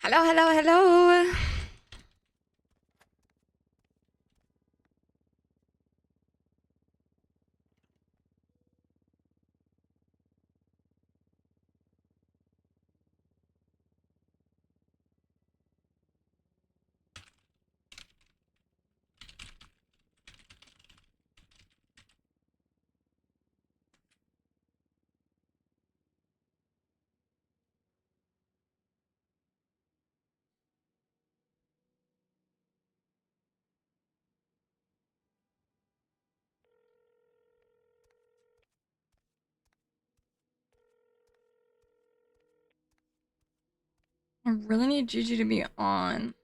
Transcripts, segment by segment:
Hello, hello, hello. I really need Gigi to be on.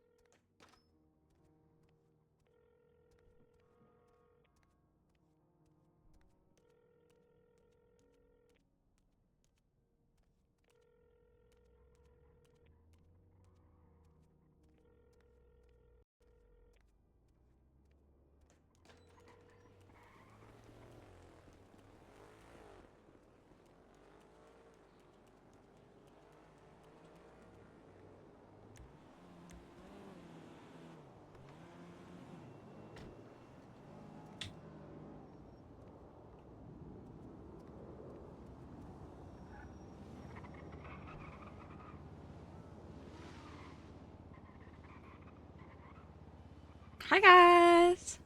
Hi, guys.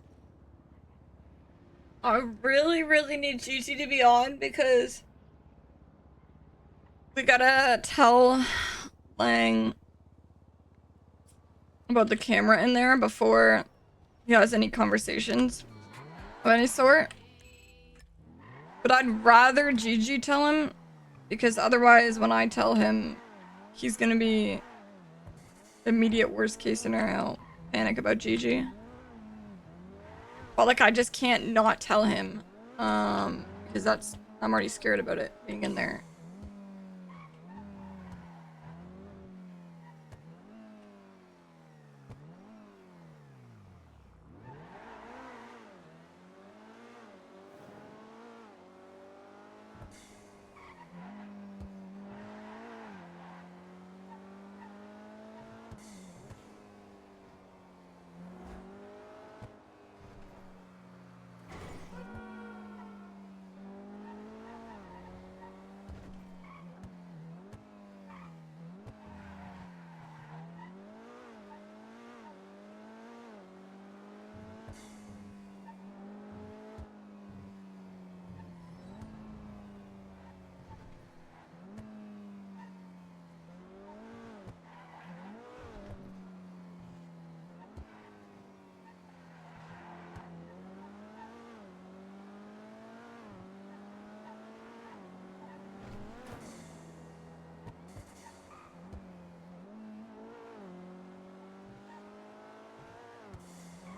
I really need Gigi to be on because we gotta tell Lang about the camera in there before he has any conversations of any sort. But I'd rather Gigi tell him because otherwise when I tell him, he's gonna be immediate worst case scenario panic about Gigi. But like I just can't not tell him. Because I'm already scared about it being in there.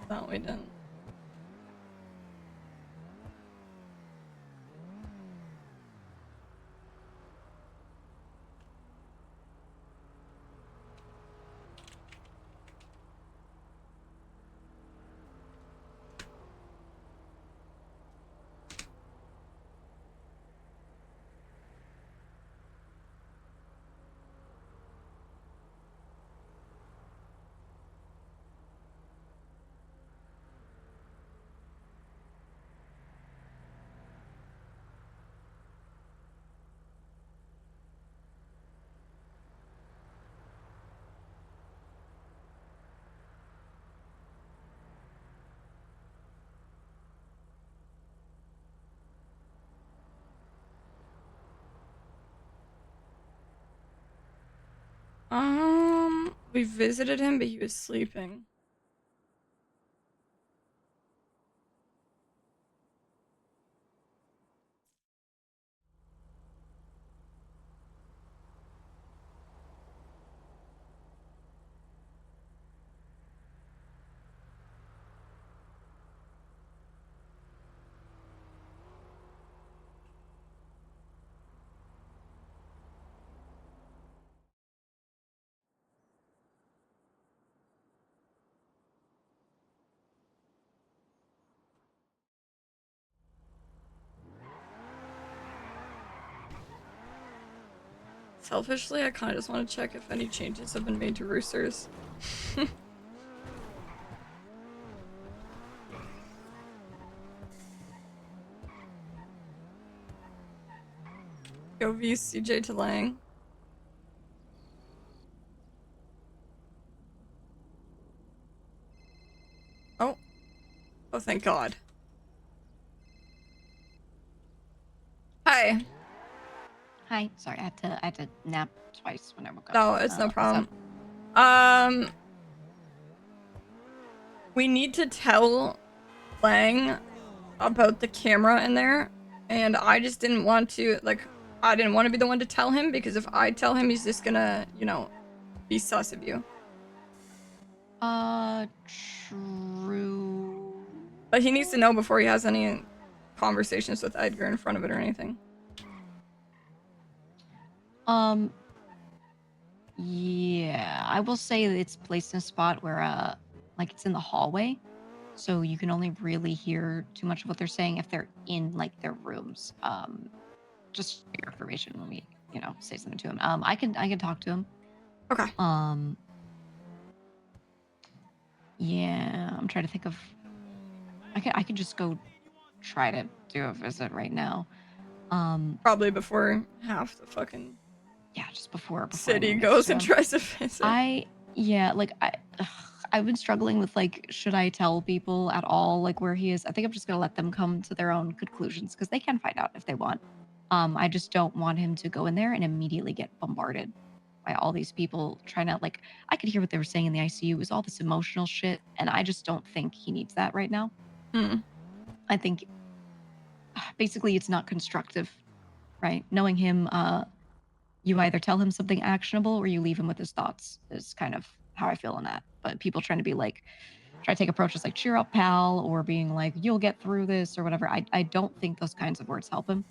No, we didn't. We visited him, but he was sleeping. Selfishly, I kind of just want to check if any changes have been made to roosters. Go VCJ to Lang. Oh. Oh, thank God. Hi. Hi. Sorry, I had to nap twice when I woke up. No, it's no problem. We need to tell Lang about the camera in there, and I just didn't want to, like, I didn't want to be the one to tell him, because if I tell him, he's just gonna, you know, be sus of you. True. But he needs to know before he has any conversations with Edgar in front of it or anything. Yeah, I will say that it's placed in a spot where, like it's in the hallway, so you can only really hear too much of what they're saying if they're in like their rooms. Just for your information when we, say something to him. I can talk to him. Okay. Yeah, I'm trying to think of. I could just go try to do a visit right now. Probably before half the fucking just before city goes and tries to visit. I've been struggling with like, should I tell people at all like where he is? I think I'm just gonna let them come to their own conclusions because they can find out if they want. I just don't want him to go in there and immediately get bombarded by all these people trying to like. I could hear what they were saying in the ICU. It was all this emotional shit, and I just don't think he needs that right now. I think basically it's not constructive, right? Knowing him, you either tell him something actionable or you leave him with his thoughts is kind of how I feel on that. But people trying to be like, try to take approaches like cheer up pal or being like, you'll get through this or whatever. I don't think those kinds of words help him.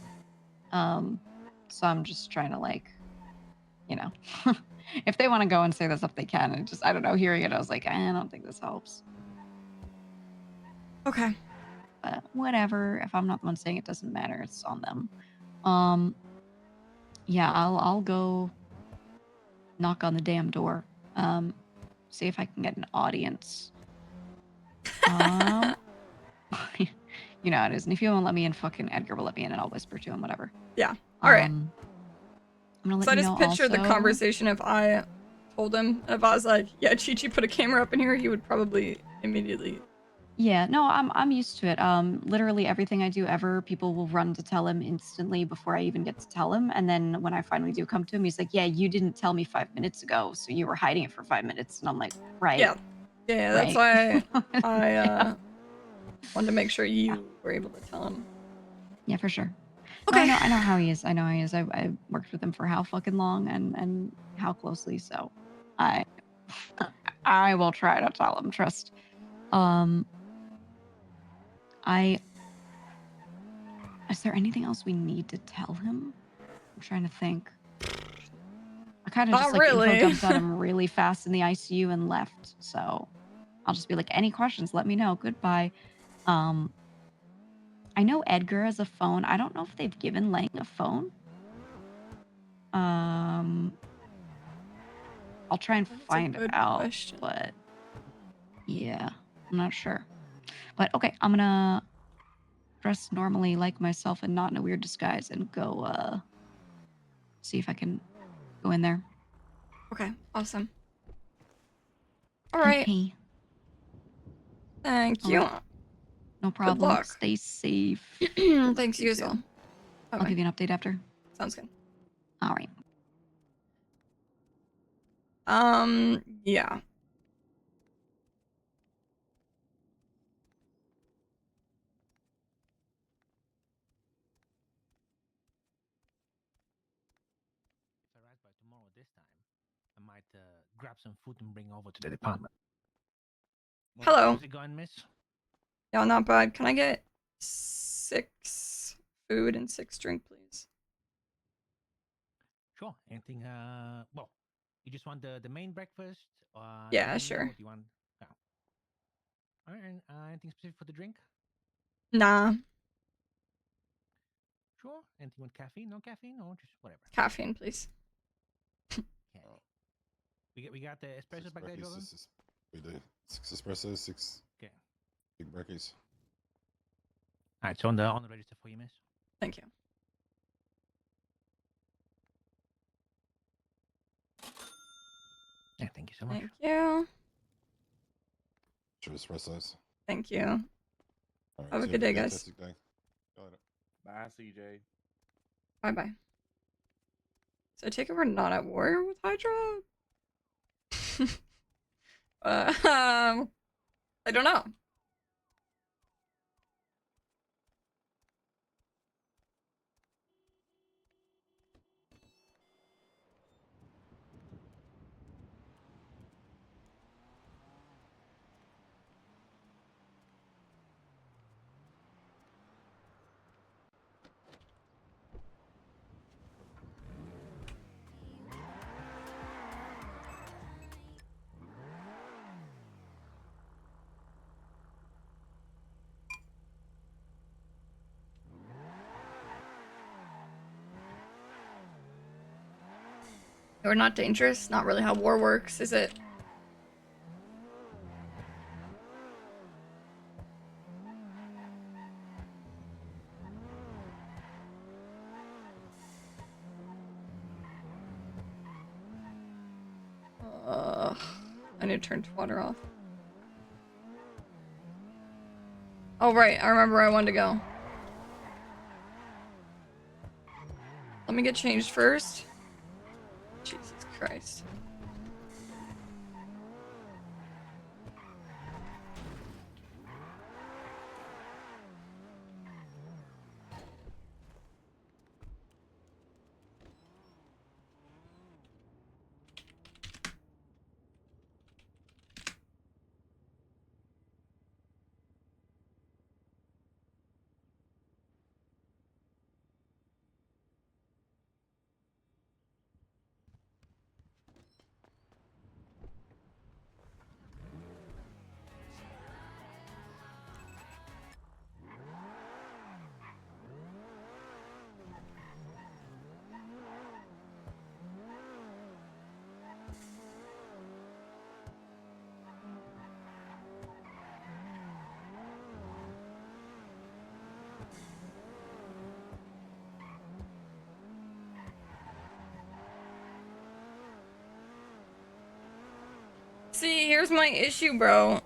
So I'm just trying to like, if they want to go and say this stuff, they can. And just, I don't know, hearing it, I was like, I don't think this helps. Okay. But whatever. If I'm not the one saying it, doesn't matter. It's on them. Yeah, I'll go knock on the damn door. See if I can get an audience. You know how it is. And if you won't let me in, fucking Edgar will let me in and I'll whisper to him, whatever. Yeah. All right. I'm gonna let so you I just know pictured also, the conversation if I told him, if I was like, yeah, Chi-Chi put a camera up in here, he would probably immediately. Yeah, no, I'm used to it. Literally everything I do ever, people will run to tell him instantly before I even get to tell him. And then when I finally do come to him, he's like, yeah, you didn't tell me 5 minutes ago, so you were hiding it for 5 minutes. And I'm like, right. Yeah, that's why I wanted to make sure you were able to tell him. Yeah, for sure. Okay. No, I know how he is. I worked with him for how fucking long and how closely. So I will try to tell him. Trust. Is there anything else we need to tell him? I'm trying to think. I kind of just like info dumped on him really fast in the ICU and left. So I'll just be like, any questions, let me know. Goodbye. I know Edgar has a phone. I don't know if they've given Lang a phone. I'll try and find it out. But yeah, I'm not sure. But okay, I'm gonna dress normally like myself and not in a weird disguise and go see if I can go in there. Okay, awesome. All right. Okay. Thank you. Right. No problem. Good luck. Stay safe. Thanks, you as well. I'll give you an update after. Sounds good. All right. Yeah. Arrive by tomorrow this time, I might grab some food and bring over to the department. Hello. How's it going, miss? Yeah, not bad. Can I get 6 food and 6 drink, please? Sure. Anything? Well, you just want the main breakfast? Yeah, sure. Do you want? Yeah. All right. And, anything specific for the drink? Nah. Sure. Anything with caffeine? No caffeine, or just whatever? Caffeine, please. Okay. We got the espresso 6 back there, brekkies, Jordan? we do 6 espressos, 6 Okay. big brekkies. Alright, so on the register for you, miss. Thank you. Yeah, thank you so much. Thank you. Sure, espressos. Thank you. All right, Have a so good day, guys. fantastic day. Go later. Bye, CJ. Bye bye. So I take it we're not at war with Hydra? I don't know. We're not dangerous. Not really how war works, is it? I need to turn water off. Oh right, I remember where I wanted to go. Let me get changed first. Jesus Christ. See, here's my issue, bro.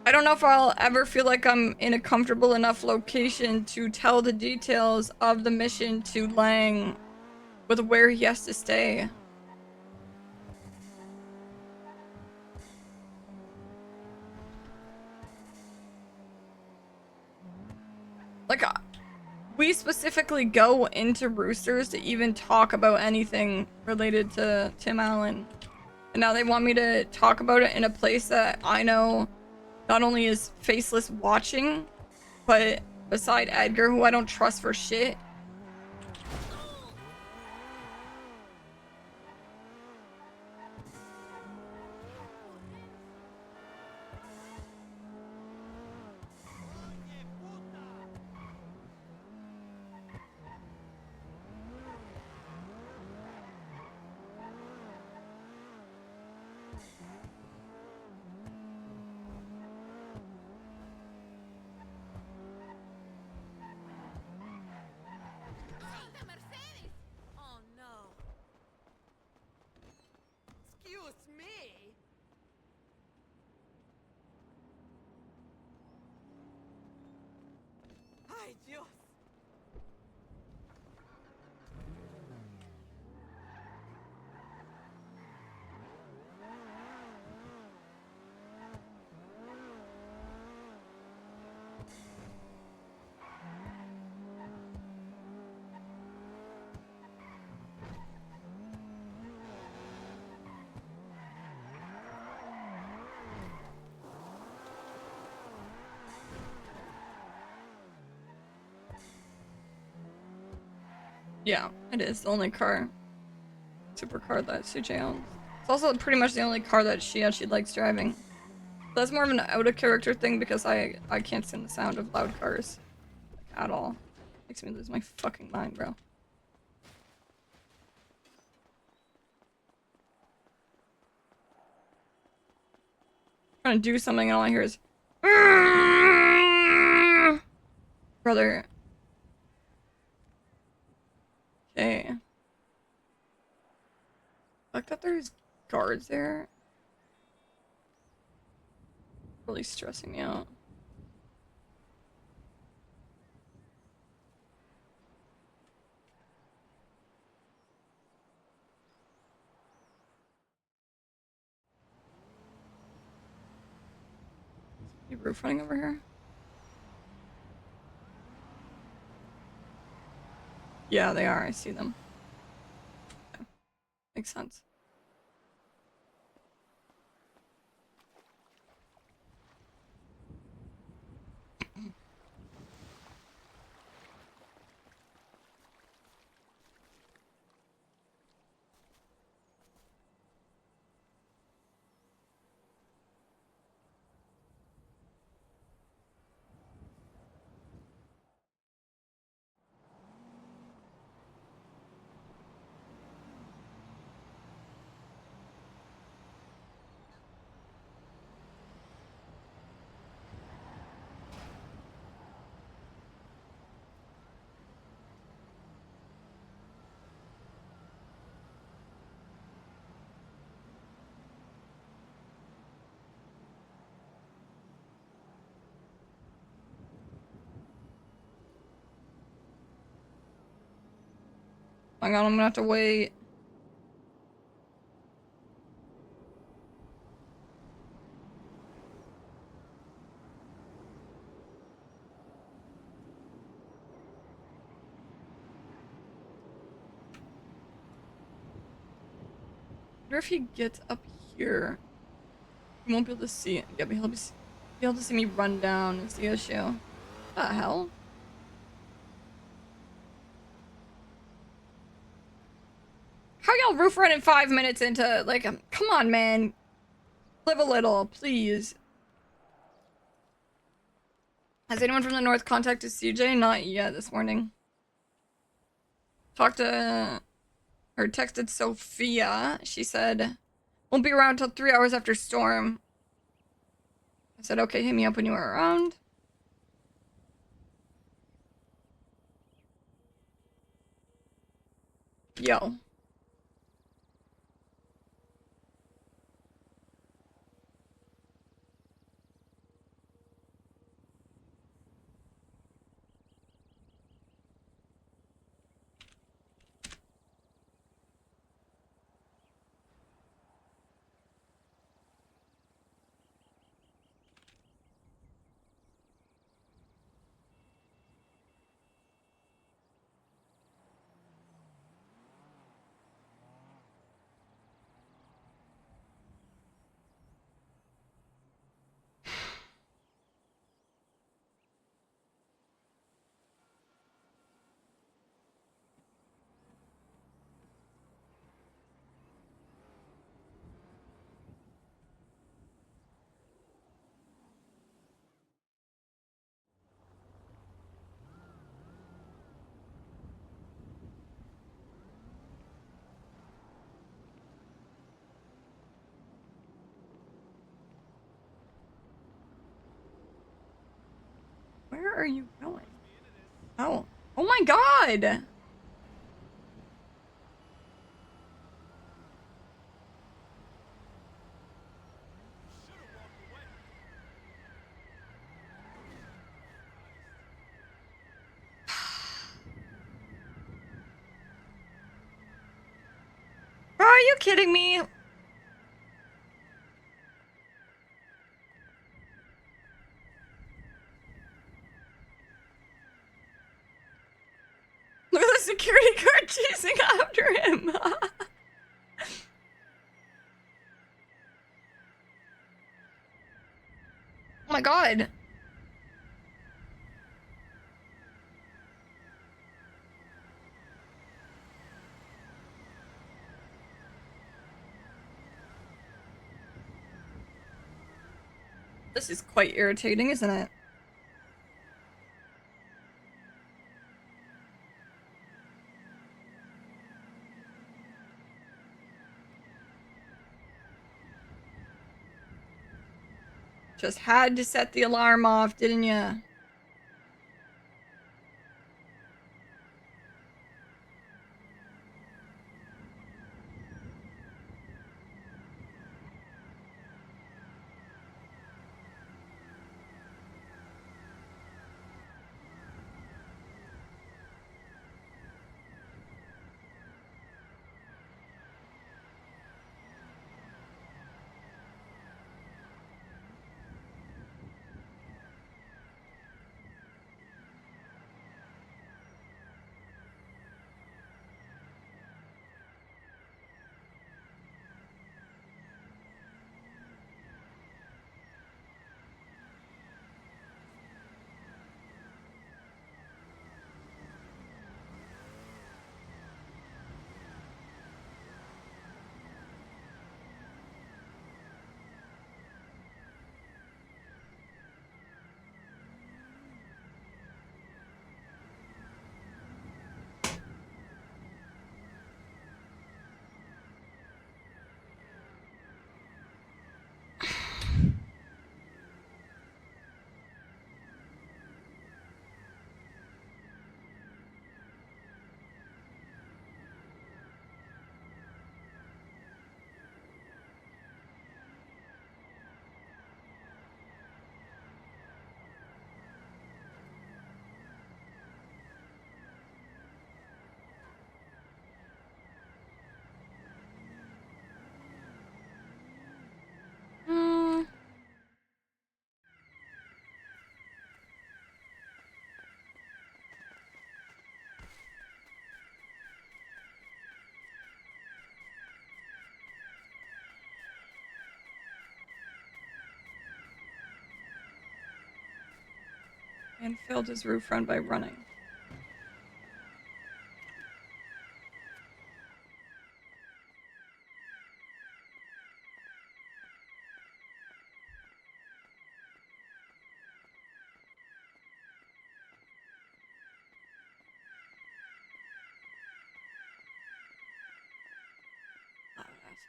I don't know if I'll ever feel like I'm in a comfortable enough location to tell the details of the mission to Lang with where he has to stay. Like, we specifically go into Roosters to even talk about anything related to Tim Allen. And now they want me to talk about it in a place that I know not only is faceless watching, but beside Edgar, who I don't trust for shit. Oh no. Excuse me. Ay, Dios. Yeah, it is the only car, supercar that CJ owns. It's also pretty much the only car that she actually likes driving. That's more of an out of character thing because I can't stand the sound of loud cars, like, at all. Makes me lose my fucking mind, bro. trying to do something and all I hear is brother. Okay. Fuck that there's guards there. Really stressing me out. You roof running over here? Yeah, they are. I see them. Okay. Makes sense. Oh my god, I'm gonna have to wait. I wonder if he gets up here. He won't be able to see it. Yeah, but he'll be able to see me run down is the issue. What the hell? How y'all roof running 5 minutes into, like, come on, man. Live a little, please. Has anyone from the North contacted CJ? Not yet this morning. Talked to, or texted Sophia. She said, won't be around till 3 hours after storm. I said, okay, hit me up when you are around. Yo. Where are you going? Oh. Oh my god! Bro, are you kidding me? Look at the security guard chasing after him. Oh my god. This is quite irritating, isn't it? Just had to set the alarm off, didn't ya? Hmm. And failed his roof run by running. Oh, that's...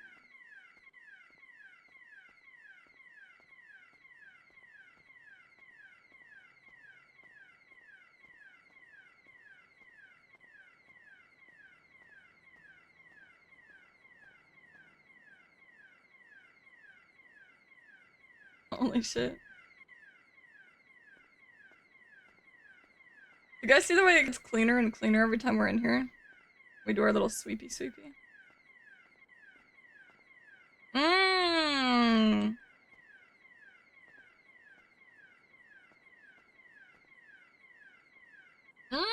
Holy shit. You guys see the way it gets cleaner and cleaner every time we're in here? We do our little sweepy sweepy. Mmm. Mmm.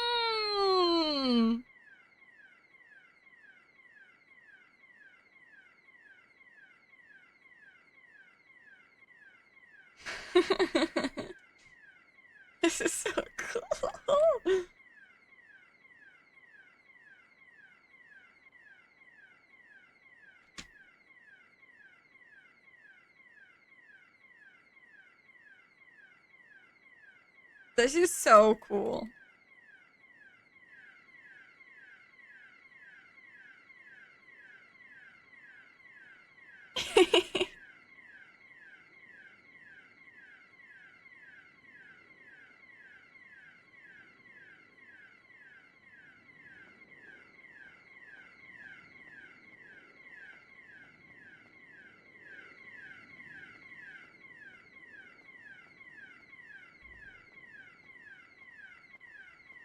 This is so cool. This is so cool.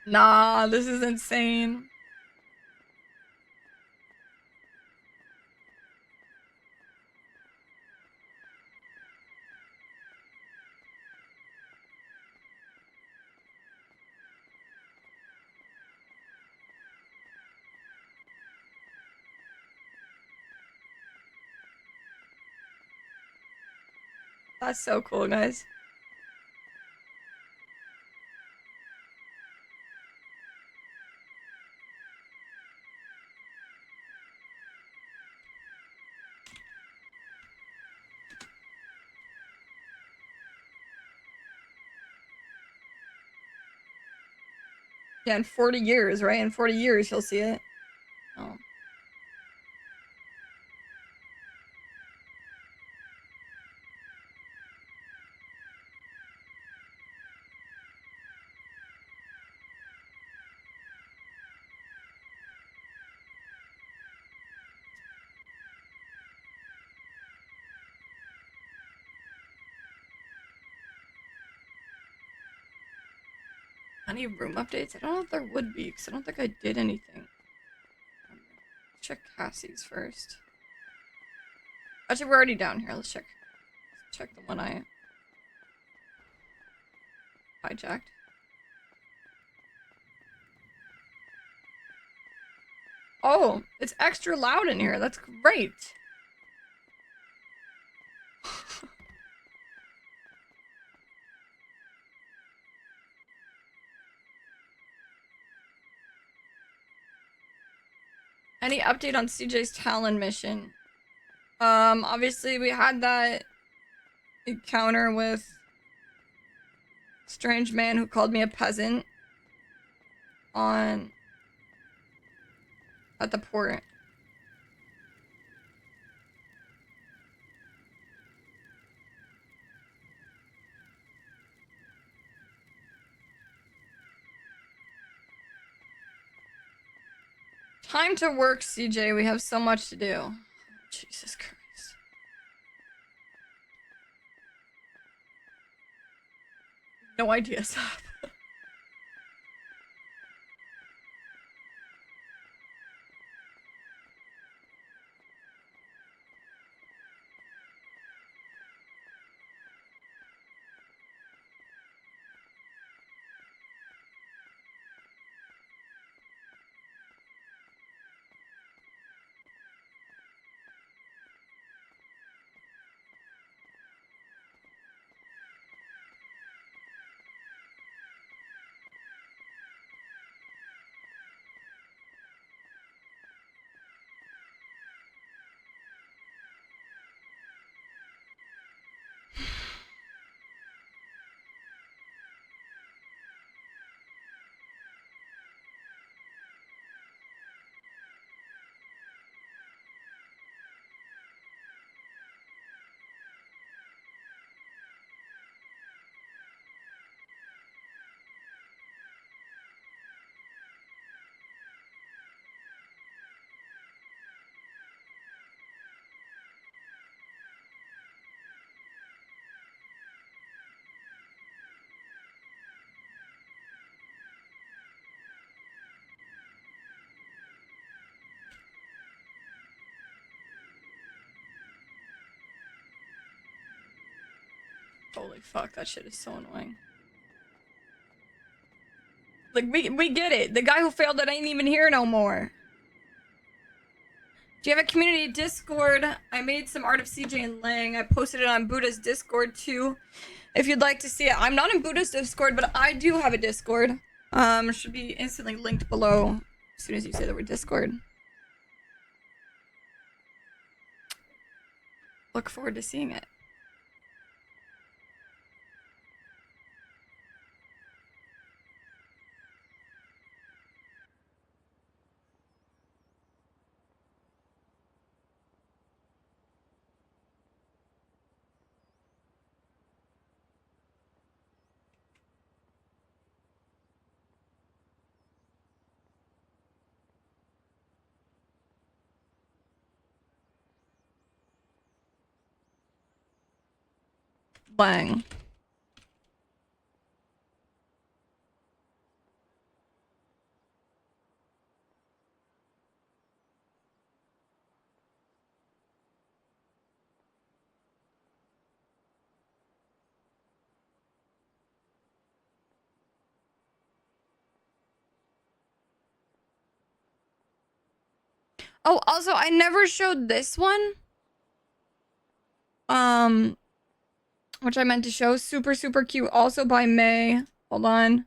Nah, this is insane. That's so cool, guys. Yeah, in 40 years, right? In 40 years, you'll see it. Oh. Any room updates? I don't know if there would be, because I don't think I did anything. Check Cassie's first. Actually, we're already down here. Let's check the one I hijacked. Oh, it's extra loud in here. That's great. Any update on CJ's Talon mission? Obviously we had that encounter with strange man who called me a peasant at the port. Time to work, CJ. We have so much to do. Jesus Christ. No idea, Sap. Holy fuck, that shit is so annoying. Like, we get it. The guy who failed it ain't even here no more. Do you have a community Discord? I made some art of CJ and Lang. I posted it on Buddha's Discord too. If you'd like to see it. I'm not in Buddha's Discord, but I do have a Discord. It should be instantly linked below as soon as you say the word Discord. Look forward to seeing it. Lang. Oh, also, I never showed this one. Which I meant to show. Super, super cute. Also by May. Hold on.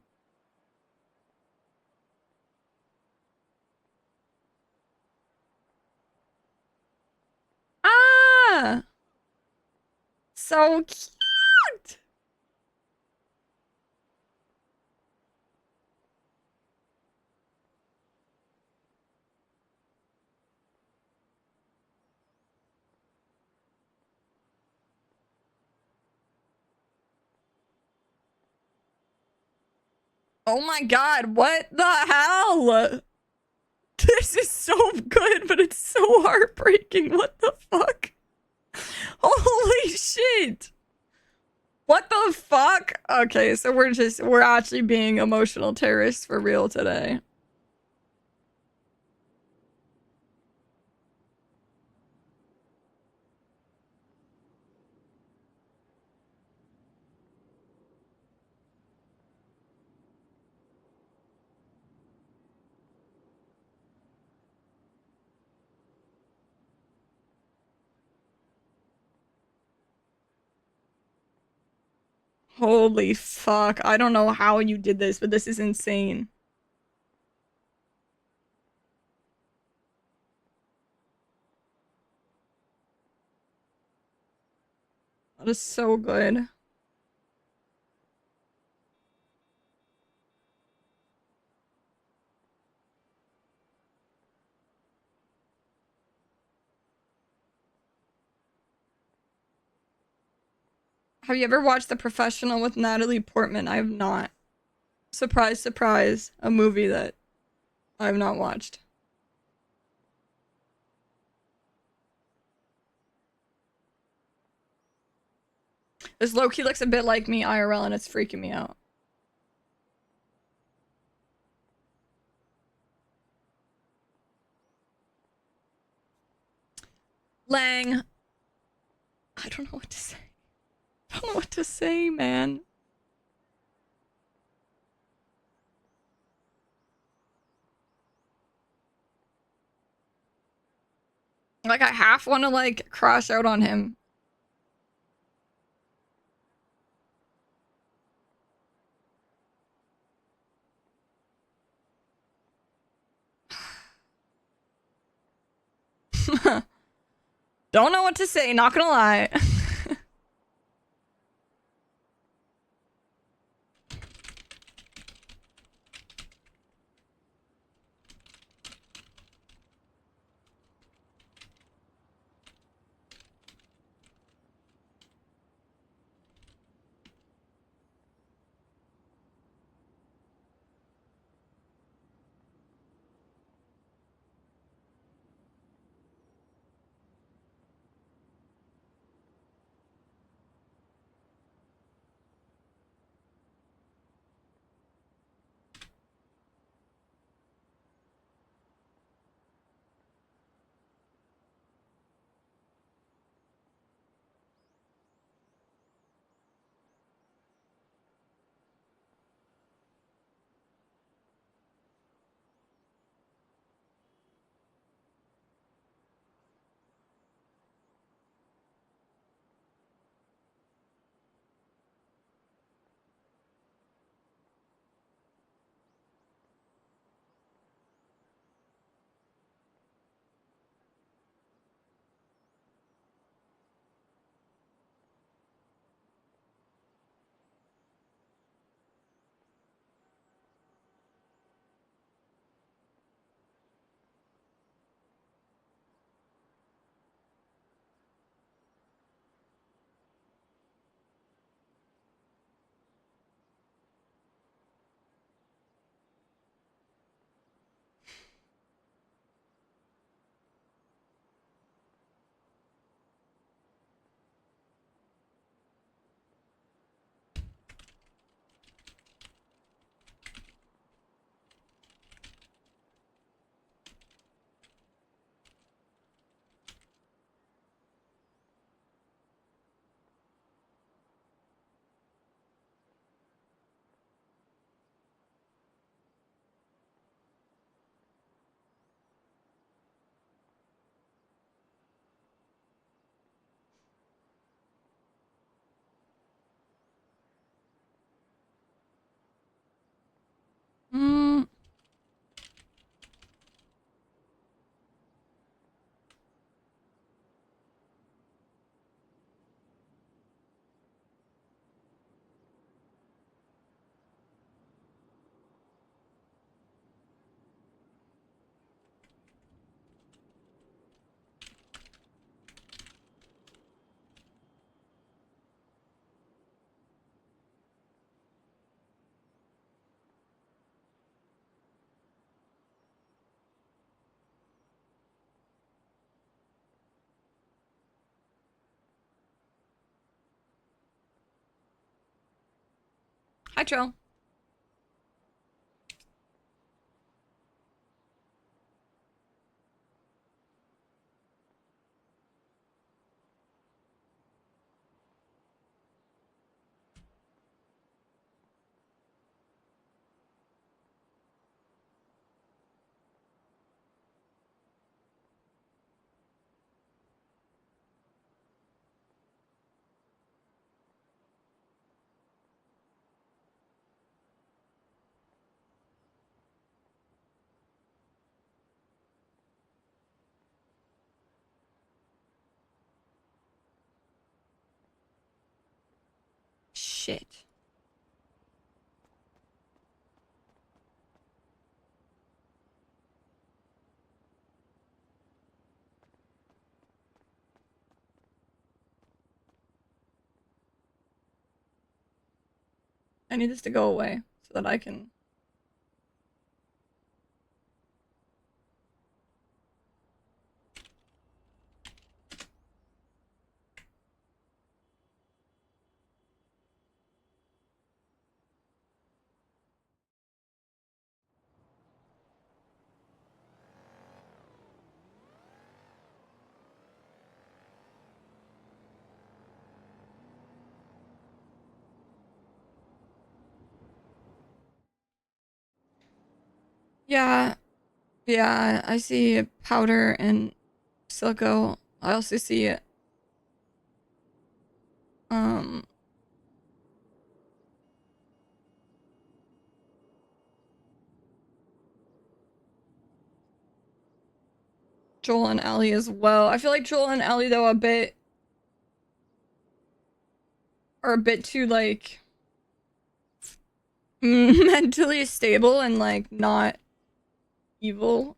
Ah! So cute! Oh my god, what the hell? This is so good, but it's so heartbreaking. What the fuck? Holy shit. What the fuck? Okay, so we're actually being emotional terrorists for real today. Holy fuck. I don't know how you did this, but this is insane. That is so good. Have you ever watched The Professional with Natalie Portman? I have not. Surprise, surprise. A movie that I have not watched. This low-key looks a bit like me IRL and it's freaking me out. Lang. I don't know what to say. I don't know what to say, man. Like, I half want to, like, crash out on him. Don't know what to say, not gonna lie. Hi, Trill. Shit. I need this to go away so that I can. Yeah, yeah, I see powder and silico. I also see um Joel and Ellie as well. I feel like Joel and Ellie though are a bit too like mentally stable and like not evil.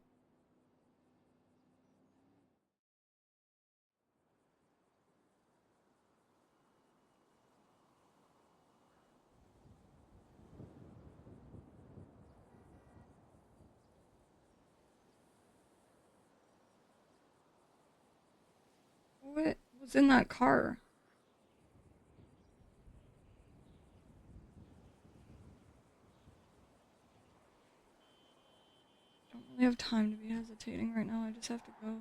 What was in that car? I don't really have time to be hesitating right now. I just have to go.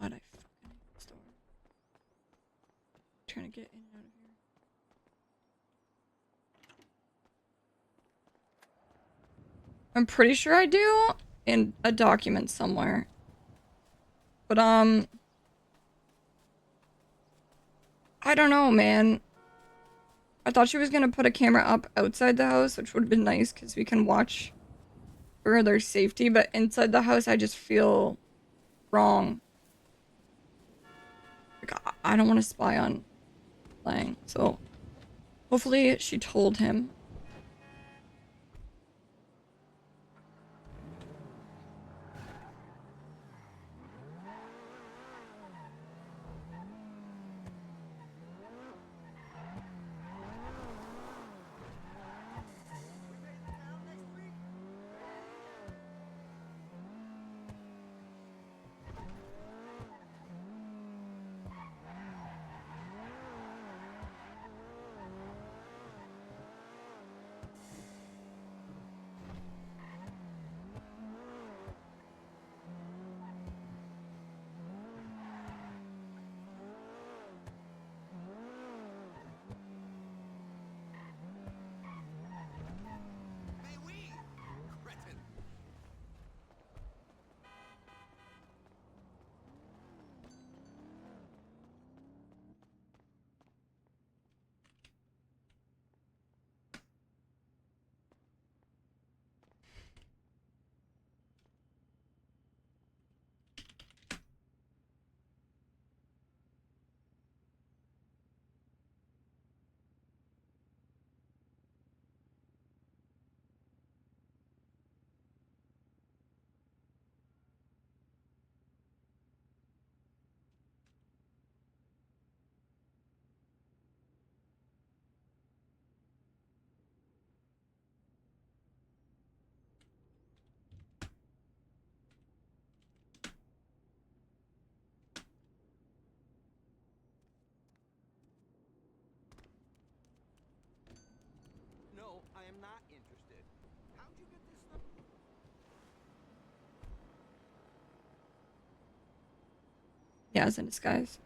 God, I fucking hate this door. Trying to get in and out of here. I'm pretty sure I do in a document somewhere. But I don't know, man. I thought she was gonna put a camera up outside the house, which would have been nice because we can watch for their safety, but inside the house I just feel wrong. Like I don't want to spy on Lang, so hopefully she told him. Yeah, it's in disguise.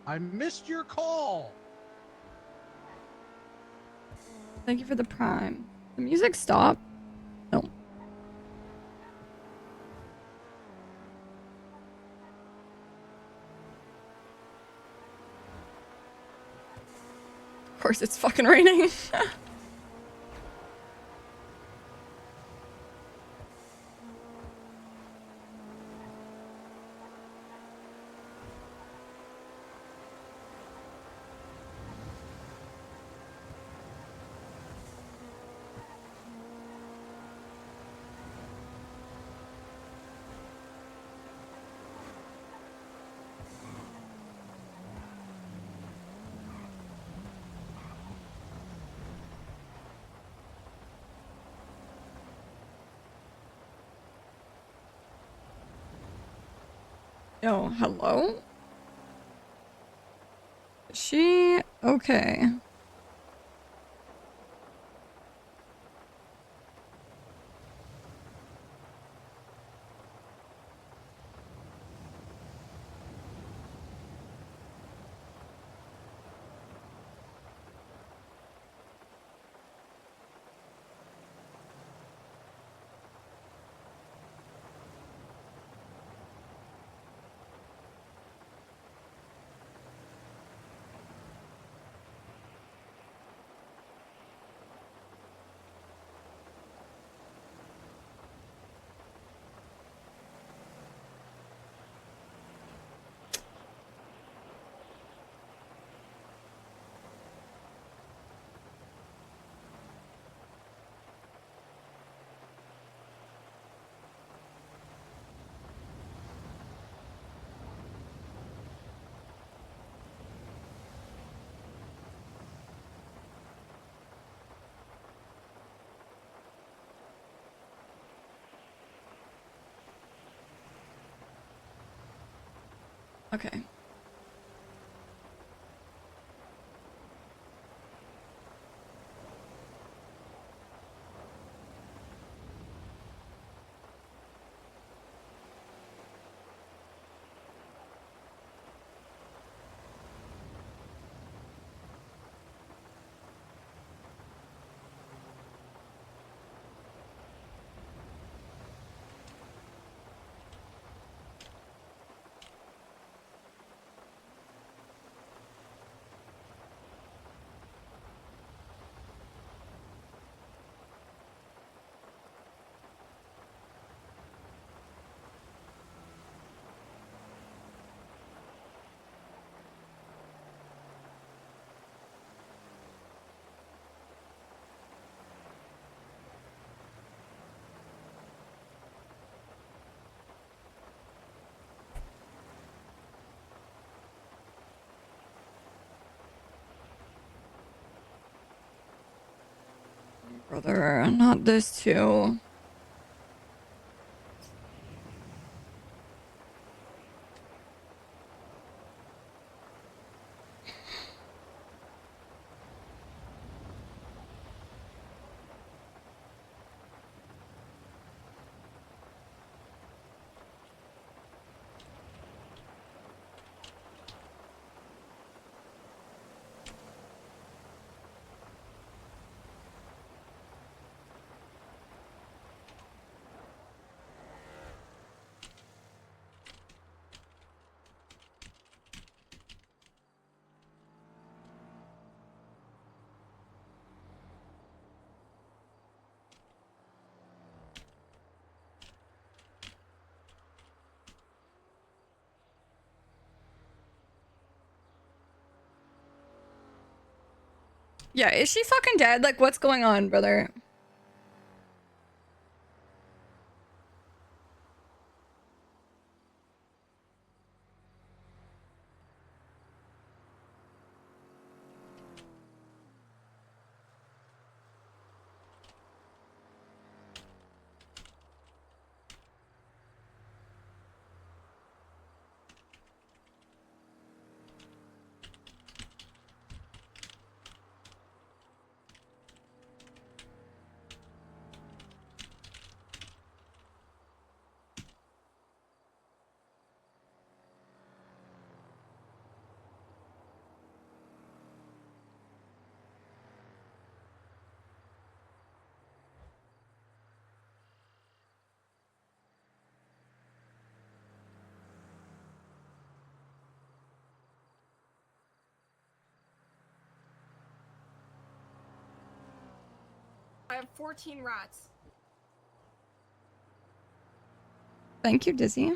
I missed your call. Thank you for the prime. The music stopped. No. Of course it's fucking raining. Yo, hello? Is she okay? Okay. Brother, not this too. Yeah, is she fucking dead? Like, what's going on, brother? I have 14 rats. Thank you, Dizzy.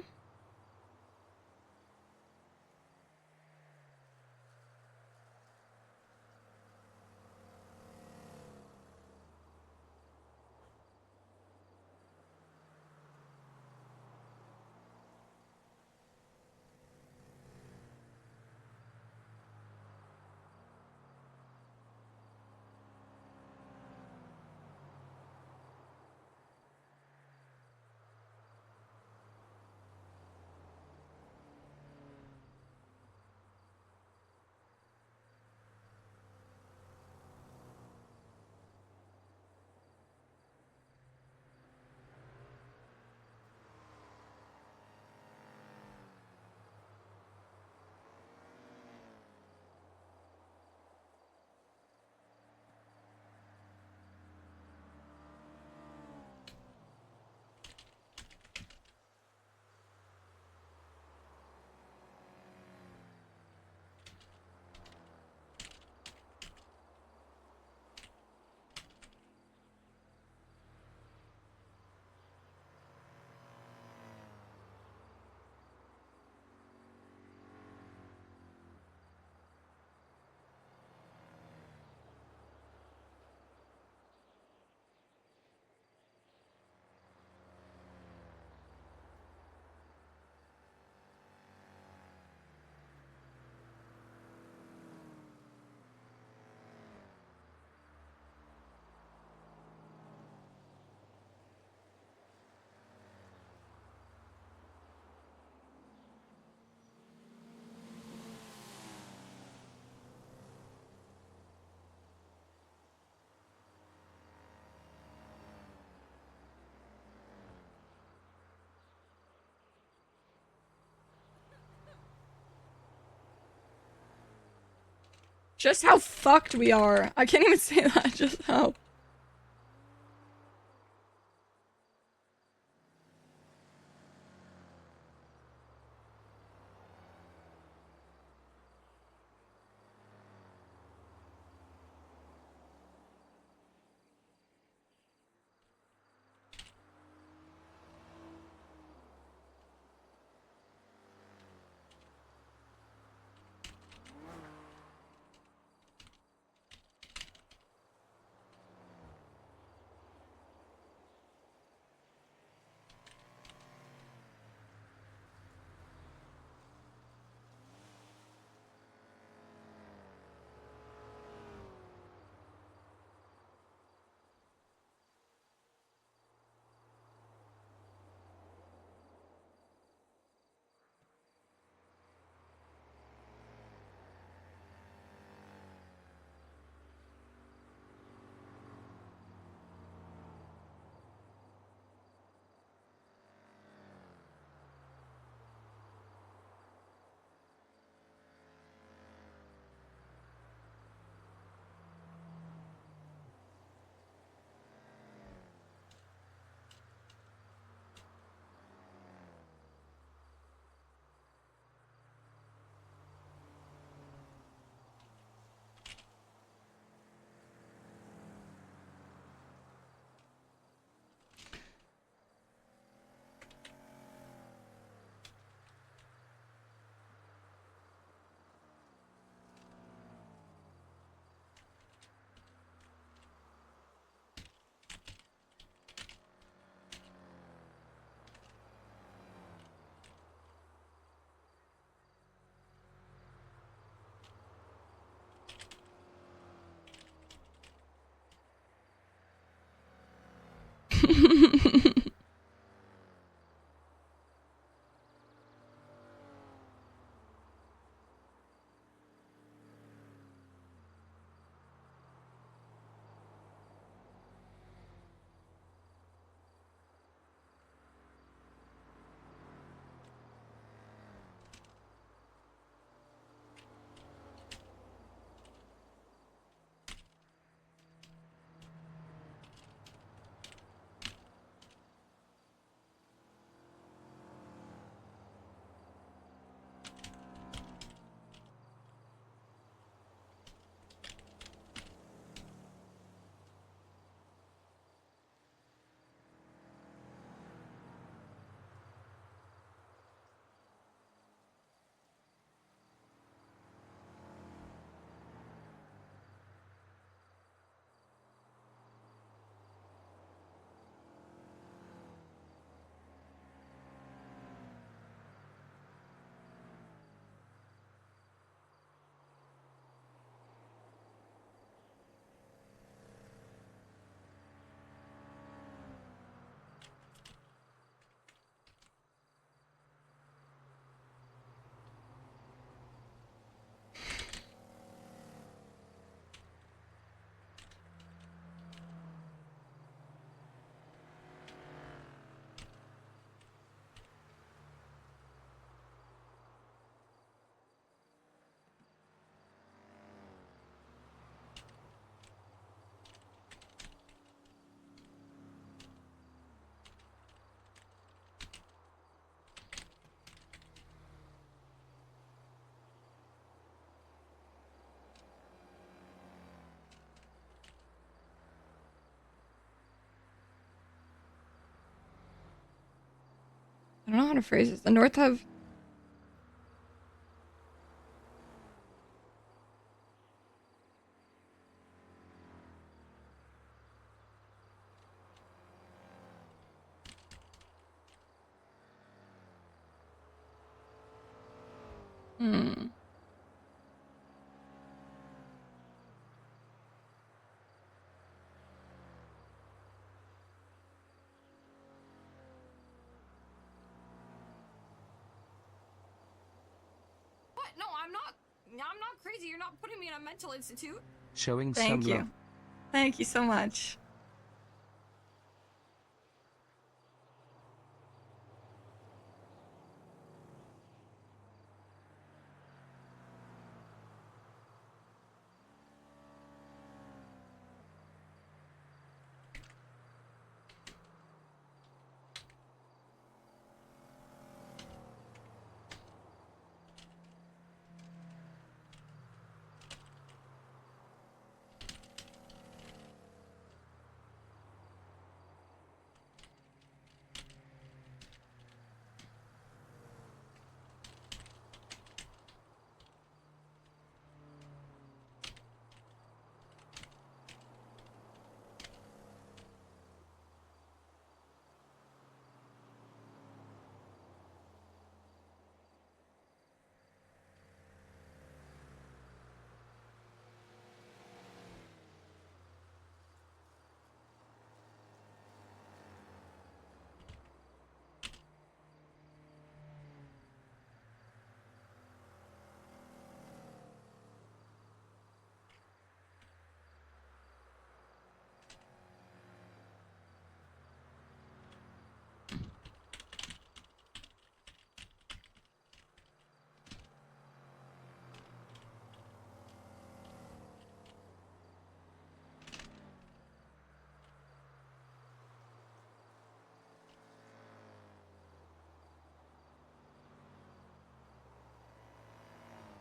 Just how fucked we are. I can't even say that. Just how. I don't know how to phrase this. The North have... Hmm. What? No, I'm not. I'm not crazy. You're not putting me in a mental institute. Showing Thank some you. love. Thank you so much.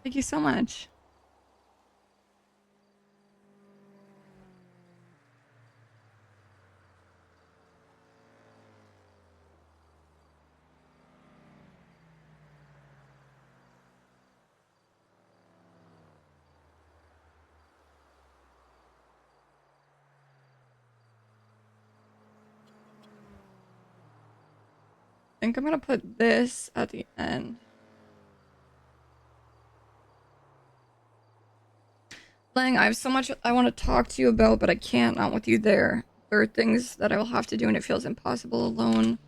Thank you so much. I think I'm gonna put this at the end. Lang, I have so much I want to talk to you about, but I can't, not with you there. There are things that I will have to do and it feels impossible alone.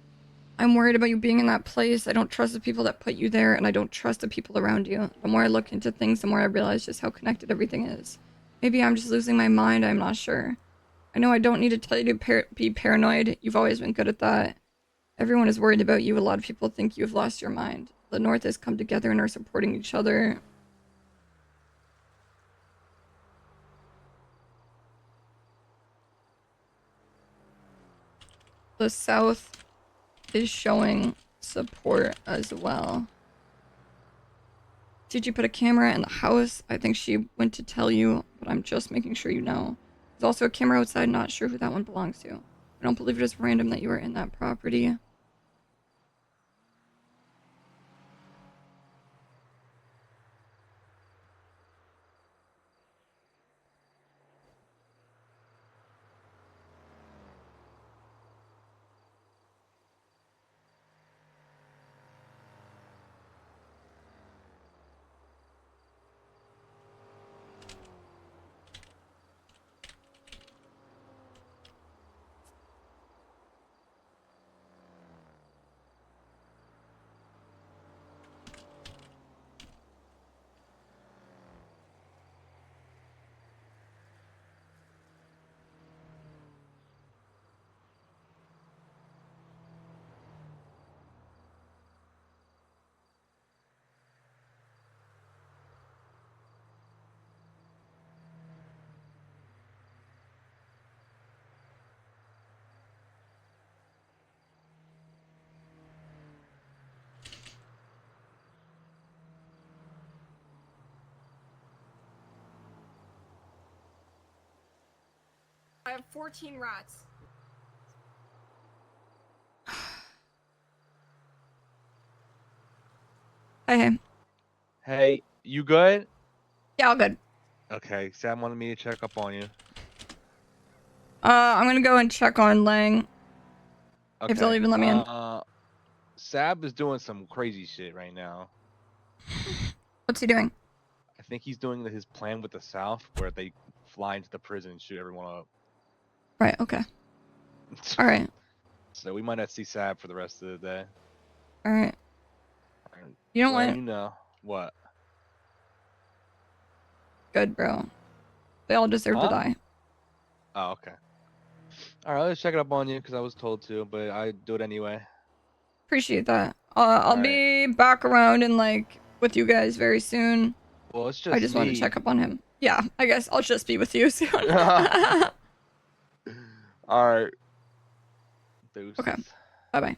I'm worried about you being in that place. I don't trust the people that put you there, and I don't trust the people around you. The more I look into things, the more I realize just how connected everything is. Maybe I'm just losing my mind, I'm not sure. I know I don't need to tell you to be paranoid. You've always been good at that. Everyone is worried about you. A lot of people think you've lost your mind. The North has come together and are supporting each other. The South is showing support as well. Did you put a camera in the house? I think she went to tell you, but I'm just making sure you know. There's also a camera outside, not sure who that one belongs to. I don't believe it is random that you are in that property. I have 14 rats. Hey. Hey, you good? Yeah, all good. Okay, Sam wanted me to check up on you. I'm gonna go and check on Lang. Okay. If they'll even let me in. Sab is doing some crazy shit right now. What's he doing? I think he's doing his plan with the South, where they fly into the prison and shoot everyone up. Right, okay. Alright. So we might not see Sab for the rest of the day. Alright. You don't Letting want... you know. What? Good, bro. They all deserve to Huh? die. Oh, okay. All right, let's check it up on you because I was told to, but I do it anyway. Appreciate that. I'll Alright. be back around and, like, with you guys very soon. Well, it's I just just want to me. check up on him. Yeah, I guess I'll just be with you soon. All right. Deuces. Okay. Bye-bye.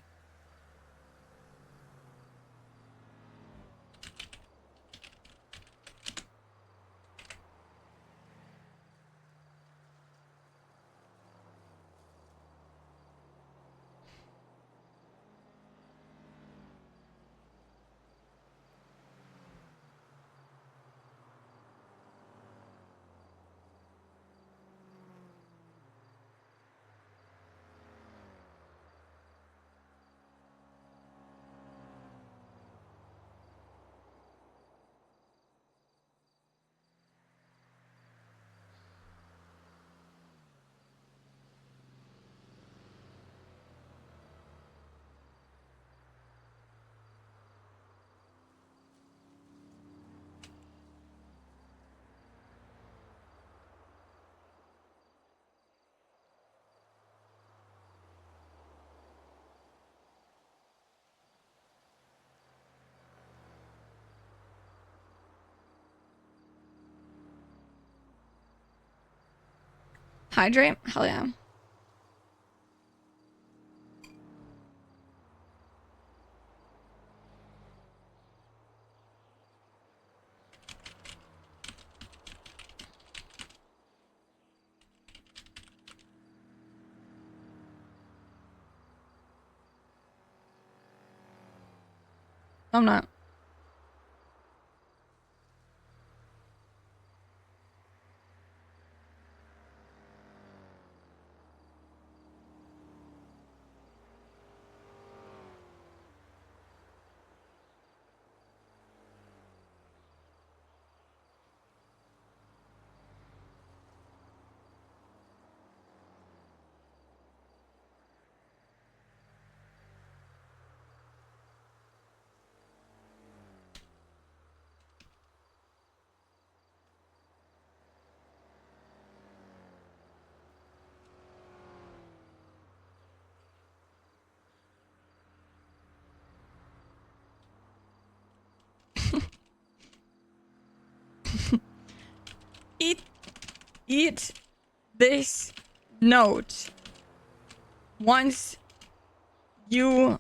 Hydrate? Hell yeah. I'm not. eat this note once you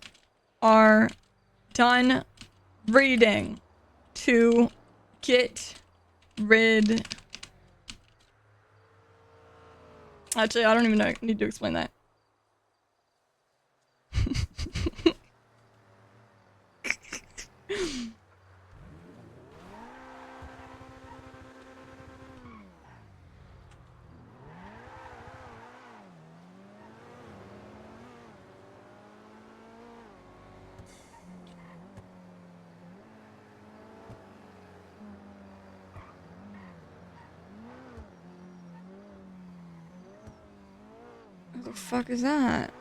are done reading to get rid. Actually, I don't even need to explain that. What the fuck is that?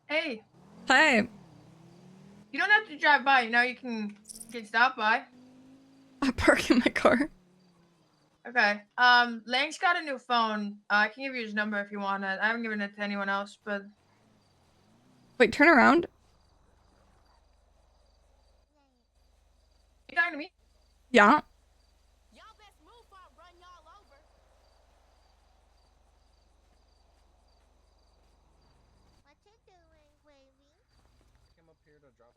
Hey, Hey, you don't have to drive by. You know, you can stop by. I park in my car. Okay. Lang's got a new phone. I can give you his number if you want it. I haven't given it to anyone else, but Wait, turn around. you talking to me? Yeah. Y'all best move or I'll run y'all over. What you doing, baby? Came up here to drop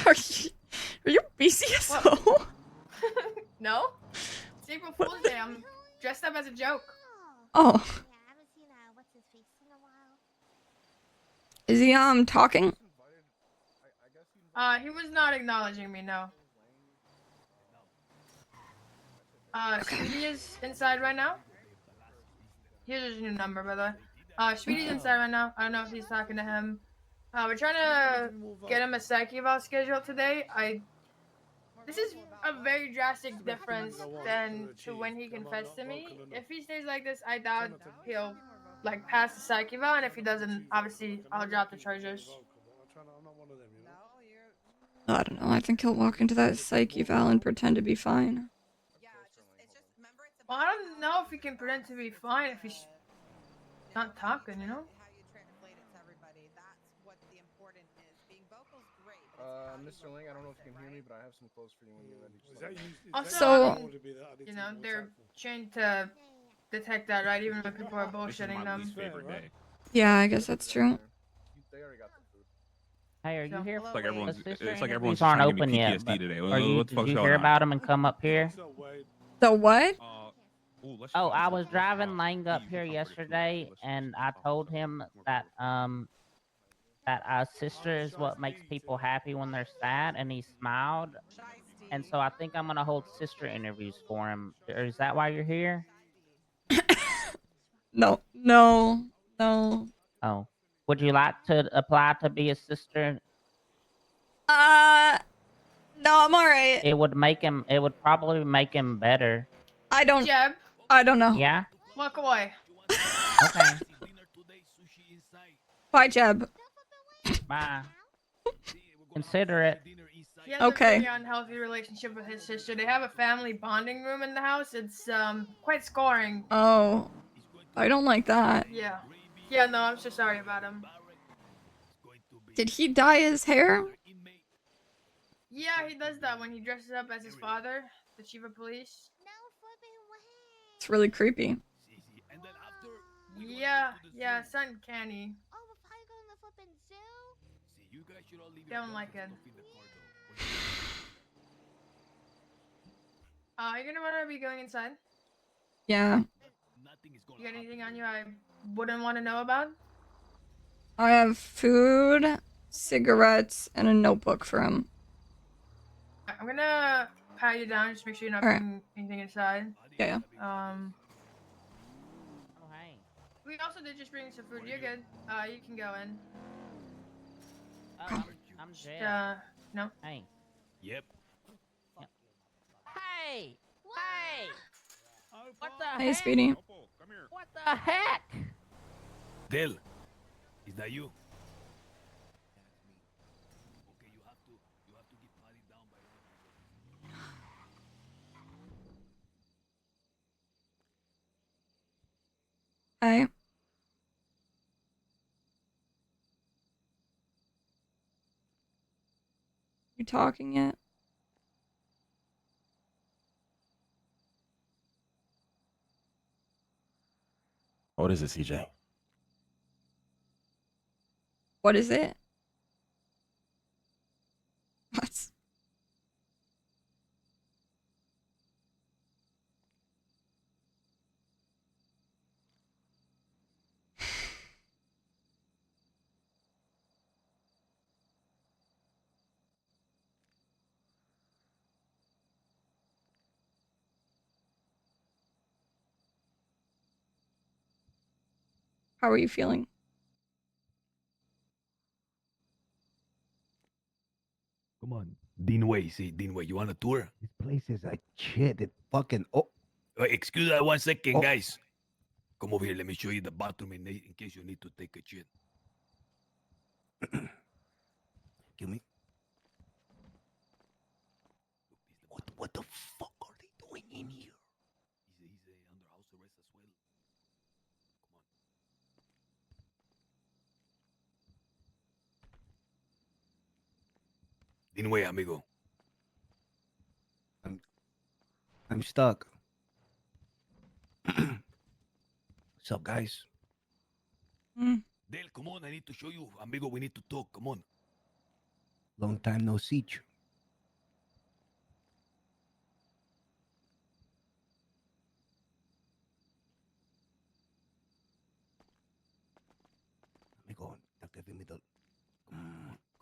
off Are you BCSO? No. It's April Fool's Day. I'm dressed up as a joke. Oh, Yeah, I haven't seen what's his face in a while. is he talking? He was not acknowledging me. No. Sweetie is inside right now. Here's his new number, by the way. Sweetie's inside right now. I don't know if he's talking to him. We're trying to get him a psych eval scheduled today. This is a very drastic difference than to when he confessed to me. If he stays like this, I doubt he'll like pass the psych eval, and if he doesn't, obviously I'll drop the charges. I don't know. I think he'll walk into that psych eval and pretend to be fine. Well, I don't know if he can pretend to be fine if he's not talking, you know? Mr. Ling, I don't know if you can hear me, but I have some clothes for you when you're ready. Also, So- I mean, you know, they're trained to detect that, right? Even when people are bullshitting them. Yeah, I guess that's true. They already got the food. Hey, are you So- here? It's like everyone's. The sister It's like interviews everyone's aren't trying to give open me yet. PTSD But today. are you? What the Did fuck's you going hear on? about them and come up here? The what? Oh, I was driving Lang up here yesterday, and I told him that sister is what makes people happy when they're sad, and he smiled. And so I think I'm gonna hold sister interviews for him. Is that why you're here? No, no, no. Oh, would you like to apply to be a sister? Uh, No, I'm alright. It would make him. It would probably make him better. I don't Jeb, know. Yeah. walk away. Okay. Bye, Jeb. Bye. Consider it. He has Okay. a very unhealthy relationship with his sister. They have a family bonding room in the house. It's quite scarring. Oh. I don't like that. Yeah. Yeah, no, I'm so sorry about him. Did he dye his hair? Yeah, he does that when he dresses up as his father, the chief of police. It's really creepy. Yeah, yeah, it's uncanny. Don't like it. You're gonna wanna be going inside? Yeah. You got anything on you I wouldn't want to know about? I have food, cigarettes, and a notebook for him. I'm gonna pat you down, just make sure you're not Alright. putting anything inside. Yeah, Oh, hey. We also did just bring some food. You're good. You can go in. I'm Jeb. No. Hey. Yep. Hey. Hey. What the Hey, heck? Speedy. What the heck? Del, is that you? Okay, you have to get patted down by Hey. You talking yet? What is it, CJ? What is it? What? How are you feeling? Come on, Deanway. See, Deanway, you want a tour? This place is like shit. It fucking Excuse me 1 second, Oh. guys. Come over here. Let me show you the bathroom in case you need to take a shit. Give me. What the fuck are they doing in here? He's under house arrest as well. Come on. Deanway, amigo. I'm stuck. What's up, guys? Del, come on. I need to show you, amigo. We need to talk. Come on. Long time no see. Amigo, give me the.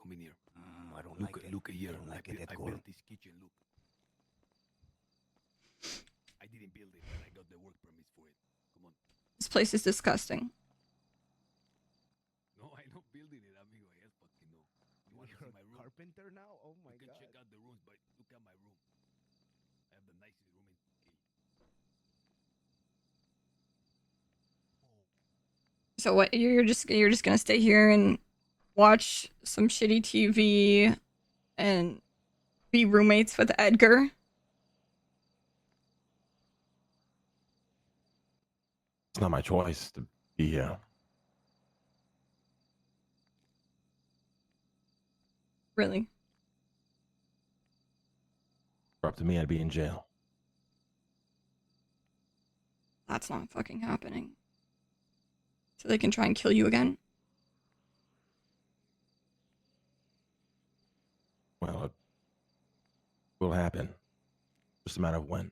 Come in here. I don't Look, like it. look here. I don't like it at I all. built this kitchen. Look. I didn't build it, but I got the work permits for it. Come on. This place is disgusting. No, I'm not building it, amigo. Yes, fucking no. You want to see my room? Carpenter now? Oh my You can check out the rooms, but look at my room. I have the nicest room in So what? You're just gonna stay here and watch some shitty TV and be roommates with Edgar? It's not my choice to be here. Really? If it were up to me, I'd be in jail. That's not fucking happening. So they can try and kill you again? Well, it will happen. Just a matter of when.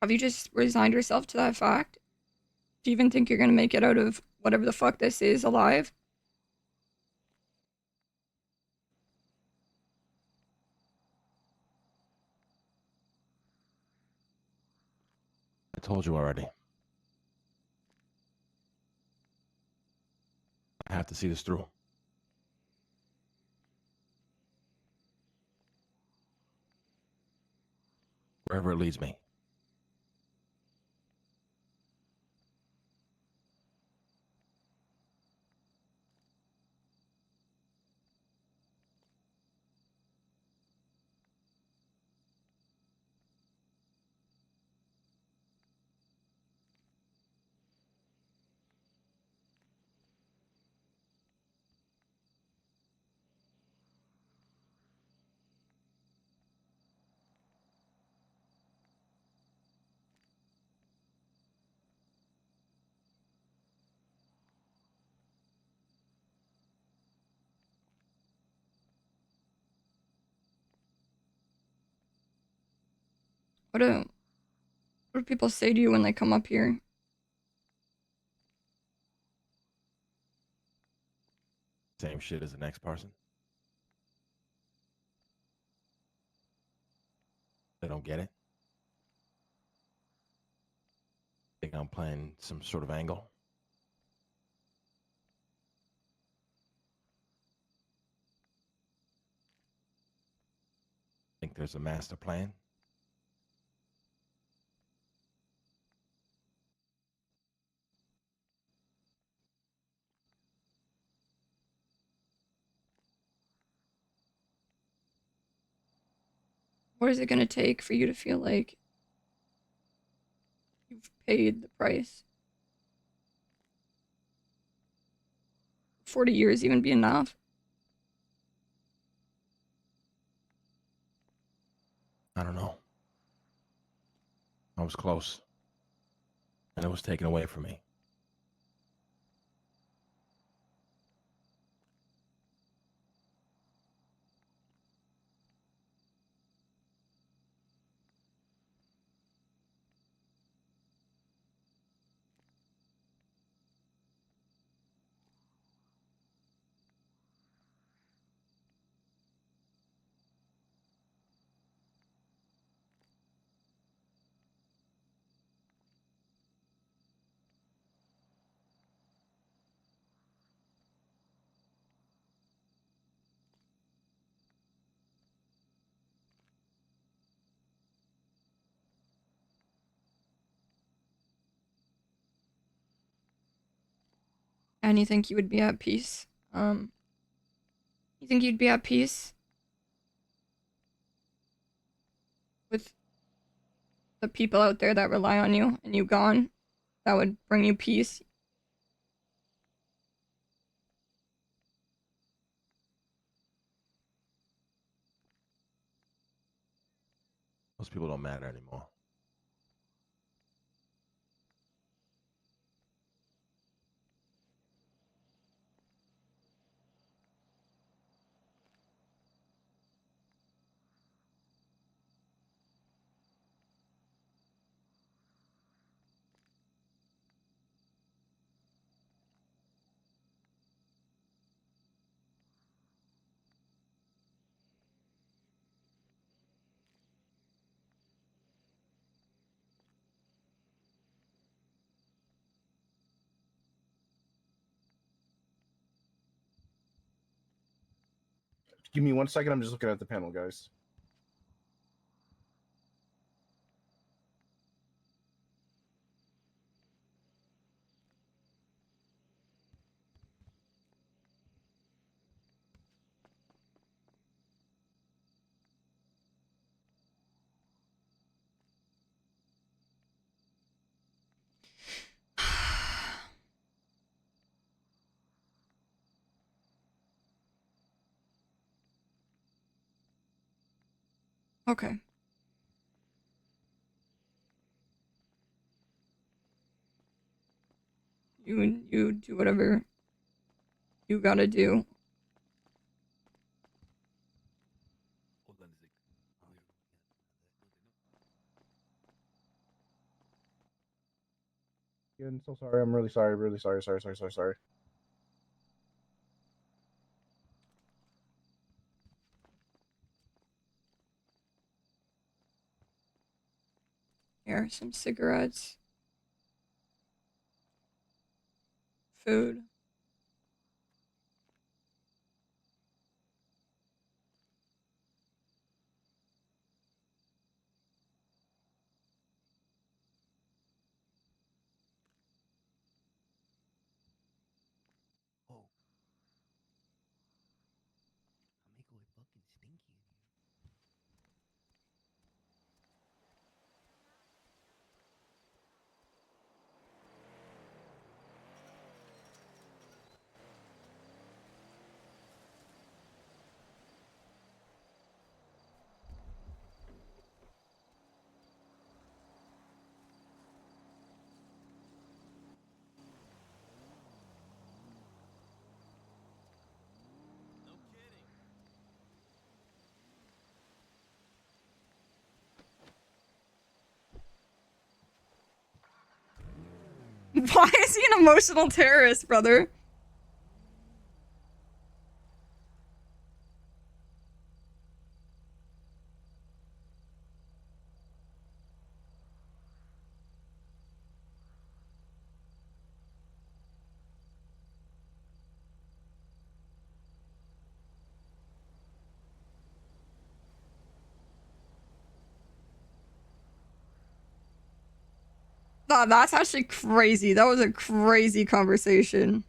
Have you just resigned yourself to that fact? Do you even think you're gonna make it out of whatever the fuck this is alive? I told you already. I have to see this through. Wherever it leads me. What do people say to you when they come up here? Same shit as the next person. They don't get it. Think I'm playing some sort of angle. Think there's a master plan. What is it going to take for you to feel like you've paid the price? 40 years even be enough? I don't know. I was close. And it was taken away from me. And you think you would be at peace? You think you'd be at peace with the people out there that rely on you and you gone? That would bring you peace? Those people don't matter anymore. Give me 1 second. I'm just looking at the panel, guys. Okay. You do whatever you gotta do. Again, so sorry. I'm really sorry. Really sorry. Sorry. Here, some cigarettes. Food. Oh. Amigo, it's fucking stinky in here. Why is he an emotional terrorist, brother? Nah, that's actually crazy. That was a crazy conversation.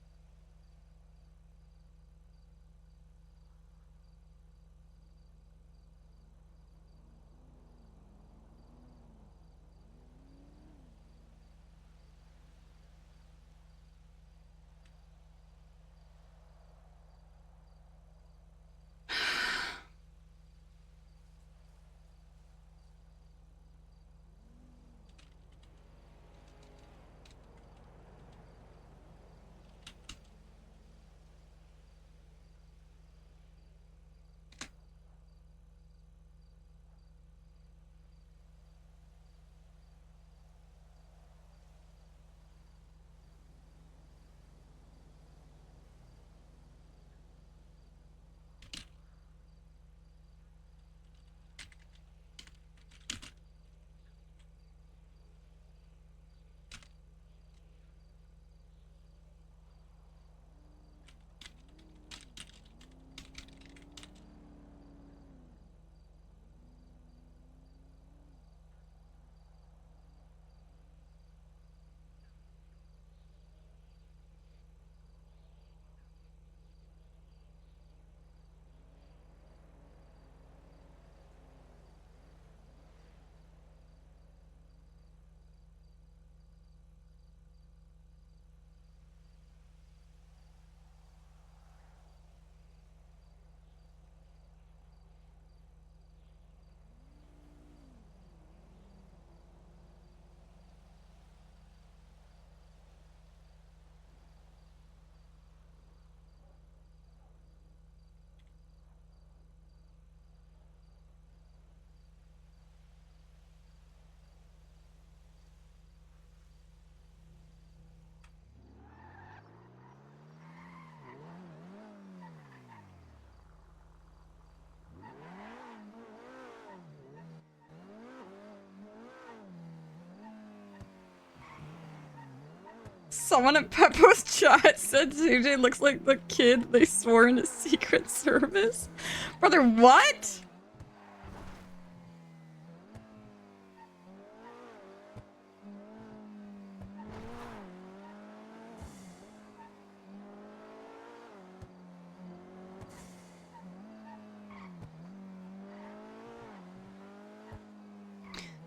Someone in Peppo's chat said JJ looks like the kid they swore in a Secret Service. Brother, what?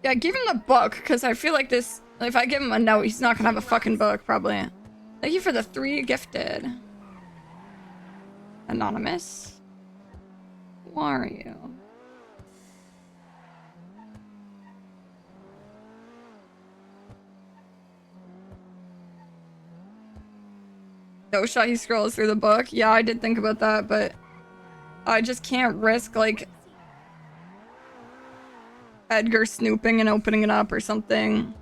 Yeah, give him the book, because I feel like this... If I give him a note, he's not gonna have a fucking book, probably. Thank you for the 3 gifted. Anonymous. Who are you? No shot he scrolls through the book. Yeah, I did think about that, but... I just can't risk, like... Edgar snooping and opening it up or something.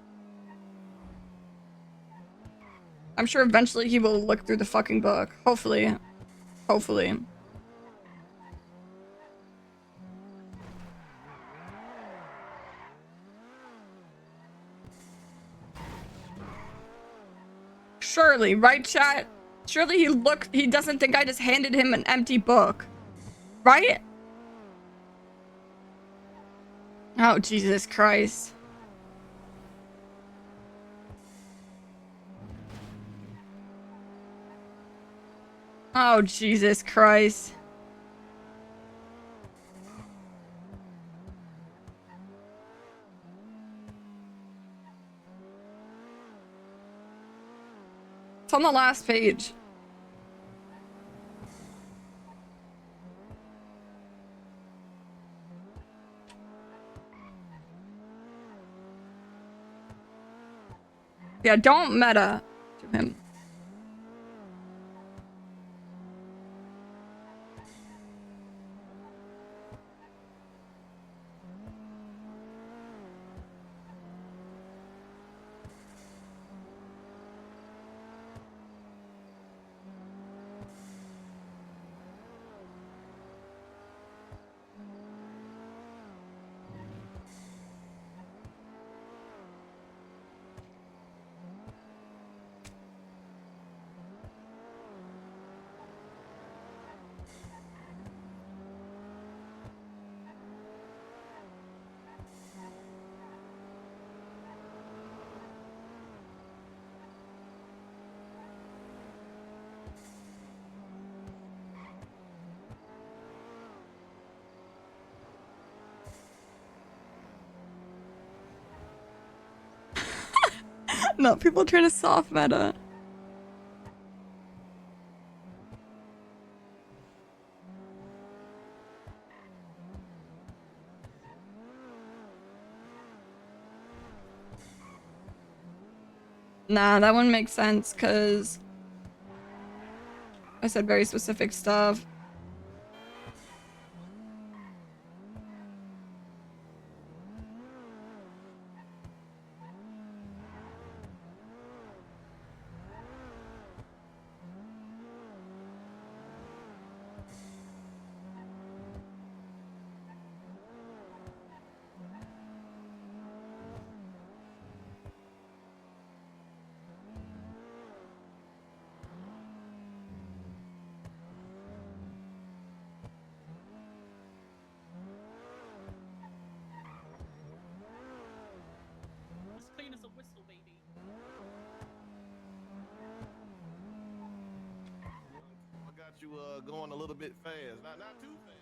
I'm sure eventually he will look through the fucking book. Hopefully. Hopefully. Surely, right, chat? Surely he doesn't think I just handed him an empty book. Right? Oh, Jesus Christ. Oh, Jesus Christ. It's on the last page. Yeah, don't meta to him. No, people trying to soft meta. Nah, that one makes sense because I said very specific stuff. As clean as a whistle, baby. I got you going a little bit fast. Not too fast.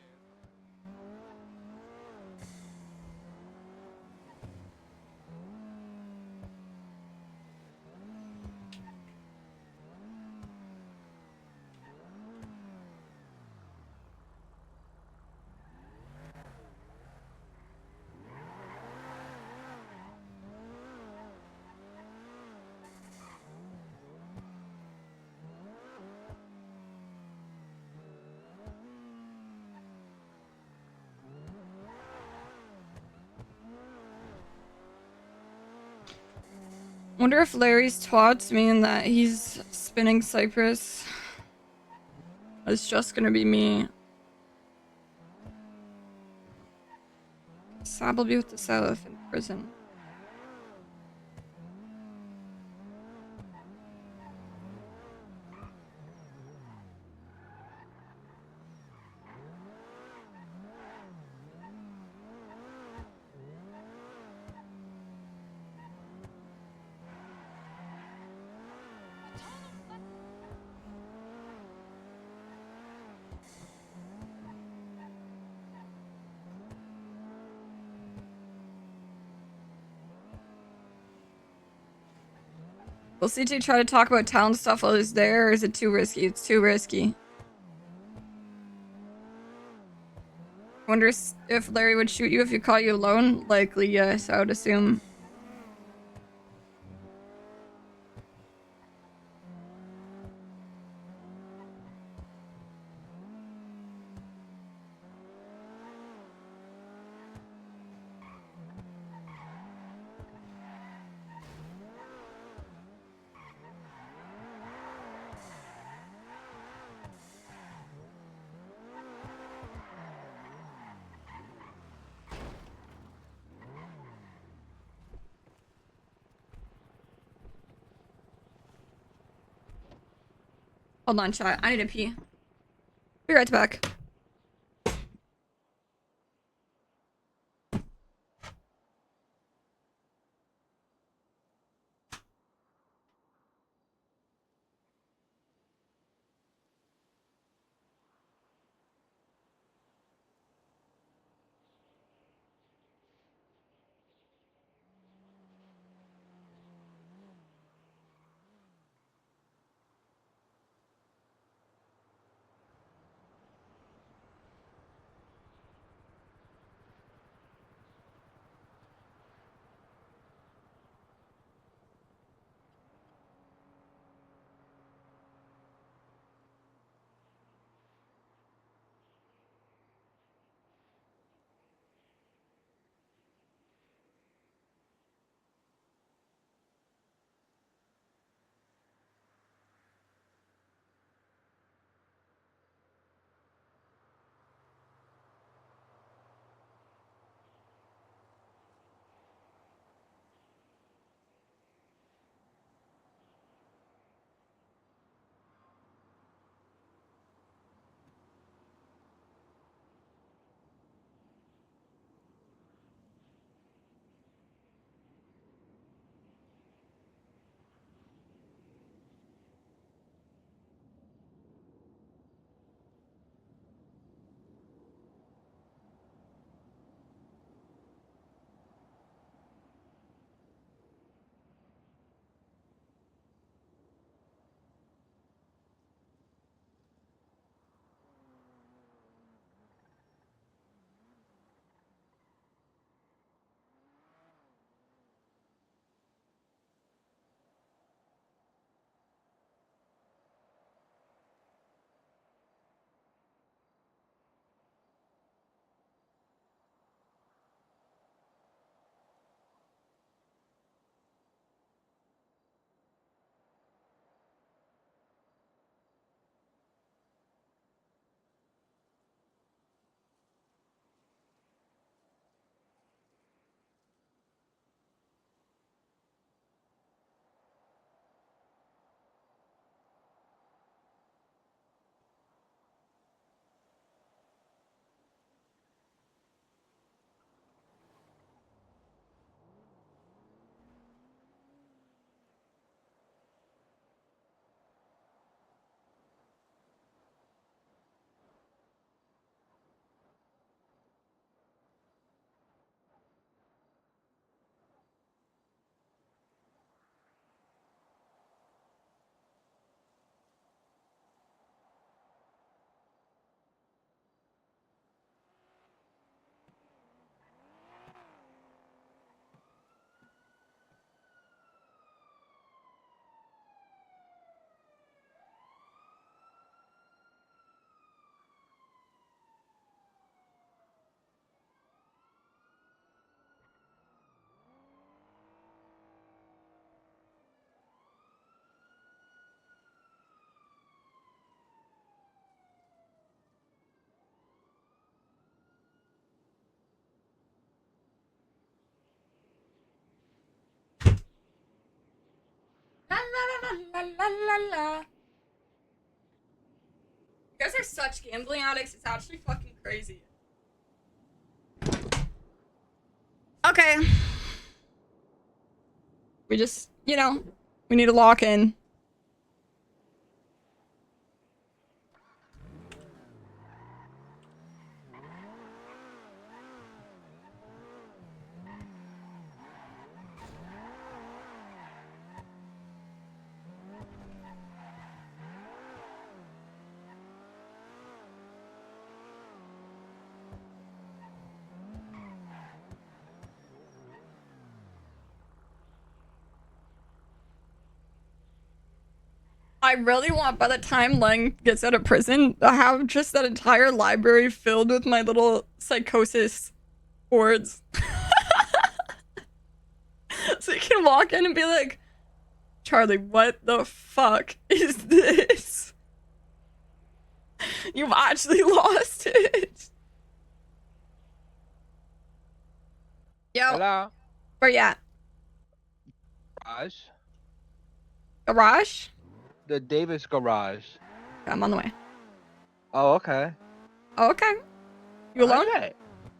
Wonder if Larry's twats mean that he's spinning Cypress. It's just gonna be me. Sab will be with the South in prison. Will CJ try to talk about town stuff while he's there, or is it too risky? It's too risky. Wonder if Larry would shoot you if he caught you alone? Likely, yes, I would assume. Hold on, chat. I need to pee. Be right back. La la la la la la la. You guys are such gambling addicts. It's actually fucking crazy. Okay. We just, we need to lock in. I really want, by the time Leng gets out of prison, to have just that entire library filled with my little psychosis boards. So you can walk in and be like, Charlie, what the fuck is this? You've actually lost it. Yo. Hello? Where you at? Garage. Garage? The Davis garage. I'm on the way. Oh, okay. Oh, okay. You alone? Okay.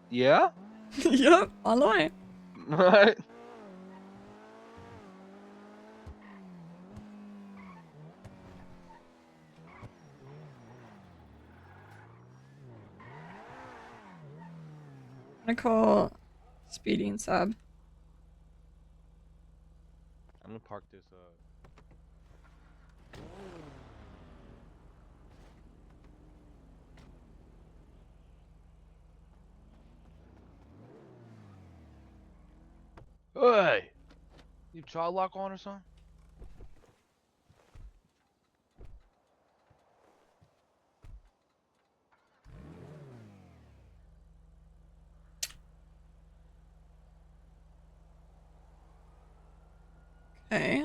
Yeah. Yep, on the way. Right. I'm gonna call Speedy and Sab. I'm gonna park this. Hey, you child lock on or something? Okay.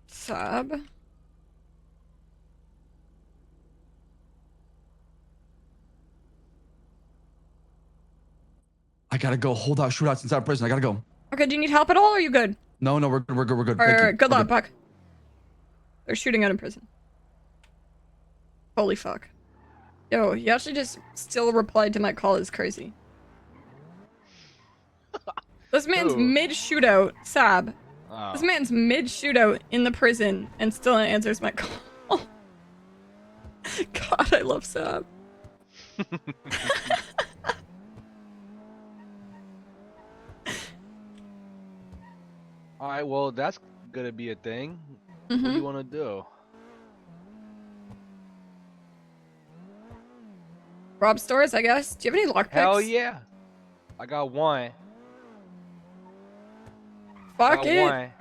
Sab. I gotta go. Hold out shootouts inside prison. I gotta go. Okay, do you need help at all, or are you good? No, we're good. We're good. We're good. All Thank you. right, good We're luck, Buck. They're shooting out in prison. Holy fuck. Yo, he actually just still replied to my call is crazy. This man's Who? mid-shootout, Sab. Oh. This man's mid-shootout in the prison and still answers my call. God, I love Sab. All right. Well, that's gonna be a thing. What do you want to do? Rob stores, I guess. Do you have any lockpicks? Hell yeah. I got one. Fuck got it. One.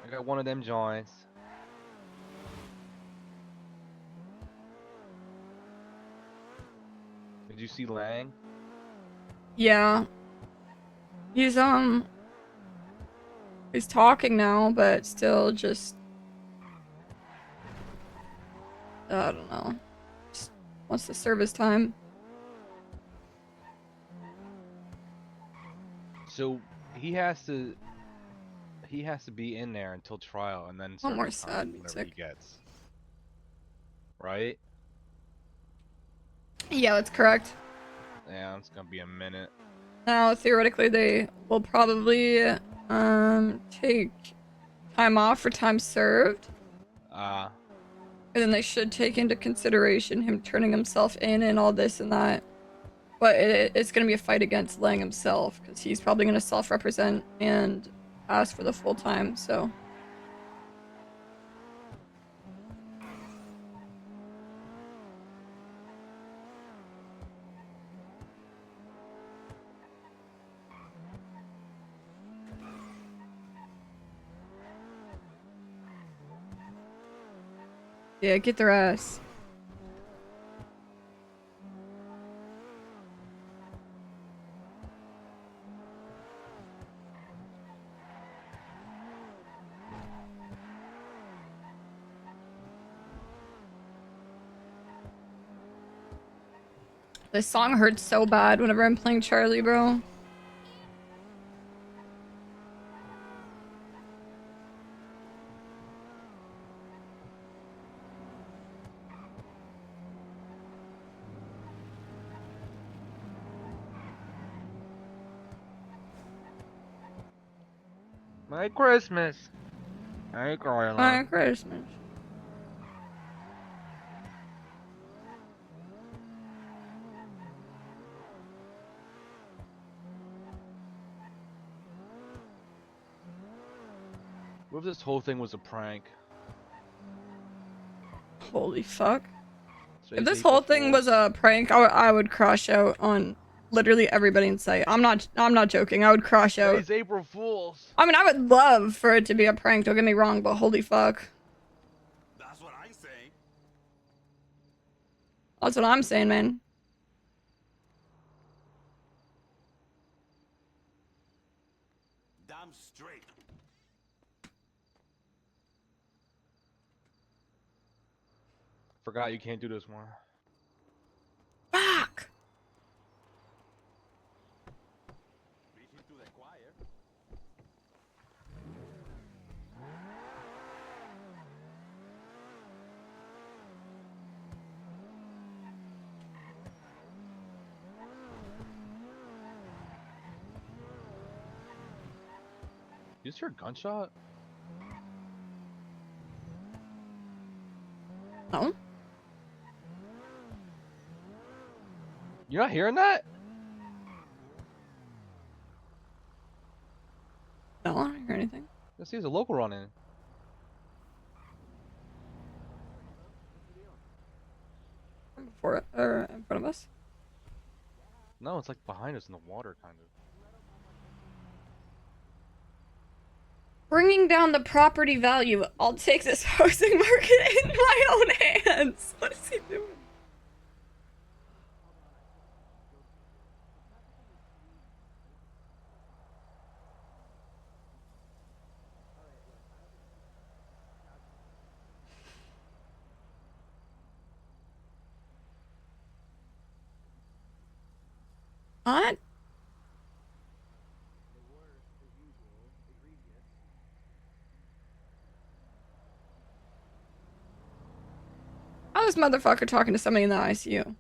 I got one of them joints. Did you see Lang? Yeah. He's he's talking now, but still just I don't know. Just wants the service time. So he has to be in there until trial and then One more service time, sad whatever music. he gets. Right? Yeah, that's correct. Yeah, it's gonna be a minute. Now, theoretically, they will probably take time off for time served. And then they should take into consideration him turning himself in and all this and that. But it's going to be a fight against Lang himself, because he's probably going to self-represent and ask for the full time, so. Yeah, get their ass. This song hurts so bad whenever I'm playing Charli, bro. Merry Christmas. Merry Christmas. Merry Christmas. What if this whole thing was a prank? Holy fuck. So If he's this April whole thing was a prank, I would crash out on literally everybody in sight. I'm not joking. I would crash out. Today's April Fools. I mean, I would love for it to be a prank, don't get me wrong, but holy fuck. That's what I'm saying. That's what I'm saying, man. Damn straight. Forgot you can't do this one. Fuck. You just hear a gunshot? No? You're not hearing that? No, I don't hear anything. I see there's a local running. Before it, or in front of us. No, it's like behind us in the water, kind of. Bringing down the property value. I'll take this housing market in my own hands. What is he doing? What? How is this motherfucker talking to somebody in the ICU?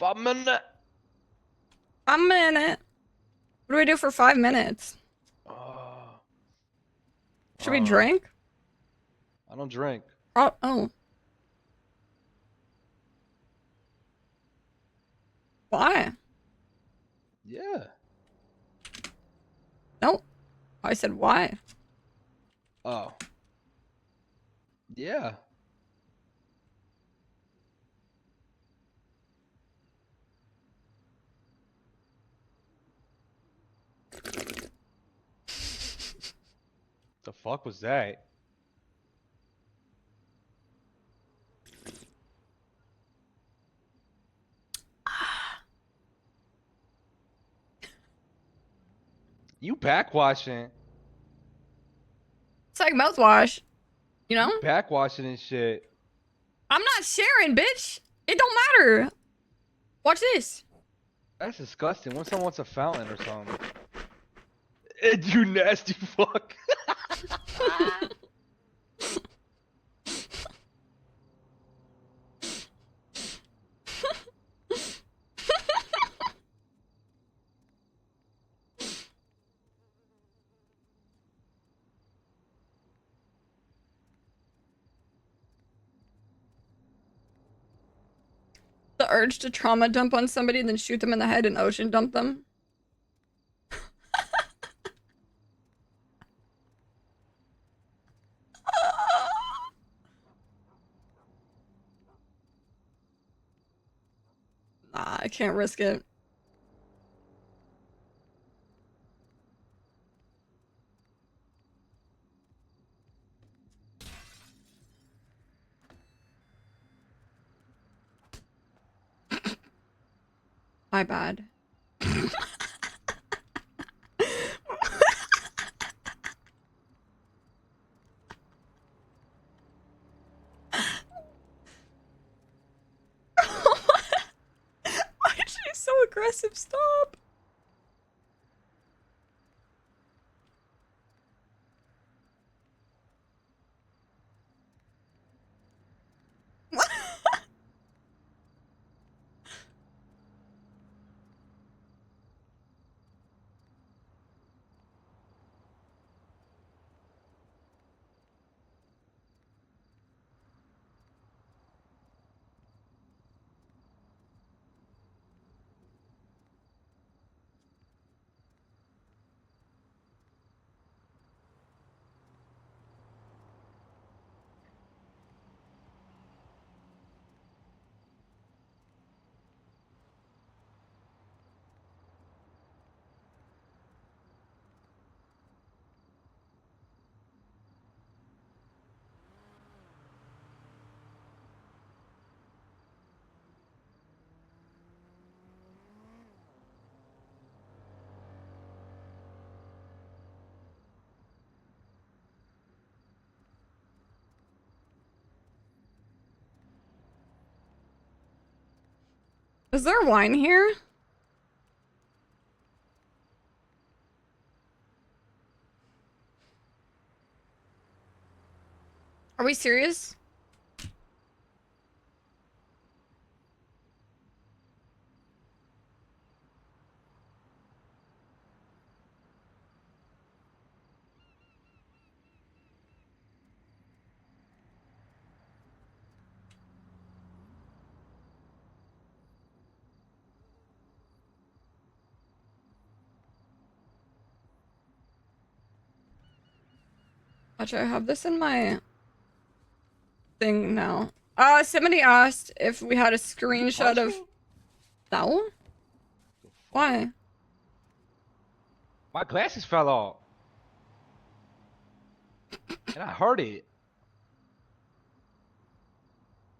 $5 minutes. A minute. What do we do for 5 minutes? Should we don't know. drink? I don't drink. Oh. Why? Yeah. No. I said why. Oh. Yeah. The fuck was that? You backwashing. It's like mouthwash. You know? You backwashing and shit. I'm not sharing, bitch. It don't matter. Watch this. That's disgusting. When someone wants a fountain or something. You nasty fuck. The urge to trauma dump on somebody, then shoot them in the head and ocean dump them. Nah, I can't risk it. My bad. aggressive. Stop. Is there wine here? Are we serious? Watch, I have this in my thing now. Somebody asked if we had a screenshot of... No? Why? My glasses fell off. And I heard it.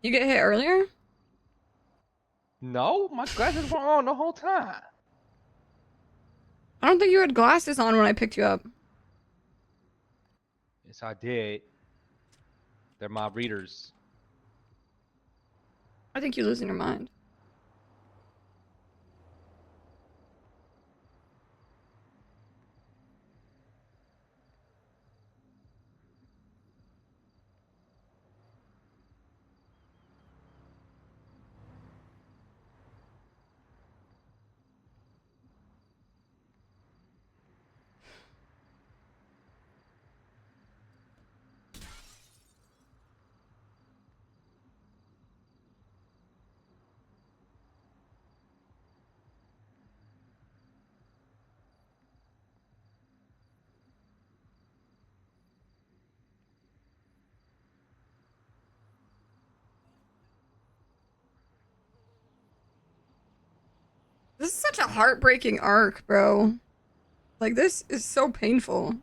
You get hit earlier? No, my glasses were on the whole time. I don't think you had glasses on when I picked you up. Yes, I did. They're my readers. I think you're losing your mind. This is such a heartbreaking arc, bro. Like, this is so painful.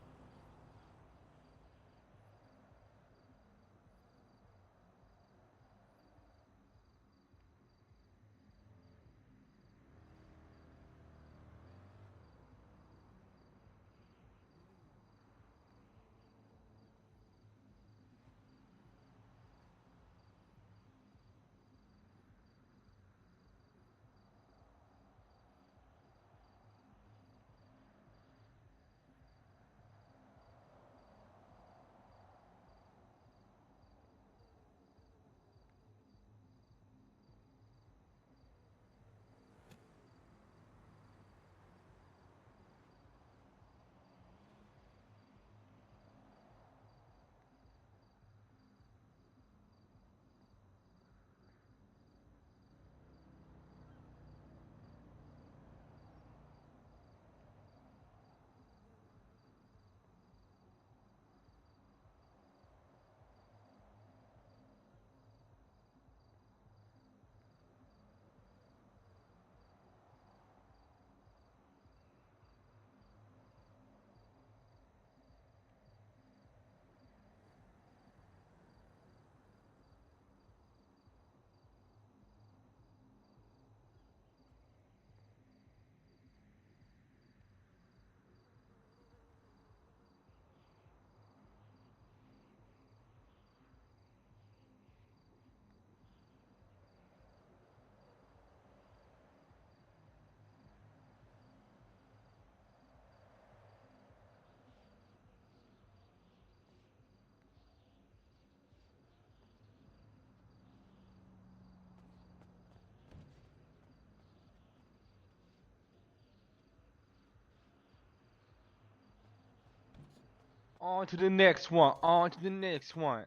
On to the next one. On to the next one.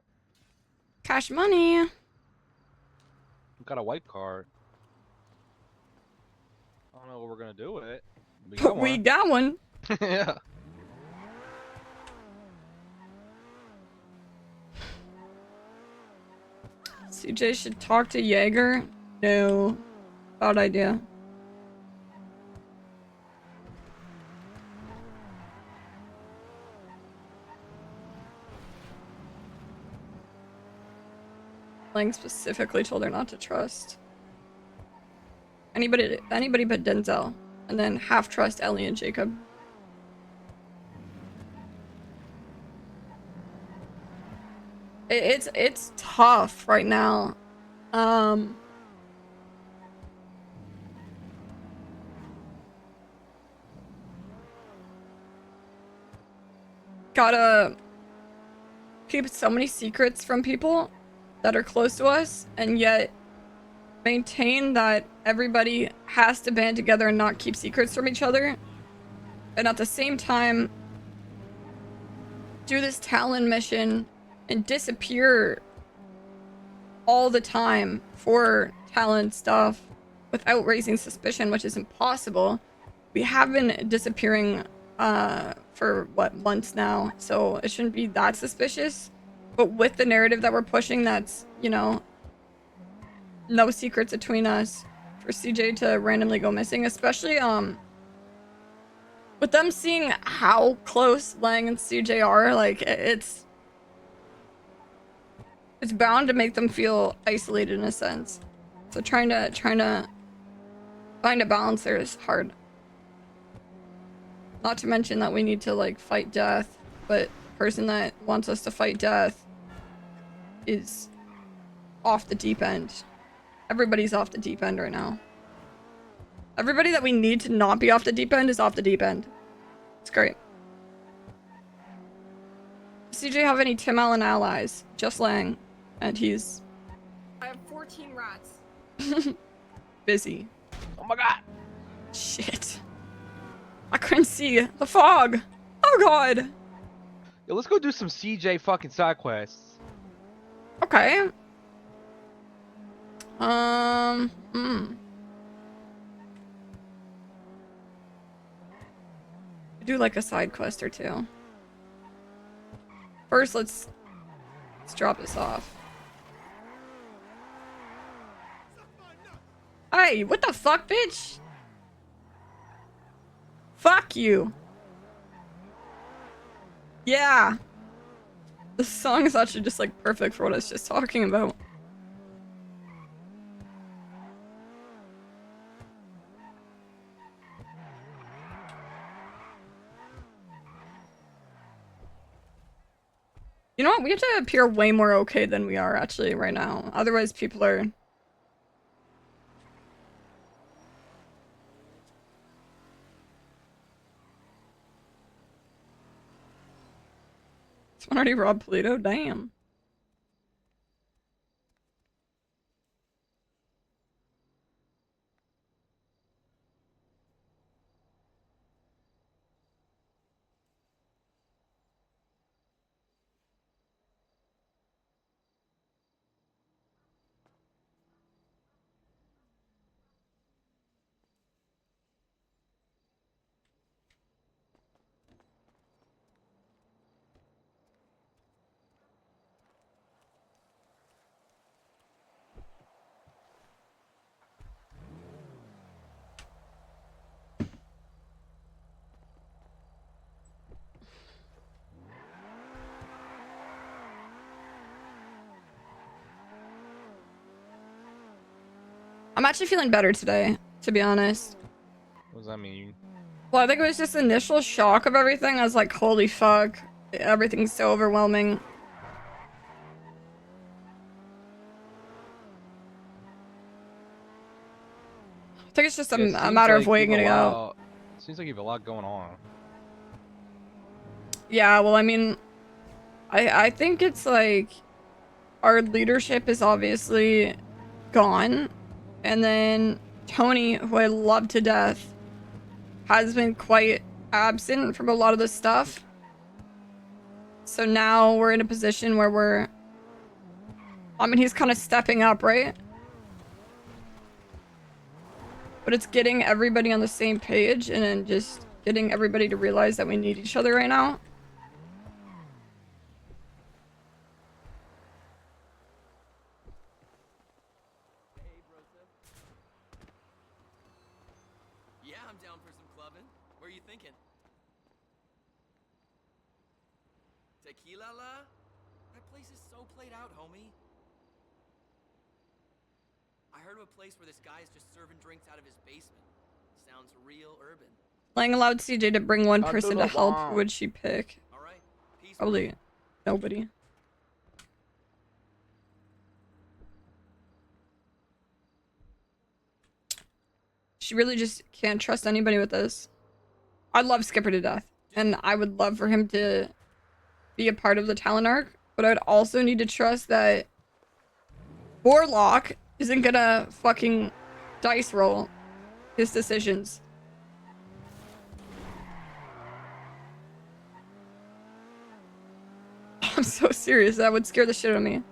Cash money. We got a white card. I don't know what we're gonna do with it. We got We one. got one. Yeah. CJ should talk to Jaeger. No. Bad idea. Lang specifically told her not to trust anybody but Denzel, and then half trust Ellie and Jacob. It's tough right now. Gotta keep so many secrets from people that are close to us, and yet maintain that everybody has to band together and not keep secrets from each other. And at the same time, do this Talon mission and disappear all the time for Talon stuff without raising suspicion, which is impossible. We have been disappearing for what, months now, so it shouldn't be that suspicious. But with the narrative that we're pushing, that's, you know, no secrets between us, for CJ to randomly go missing, especially with them seeing how close Lang and CJ are, like, it's bound to make them feel isolated in a sense. So trying to find a balance there is hard. Not to mention that we need to, like, fight death, but the person that wants us to fight death is off the deep end. Everybody's off the deep end right now. Everybody that we need to not be off the deep end is off the deep end. It's great. Does CJ have any Tim Allen allies? Just Lang. And he's... I have 14 rats. busy. Oh my god! Shit. I couldn't see the fog. Oh god. Yo, let's go do some CJ fucking side quests. Okay. Do like a side quest or two. First, let's drop this off. Hey, what the fuck, bitch? Fuck you. Yeah. The song is actually just like perfect for what I was just talking about. You know what? We have to appear way more okay than we are actually right now. Otherwise, people are... Someone already robbed Polito? Damn. I'm actually feeling better today, to be honest. What does that mean? Well, I think it was just initial shock of everything. I was like, holy fuck. Everything's so overwhelming. I think it's just a matter of waiting it out. Seems like you have a lot going on. Yeah, well, I mean, I think it's like our leadership is obviously gone. And then Tony, who I love to death, has been quite absent from a lot of this stuff. So now we're in a position where we're... I mean, he's kind of stepping up, right? But it's getting everybody on the same page and then just getting everybody to realize that we need each other right now. Yeah, I'm down for some clubbing. Where are you thinking? Tequila la? That place is so played out, homie. I heard of a place where this guy's just serving drinks out of his basement. Sounds real urban. Lang allowed CJ to bring one I person do to not help. Who want. would she pick? Alright, peace. Probably nobody. She really just can't trust anybody with this. I love Skipper to death. And I would love for him to be a part of the talent arc. But I would also need to trust that Warlock isn't gonna fucking dice roll his decisions. I'm so serious. That would scare the shit out of me.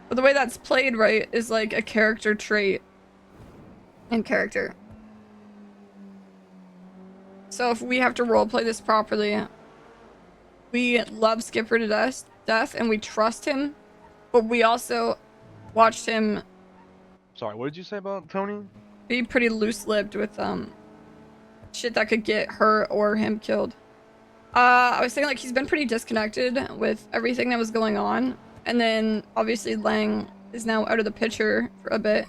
But the way that's played, right, is like a character trait in character. So if we have to roleplay this properly, we love Skipper to death and we trust him, but we also watched him Sorry, what did you say about Tony? be pretty loose-lipped with shit that could get her or him killed. I was saying like he's been pretty disconnected with everything that was going on, and then obviously Lang is now out of the picture for a bit,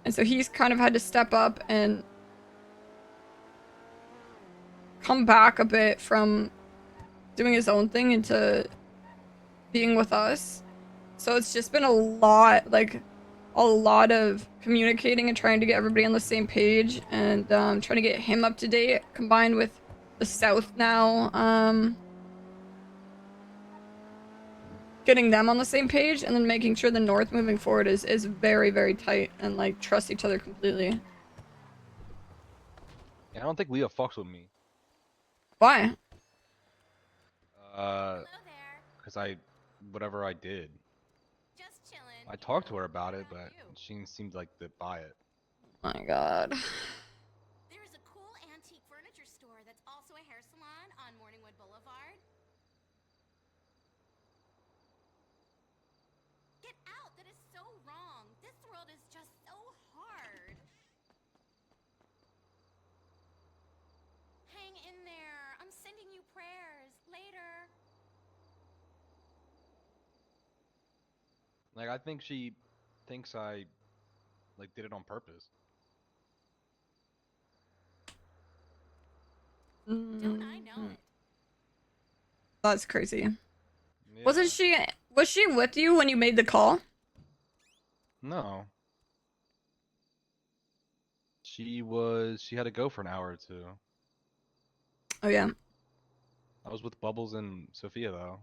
and so he's kind of had to step up and come back a bit from doing his own thing into being with us. So it's just been a lot of communicating and trying to get everybody on the same page, and trying to get him up to date, combined with the South now, getting them on the same page, and then making sure the North moving forward is very, very tight and like trust each other completely. Yeah, I don't think Leah fucks with me. Why? Because whatever I did. Just chilling. I talked to her about it, but she seemed like to buy it. Oh my god. There's a cool antique furniture store that's also a hair salon on Morningwood Boulevard. Get out! That is so wrong. This world is just so hard. Hang in there. I'm sending you prayers. Later. Like, I think she thinks I, like, did it on purpose. Don't I know it? That's crazy. Yeah. Was she with you when you made the call? No. She had to go for an hour or two. Oh yeah. I was with Bubbles and Sophia, though.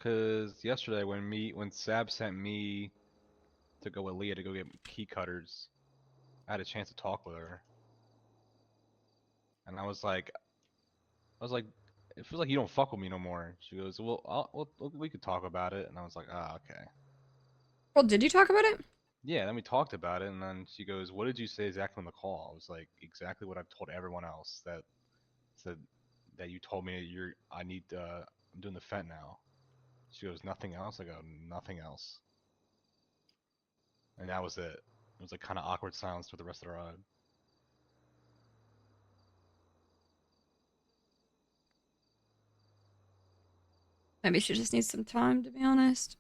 Cause yesterday when Sab sent me to go with Leah to go get key cutters, I had a chance to talk with her, and I was like, it feels like you don't fuck with me no more. She goes, well, we could talk about it, and I was like, ah, okay. Well, did you talk about it? Yeah, then we talked about it, and then she goes, what did you say exactly on the call? I was like, exactly what I've told everyone else, that said that you told me I'm doing the Fent now. She goes, nothing else? I go, nothing else. And that was it. It was like kind of awkward silence for the rest of the ride. Maybe she just needs some time, to be honest.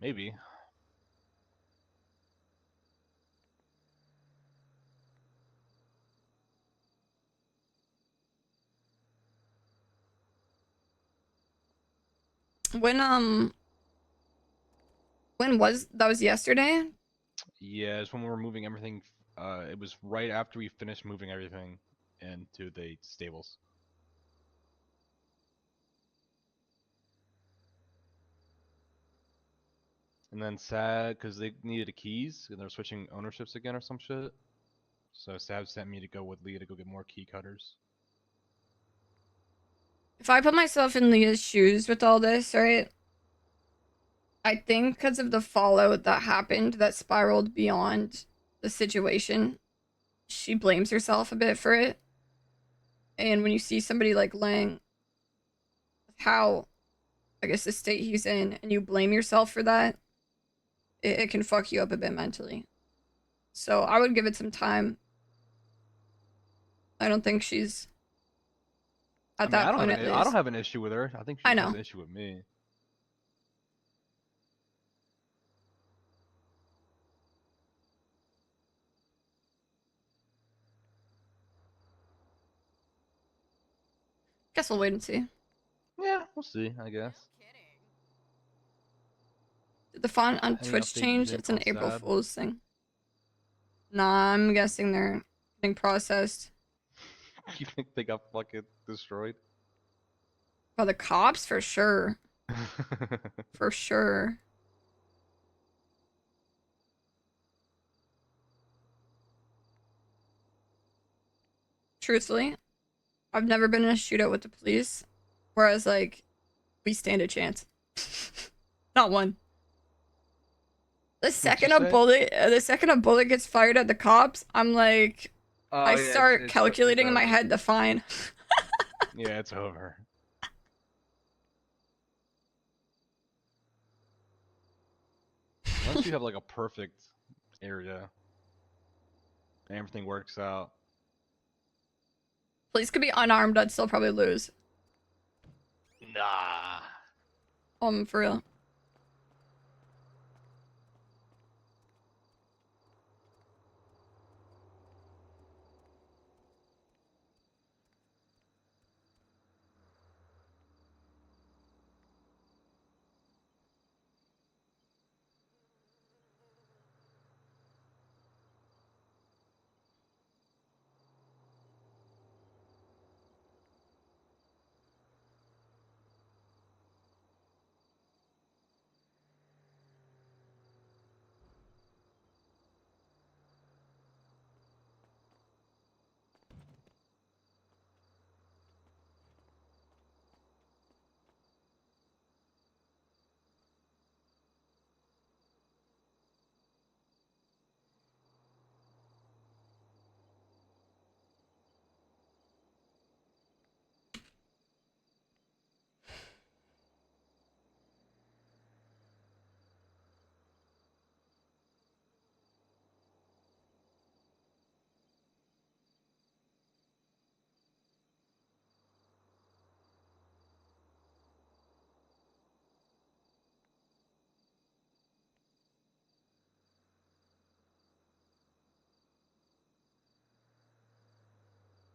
Maybe. When When was that? Was yesterday? Yeah, it's when we were moving everything. It was right after we finished moving everything into the stables. And then Sad, because they needed the keys, and they're switching ownerships again or some shit. So Sad sent me to go with Leah to go get more key cutters. If I put myself in Leah's shoes with all this, right? I think because of the fallout that happened that spiraled beyond the situation, she blames herself a bit for it. And when you see somebody like Lang, how, I guess, the state he's in, and you blame yourself for that, it can fuck you up a bit mentally. So I would give it some time. I don't think she's at that point at least. I don't have an issue with her. I think she I has know. an issue with me. Guess we'll wait and see. Yeah, we'll see, I guess. Did the font on Any Twitch update change? Zen It's an called April Sad? Fool's thing. Nah, I'm guessing they're getting processed. You think they got fucking destroyed? By the cops, for sure. For sure. Truthfully, I've never been in a shootout with the police, whereas, like, we stand a chance. Not one. The second a bullet gets fired at the cops, I'm like, I start calculating in my head the fine. Yeah, it's over. Unless you have like a perfect area and everything works out. Police could be unarmed, I'd still probably lose. Nah. For real.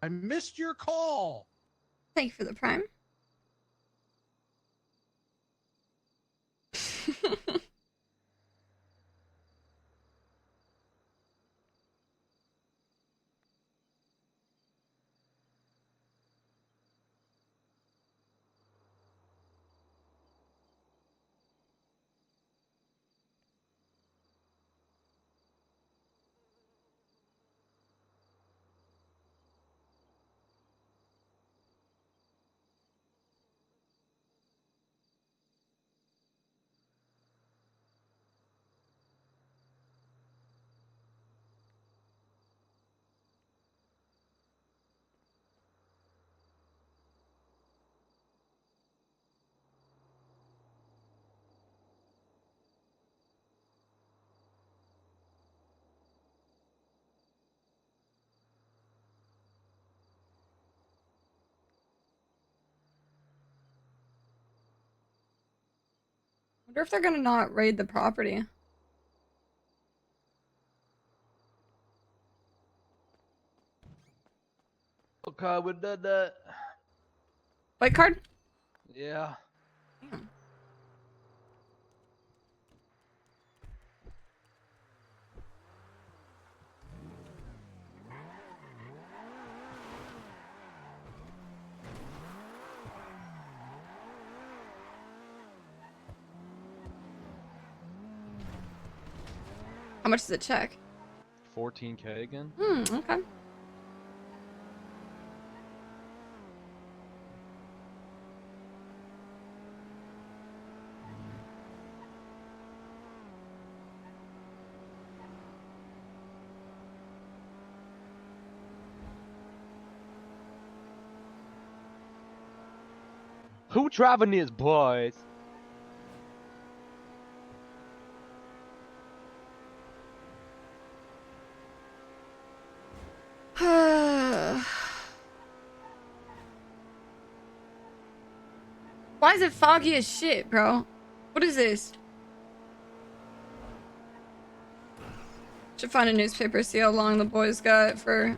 I missed your call. Thank you for the prime. Wonder if they're gonna not raid the property. Okay, I would done that. White card? Yeah. How much does it check? 14K again. Okay. Who driving these boys? Why is it foggy as shit, bro? What is this? Should find a newspaper, see how long the boys got for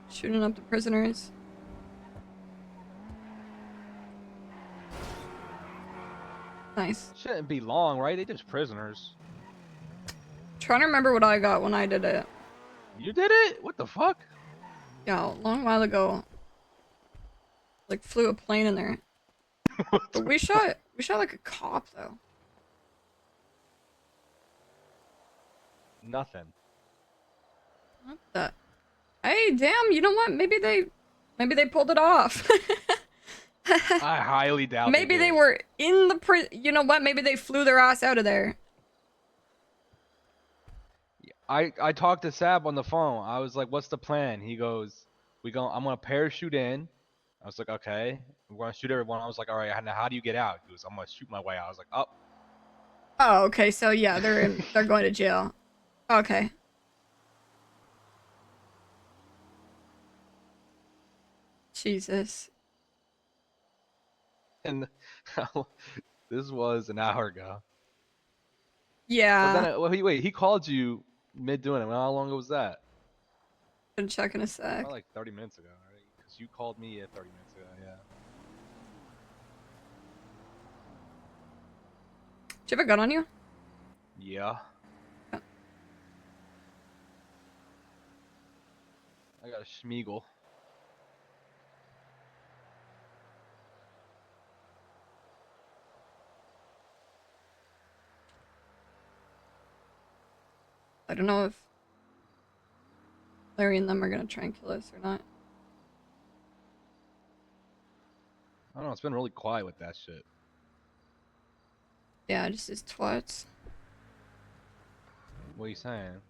shooting up the prisoners. Nice. Shouldn't be long, right? They just prisoners. Trying to remember what I got when I did it. You did it? What the fuck? Yeah, a long while ago. Like flew a plane in there. But we shot like a cop though. Nothing. What the? Hey, damn! You know what? Maybe they pulled it off. I highly doubt. Maybe they were in the You know what? Maybe they flew their ass out of there. I talked to Sab on the phone. I was like, "What's the plan?" He goes, I'm gonna parachute in." I was like, "Okay, we're gonna shoot everyone." I was like, "All right, now how do you get out?" He goes, "I'm gonna shoot my way out." I was like, "Oh." Oh, okay. So yeah, they're going to jail. Okay. Jesus. And this was an hour ago. Yeah. But then, wait, he called you mid doing it. How long ago was that? Gonna check in a sec. Probably like 30 minutes ago, right? Because you called me 30 minutes ago, yeah. Do you have a gun on you? Yeah. I got a Schmeagle. I don't know if Larry and them are gonna try and kill us or not. I don't know, it's been really quiet with that shit. Yeah, just his twats. What are you saying?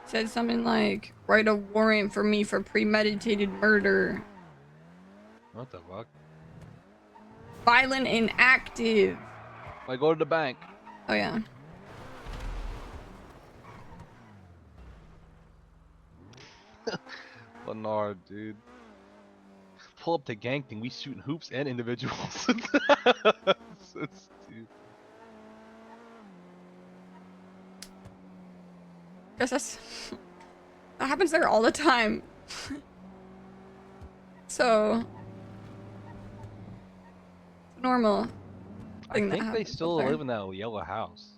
Said something like, write a warrant for me for premeditated murder. What the fuck? Violent and active. I go to the bank. Oh yeah. Bernard, dude. Pull up the gang thing, we shooting hoops and individuals. So stupid. Guess that happens there all the time. So it's normal thing that I think they happens still up there. live in that yellow house.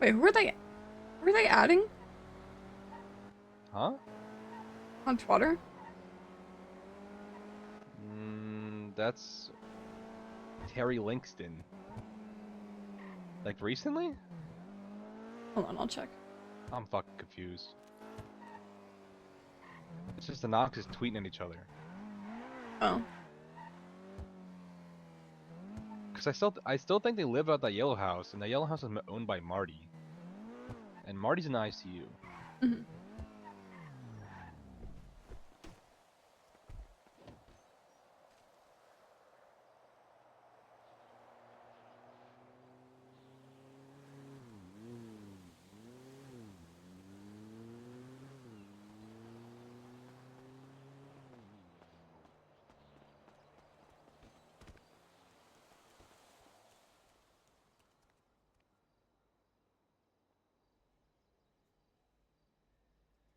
Wait, who are they? Who are they adding? Huh? On Twitter? That's Terry Linkston. Like recently? Hold on, I'll check. I'm fucking confused. It's just the Noxes tweeting at each other. Oh. Cause I still think they live out that yellow house, and that yellow house is owned by Marty. And Marty's in the ICU. Mm-hmm.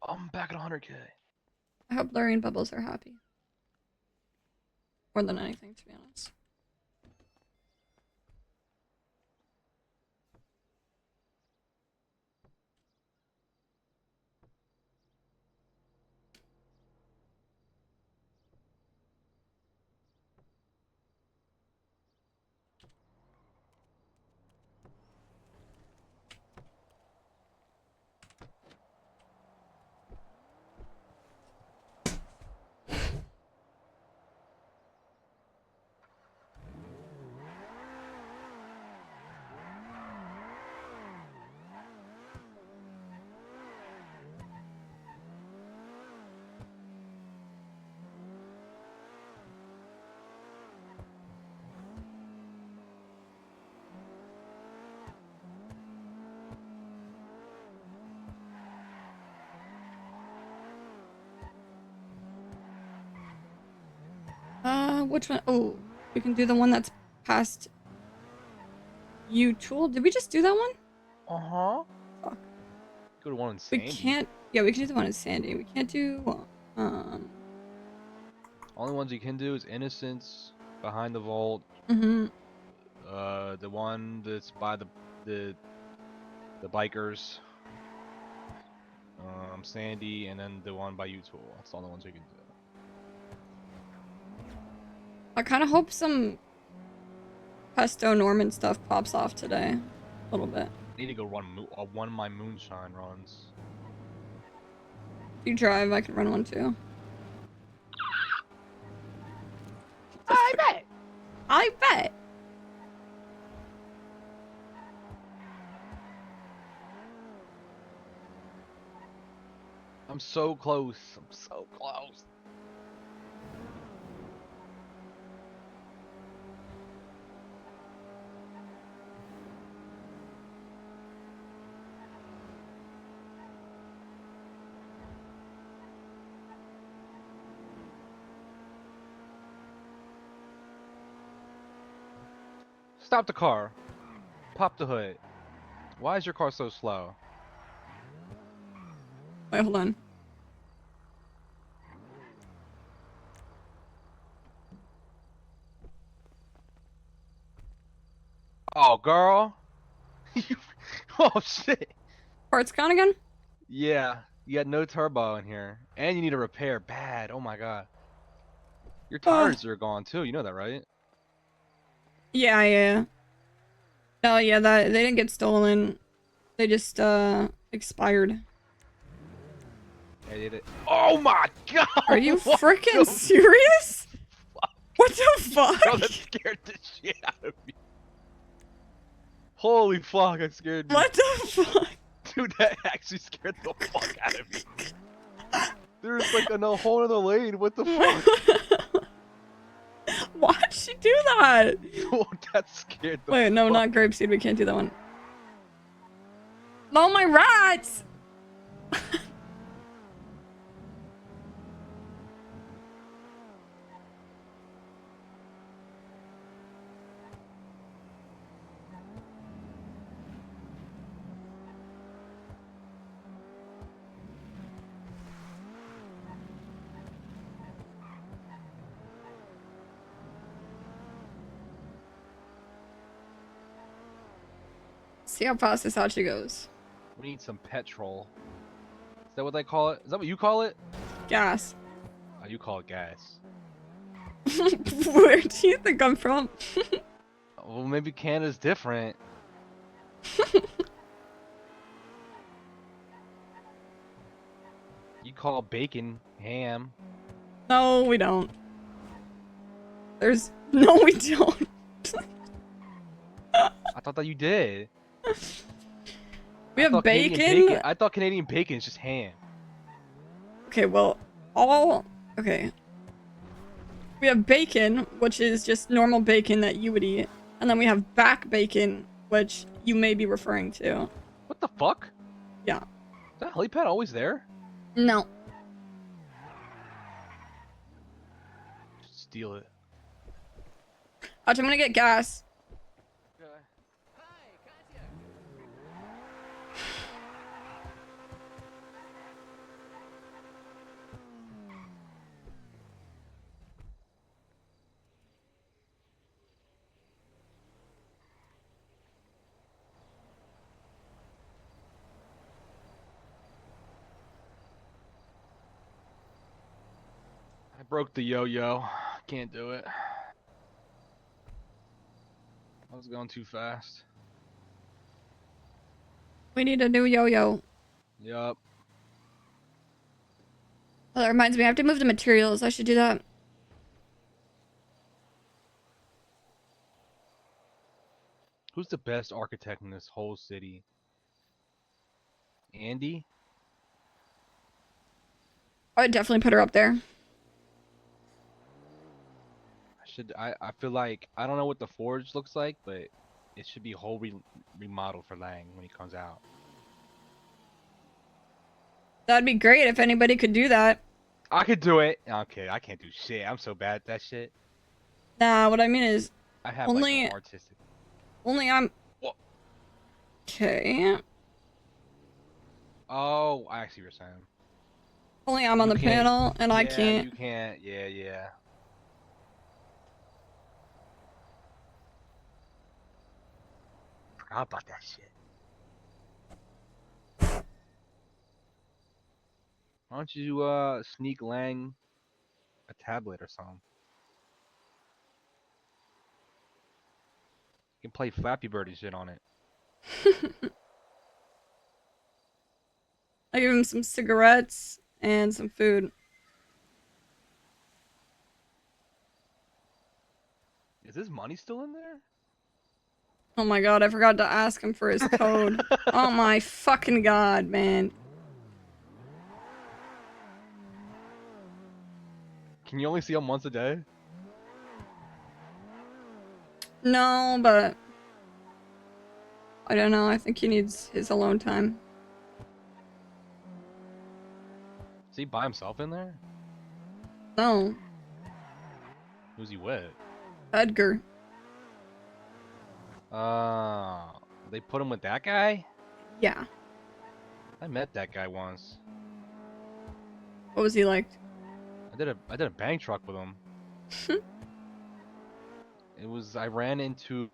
I'm back at 100K. I hope Larry and Bubbles are happy. More than anything, to be honest. Which one? Oh, we can do the one that's past you tool. Did we just do that one? Uh-huh. Fuck. Go to one in We Sandy. can't. Yeah, we can do the one in Sandy. We can't do. Only ones you can do is Innocence, Behind the Vault, Mm-hmm. the one that's by the bikers, Sandy, and then the one by U-Tool. That's the only ones you can do. I kind of hope some Pesto Norman stuff pops off today. A little bit. I need to go run one of my moonshine runs. If you drive, I can run one too. I bet. I bet. I'm so close. I'm so close. Stop the car. Pop the hood. Why is your car so slow? Wait, hold on. Oh, girl. Oh, shit. Parts gone again? Yeah, you got no turbo in here. And you need a repair bad. Oh my god. Your tires are gone too, you know that, right? Yeah, yeah. Oh yeah, that they didn't get stolen. They just expired. Yeah, you did. Oh my god! Are you What freaking the serious? What the fuck? Bro, that scared the shit out of me. Holy fuck, that scared me. What the fuck? Dude, that actually scared the fuck out of me. There's like a whole other lane, what the fuck? Why'd she do that? Oh, that scared the Wait, no, fuck. not grapeseed. We can't do that one. Oh my rats! See how fast this actually goes. We need some petrol. Is that what they call it? Is that what you call it? Gas. Oh, you call it gas. Where do you think I'm from? Well, maybe Canada's different. You call bacon ham. No, we don't. No, we don't. I thought that you did. We I have thought Canadian bacon. I thought Canadian bacon is just ham. Okay, well, okay. We have bacon, which is just normal bacon that you would eat. And then we have back bacon, which you may be referring to. What the fuck? Yeah. Is that helipad always there? No. Just steal it. Watch, I'm gonna get gas. I broke the yo-yo. Can't do it. I was going too fast. We need a new yo-yo. Yup. Oh, that reminds me, I have to move the materials. I should do that. Who's the best architect in this whole city? Andy? I would definitely put her up there. I feel like, I don't know what the Forge looks like, but it should be whole remodeled for Lang when he comes out. That'd be great if anybody could do that. I could do it. Okay, I can't do shit. I'm so bad at that shit. Nah, what I mean is I have only like no artistic. only I'm. What? Okay. Oh, I see what you're saying. Only I'm on You the can't. panel and I Yeah, can't. you can't. Yeah, yeah. Forgot about that shit. Why don't you sneak Lang a tablet or something? You can play Flappy Bird and shit on it. I give him some cigarettes and some food. Is his money still in there? Oh my god, I forgot to ask him for his code. Oh my fucking god, man. Can you only see him once a day? No, but I don't know. I think he needs his alone time. Is he by himself in there? No, Who's he with? Edgar. They put him with that guy? Yeah. I met that guy once. What was he like? I did a bang truck with him. I ran into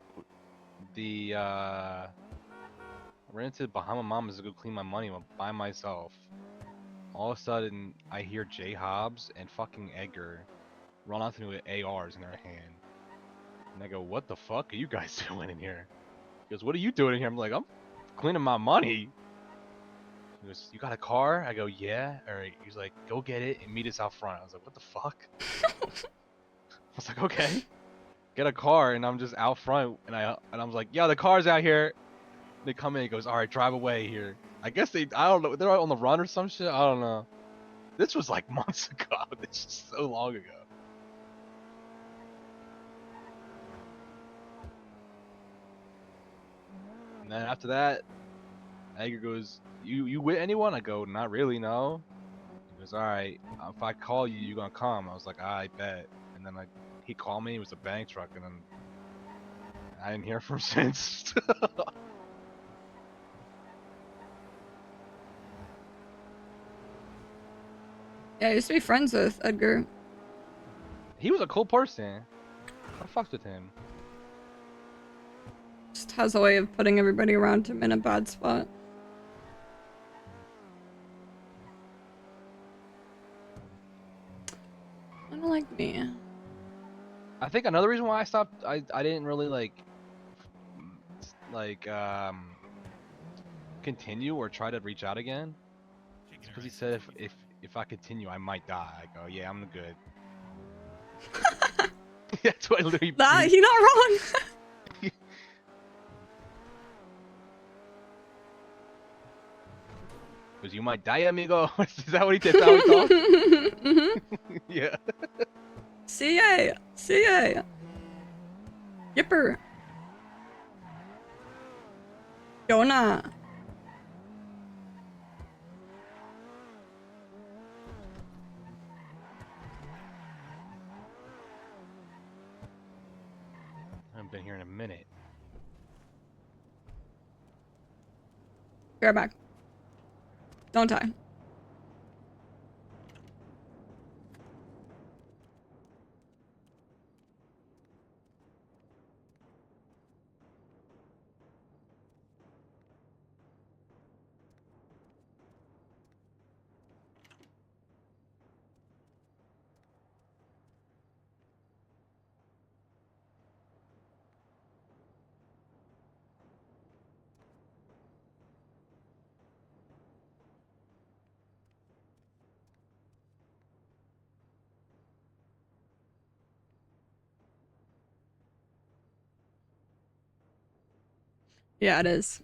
Bahama Mamas to go clean my money by myself. All of a sudden, I hear Jay Hobbs and fucking Edgar run out to me with ARs in their hand. And I go, what the fuck are you guys doing in here? He goes, what are you doing in here? I'm like, I'm cleaning my money. He goes, you got a car? I go, yeah. Or he's like, go get it and meet us out front. I was like, what the fuck? I was like, okay. Get a car, and I'm just out front, and I was like, yeah, the car's out here. They come in, he goes, all right, drive away here. I guess I don't know, they're on the run or some shit. I don't know. This was like months ago. This is so long ago. And then after that, Edgar goes, you with anyone? I go, not really, no. He goes, all right, if I call you, you gonna come? I was like, I bet. And then he called me. It was a bang truck, and then I didn't hear from him since. Yeah, I used to be friends with Edgar. He was a cool person. I fucked with him. Just has a way of putting everybody around him in a bad spot. I don't like me. I think another reason why I stopped, I didn't really continue or try to reach out again. Because he said if I continue, I might die. I go, yeah, I'm good. That's what I literally. He not wrong. Because you might die, amigo. Is that what he did? That's how he talked? Mm-hmm. Yeah. CA. CA. Yipper. Yona. I haven't been here in a minute. Be right back. Don't die. Yeah, it is.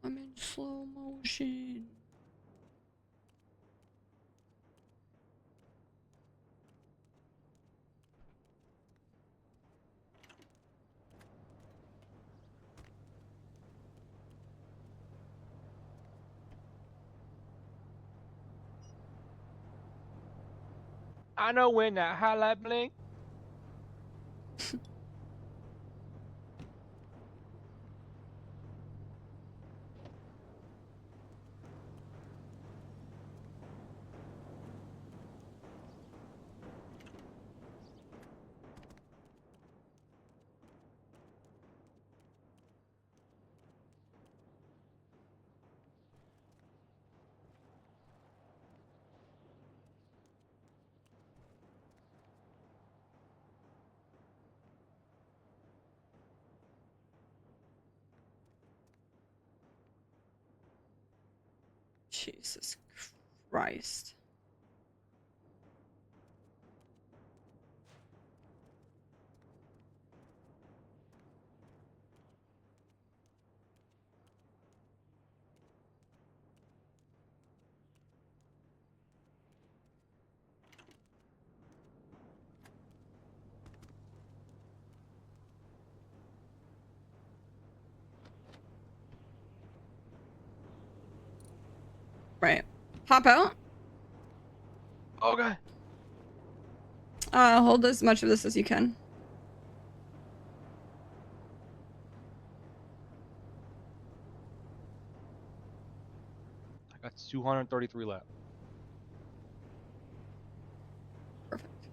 I'm in slow motion. I know when that highlight blink. Jesus Christ. Right. Hop out. Okay. Hold as much of this as you can. I got 233 left. Perfect.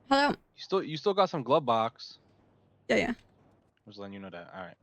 Hello. You still got some glove box. Yeah, yeah. Just letting you know that. All right.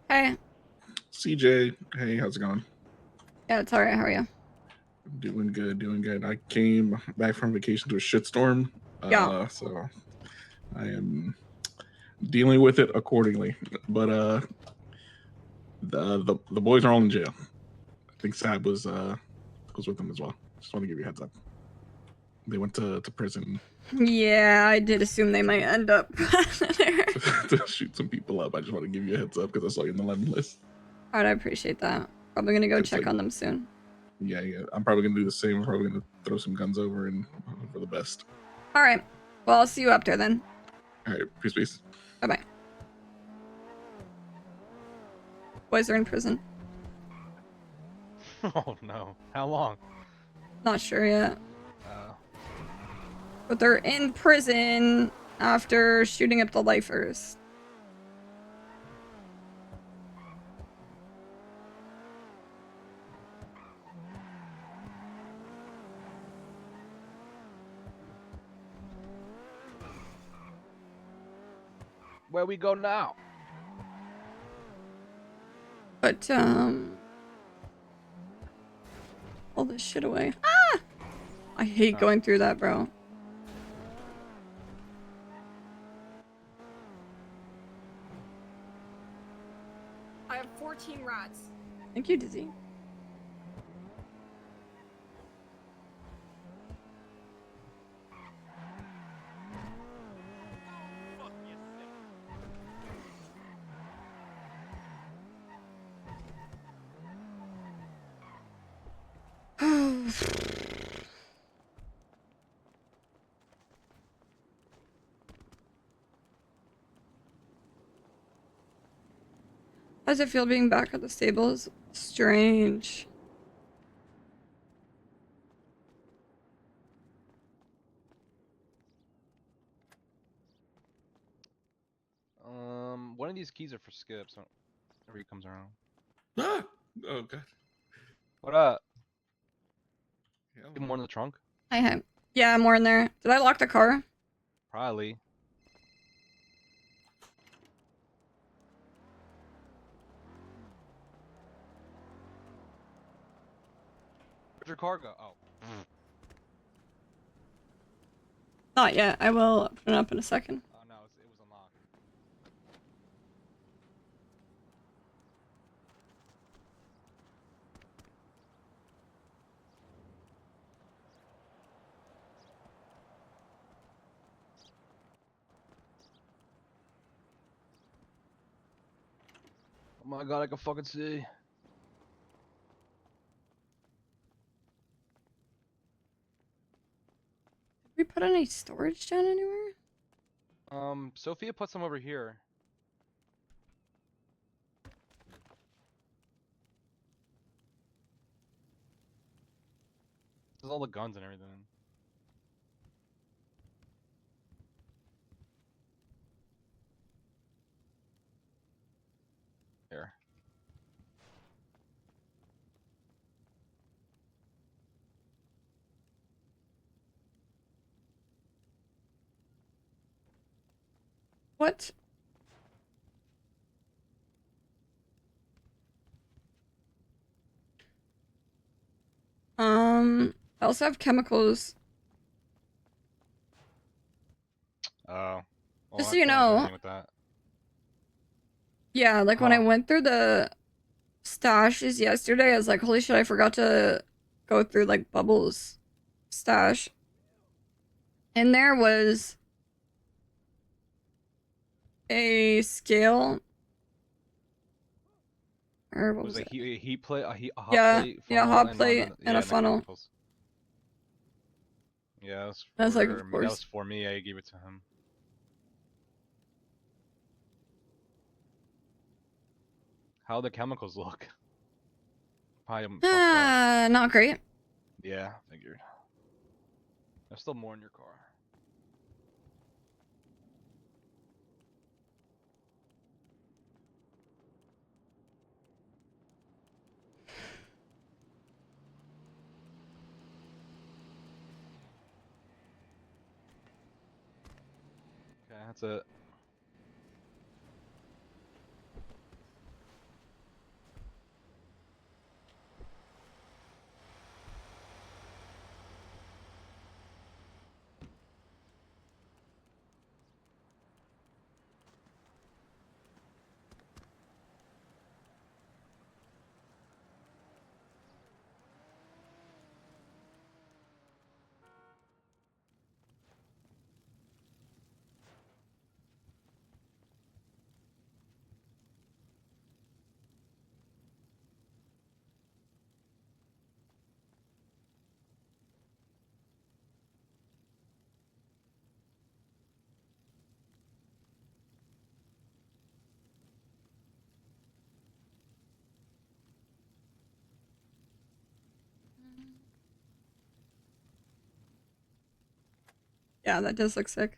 Hey. CJ, hey, how's it going? Yeah, it's alright. How are you? Doing good, doing good. I came back from vacation to a shitstorm. Yeah. So I am dealing with it accordingly. But the boys are all in jail. I think Sab was with them as well. Just want to give you a heads up. They went to prison Yeah, I did assume they might end up there. to shoot some people up. I just want to give you a heads up because I saw you in the London list. Alright, I appreciate that. Probably gonna go It's check like- on them soon. Yeah. I'm probably gonna do the same. I'm probably gonna throw some guns over and hope for the best. Alright. Well, I'll see you up there then. All right, peace. Bye bye. Boys are in prison. Oh no. How long? Not sure yet. But they're in prison after shooting up the lifers. Where we go now? But, all this shit away. Ah! I hate going through that, bro. I have 14 rats. Thank you, Dizzy. How does it feel being back at the stables? Strange. One of these keys are for Skip, so whenever he comes around. Ah! Oh god. What up? Yeah, Get more in the trunk? Hi. Yeah, more in there. Did I lock the car? Probably. Where'd your car go? Oh. Not yet. I will put it up in a second. Oh no, it was unlocked. Oh my god, I can fucking see. Did we put any storage down anywhere? Sophia put some over here. There's all the guns and everything. Here. What? I also have chemicals. Oh. Well, Just I so you can't do know. anything with that. Yeah, like when I went through the stashes yesterday, I was like, holy shit, I forgot to go through like Bubbles' stash. And there was a scale. Or what It was was a it? heat plate, a hot Yeah, plate, yeah, funnel, hot and plate the, and a the funnel. chemicals. Yeah, that's for That's like, of me. course. That was for me. I gave it to him. How the chemicals look? Probably fucked up. Not great. Yeah, figured. There's still more in your car. Okay, that's it. Yeah, that does look sick.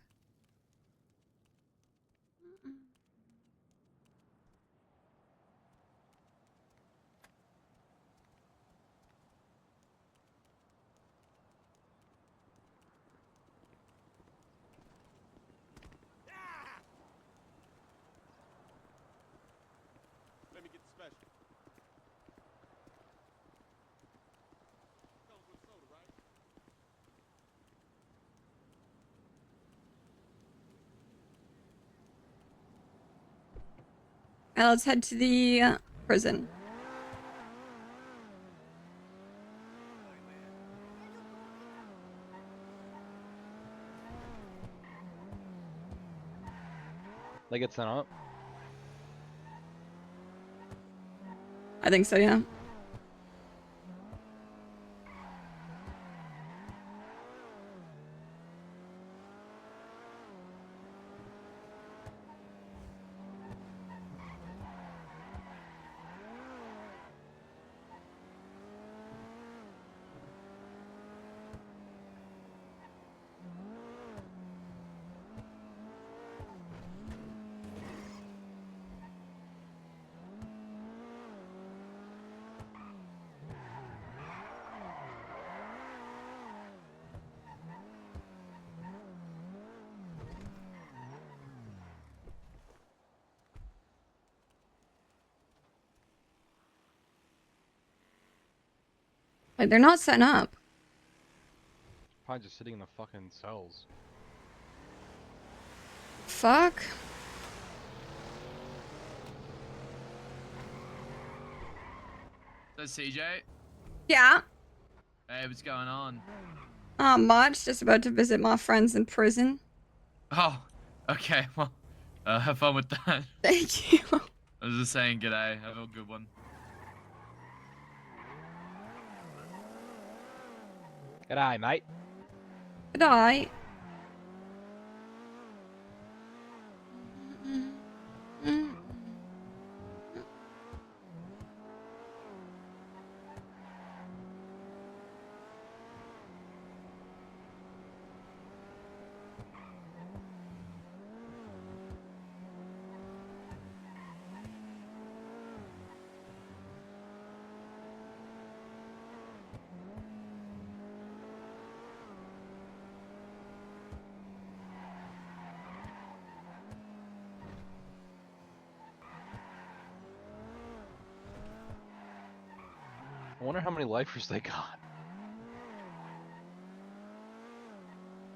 Let me get the special. Comes with soda, right? Now let's head to the prison. They get sent up. I think so, yeah. Like, they're not setting up. Probably just sitting in the fucking cells. Fuck. So CJ, Yeah. hey, what's going on? Not much. Just about to visit my friends in prison. Oh, okay. Well, have fun with that. Thank you. I was just saying, g'day. Have a good one. Good eye, mate. Good eye. I wonder how many lifers they got.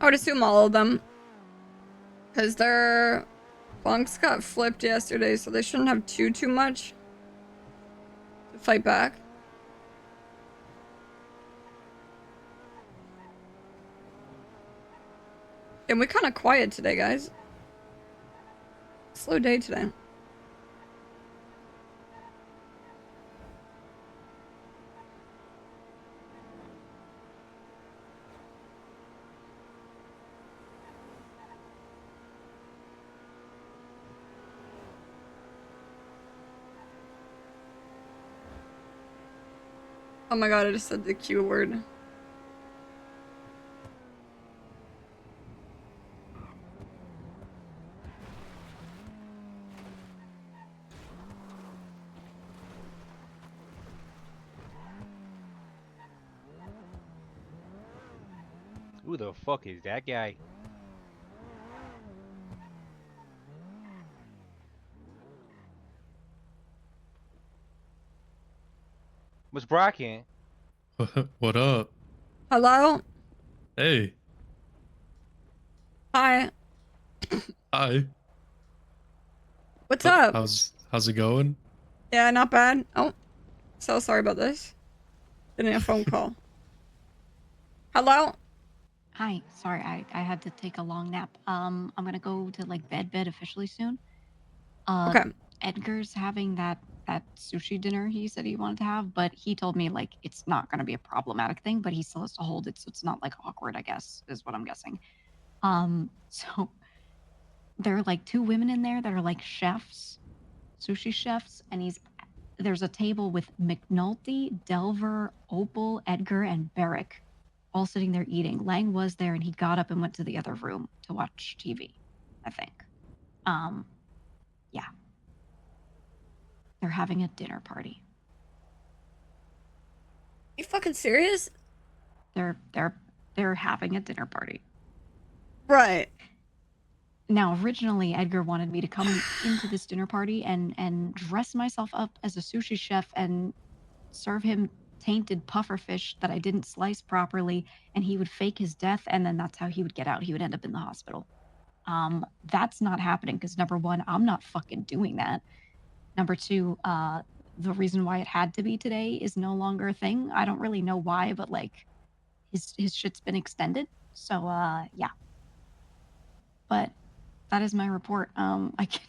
I would assume all of them. Because their bunks got flipped yesterday, so they shouldn't have too much to fight back. And we're kind of quiet today, guys. Slow day today. Oh my god, I just said the Q word. Who the fuck is that guy? What's Bracken? What up? Hello? Hey. Hi. Hi. What's up? How's it going? Yeah, not bad. Oh, so sorry about this. Getting a phone call. Hello? Hi, sorry, I had to take a long nap. I'm gonna go to like bed officially soon. Okay. Edgar's having that sushi dinner he said he wanted to have, but he told me like it's not gonna be a problematic thing, but he still has to hold it so it's not like awkward, I guess, is what I'm guessing. So there are like two women in there that are like chefs, sushi chefs, and there's a table with McNulty, Delver, Opal, Edgar, and Barrick all sitting there eating. Lang was there and he got up and went to the other room to watch TV, I think. Yeah. They're having a dinner party. You fucking serious? They're having a dinner party. Right. Now, originally, Edgar wanted me to come into this dinner party and dress myself up as a sushi chef and serve him tainted pufferfish that I didn't slice properly, and he would fake his death, and then that's how he would get out. He would end up in the hospital. That's not happening because number one, I'm not fucking doing that. Number two, the reason why it had to be today is no longer a thing. I don't really know why, but like his shit's been extended. So yeah. But that is my report. I can.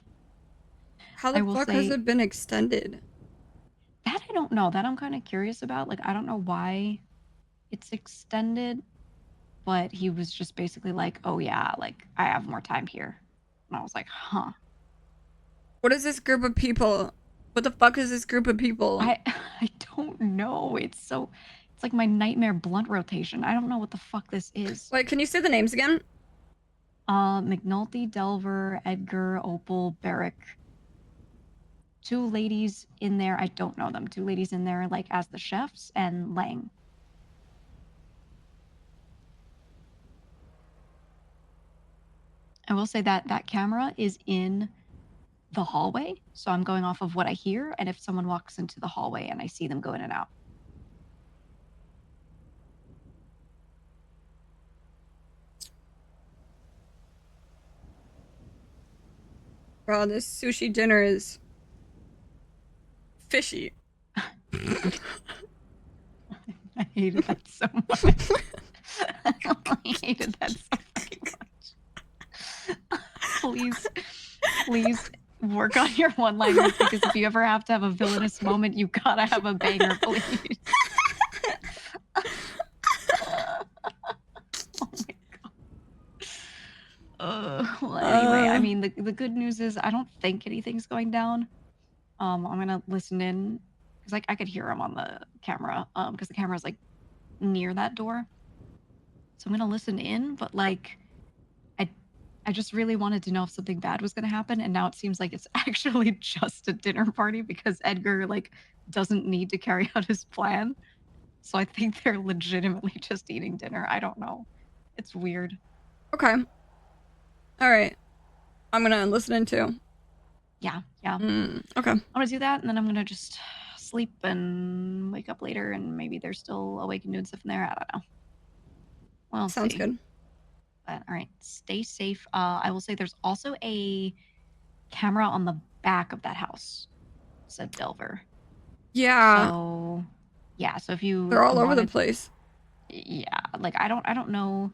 How the fuck has it been extended? That I don't know. That I'm kind of curious about. Like I don't know why it's extended, but he was just basically like, "Oh yeah, like I have more time here," and I was like, "Huh." What is this group of people? What the fuck is this group of people? I don't know. It's like my nightmare blunt rotation. I don't know what the fuck this is. Wait, can you say the names again? McNulty, Delver, Edgar, Opal, Barrick. Two ladies in there. I don't know them. Two ladies in there, like as the chefs, and Lang. I will say that that camera is in the hallway, so I'm going off of what I hear, and if someone walks into the hallway and I see them go in and out. Bro, this sushi dinner is fishy. I hated that so much. I hated that so fucking much. Please work on your one-liners because if you ever have to have a villainous moment, you gotta have a banger, please. Well, anyway, I mean, the good news is I don't think anything's going down. I'm gonna listen in because I could hear him on the camera. Because the camera's like near that door, so I'm gonna listen in. But like, I just really wanted to know if something bad was gonna happen, and now it seems like it's actually just a dinner party because Edgar like doesn't need to carry out his plan. So I think they're legitimately just eating dinner. I don't know. It's weird. Okay. All right. I'm gonna listen in too. Yeah. Okay. I'm gonna do that, and then I'm gonna just sleep and wake up later, and maybe they're still awake and doing stuff in there. I don't know. We'll Sounds see. good. But all right, stay safe. I will say there's also a camera on the back of that house, said Delver. Yeah. So yeah, so if you They're all over the wanted- place. Yeah, like I don't know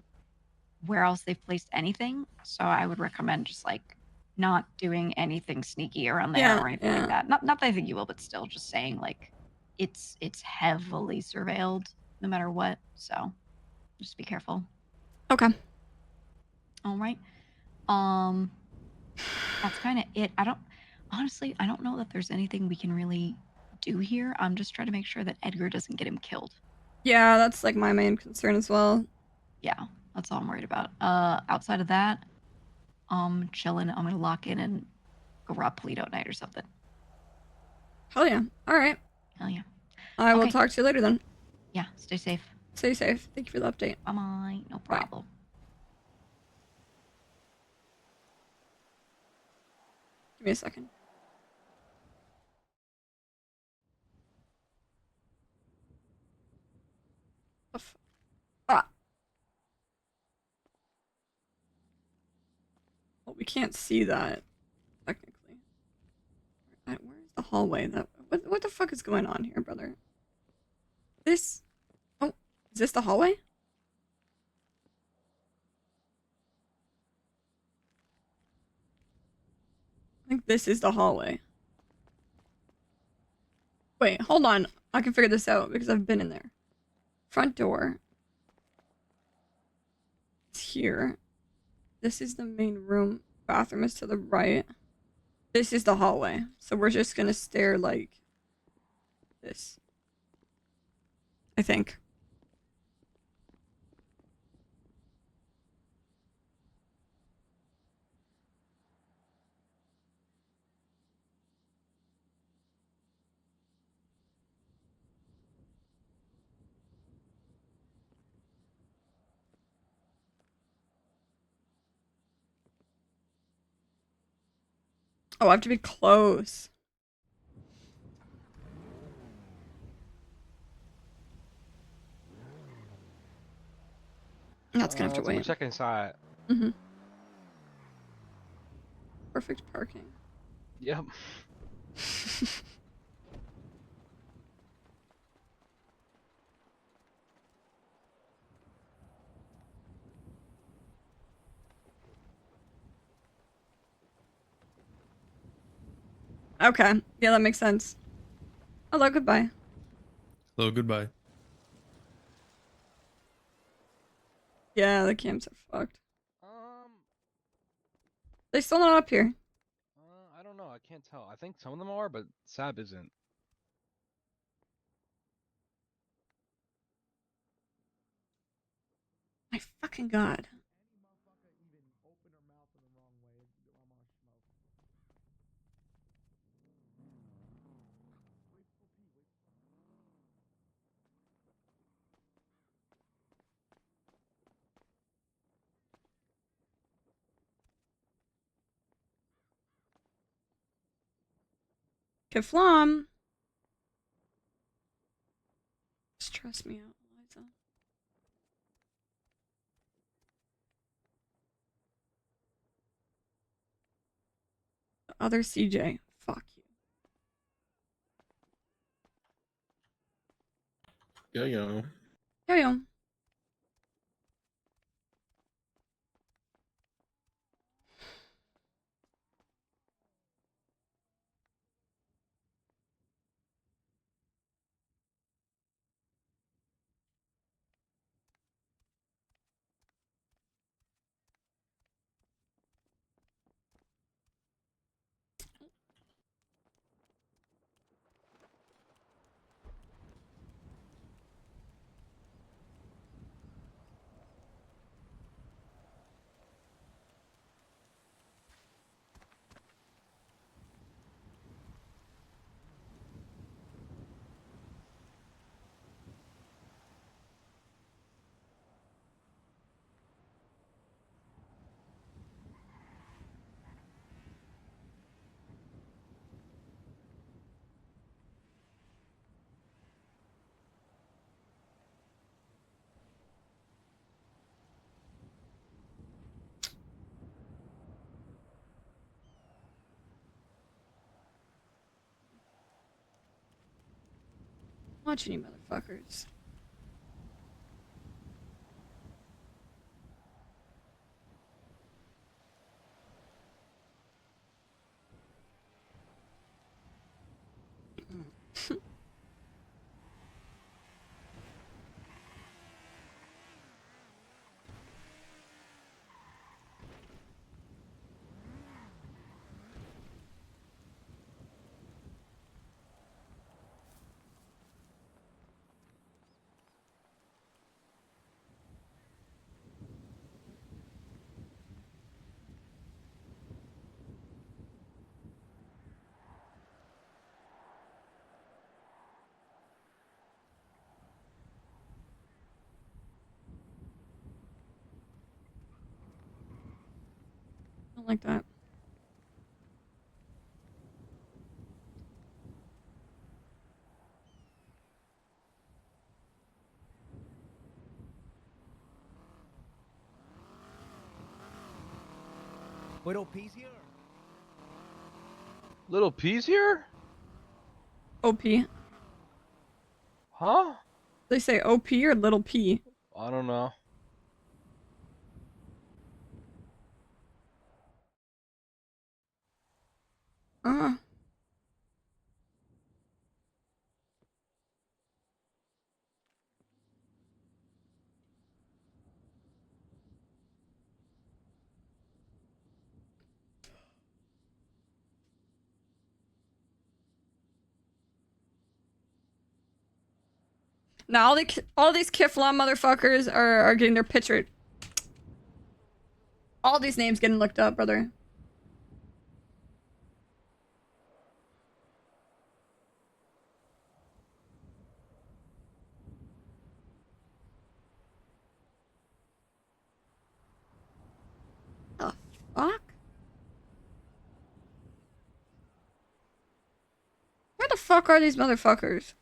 where else they've placed anything, so I would recommend just like not doing anything sneaky around there or anything like that. Not that I think you will, but still just saying like it's heavily surveilled no matter what. So just be careful. Okay. All right. That's kind of it. I don't know that there's anything we can really do here. I'm just trying to make sure that Edgar doesn't get him killed. Yeah, that's like my main concern as well. Yeah, that's all I'm worried about. Outside of that, chilling. I'm gonna lock in and go rob Polito at night or something. Hell yeah. All right. Hell yeah. I will Okay. talk to you later then. Yeah, stay safe. Stay safe. Thank you for the update. Bye. No problem. Give me a second. Well, we can't see that, technically. Where's the hallway? What the fuck is going on here, brother? This... Oh, is this the hallway? I think this is the hallway. Wait, hold on. I can figure this out because I've been in there. Front door. It's here. This is the main room. Bathroom is to the right. This is the hallway. So we're just gonna stare like this. I think. Oh, I have to be close. That's gonna have to So we're wait. checking inside. Mm-hmm. Perfect parking. Yep. Okay. Yeah, that makes sense. Hello, goodbye. Hello, goodbye. Yeah, the cams are fucked. They still not up here. I don't know. I can't tell. I think some of them are, but Sab isn't. My fucking god. Keflam. Stress me out, Eliza. Other CJ. Fuck you. Yo. Yo. Watching you motherfuckers. I don't like that. Little P's here. Little P's here? OP. Huh? They say OP or little P? I don't know. Uh. Now all these Kifla motherfuckers are getting their picture. All these names getting looked up, brother. The fuck? Where the fuck are these motherfuckers?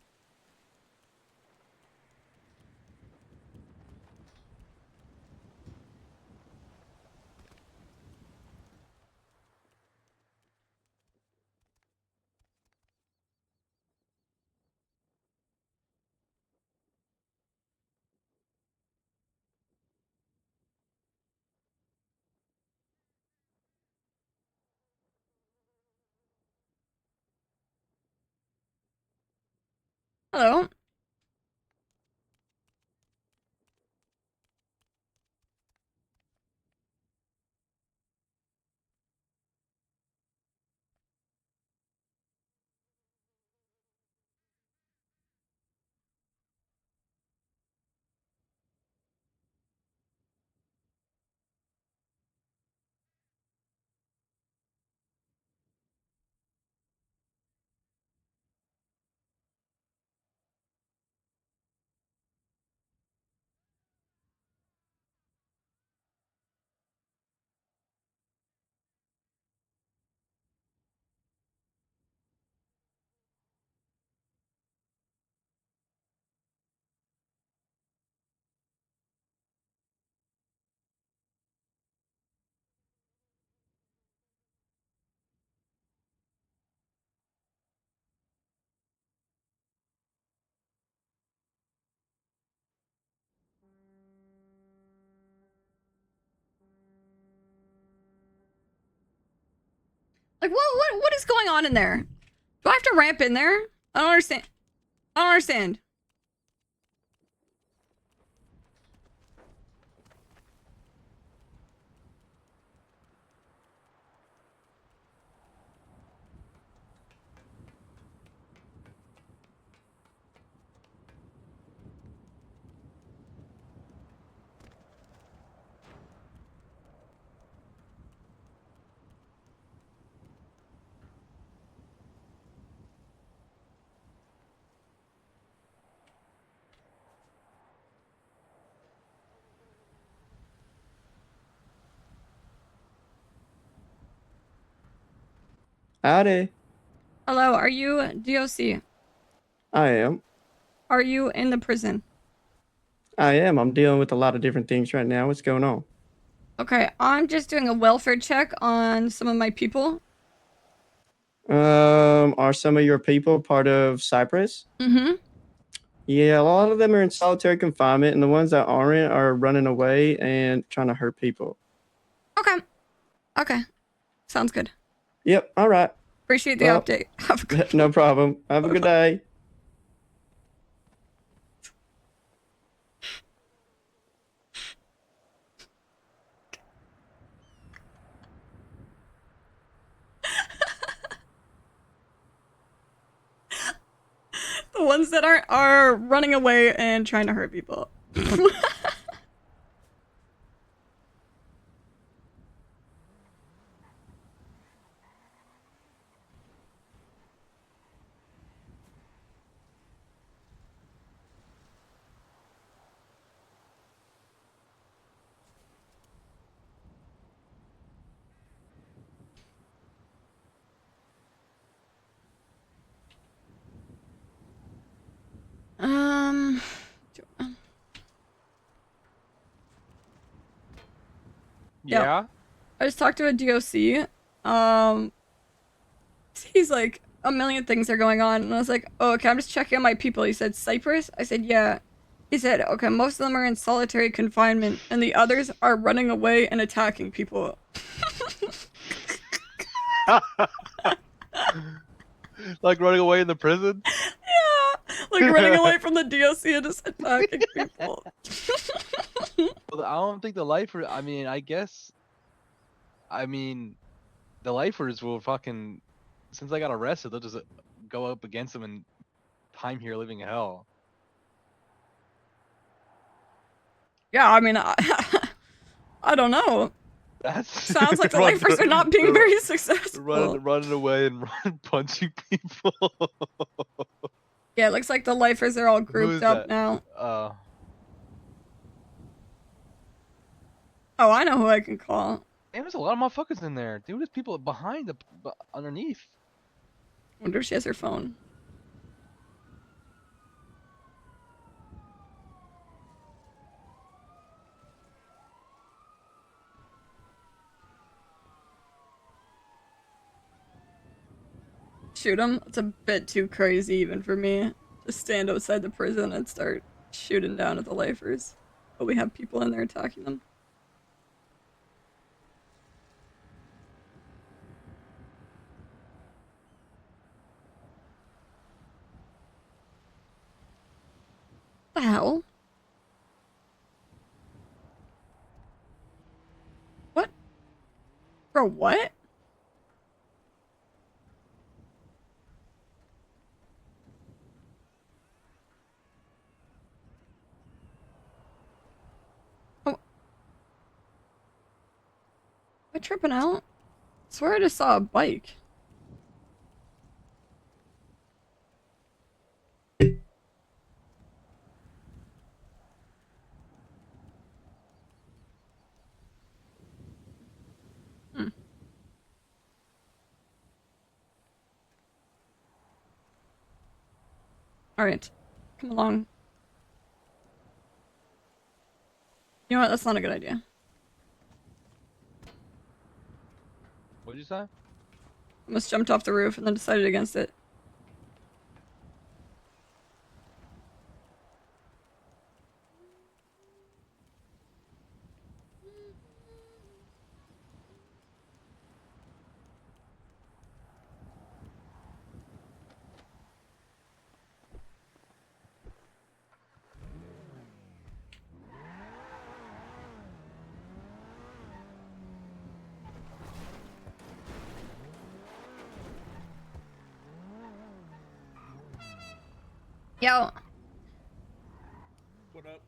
Hello. Like, what is going on in there? Do I have to ramp in there? I don't understand. I don't understand. Howdy. Hello, are you DOC? I am. Are you in the prison? I am. I'm dealing with a lot of different things right now. What's going on? Okay, I'm just doing a welfare check on some of my people. Are some of your people part of Cyprus? Mm-hmm. Yeah, a lot of them are in solitary confinement, and the ones that aren't are running away and trying to hurt people. Okay. Okay. Sounds good. Yep. All right. Appreciate the Well, update. Have a good no problem. Have a good day. The ones that aren't are running away and trying to hurt people. Um, Yeah. I just talked to a DOC. He's like, a million things are going on, and I was like, oh, okay, I'm just checking on my people. He said, Cyprus? I said, yeah. He said, okay, most of them are in solitary confinement, and the others are running away and attacking people. Like running away in the prison? Yeah, like running away from the DOC and just attacking people. Well, I don't think the lifer. I mean, I guess. I mean, the lifers will fucking. Since I got arrested, they'll just go up against them and time here living hell. Yeah, I mean, I don't know. That's Sounds like the lifers are not being very successful. running away and punching people. Yeah, it looks like the lifers are all grouped Who's up that? now. Oh, I know who I can call. Man, there's a lot of motherfuckers in there. Dude, there's people behind underneath. Wonder if she has her phone. Shoot him? It's a bit too crazy even for me to stand outside the prison and start shooting down at the lifers. But we have people in there attacking them. The hell? What? Bro, what? Oh. Am I tripping out? I swear I just saw a bike. Alright. Come along. You know what? That's not a good idea. What'd you say? Almost jumped off the roof and then decided against it. Yo. What up?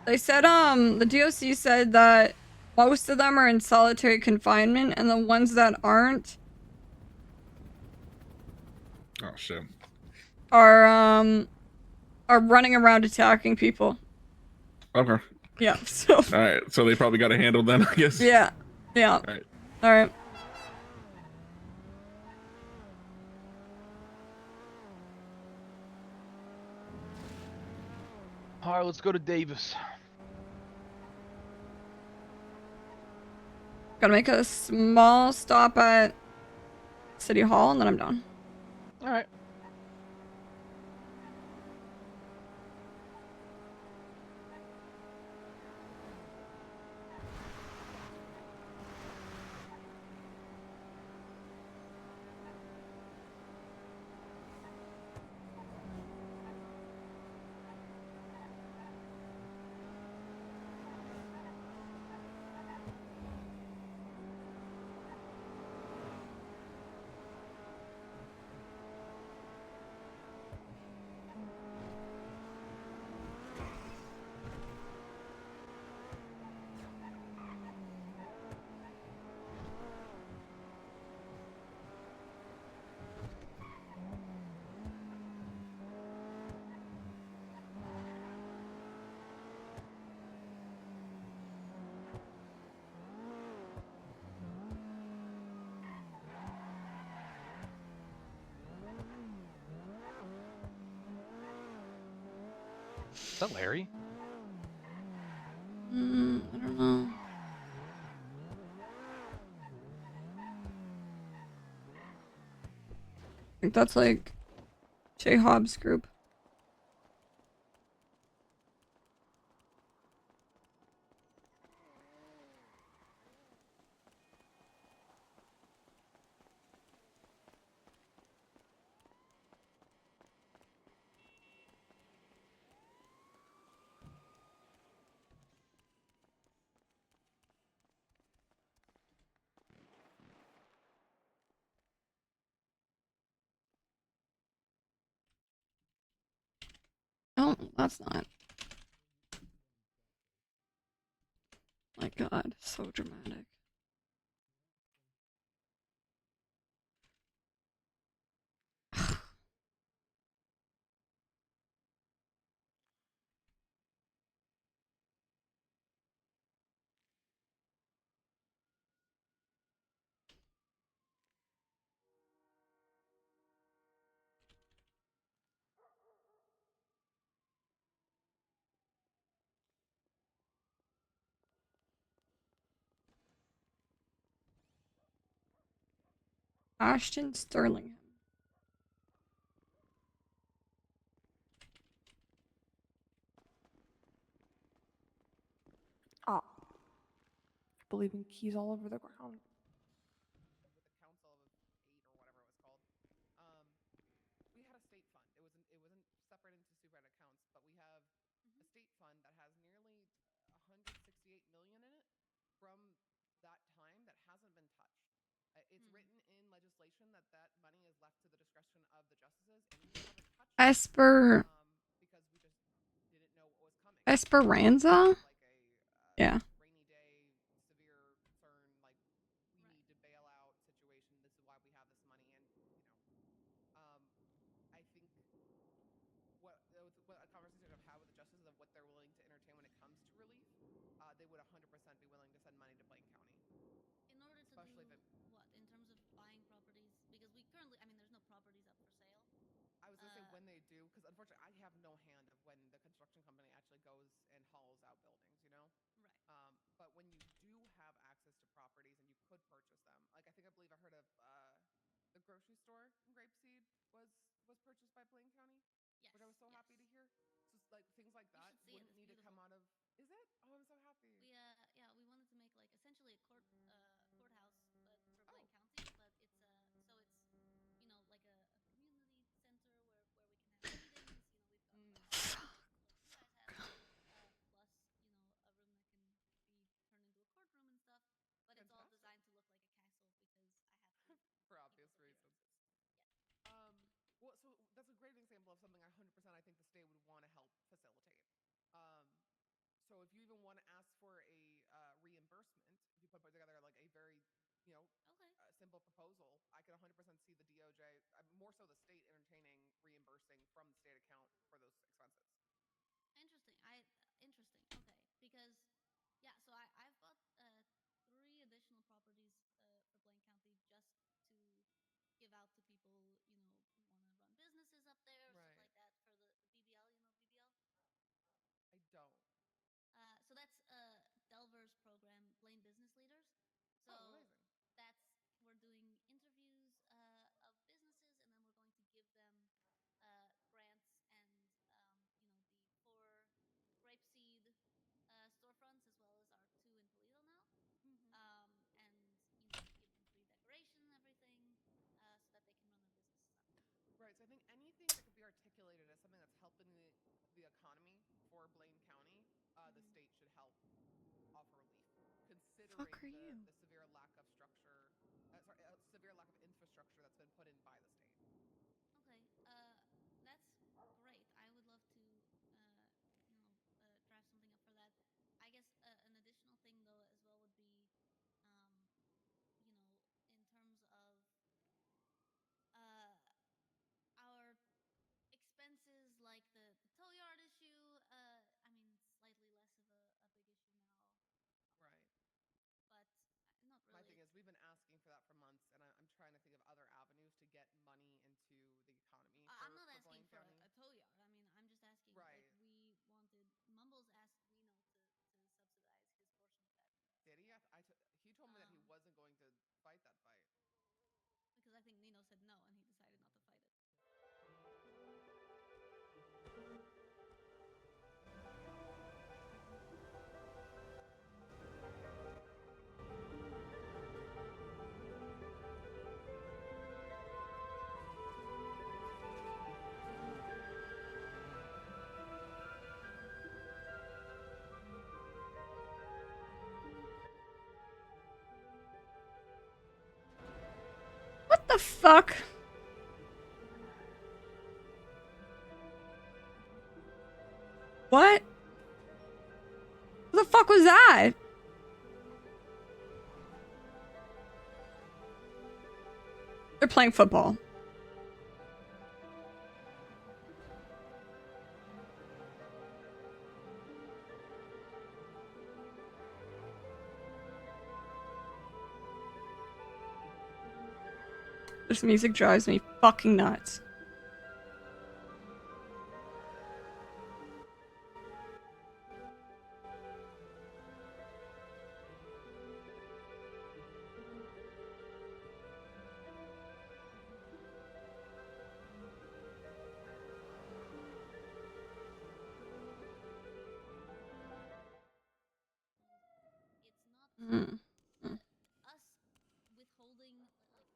They said the DOC said that most of them are in solitary confinement, and the ones that aren't Oh shit. are running around attacking people. Okay. Yeah. So. All right. So they probably got a handle then, I guess. Yeah. Yeah. All right. All right. All right, let's go to Davis. Gotta make a small stop at City Hall, and then I'm done. All right. Is that Larry? I don't know. I think that's like Jay Hobbs' group. Oh, that's not. My God, so dramatic. Ashton Sterling. Oh. Believing keys all over the ground. We had a state fund. It wasn't separated into separate accounts, but we have a state fund that has nearly 168 million in it from that time that hasn't been touched. It's written in legislation that that money is left to the discretion of the justices, and we haven't touched Esper. because we just didn't know what was coming. Esperanza? Yeah. Rainy day, severe concern, like we need to bail out situation. This is why we have this money, and I think what a conversation I've had with the justices of what they're willing to entertain when it comes to relief, they would 100% be willing to send money to Blaine County. In order to Especially do if it, what in terms of buying properties, because we currently, I mean, there's no properties up for sale. I was gonna say when they do, because unfortunately I have no hand of when the construction company actually goes and hauls out buildings, you know. Right. But when you do have access to properties and you could purchase them, like I believe I heard of the grocery store in Grapeseed was purchased by Blaine County, Yes, which I was so yes. happy to hear. So like things like that You should see it. wouldn't It's need to come beautiful. out of. Is it? Oh, I'm so happy. We yeah, we wanted to make like essentially a courthouse, but for Blaine County. But it's so it's you know like a community center where we can have meetings. You know, we've got like you guys have, plus you know a room that can be turned into a courtroom and stuff. But it's all designed to look like a castle because I have to. For obvious reasons. Yes. Well, so that's a great example of something I 100% I think the if you even want to ask for a reimbursement, if you put together like a very, you know, simple proposal, I could 100% see the DOJ, more so the state, entertaining reimbursing from the state account for those expenses. Interesting. Okay, because yeah, so I've bought 3 additional properties for Blaine County just to give out to people, you know, who want to run businesses up there, stuff like that for the BBL. You know BBL? I don't. So that's Delver's program, Blaine Business Leaders. So amazing. that's we're doing interviews of businesses, and then we're going to give them grants and you know, the 4 grapeseed storefronts, as well as our 2 in Toledo now. And you know, give them free decoration and everything, so that they can run their businesses up there. Right. So I think anything that could be articulated as something that's helping the economy for Blaine County, the state should help offer relief, considering the severe lack of structure, severe lack of infrastructure that's been put in by the state. Okay, that's great. I would love to, you know, draft something up for that. I guess an additional thing though as well would be, you know, in terms of our expenses, like the tow yard issue. I mean, slightly less of a big issue now. Right. But not really. My thing is, we've been asking for that for months, and I'm trying to think of other avenues to get money into the economy. I'm not asking Blaine for County. a tow yard. I mean, I'm just asking if we wanted. Mumbles asked Nino to subsidize his portion of that. Did he? He told me that he wasn't going to fight that fight. Because I think Nino said no, and he decided not to fight it. What the fuck? What? What the fuck was that? They're playing football. This music drives me fucking nuts. Us withholding like.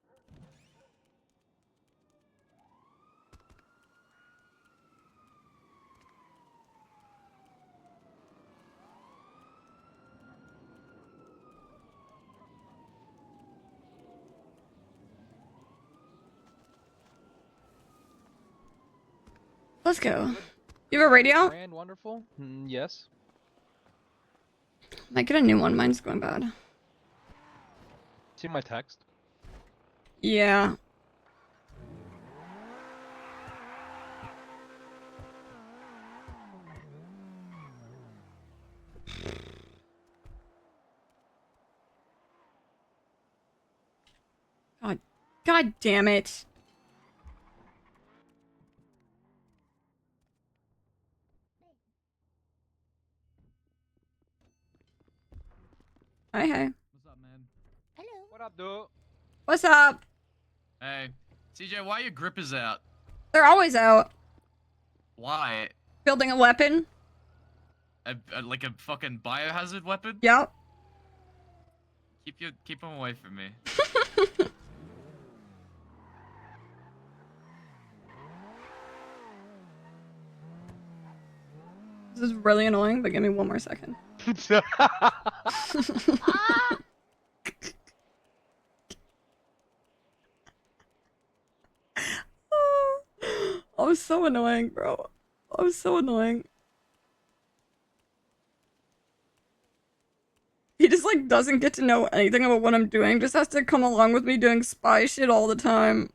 Let's go. You have a radio? Grand, wonderful. Yes. Might get a new one. Mine's going bad. See my text? Yeah. God damn it. Hey, hey. What's up, man? Hello. What up, dude? What's up? Hey, CJ, why your grippers out? They're always out. Why? Building a weapon. Like a fucking biohazard weapon? Yep. Keep them away from me. This is really annoying, but give me one more second. Oh, so annoying, bro. Oh, so annoying. He just like doesn't get to know anything about what I'm doing. Just has to come along with me doing spy shit all the time.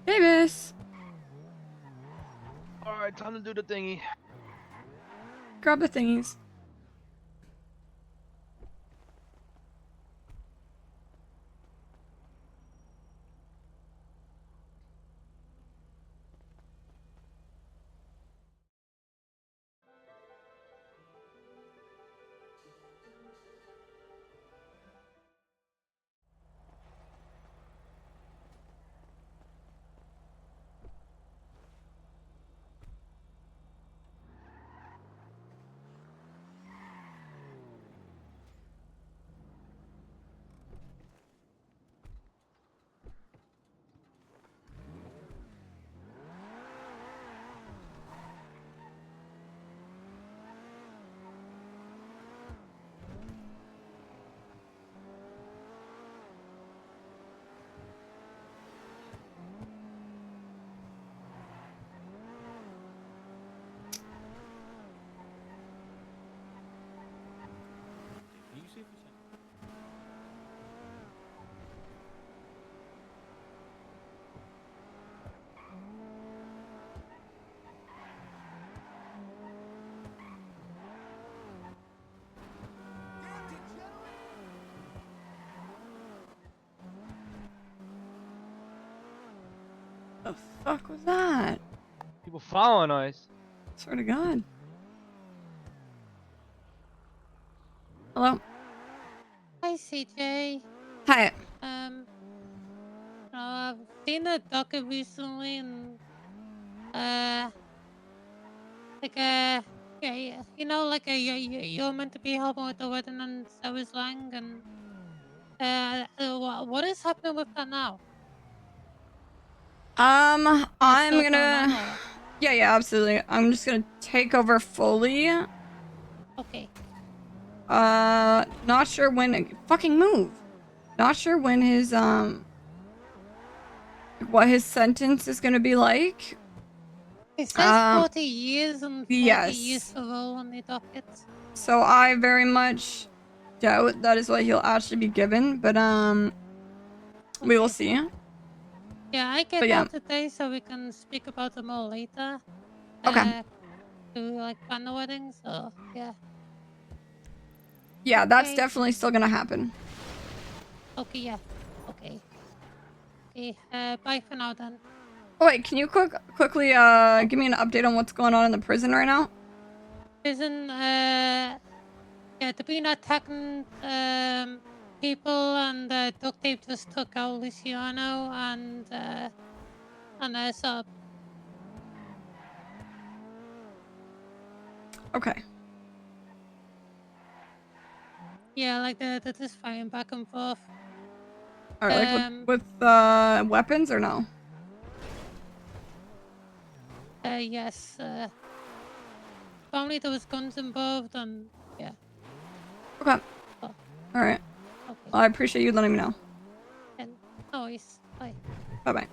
Davis! Alright, time to do the thingy. Grab the thingies. Can you see if you sent? The fuck was that? People following us. Swear to God. Hello? Hi, CJ. Hi. I've seen a docket recently, and yeah, you know, you're meant to be helping with the wedding on Sarah's Lang, and what is happening with that now? I'm still going on, gonna. or- Yeah, absolutely. I'm just gonna take over fully. Okay. Not sure when. Fucking move. Not sure when his what his sentence is gonna be like. It says 40 years and 40 years Yes. for roll on the docket. So I very much doubt that is what he'll actually be given, but we will see. Yeah, I get But yeah. out today, so we can speak about it more later. Okay. To like plan the wedding, so yeah. Yeah, that's Okay. definitely still gonna happen. Okay, yeah. Okay. Okay, bye for now then. Oh wait, can you quickly give me an update on what's going on in the prison right now? Prison, yeah, they've been attacking people, and Duct Tape just took out Luciano, and so Okay. Yeah, like the this fighting back and forth. All right, like with weapons or no? Yes. Only there was guns involved, and yeah. Okay. Oh, All right. okay. Well, I appreciate you letting me know. And always. Bye. Bye bye.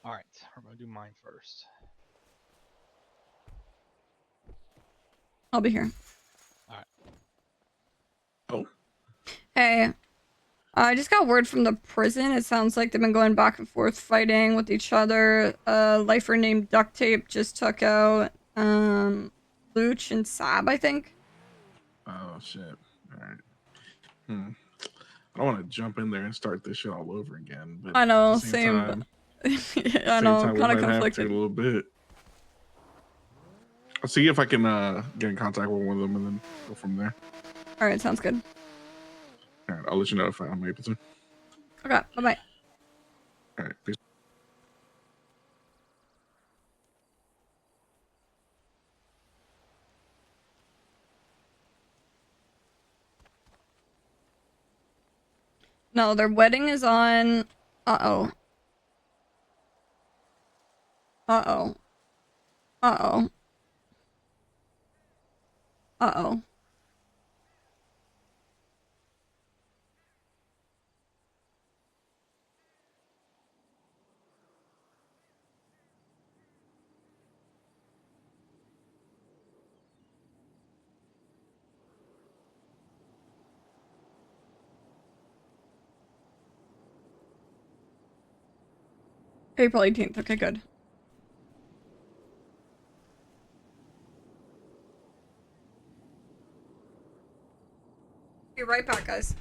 All right, we're gonna do mine first. I'll be here. All right. Oh. Hey, I just got word from the prison. It sounds like they've been going back and forth fighting with each other. Lifer named Duct Tape just took out Luch and Sab, I think. Oh shit. All right. I don't want to jump in there and start this shit all over again, but I know, at the same same. time, I know, I'm we kind of might have to conflicted. a little bit. I'll see if I can get in contact with one of them and then go from there. All right, sounds good. All right, I'll let you know if I'm able to. Okay, bye bye. All right, peace. No, their wedding is on. Uh-oh. Uh-oh. Uh-oh. Uh-oh. April 18th. Okay, good. Be right back, guys.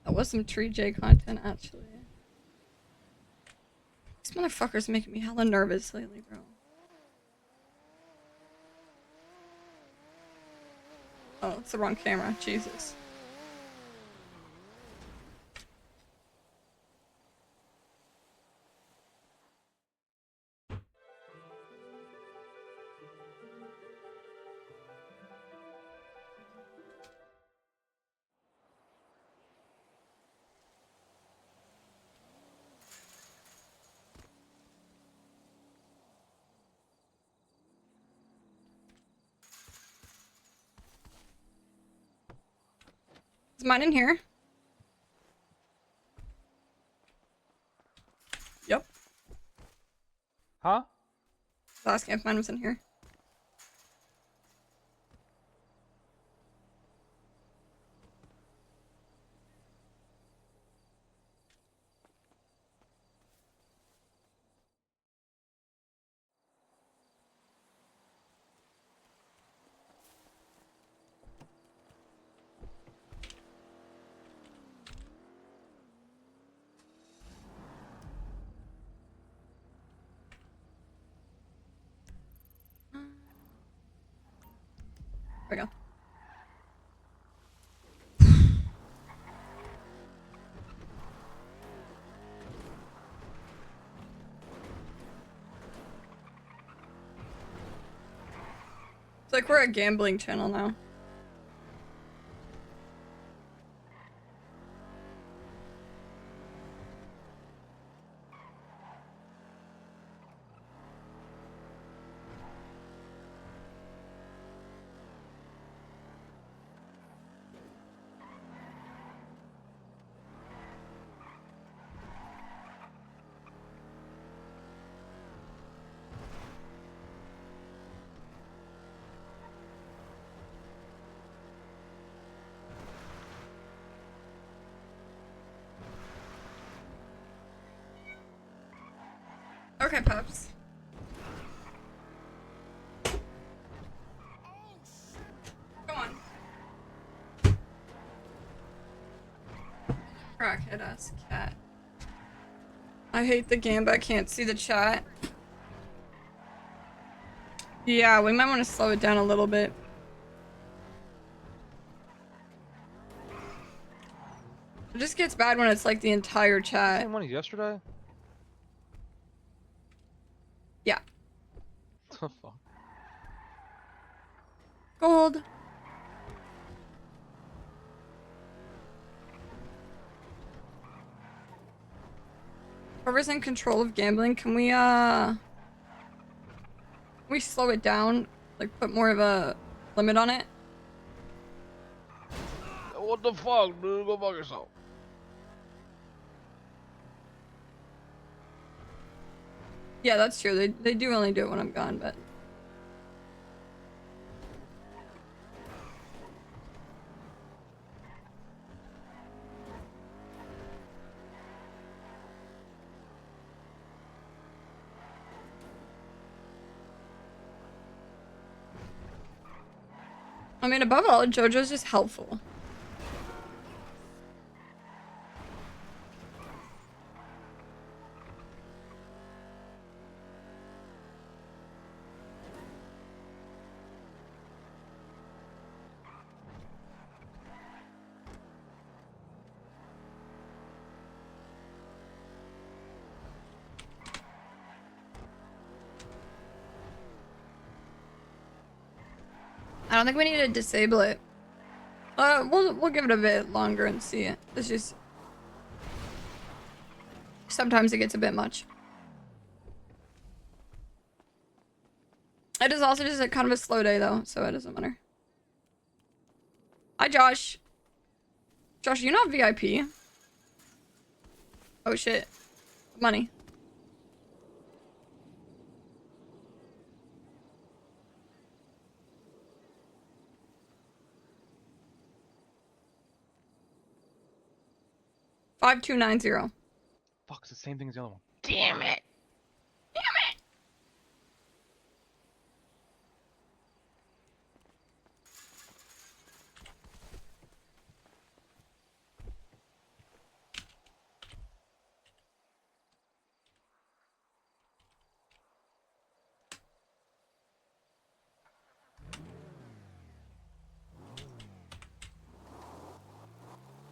That was some Tree J content, actually. These motherfuckers making me hella nervous lately, bro. Oh, it's the wrong camera. Jesus. Is mine in here? Yep. Huh? I was asking if mine was in here. There we go. It's like we're a gambling channel now. Okay, Pops. Come on. Crackhead ass cat. I hate the game, but I can't see the chat. Yeah, we might want to slow it down a little bit. It just gets bad when it's like the entire chat. Same one as yesterday? Yeah. The fuck? Gold. Whoever's in control of gambling, can we slow it down? Like put more of a limit on it? What the fuck, dude? Go fuck yourself. Yeah, that's true. They do only do it when I'm gone, but I mean, above all, JoJo's just helpful. I don't think we need to disable it. We'll give it a bit longer and see it. It's just sometimes it gets a bit much. It is also just a kind of a slow day though, so it doesn't matter. Hi, Josh. Josh, you not VIP? Oh shit. Money. $5290. Fuck, it's the same thing as the other one. Damn it. Damn it.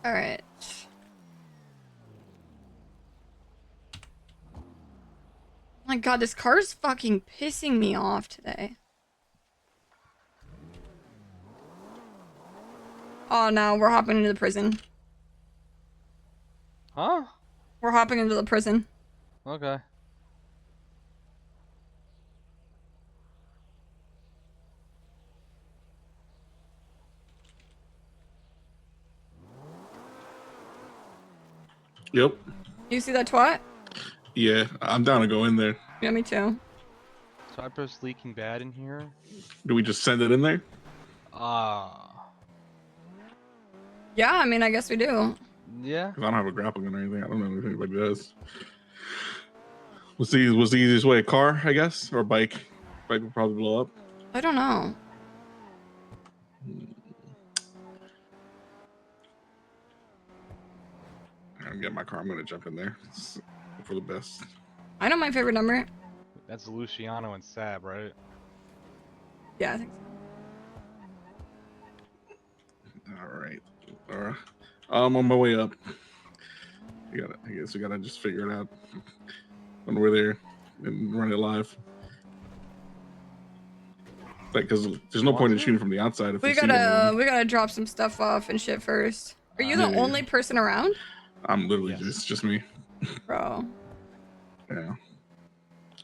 All right. My God, this car is fucking pissing me off today. Oh no, we're hopping into the prison. Huh? We're hopping into the prison. Okay. Yep. You see that twat? Yeah, I'm down to go in there. Yeah, me too. Cypress leaking bad in here. Do we just send it in there? Yeah, I mean, I guess we do. Yeah. 'Cause I don't have a grapple gun or anything. I don't know if anybody does. What's the easiest way? A car, I guess, or a bike? Bike would probably blow up. I don't know. I'm getting my car. I'm gonna jump in there. It's for the best. I know my favorite number. That's Luciano and Sab, right? Yeah, I think so. All right. I'm on my way up. I guess we gotta just figure it out when we're there and run it live. Like, because there's no point in shooting from the outside if We see one of them. gotta drop some stuff off and shit first. Are you the Yeah. only person around? I'm literally just me. Bro. Yeah.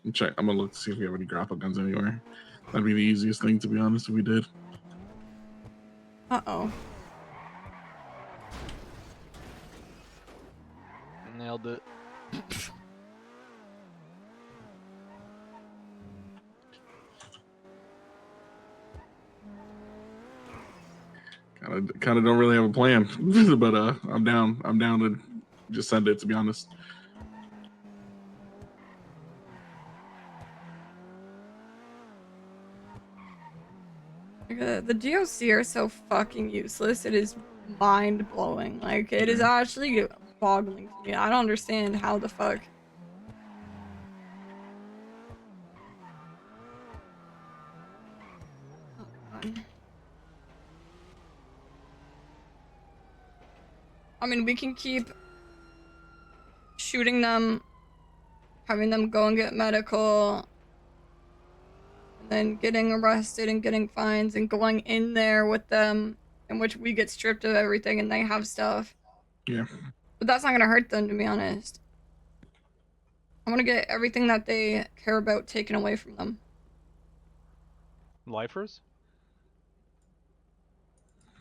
I'm gonna look to see if we have any grapple guns anywhere. That'd be the easiest thing, to be honest, if we did. Uh-oh. Nailed it. Kind of don't really have a plan, but I'm down to just send it, to be honest. The DOC are so fucking useless. It is mind-blowing. Like, it is actually boggling to me. I don't understand how the fuck. Oh, God. I mean, we can keep shooting them, having them go and get medical, and then getting arrested and getting fines and going in there with them, in which we get stripped of everything and they have stuff. Yeah. But that's not gonna hurt them, to be honest. I want to get everything that they care about taken away from them. Lifers?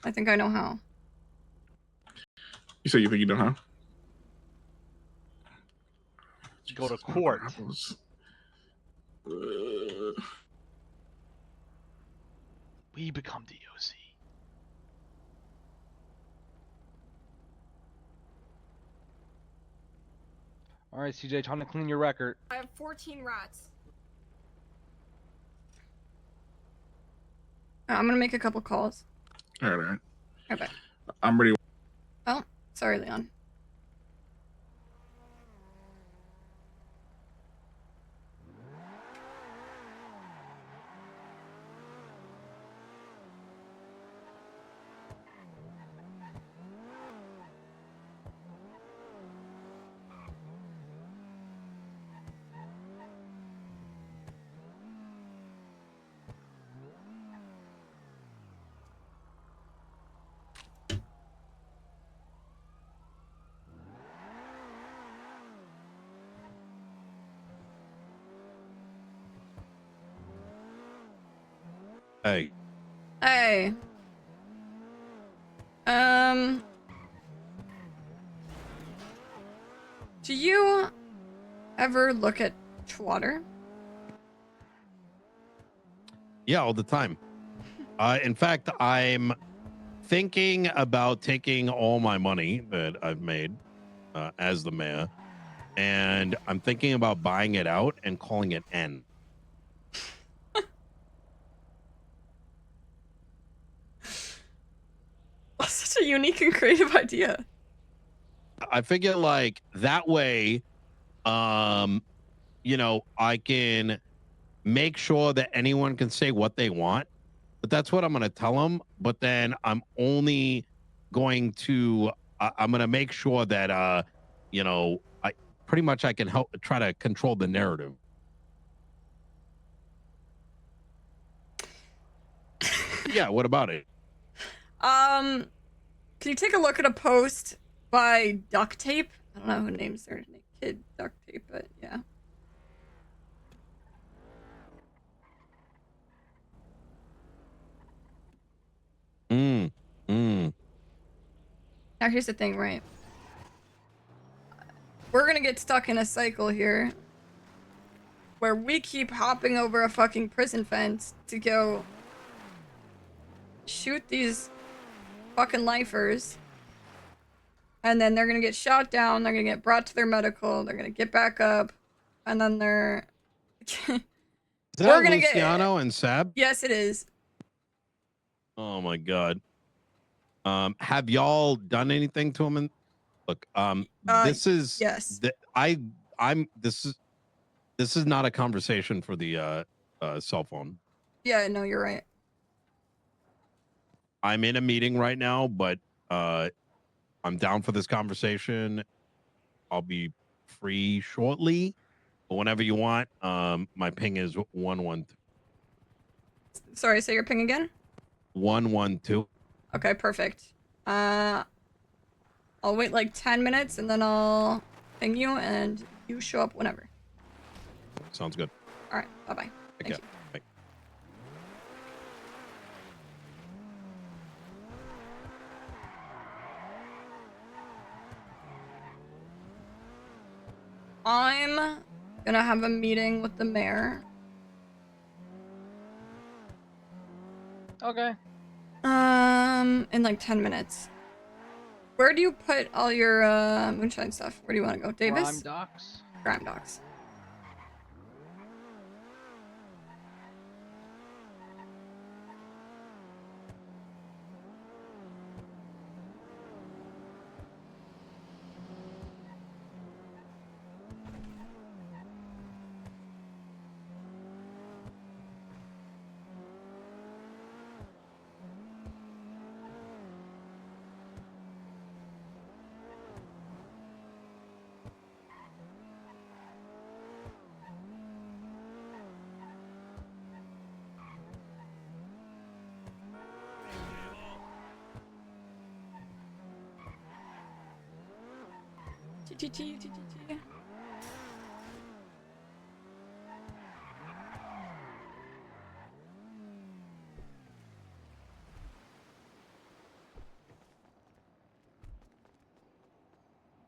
I think I know how. You say you think you know how? Go to court. We become DOC. All right, CJ, trying to clean your record. I have 14 rats. I'm gonna make a couple calls. All right. Okay. I'm ready. Oh, sorry, Leon. Hey. Hey. Do you ever look at Twitter? Yeah, all the time. In fact, I'm thinking about taking all my money that I've made as the mayor, and I'm thinking about buying it out and calling it N. That's such a unique and creative idea. I figure like that way, you know, I can make sure that anyone can say what they want, but that's what I'm going to tell them. But then I'm only going to I'm gonna make sure that you know, I pretty much I can help try to control the narrative. Yeah, what about it? Can you take a look at a post by Duct Tape? I don't know who names their kid Duct Tape, but yeah. Now here's the thing, right? We're gonna get stuck in a cycle here where we keep hopping over a fucking prison fence to go shoot these fucking lifers. And then they're gonna get shot down, they're gonna get brought to their medical, they're gonna get back up, and then they're... Is that Luciano and Sab? Yes, it is. Oh my god. Have y'all done anything to him? And look, this is yes. This is not a conversation for the cell phone. Yeah, no, you're right. I'm in a meeting right now, but I'm down for this conversation. I'll be free shortly, but whenever you want. My ping is 112. Sorry, say your ping again? 112. Okay, perfect. I'll wait like 10 minutes and then I'll ping you and you show up whenever. Sounds good. All right, bye-bye. Take care. Bye. I'm gonna have a meeting with the mayor. Okay. In like 10 minutes. Where do you put all your moonshine stuff? Where do you want to go, Davis? Crime docs. Crime docs.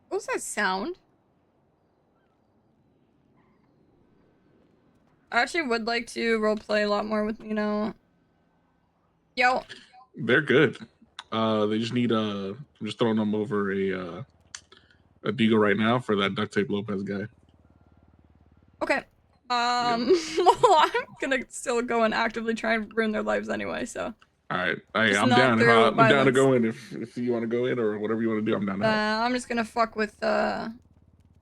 What was that sound? I actually would like to roleplay a lot more with, you know... Yo. They're good. They just need I'm just throwing them over a Digo right now for that Duct Tape Lopez guy. Okay. Well, I'm gonna still go and actively try and ruin their lives anyway, so... All right, hey, Just I'm not down. through I'm down to violence. go in if you want to go in or whatever you want to do. I'm down to help. I'm just gonna fuck with, their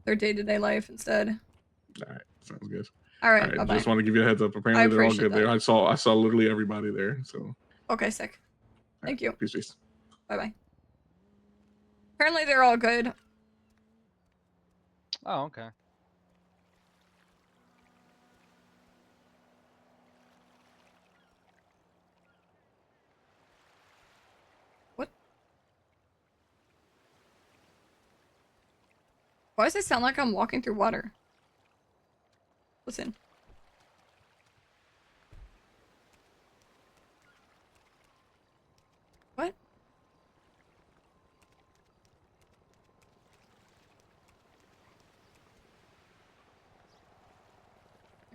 day-to-day life instead. All right, sounds good. All right, bye-bye. Just want to give you a heads up. Apparently, they're all appreciate good there. that. I saw literally everybody there. So. Okay, sick. Thank you. Peace. Bye-bye. Apparently they're all good. Oh, okay. What? Why does it sound like I'm walking through water? Listen. What?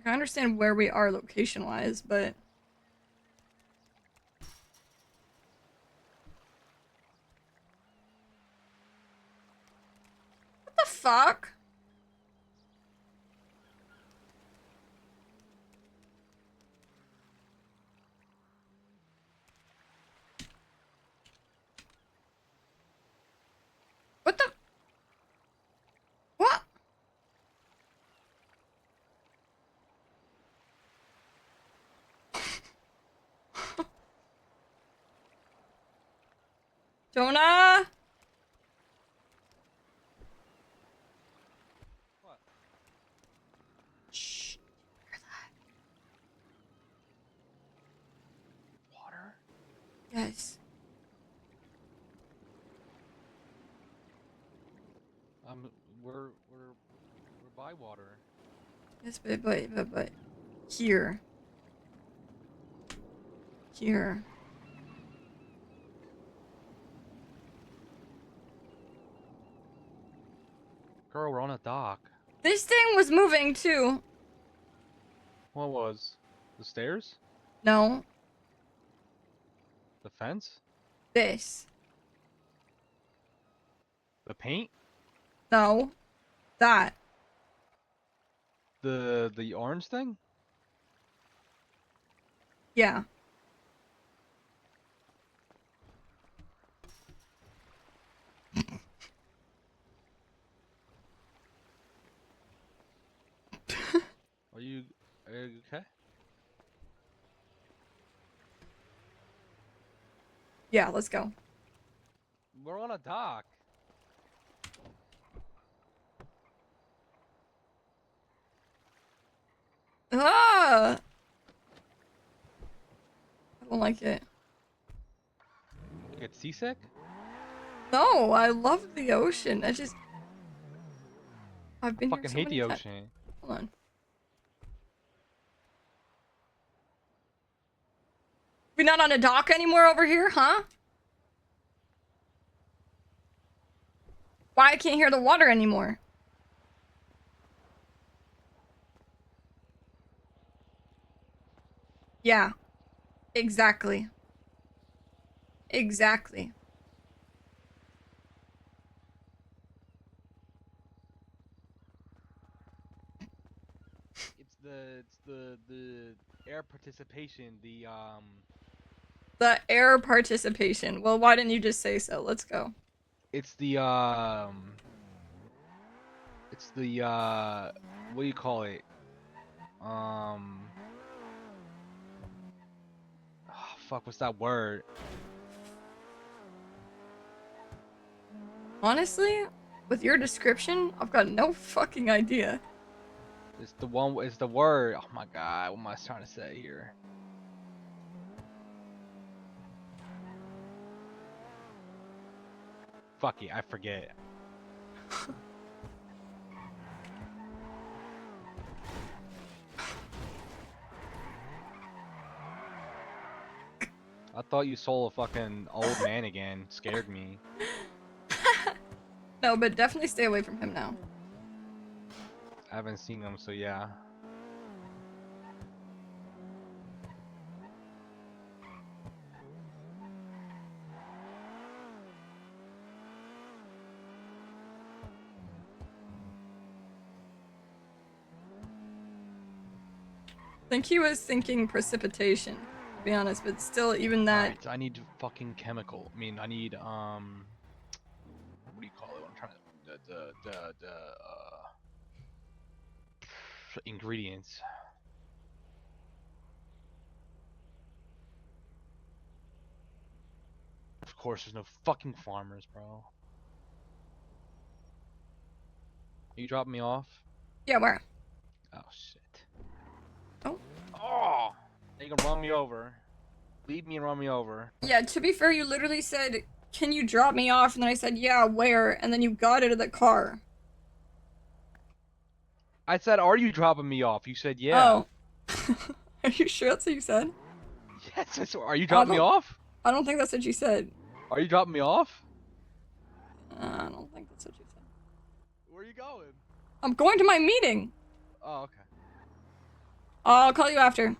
I understand where we are location-wise, but... What the fuck? What the? What? Jonah? Guys. We're by water. Yes, but here. Here. Girl, we're on a dock. This thing was moving too. What was? The stairs? No, The fence? this. The paint? No, that. The orange thing? Yeah. Are you okay? Yeah, let's go. We're on a dock. Ah! I don't like it. You get seasick? No, I love the ocean. I've been here Fucking so hate many the times. ocean. Hold on. We not on a dock anymore over here, huh? Why I can't hear the water anymore? Yeah. Exactly. Exactly. It's the air participation, The air participation. Well, why didn't you just say so? Let's go. it's the what do you call it? Oh, fuck, what's that word? Honestly, with your description, I've got no fucking idea. It's the word. Oh my god, what am I trying to say here? Fuck it, I forget. I thought you saw a fucking old man again. Scared me. No, but definitely stay away from him now. I haven't seen him, so yeah. I think he was thinking precipitation, to be honest, but still, even that. Alright, I need fucking chemical. I mean, I need what do you call it? I'm trying to the ingredients. Of course, there's no fucking farmers, bro. Are you dropping me off? Yeah, where? Oh shit. Oh. Oh! You can run me over. Leave me and run me over. Yeah, to be fair, you literally said, "Can you drop me off?" And then I said, "Yeah, where?" And then you got out of the car. I said, "Are you dropping me off?" You said, "Yeah." Oh. Are you sure that's what you said? Yes. Are you dropping me off? I don't think that's what you said. Are you dropping me off? I don't think that's what you said. Where are you going? I'm going to my meeting. Oh, okay. I'll call you after.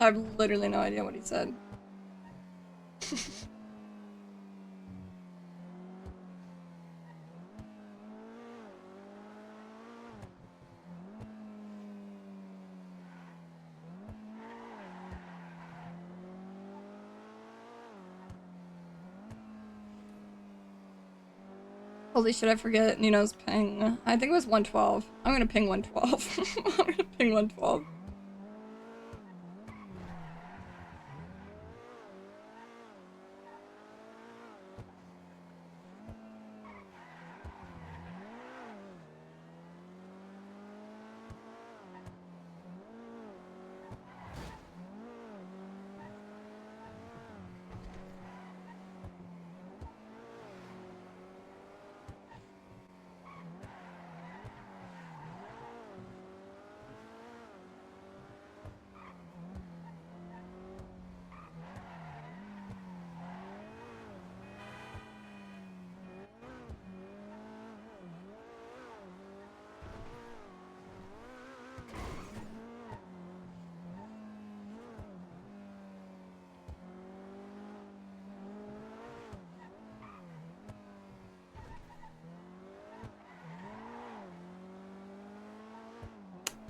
I have literally no idea what he said. Holy shit, I forget Nino's ping. I think it was 112. I'm gonna ping 112. I'm gonna ping 112.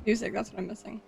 Music, that's what I'm missing.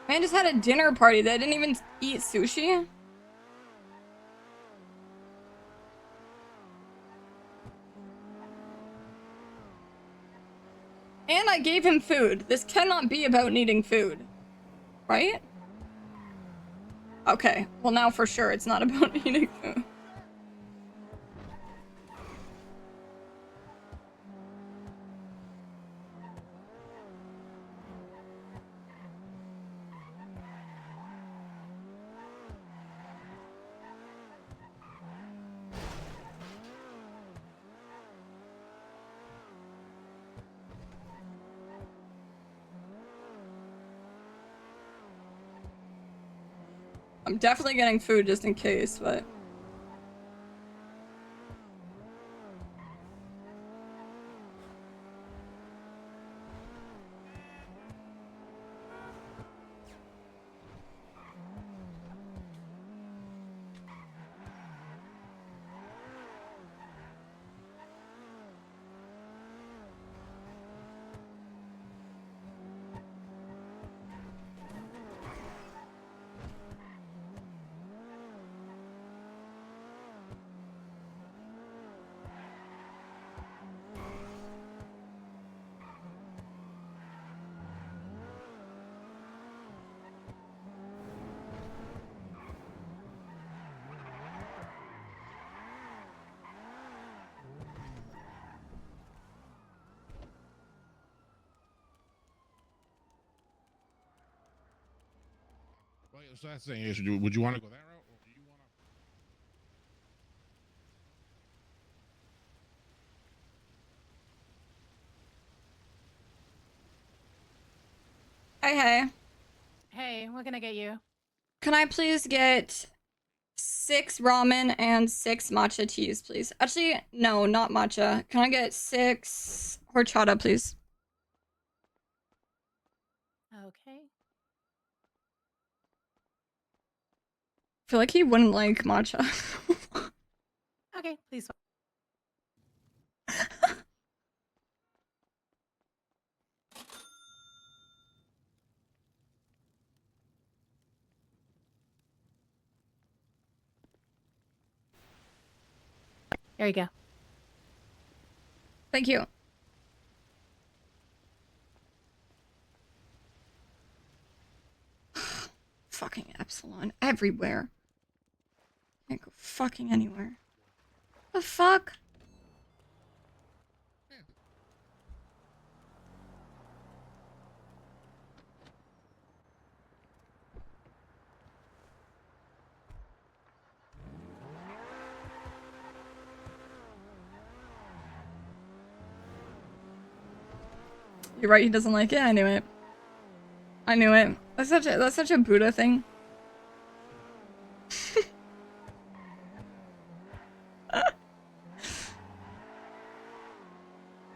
Man just had a dinner party. They didn't even eat sushi. And I gave him food. This cannot be about needing food. Right? Okay. Well, now for sure it's not about eating food. I'm definitely getting food just in case, but... Well, so that's the thing is, would you want to go that route, or do you want Hey, hey. Hey, what can I get you? Can I please get 6 ramen and 6 matcha teas, please? Actually, no, not matcha. Can I get 6 horchata, please? Okay. I feel like he wouldn't like matcha. Okay, please. There you go. Thank you. Fucking Epsilon everywhere. Can't go fucking anywhere. The fuck? You're right, he doesn't like it. I knew it. I knew it. That's such a Buddha thing.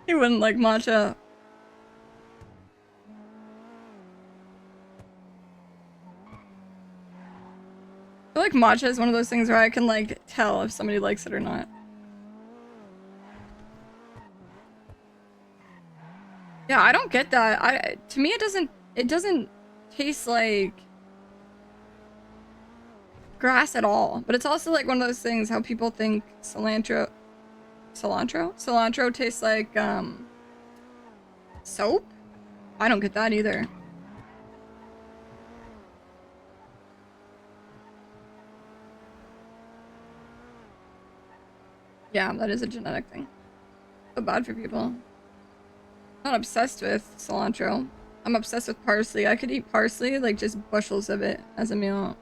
He wouldn't like matcha. I feel like matcha is one of those things where I can like tell if somebody likes it or not. Yeah, I don't get that. To me it doesn't taste like grass at all. But it's also like one of those things how people think cilantro tastes like soap? I don't get that either. Yeah, that is a genetic thing. So bad for people. I'm not obsessed with cilantro. I'm obsessed with parsley. I could eat parsley, like just bushels of it as a meal.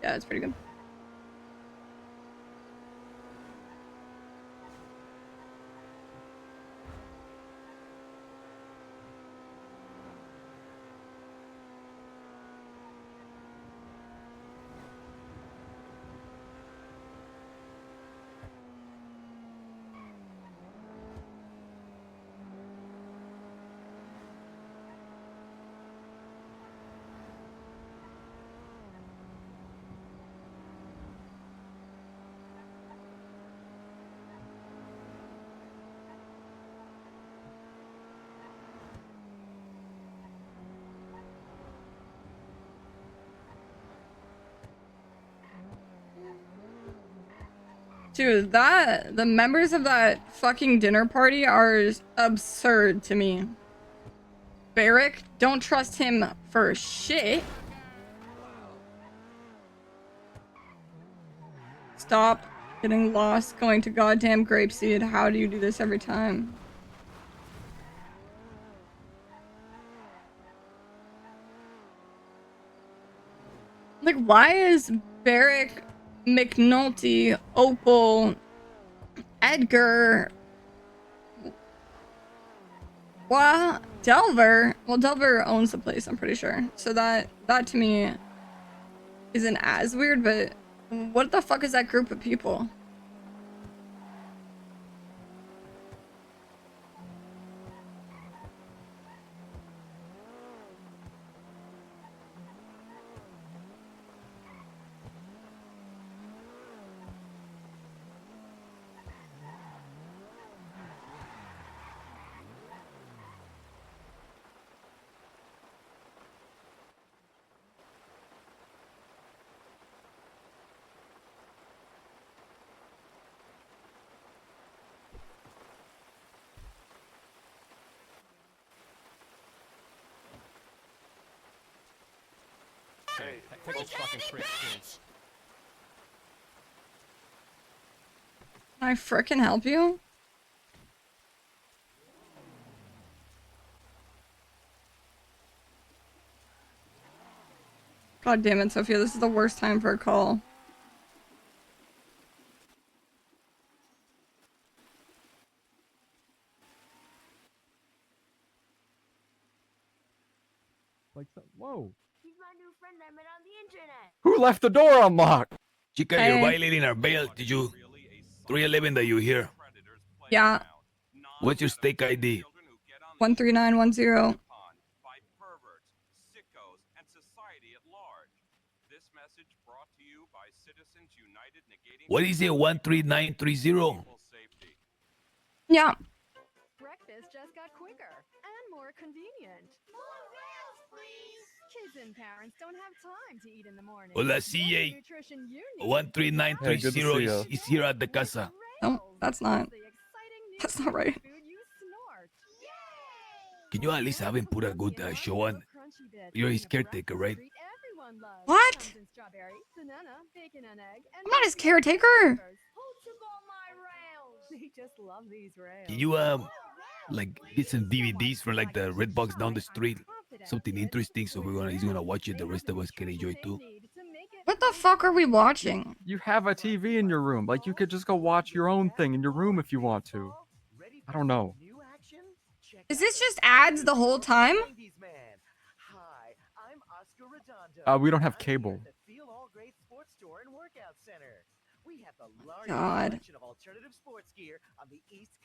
Yeah, it's pretty good. Dude, the members of that fucking dinner party are absurd to me. Barrick, don't trust him for shit. Stop getting lost going to goddamn Grapeseed. How do you do this every time? Like, why is Barrick, McNulty, Opal, Edgar, Delver? Well, Delver owns the place, I'm pretty sure. So that to me isn't as weird, but what the fuck is that group of people? Hey, take those fucking Christians. Can I frickin' help you? God damn it, Sophia, this is the worst time for a call. Like, whoa. He's my new friend I met on the internet. Who left the door unlocked? Chica, you're violating our bail. Did you? 311 that you here. Yeah, What's your stake ID? 13910. What is it? 13930? Yeah. Breakfast just got quicker and more convenient. More rails, please. Kids and parents don't have time to eat in the morning. Hola, Get the CA. nutrition you need. 13930 is here at the casa. No, that's not. That's not right. Can you at least have him put a good show on? You're his caretaker, right? What? I'm not his caretaker. They just love these rails. Can you like get some DVDs from like the red box down the street? Something interesting, so he's gonna watch it. The rest of us can enjoy too. What the fuck are we watching? You have a TV in your room. Like, you could just go watch your own thing in your room if you want to. I don't know. Is this just ads the whole time? We don't have cable. God.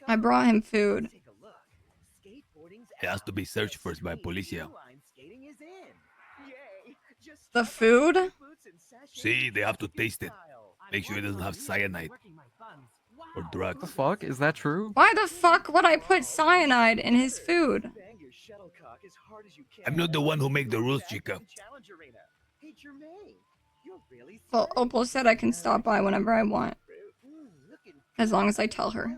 I brought him food. It has to be searched first by policia. The food? See, they have to taste it. Make sure it doesn't have cyanide or drugs. The fuck? Is that true? Why the fuck would I put cyanide in his food? I'm not the one who make the rules, chica. Well, Opal said I can stop by whenever I want. As long as I tell her.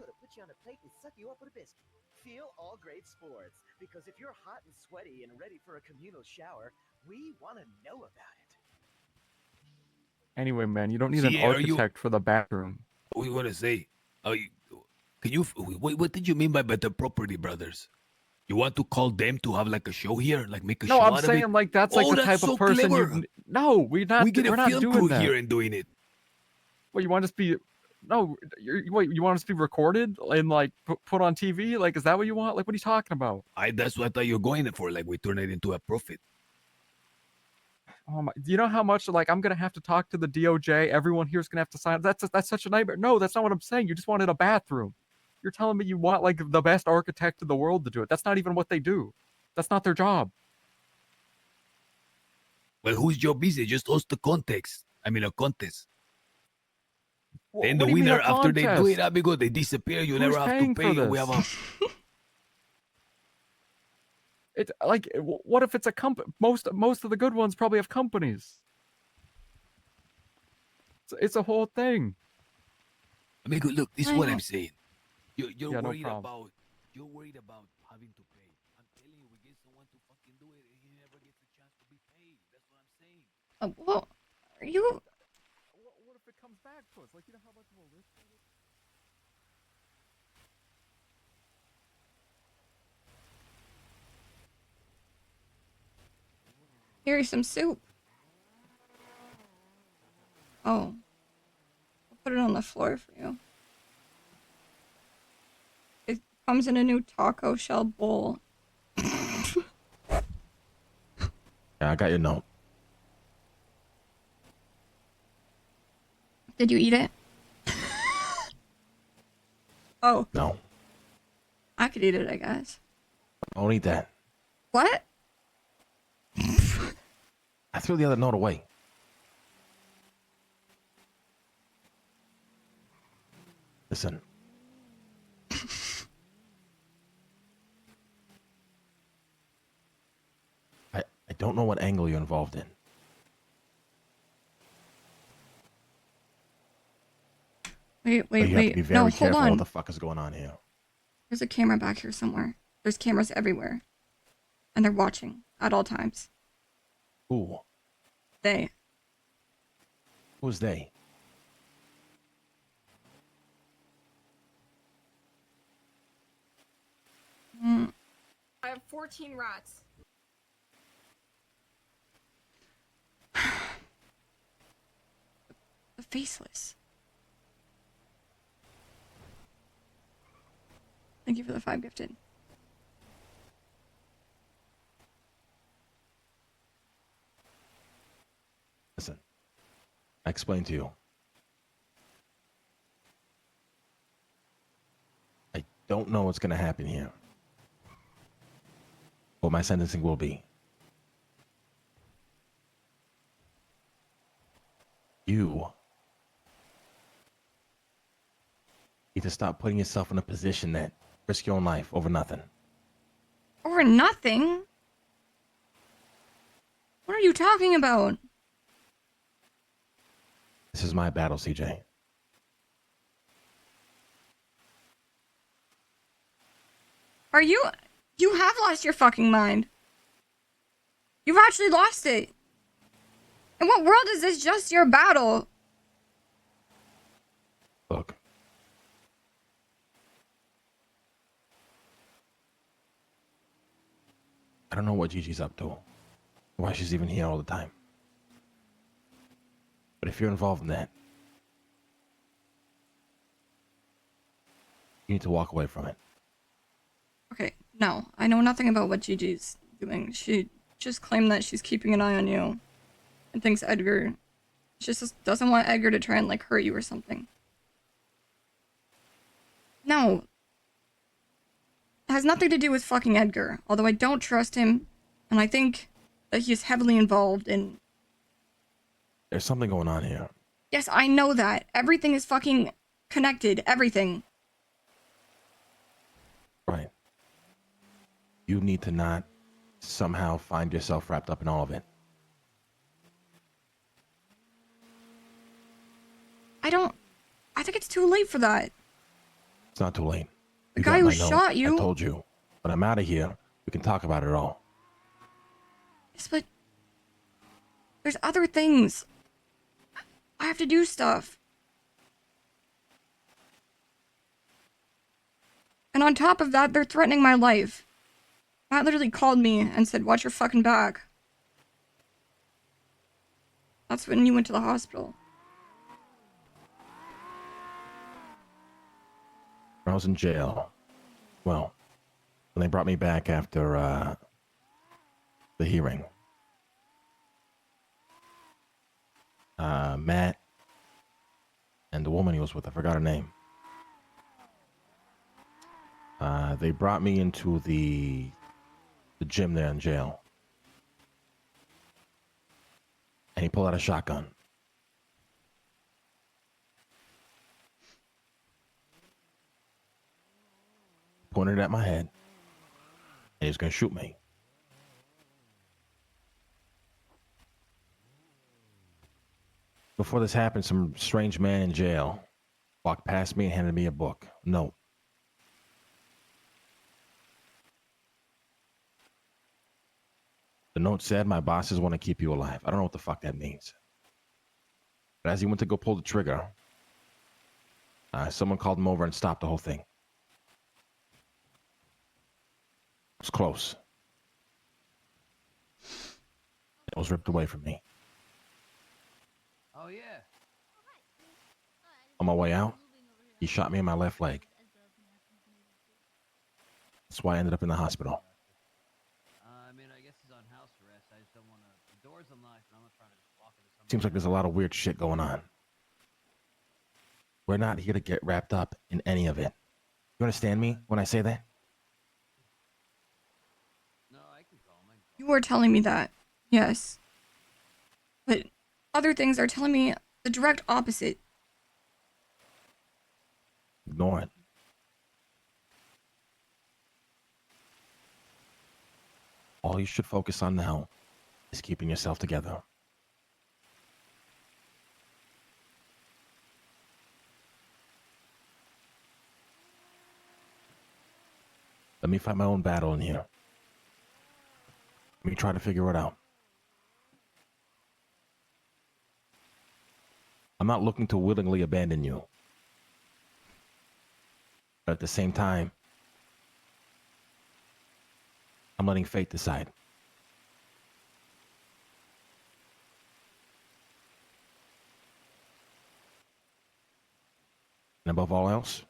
Feel all great sports, because if you're hot and sweaty and ready for a communal shower, we want to know about it. Anyway, man, you don't need See, an are you- architect for the bathroom. What do you want to say? Can you? What did you mean by better property, brothers? You want to call them to have like a show here, like make a No, show I'm out saying of it? like that's like Oh, the type so of person clever. you. No, we're not. We get we're a not film doing crew that. here and doing it. What, you want us to be? No, wait. You want us to be recorded and like put on TV? Like, is that what you want? Like, what are you talking about? That's what I thought you were going for. Like we turn it into a profit. Oh my! Do you know how much like I'm gonna have to talk to the DOJ? Everyone here's gonna have to sign. That's such a nightmare. No, that's not what I'm saying. You just wanted a bathroom. You're telling me you want like the best architect in the world to do it. That's not even what they do. That's not their job. Well, whose job is it? Just host the contest. I mean, a contest. Then the What do you mean a winner, after they do contest? it, amigo, they disappear. You Who's never have to paying for pay. We have a. It's like, what if it's a company? Most of the good ones probably have companies. It's a whole thing. Amigo, look, this is I what know. I'm saying. You're Yeah, no worried problem. about having to pay. I'm telling you, we get someone to fucking do it, and he never gets a chance to be paid. That's what I'm saying. Well, are you? What if it comes back to us? Like, you know how much of a risk that is? Here's some soup. Oh. I'll put it on the floor for you. It comes in a new taco shell bowl. Yeah, I got your note. Did you eat it? Oh. No. I could eat it, I guess. Don't eat that. What? I threw the other note away. Listen. I don't know what angle you're involved in. Wait, But you have to be wait. very No, hold careful on. what the fuck is going on here. There's a camera back here somewhere. There's cameras everywhere. And they're watching at all times. Who? They. Who's they? I have 14 rats. The faceless. Thank you for the 5 gifted. Listen. I explained to you. I don't know what's going to happen here. What my sentencing will be. You need to stop putting yourself in a position that risk your own life over nothing. Or nothing? What are you talking about? This is my battle, CJ. Are you... You have lost your fucking mind. You've actually lost it. In what world is this just your battle? Look. I don't know what Gigi's up to. Why she's even here all the time. But if you're involved in that, you need to walk away from it. Okay, no. I know nothing about what Gigi's doing. She just claimed that she's keeping an eye on you. And thinks Edgar... She just doesn't want Edgar to try and, like, hurt you or something. No. It has nothing to do with fucking Edgar. Although I don't trust him. And I think that he's heavily involved in... There's something going on here. Yes, I know that. Everything is fucking connected. Everything. Right. You need to not somehow find yourself wrapped up in all of it. I think it's too late for that. It's not too late. The You guy got who my note. shot you... I told you. But I'm out of here. We can talk about it all. Yes, but... There's other things. I have to do stuff. And on top of that, they're threatening my life. Matt literally called me and said, watch your fucking back. That's when you went to the hospital. When I was in jail, well, when they brought me back after the hearing, Matt and the woman he was with, I forgot her name. They brought me into the gym there in jail. And he pulled out a shotgun. Pointed it at my head. And he was going to shoot me. Before this happened, some strange man in jail walked past me and handed me a book. No. The note said, my bosses want to keep you alive. I don't know what the fuck that means. But as he went to go pull the trigger, someone called him over and stopped the whole thing. It was close. It was ripped away from me. Oh, yeah. On my way out, he shot me in my left leg. That's why I ended up in the hospital. I mean, I guess he's on house arrest. I just don't want to. The door's unlocked, and I'm not trying to just walk into something. Seems like there's a lot of weird shit going on. We're not here to get wrapped up in any of it. You understand me when I say that? No, I can call him. You are telling me that, yes. But other things are telling me the direct opposite. Ignore it. All you should focus on now is keeping yourself together. Let me fight my own battle in here. Let me try to figure it out. I'm not looking to willingly abandon you. But at the same time, I'm letting fate decide. And above all else,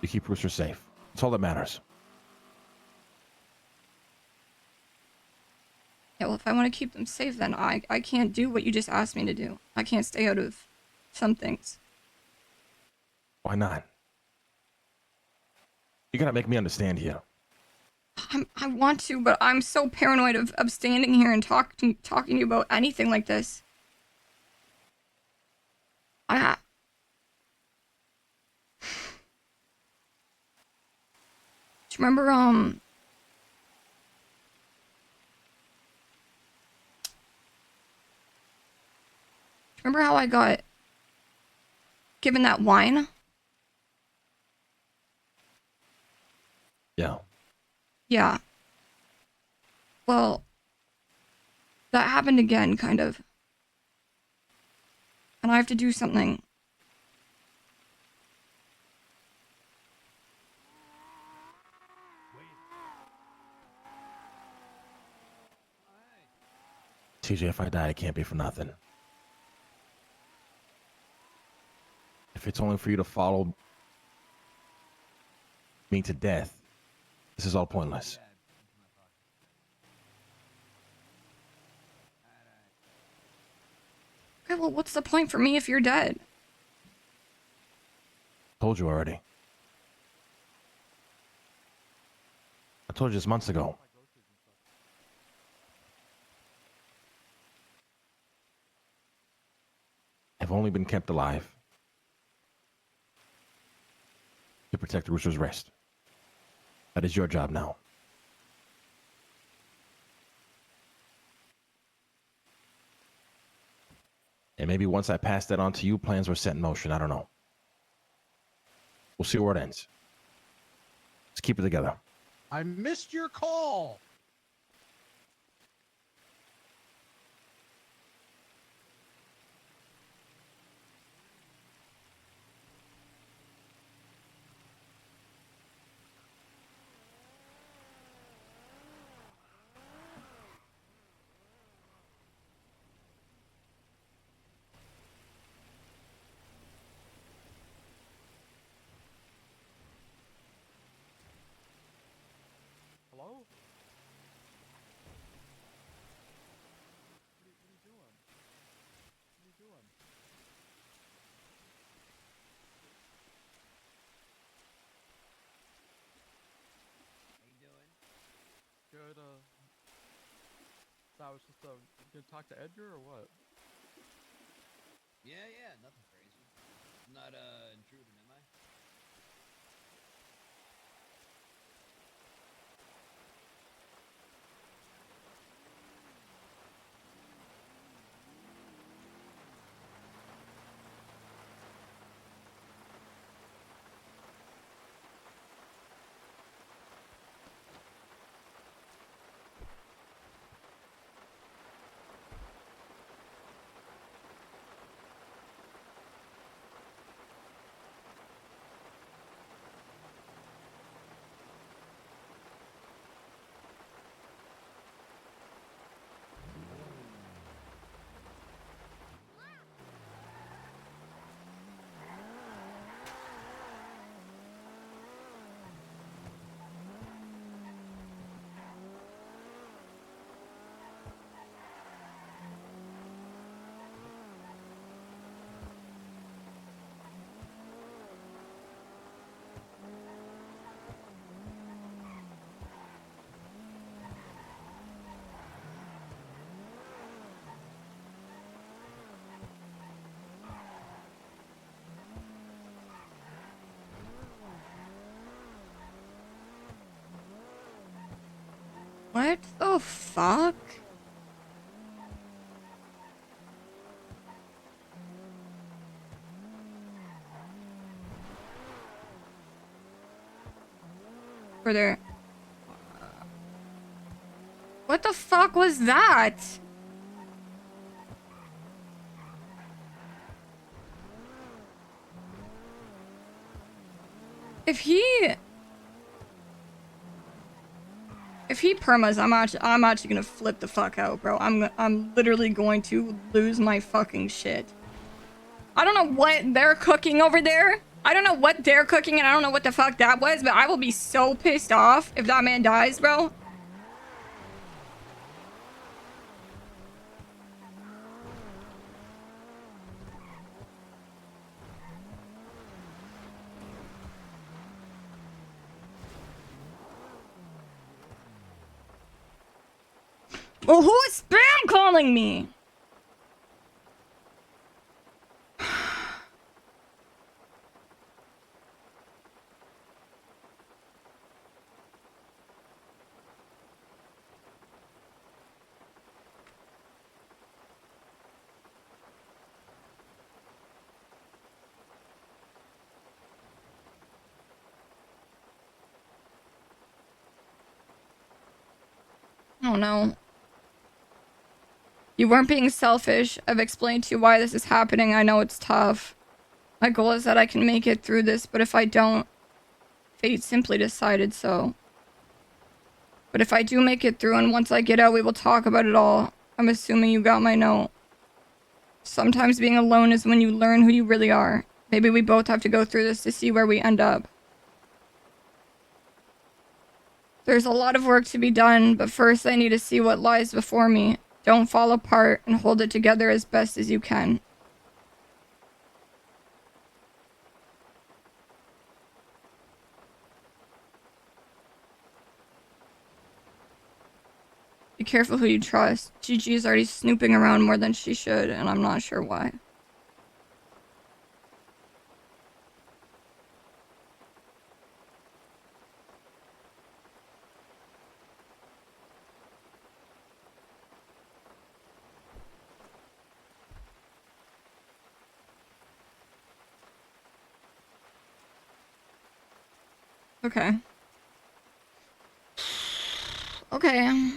you keep Rooster safe. That's all that matters. Yeah, well, if I want to keep them safe, then I can't do what you just asked me to do. I can't stay out of some things. Why not? You gotta make me understand here. I want to, but I'm so paranoid of standing here and talking to you about anything like this. Do you remember, do you remember how I got given that wine? Yeah. Yeah. Well, that happened again, kind of. And I have to do something. TJ, if I die, it can't be for nothing. If it's only for you to follow me to death, this is all pointless. Okay, well, what's the point for me if you're dead? Told you already. I told you this months ago. I've only been kept alive to protect the Rooster's Rest. That is your job now. And maybe once I pass that on to you, plans were set in motion. I don't know. We'll see where it ends. Let's keep it together. I missed your call. Hello? What are you doing? What are you doing? How you doing? Good, so I was just, gonna talk to Edgar or what? Yeah, nothing crazy. I'm not intruding, am I? What the fuck? Were there... What the fuck was that? If he permas, I'm actually gonna flip the fuck out, bro. I'm literally going to lose my fucking shit. I don't know what they're cooking over there. I don't know what they're cooking, and I don't know what the fuck that was, but I will be so pissed off if that man dies, bro. Well, who is spam calling me? Oh no. You weren't being selfish. I've explained to you why this is happening. I know it's tough. My goal is that I can make it through this, but if I don't, fate simply decided so. But if I do make it through and once I get out, we will talk about it all. I'm assuming you got my note. Sometimes being alone is when you learn who you really are. Maybe we both have to go through this to see where we end up. There's a lot of work to be done, but first I need to see what lies before me. Don't fall apart and hold it together as best as you can. Be careful who you trust. Gigi is already snooping around more than she should, and I'm not sure why. Okay. Okay.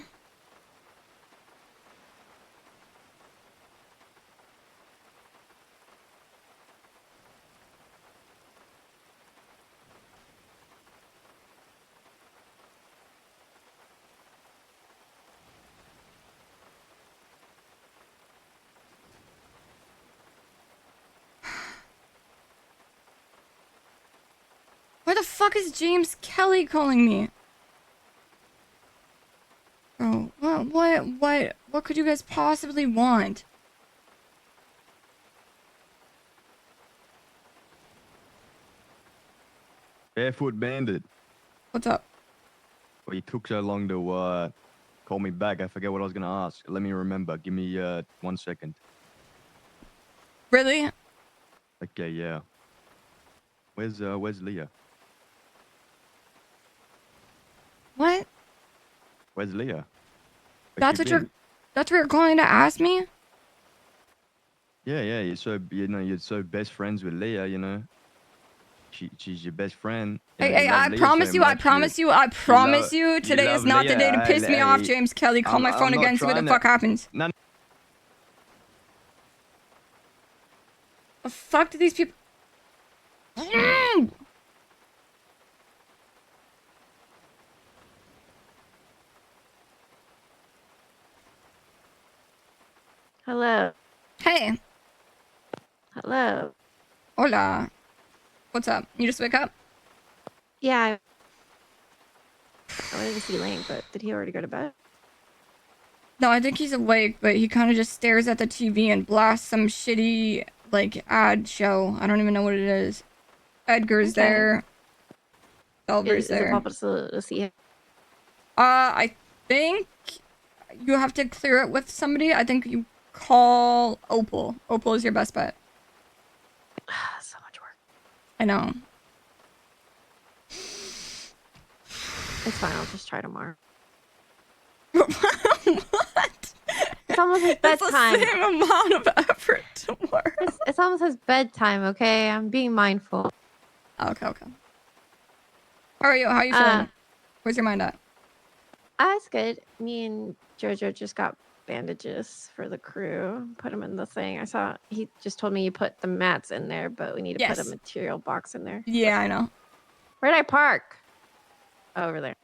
Why the fuck is James Kelly calling me? Oh, what could you guys possibly want? Barefoot Bandit. What's up? Well, you took so long to call me back. I forget what I was gonna ask. Let me remember. Give me 1 second. Really? Okay, yeah. Where's Leah? What? Where's Leah? That's what you're calling to ask me? Yeah. You're so best friends with Leah. You know. She's your best friend. You know, Hey, you love I Leah promise so you, I much, promise you, you today is love not the day to Leah. piss me off, James Kelly. Call my phone I'm again, not see what the trying fuck to- happens. No, The fuck do these people... Hello. Hey. Hello. Hola. What's up? You just wake up? Yeah. I wanted to see Link, but did he already go to bed? No, I think he's awake, but he kind of just stares at the TV and blasts some shitty, like, ad show. I don't even know what it is. Edgar's Okay. there. Delver's Is it there. possible to see him? I think you have to clear it with somebody. I think you call Opal. Opal is your best bet. So much work. I know. It's fine. I'll just try tomorrow. What? It's almost his It's the bedtime. same amount of effort tomorrow. It's almost his bedtime, okay? I'm being mindful. Okay, okay. How are you? How are you feeling? Where's your mind at? That's good. Me and Jojo just got bandages for the crew. Put them in the thing. I saw he just told me you put the mats in there, but we need to put a Yes. material box in there. Yeah, I know. Where'd I park? Over there.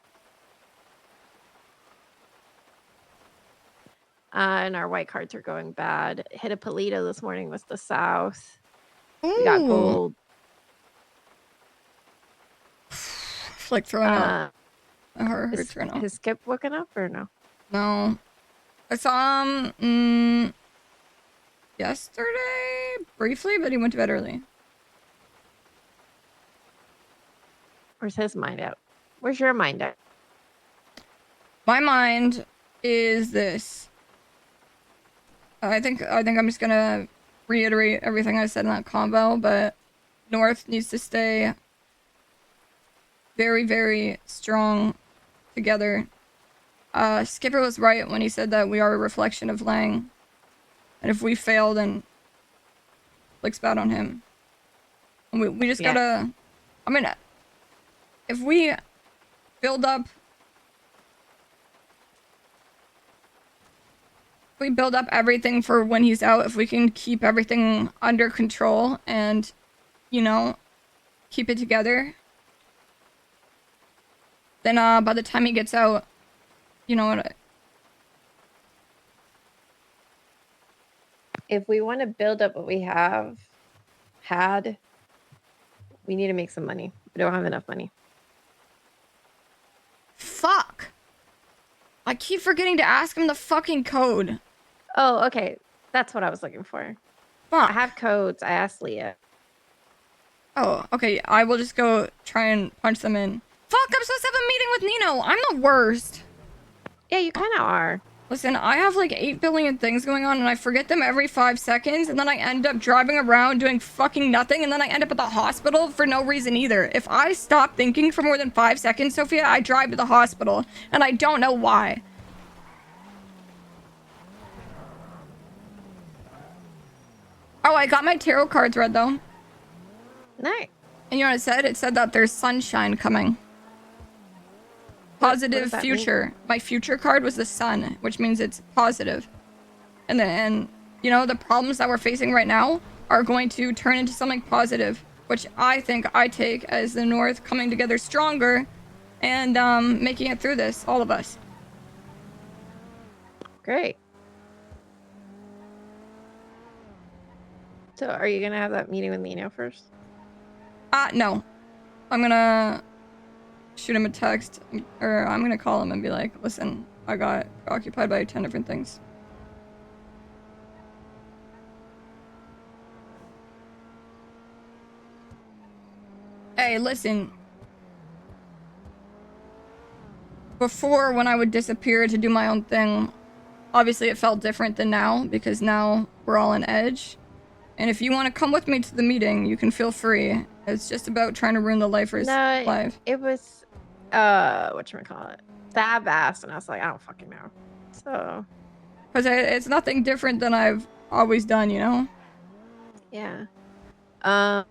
And our white cards are going bad. Hit a Polito this morning was the south. We got Ooh. gold. It's like throwing up. My heart hurts right now. Has Skip woken up or no? No. I saw him yesterday briefly, but he went to bed early. Where's his mind at? Where's your mind at? My mind is this. I think I'm just gonna reiterate everything I said in that convo, but North needs to stay very, very strong together. Skipper was right when he said that we are a reflection of Lang. And if we fail, then looks bad on him. And we just gotta... I mean, if we build up... If we build up everything for when he's out, if we can keep everything under control and, you know, keep it together, then by the time he gets out, you know what? If we want to build up what we have had, we need to make some money. We don't have enough money. Fuck! I keep forgetting to ask him the fucking code. Oh, okay. That's what I was looking for. Fuck. I have codes. I asked Leah. Oh, okay. I will just go try and punch them in. Fuck, I'm supposed to have a meeting with Nino. I'm the worst. Yeah, you kind of are. Listen, I have like 8 billion things going on and I forget them every 5 seconds and then I end up driving around doing fucking nothing and then I end up at the hospital for no reason either. If I stop thinking for more than 5 seconds, Sophia, I drive to the hospital and I don't know why. Oh, I got my tarot cards read though. Nice. And you know what it said? It said that there's sunshine coming. Positive does that future. mean? My future card was the sun, which means it's positive. And you know, the problems that we're facing right now are going to turn into something positive, which I think I take as the North coming together stronger and making it through this, all of us. Great. So are you going to have that meeting with Nino first? No. I'm gonna shoot him a text, or I'm gonna call him and be like, listen, I got occupied by 10 different things. Hey, listen. Before, when I would disappear to do my own thing, obviously it felt different than now, because now we're all on edge. And if you want to come with me to the meeting, you can feel free. It's just about trying to ruin the lifers' life. It was, whatchamacallit? Stab ass, and I was like, I don't fucking know. So. Because it's nothing different than I've always done, you know? Yeah. But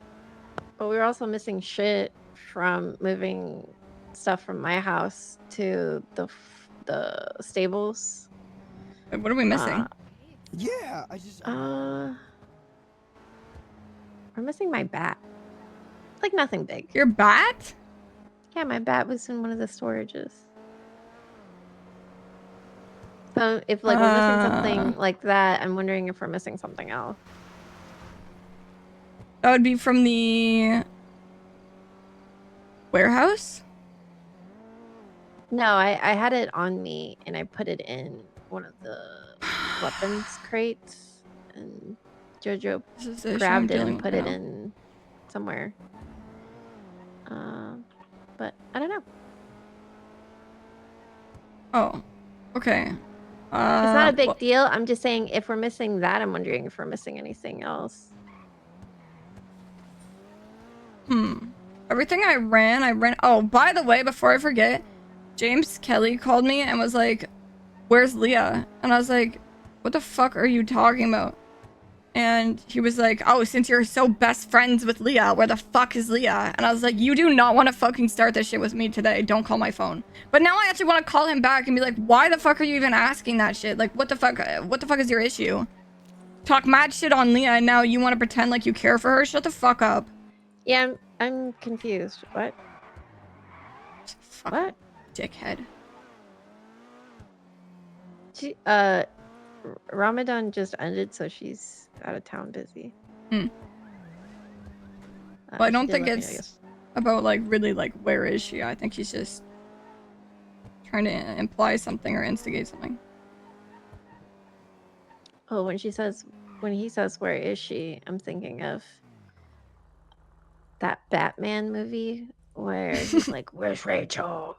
we were also missing shit from moving stuff from my house to the stables. Wait, what are we missing? Yeah, I just. We're missing my bat. Like nothing big. Your bat? Yeah, my bat was in one of the storages. So if like we're missing something like that, I'm wondering if we're missing something else. That would be from the warehouse? No, I had it on me and I put it in one of the weapons crates and Jojo grabbed it and put it in somewhere. But I don't know. Oh, okay. It's not a big well, deal. I'm just saying if we're missing that, I'm wondering if we're missing anything else. Everything I ran. Oh, by the way, before I forget, James Kelly called me and was like, where's Leah? And I was like, what the fuck are you talking about? And he was like, oh, since you're so best friends with Leah, where the fuck is Leah? And I was like, you do not want to fucking start this shit with me today. Don't call my phone. But now I actually want to call him back and be like, why the fuck are you even asking that shit? Like, what the fuck is your issue? Talk mad shit on Leah and now you want to pretend like you care for her? Shut the fuck up. Yeah, I'm confused. What? What? Dickhead. She, Ramadan just ended, so she's out of town busy. Well, I she don't did think let me know it's about, like, really, like, where is she? I think he's just trying to imply something or instigate something. Oh, when he says, where is she? I'm thinking of that Batman movie where he's like, where's Rachel?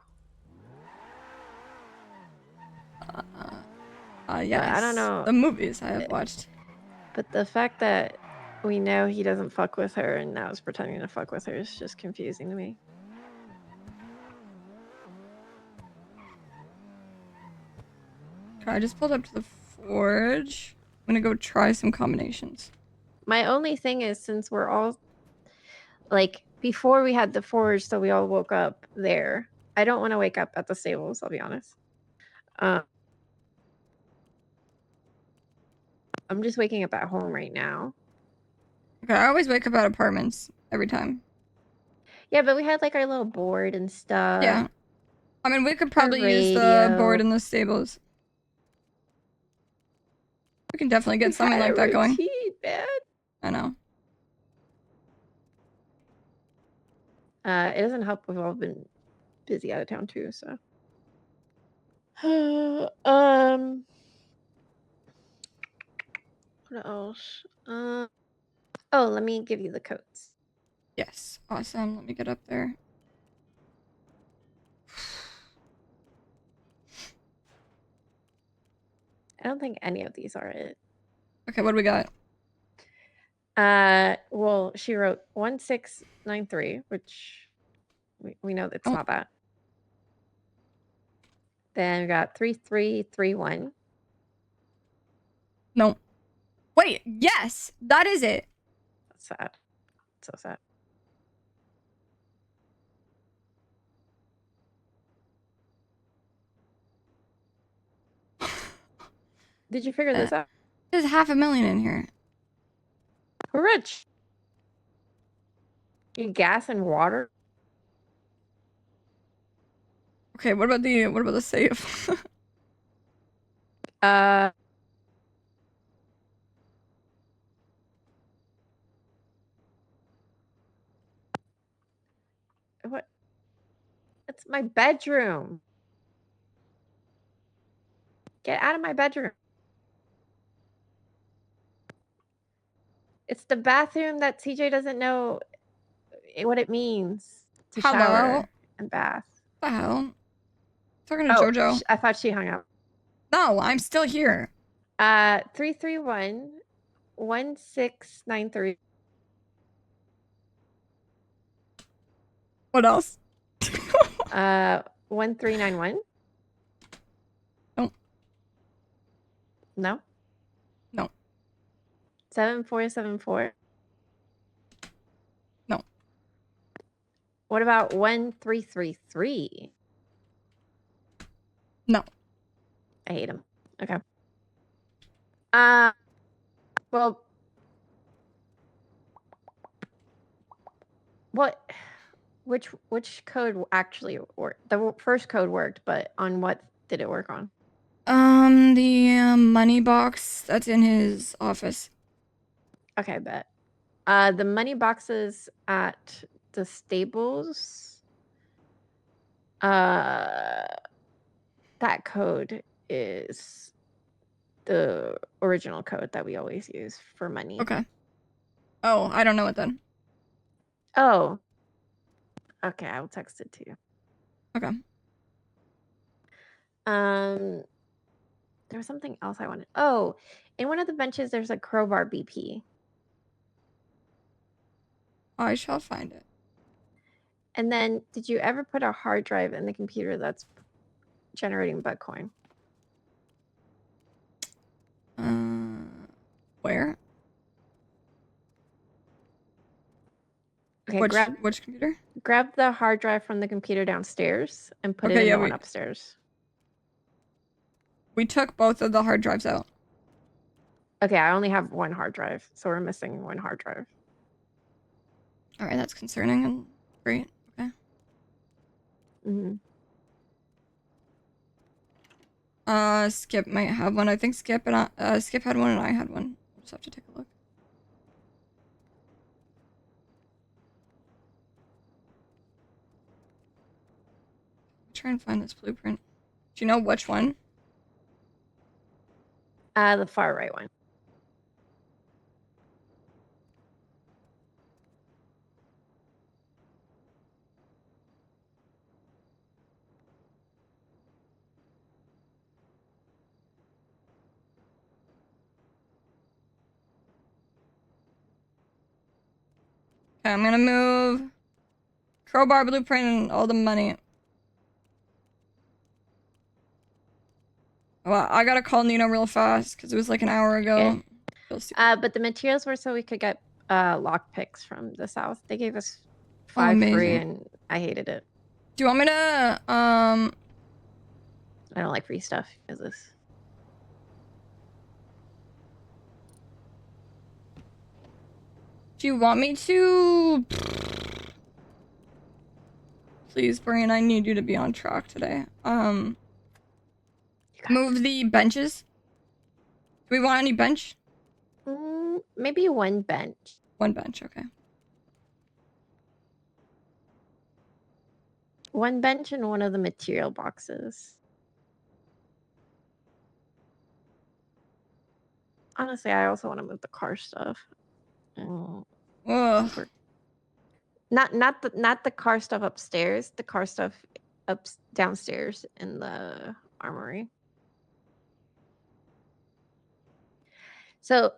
Yes. I don't know. The movies I have watched. But the fact that we know he doesn't fuck with her and now is pretending to fuck with her is just confusing to me. Okay, I just pulled up to the forge. I'm gonna go try some combinations. My only thing is, since we're all like before we had the forge, so we all woke up there. I don't want to wake up at the stables. I'll be honest. I'm just waking up at home right now. Okay, I always wake up at apartments every time. Yeah, but we had like our little board and stuff. Yeah. I mean, we could probably use the board in the stables. We can definitely get something like that going. Man. I know. It doesn't help. We've all been busy out of town too, so. What else? Oh, let me give you the codes. Yes. Awesome. Let me get up there. I don't think any of these are it. Okay, what do we got? Well, she wrote 1693, which we know that's not that. Then we got 3331. No. Wait, yes, that is it. That's sad. So sad. Did you figure this out? There's $500,000 in here. We're rich. You gas and water. Okay, what about the safe? What? It's my bedroom. Get out of my bedroom. It's the bathroom that CJ doesn't know what it means to shower and bath. What the hell? Talking to Oh, JoJo. I thought she hung up. No, I'm still here. 331 1693. What else? 1391. No. No. No. 7474. No. What about 1333? No. I hate him. Okay. Well, what? Which code actually worked? The first code worked, but on what did it work on? The money box that's in his office. Okay, bet. The money boxes at the stables. That code is the original code that we always use for money. Okay. Oh, I don't know it then. Oh. Okay, I will text it to you. Okay. There was something else I wanted. Oh, in one of the benches, there's a crowbar BP. I shall find it. And then, did you ever put a hard drive in the computer that's generating Bitcoin? Okay, which computer? Grab the hard drive from the computer downstairs and put it Okay, in yeah, the one upstairs. We took both of the hard drives out. Okay, I only have one hard drive, so we're missing one hard drive. All right, that's concerning and great. Okay. Mm-hmm. Skip might have one. I think Skip Skip had one and I had one. We'll just have to take a look. Try and find this blueprint. Do you know which one? The far right one. Okay, I'm gonna move crowbar blueprint and all the money. Well, I gotta call Nino real fast because it was like an hour ago. But the materials were so we could get lock picks from the south. They gave us 5 free, amazing. and I hated it. Do you want me to I don't like free stuff. Is this? Do you want me to? Please, Brian, I need you to be on track today. Move the benches. Do we want any bench? Maybe one bench. One bench, okay. One bench and one of the material boxes. Honestly, I also want to move the car stuff. Ugh. Not the car stuff upstairs. The car stuff downstairs in the armory. So,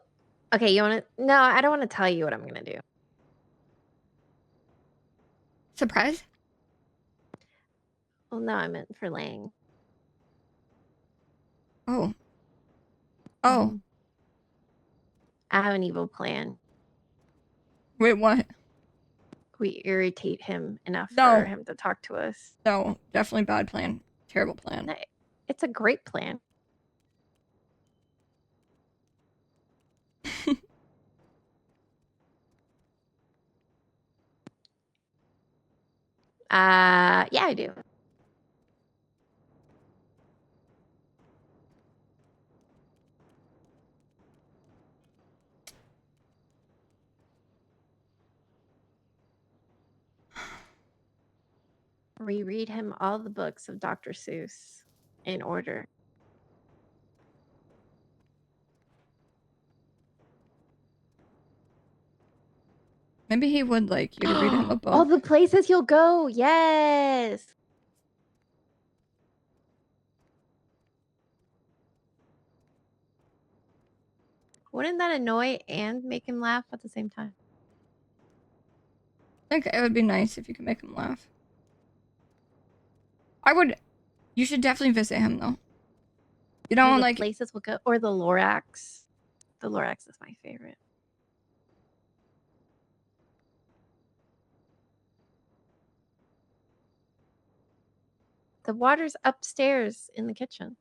okay, you want to? No, I don't want to tell you what I'm gonna do. Surprise? Well, no, I meant for Lang. Oh. Oh. I have an evil plan. Wait, what? We irritate him enough No. for him to talk to us. No, definitely bad plan. Terrible plan. No, it's a great plan. Yeah, I do. Reread him all the books of Dr. Seuss in order. Maybe he would like you to read him a book. All the places you'll go. Yes. Wouldn't that annoy and make him laugh at the same time? I think it would be nice if you could make him laugh. You should definitely visit him though. You know, The like places we'll go, or the Lorax. The Lorax is my favorite. The water's upstairs in the kitchen.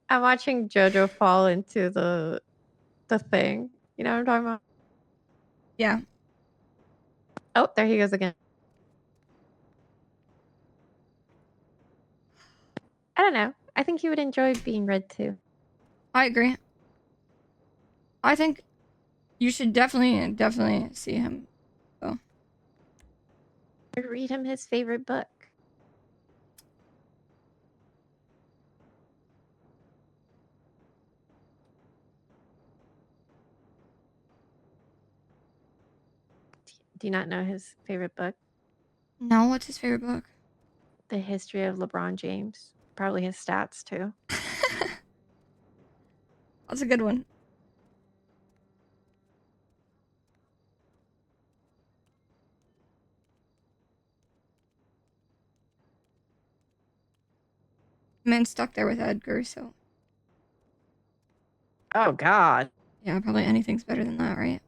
I'm watching JoJo fall into the thing. You know what I'm talking about? Yeah. Oh, there he goes again. I don't know. I think he would enjoy being read too. I agree. I think you should definitely see him. So. Read him his favorite book. Do you not know his favorite book? No, what's his favorite book? The History of LeBron James. Probably his stats too. That's a good one. Man stuck there with Edgar, so Oh God. yeah, probably anything's better than that, right?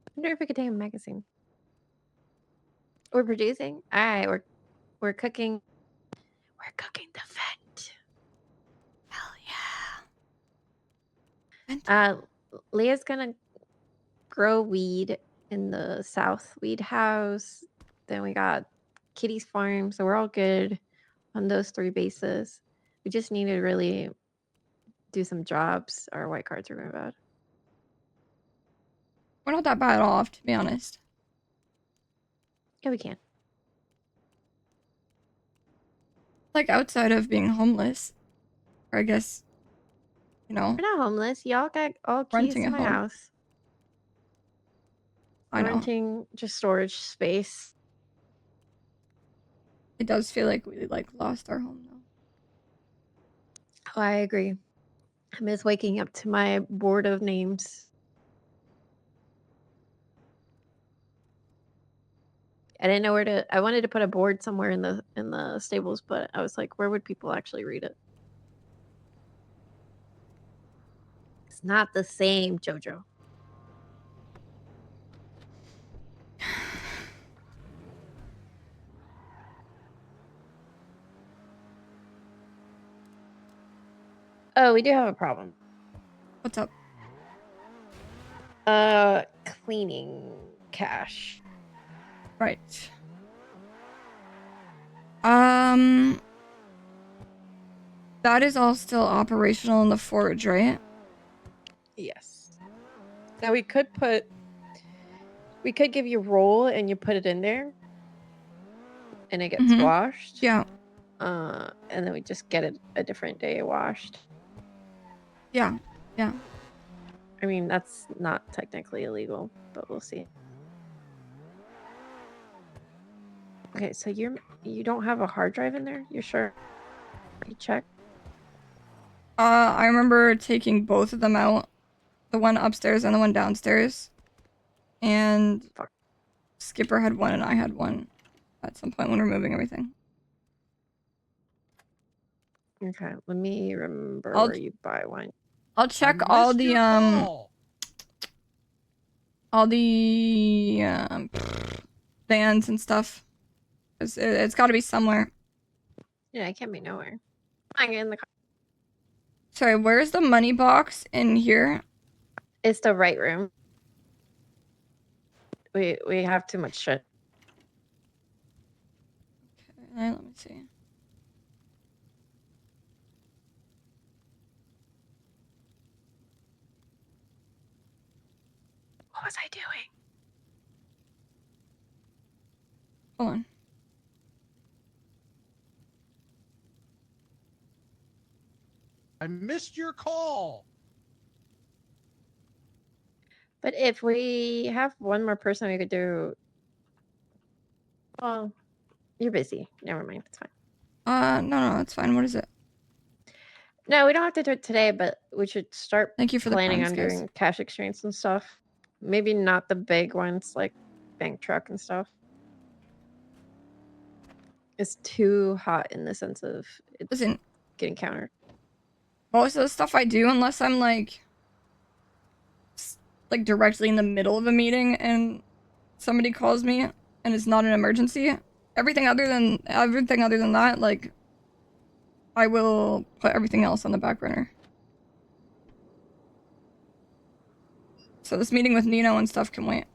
I wonder if we could take a magazine. We're producing. All right, we're cooking. We're cooking the vent. Hell yeah. Leah's gonna grow weed in the South Weed House. Then we got Kitty's farm, so we're all good on those 3 bases. We just need to really do some jobs. Our white cards are going bad. We're not that bad off, to be honest. Yeah, we can. Like outside of being homeless, or I guess, you know, We're not homeless. Y'all got all keys renting to a my home. house. I know. Renting just storage space. It does feel like we like lost our home though. Oh, I agree. I miss waking up to my board of names. I didn't know where to. I wanted to put a board somewhere in the stables, but I was like, where would people actually read it? It's not the same, Jojo. Oh, we do have a problem. What's up? Cleaning cash. Right. That is all still operational in the forge, right? Yes. Now we could give you roll and you put it in there, and it gets washed. Yeah. And then we just get it a different day washed. Yeah. Yeah. I mean, that's not technically illegal, but we'll see. Okay, so you don't have a hard drive in there? You sure? You check? I remember taking both of them out, the one upstairs and the one downstairs, and Skipper had one and I had one at some point when we were moving everything. Okay, let me remember I'll- where you buy one. I'll check all the vans and stuff. It's got to be somewhere. Yeah, I can't be nowhere. I get in the car. Sorry, where's the money box in here? It's the right room. We have too much shit. Okay, let me see. What was I doing? Hold on. I missed your call. But if we have one more person, we could do. Well, you're busy. Never mind. It's fine. No, it's fine. What is it? No, we don't have to do it today, but we should start Thank you for the planning plans, on guys. doing cash exchange and stuff. Maybe not the big ones like bank truck and stuff. It's too hot in the sense of it's getting countered. Most of the stuff I do, unless I'm like directly in the middle of a meeting and somebody calls me and it's not an emergency, everything other than that, like, I will put everything else on the back burner. So this meeting with Nino and stuff can wait.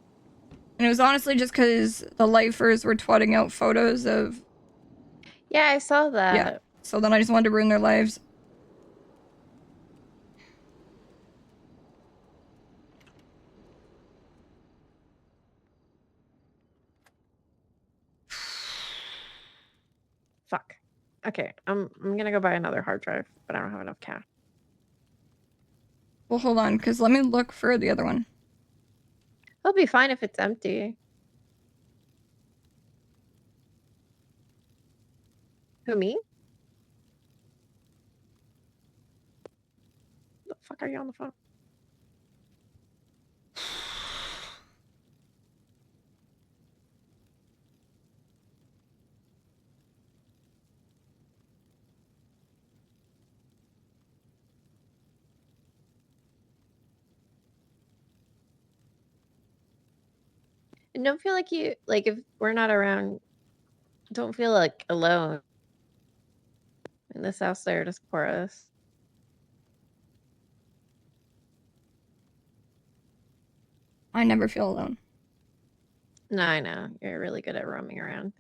And it was honestly just because the lifers were twatting out photos of. Yeah, I saw that. Yeah. So then I just wanted to ruin their lives. Fuck. Okay, I'm gonna go buy another hard drive, but I don't have enough cash. Well, hold on, because let me look for the other one. It'll be fine if it's empty. Who, me? The fuck are you on the phone? And don't feel like you like if we're not around. Don't feel like alone. In this house there to support us. I never feel alone. No, I know. You're really good at roaming around.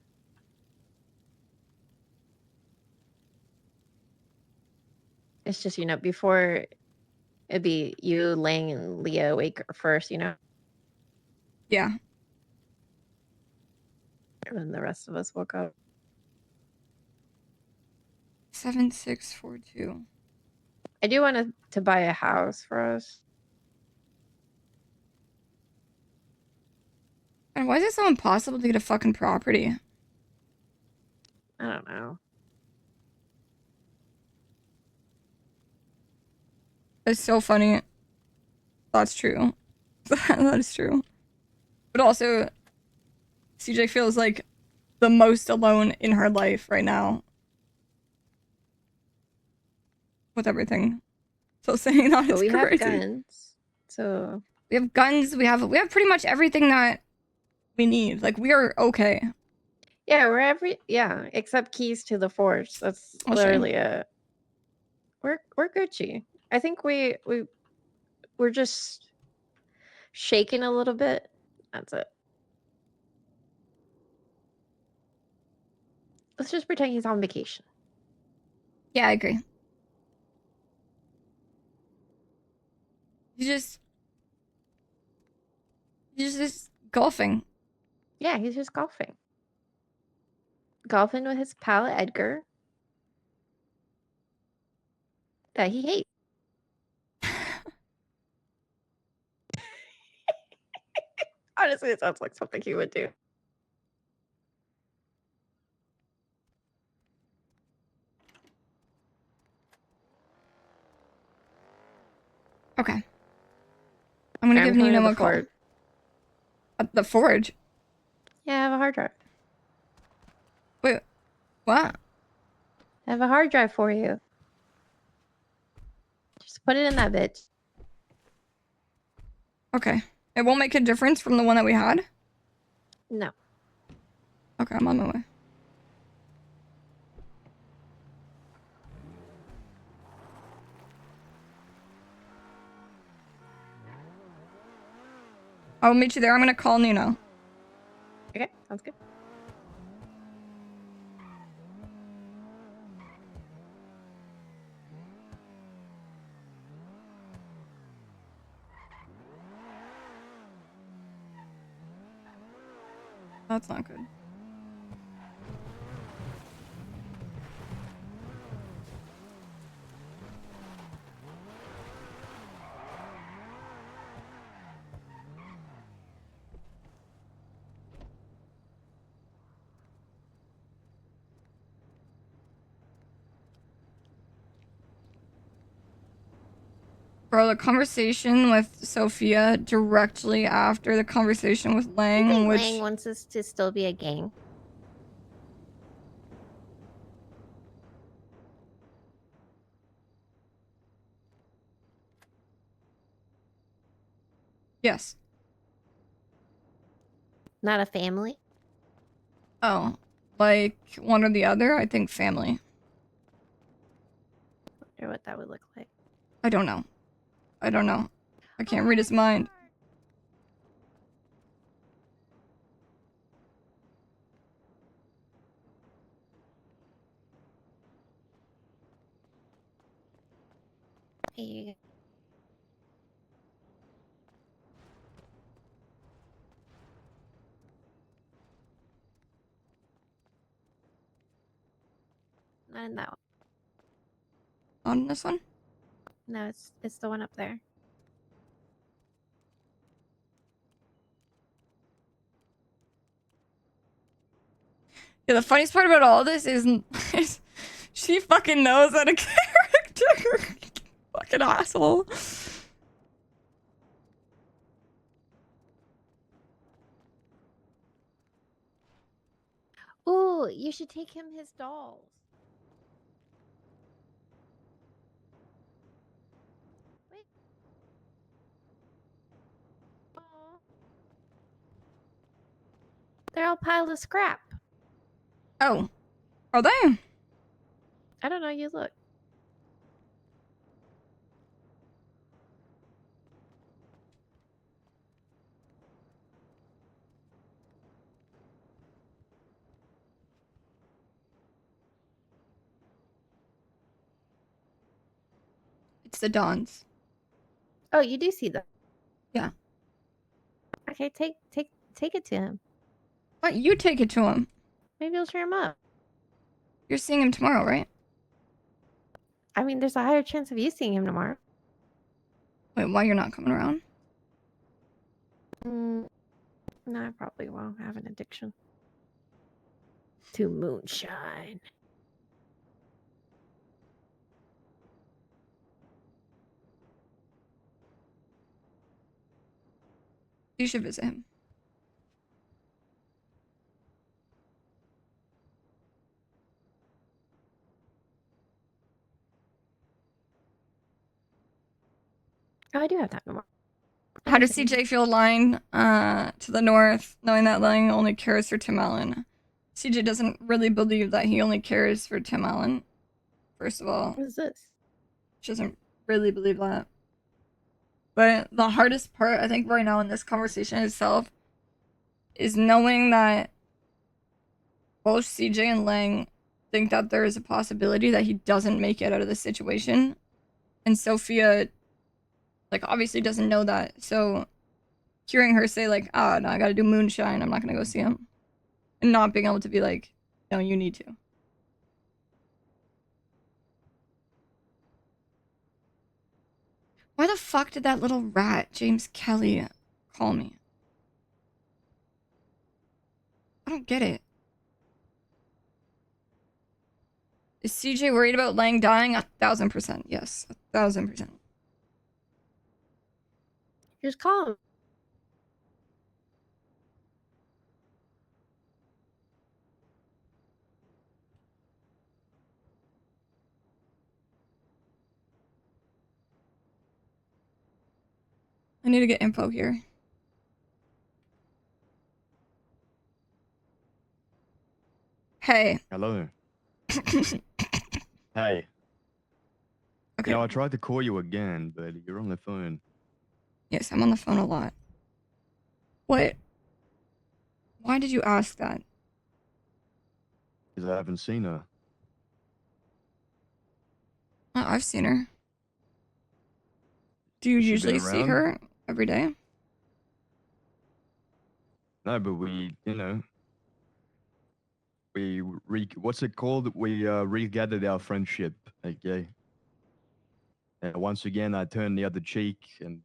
It's just, before it'd be you laying and Leah awake first, Yeah. And then the rest of us woke up. 7642. I do want to buy a house for us. And why is it so impossible to get a fucking property? I don't know. It's so funny. That's true. That is true. But also, CJ feels like the most alone in her life right now. With everything. So saying that But is we crazy. have guns. So We have guns, we have pretty much everything that we need. Like, we are okay. yeah, except keys to the forge. That's I'll show you. literally it. We're Gucci. I think we're just shaking a little bit. That's it. Let's just pretend he's on vacation. Yeah, I agree. He's just golfing. Yeah, he's just golfing. Golfing with his pal Edgar. That he hates. Honestly, it sounds like something he would do. Okay. I'm gonna I'm give coming to Nino the a call. forge. The forge? Yeah, I have a hard drive. Wait, what? I have a hard drive for you. Just put it in that bitch. Okay. It won't make a difference from the one that we had? No. Okay, I'm on my way. I'll meet you there. I'm gonna call Nino. Okay, sounds good. That's not good. Bro, the conversation with Sophia directly after the conversation with Lang, I think which... Lang wants us to still be a gang. Yes. Not a family? Oh. Like, one or the other? I think family. Wonder what that would look like. I don't know. I don't know. I can't read his mind. Here you go. Not in that one. On this one? No, it's the one up there. Yeah, the funniest part about all this is she fucking knows that a character. Fucking asshole. Ooh, you should take him his dolls. Wait. Aw. They're all piled of scrap. Oh, are they? I don't know. You look. It's the Dons. Oh, you do see them. Yeah. Okay, take it to him. What? You take it to him. Maybe he'll cheer him up. You're seeing him tomorrow, right? I mean, there's a higher chance of you seeing him tomorrow. Wait, why you're not coming around? No, I probably won't have an addiction to moonshine. You should visit him. Oh, I do have time tomorrow. How does CJ feel lying to the north, knowing that Lang only cares for Tim Allen? CJ doesn't really believe that he only cares for Tim Allen, first of all. What is this? She doesn't really believe that. But the hardest part, I think, right now in this conversation itself is knowing that both CJ and Lang think that there is a possibility that he doesn't make it out of the situation. And Sophia, like, obviously doesn't know that. So hearing her say, like, no, I gotta do moonshine, I'm not gonna go see him. And not being able to be like, no, you need to. Why the fuck did that little rat, James Kelly, call me? I don't get it. Is CJ worried about Lang dying? 1,000%. Yes, 1,000%. Just call him. I need to get info here. Hey. Hello. Hey. Okay. You know, I tried to call you again, but you're on the phone. Yes, I'm on the phone a lot. What? Why did you ask that? Because I haven't seen her. I've seen her. Do you Has she been usually see around? her every day? No, but we, you know, what's it called? We regathered our friendship, okay? And once again, I turned the other cheek and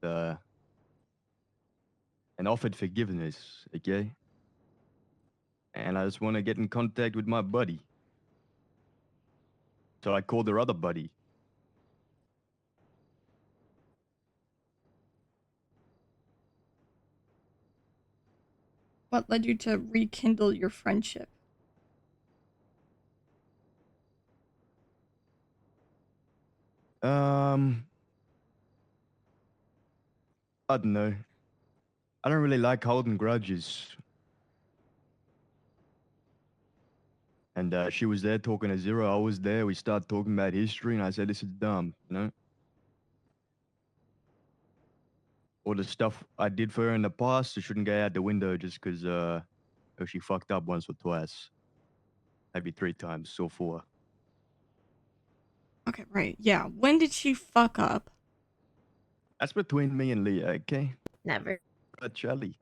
offered forgiveness, okay? And I just want to get in contact with my buddy. So I called her other buddy. What led you to rekindle your friendship? I don't know. I don't really like holding grudges. And she was there talking to Zero. I was there. We started talking about history, and I said, this is dumb, you know? All the stuff I did for her in the past, it shouldn't go out the window just because she fucked up once or twice. Maybe 3 times, or 4. Okay, right. Yeah. When did she fuck up? That's between me and Leah, okay? Never. Charli.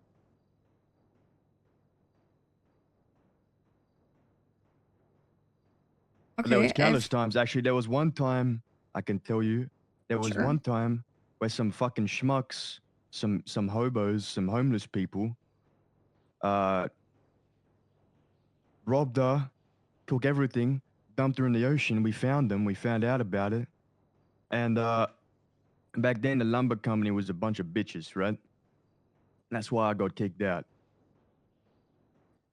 Okay, There was countless times. Actually, there was one time, I can tell you, there was Sure. one time where some fucking schmucks, some hobos, some homeless people, robbed her, took everything, dumped her in the ocean. We found them. We found out about it. And back then, the lumber company was a bunch of bitches, right? That's why I got kicked out.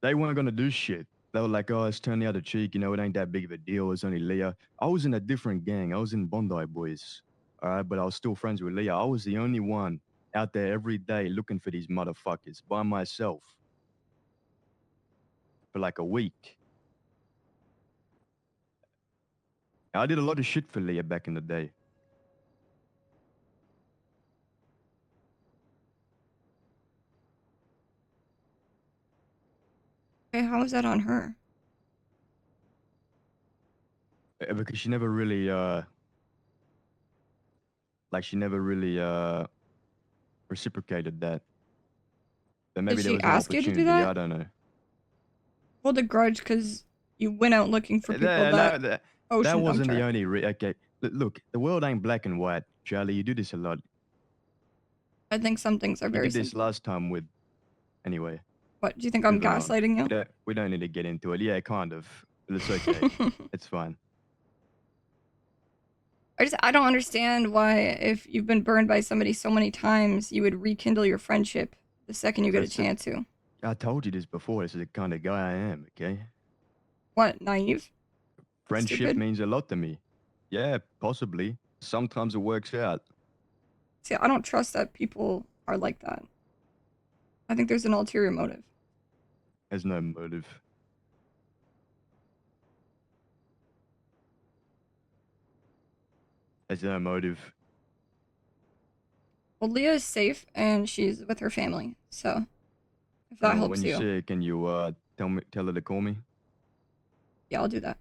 They weren't going to do shit. They were like, oh, let's turn the other cheek. You know, it ain't that big of a deal. It's only Leah. I was in a different gang. I was in Bondi Boys. All right, but I was still friends with Leah. I was the only one out there every day looking for these motherfuckers by myself. for like a week. I did a lot of shit for Leah back in the day. Okay, how is that on her? Because she never really, she never really, reciprocated that. Then maybe Did there she was no ask you to do opportunity. that? I don't know. Hold a grudge because you went out looking for people that That ocean dumped wasn't her. the only. Okay, look, the world ain't black and white, Charlie. You do this a lot. I think some things are You very did this simple. last time with. Anyway. What, do you think I'm moving on. gaslighting you? We don't need to get into it. Yeah, kind of. But it's okay. It's fine. I don't understand why, if you've been burned by somebody so many times, you would rekindle your friendship the second you get a chance to. I told you this before. This is the kind of guy I am, okay? What, naive? Friendship Stupid? means a lot to me. Yeah, possibly. Sometimes it works out. See, I don't trust that people are like that. I think there's an ulterior motive. There's no motive. There's no motive. Well, Leah is safe and she's with her family, so if that helps When you you. see it, can you tell her to call me? Yeah, I'll do that.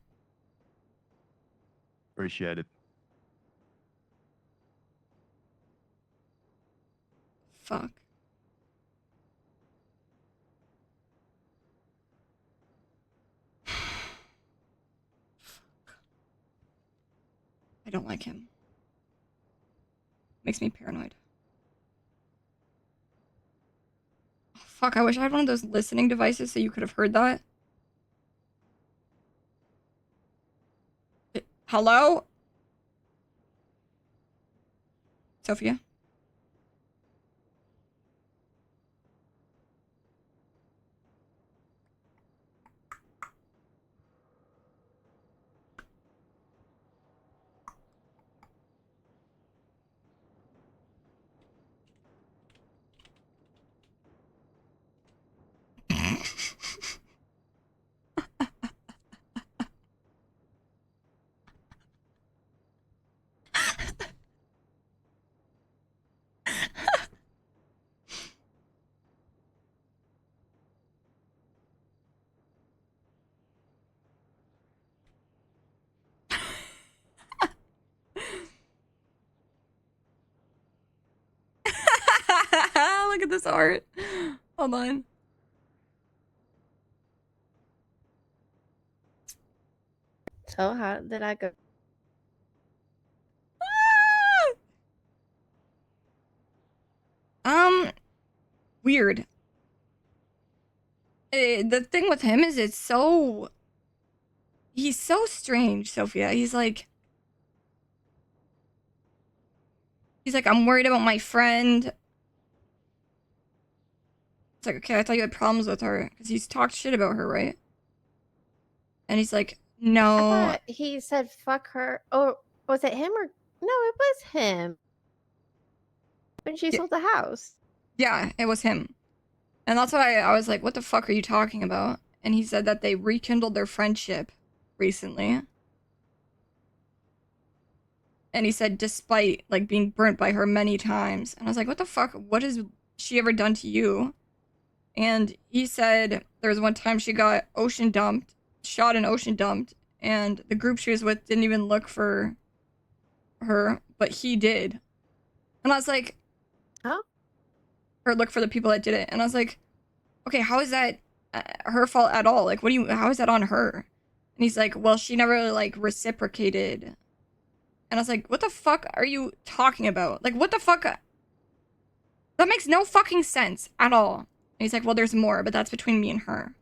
Appreciate it. Fuck. I don't like him. Makes me paranoid. Oh, fuck, I wish I had one of those listening devices so you could have heard that. Hello? Sophia? Look at this art. Hold on. So how did I go? Weird. The thing with him is he's so strange, Sophia. He's like, I'm worried about my friend. It's like, okay, I thought you had problems with her because he's talked shit about her, right? And he's like, I no. thought he said fuck her. Oh, was it him or no? It was him. When she sold the house. Yeah, it was him. And that's why I was like, what the fuck are you talking about? And he said that they rekindled their friendship recently. And he said, despite like being burnt by her many times. And I was like, what the fuck? What has she ever done to you? And he said there was one time she got ocean dumped, shot and ocean dumped, and the group she was with didn't even look for her, but he did. And I was like, huh? Or look for the people that did it. And I was like, okay, how is that her fault at all? Like, how is that on her? And he's like, well, she never like reciprocated. And I was like, what the fuck are you talking about? Like, what the fuck? That makes no fucking sense at all. And he's like, well, there's more, but that's between me and her.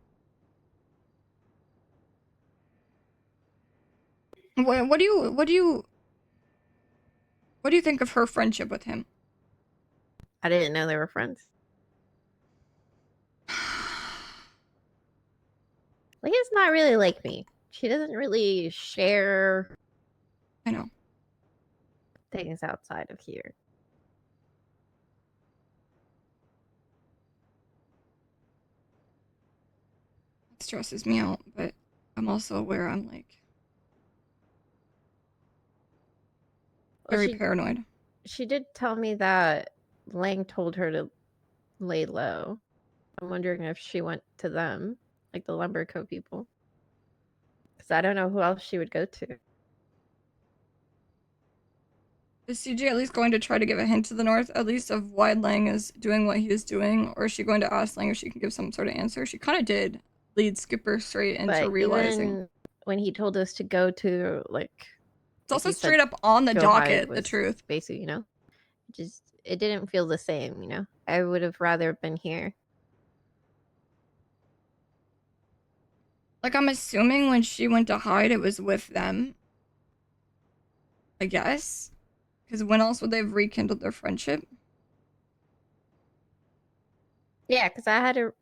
What do you think of her friendship with him? I didn't know they were friends. Leah's not really like me. She doesn't really share. I know. Things outside of here. It's stresses me out, but I'm also aware I'm like very paranoid. She did tell me that Lang told her to lay low. I'm wondering if she went to them, like the Lumberco people. Because I don't know who else she would go to. Is CJ at least going to try to give a hint to the North, at least of why Lang is doing what he is doing? Or is she going to ask Lang if she can give some sort of answer? She kind of did lead Skipper straight into But realizing. even when he told us to go to, like... It's also straight up on the docket, the truth. Basically, you know? It didn't feel the same, you know? I would have rather been here. Like, I'm assuming when she went to hide, it was with them. I guess. Because when else would they have rekindled their friendship? Yeah, because I had to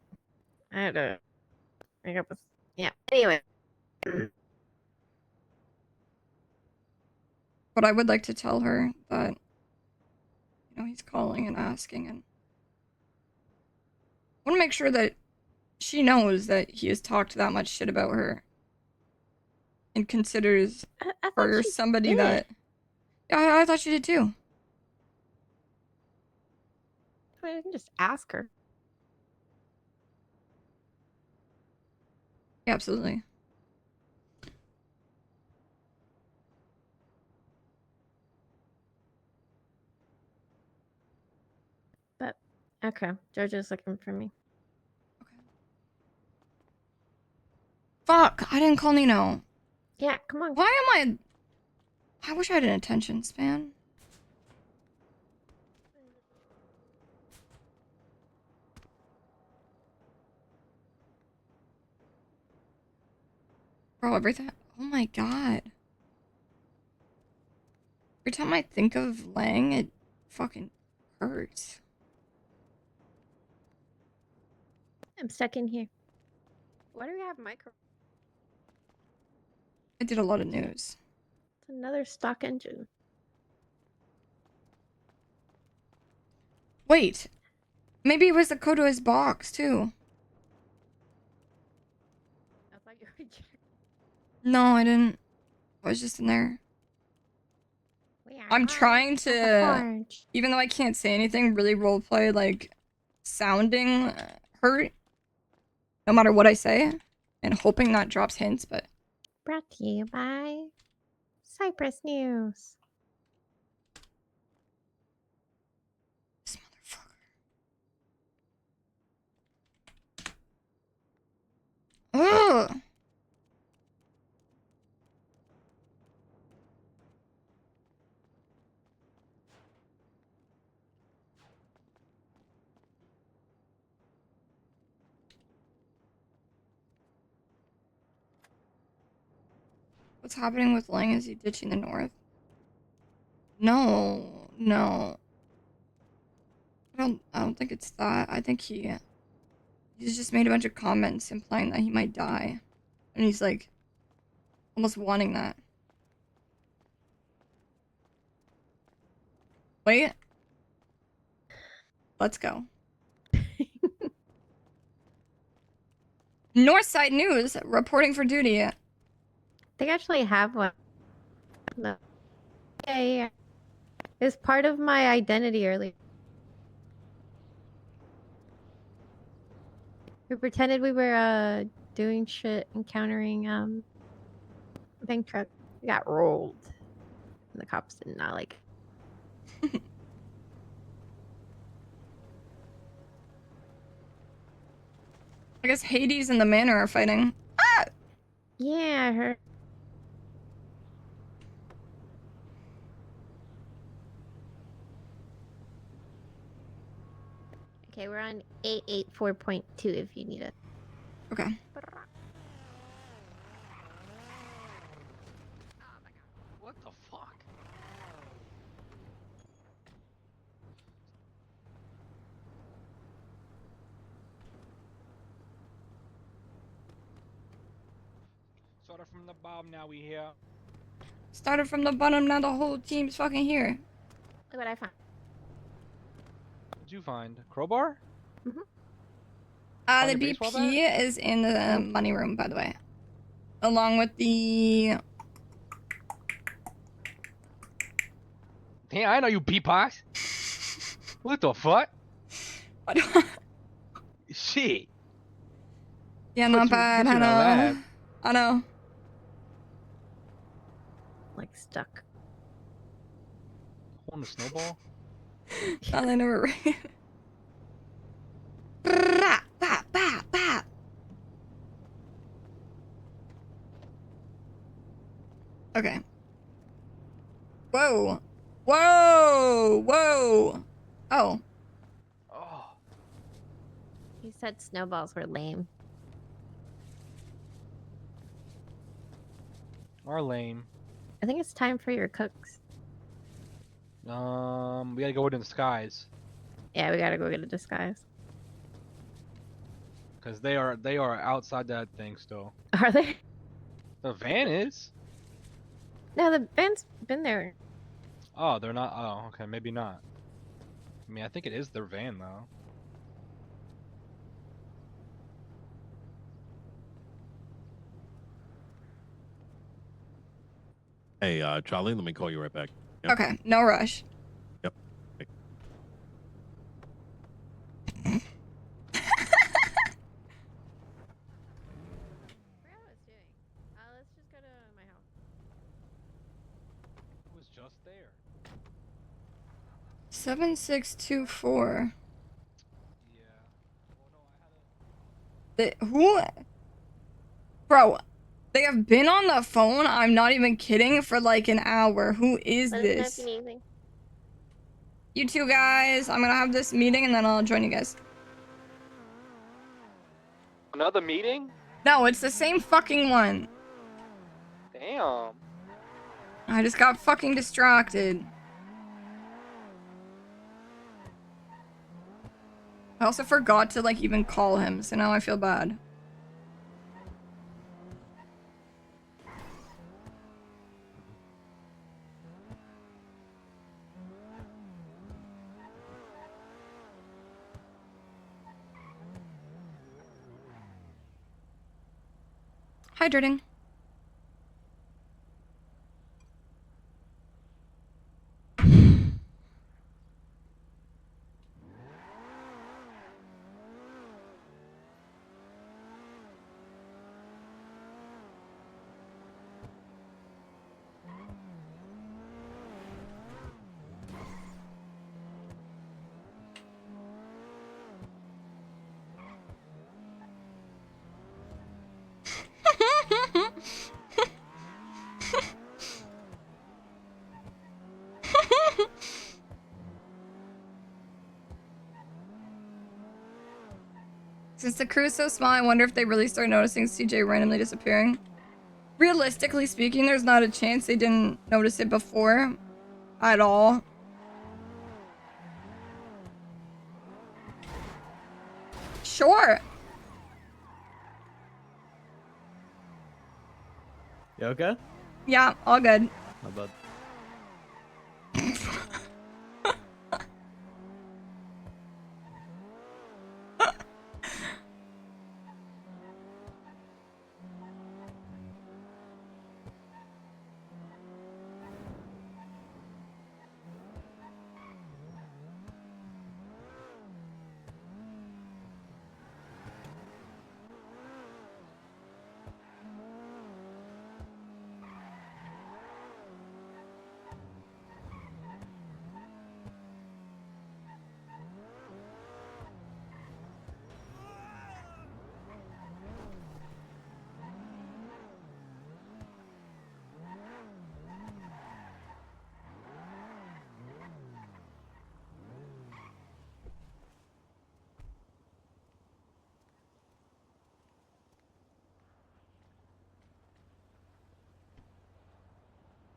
break up with... Yeah, anyway. But I would like to tell her that, you know, he's calling and asking, and I want to make sure that she knows that he has talked that much shit about her and considers her somebody that... Yeah, I thought she did too. I can just ask her. Yeah, absolutely. But, okay. Jojo's looking for me. Fuck, I didn't call Nino. Yeah, come on. Why am I wish I had an attention span. Bro, everything. Oh my god. Every time I think of Lang, it fucking hurts. I'm stuck in here. Why do we have micro? I did a lot of news. It's another stock engine. Wait. Maybe it was the code to his box, too. I thought you were checking. No, I didn't. I was just in there. I'm trying to, even though I can't say anything, really roleplay, like, sounding hurt, no matter what I say, and hoping that drops hints, but... Brought to you by Cypress News. Ugh! What's happening with Lang? Is he ditching the North? No, no. I don't think it's that. I think he's just made a bunch of comments implying that he might die. And he's like almost wanting that. Wait. Let's go. Northside News reporting for duty. They actually have one. No. Yeah. It's part of my identity earlier. We pretended we were doing shit, encountering a bank truck. We got rolled. And the cops did not like it. I guess Hades and the Manor are fighting. Ah! Yeah, I heard. Okay, we're on 884.2 if you need it. Okay. What the fuck? Started from the bottom, now we here. Started from the bottom, now the whole team's fucking here. Look what I found. What'd you find? Crowbar? Mm-hmm. The Playing a baseball BP is in the money room, by the way. Along with the... Damn, I know you beatbox. What the fuck? Shit. Yeah, Put not you- bad. put you I in a know. lab. I know. Like stuck. Holding a snowball? Now they never rain. Bah, bah, bah, bah. Okay. Whoa. Whoa. Whoa. Oh. You said snowballs were lame. Or lame. I think it's time for your cooks. We gotta go in the skies. Yeah, we gotta go get a disguise. Cause they are outside that thing still. Are they? The van is? No, the van's been there. Oh, they're not. Oh, okay, maybe not. I mean, I think it is their van though. Hey, Charlie, let me call you right back. Yep. Okay, no rush. Yep. Okay. Let's just go to my house. It was just there. 7624. Who? Bro, they have been on the phone, I'm not even kidding, for like an hour. Who is Let us know if this? you need anything. You two guys, I'm gonna have this meeting and then I'll join you guys. Another meeting? No, it's the same fucking one. Damn. I just got fucking distracted. I also forgot to like even call him, so now I feel bad. Hydrating. Since the crew's so small, I wonder if they really start noticing CJ randomly disappearing. Realistically speaking, there's not a chance they didn't notice it before. At all. Sure. You okay? Yeah, all good. How about?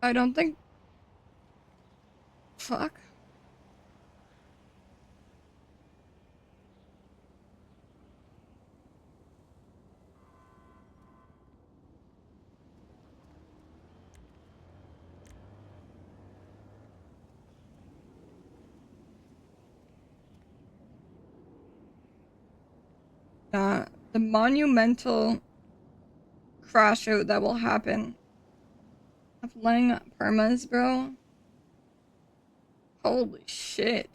I don't think... Fuck. The monumental crash out that will happen. Applying permas, bro. Holy shit.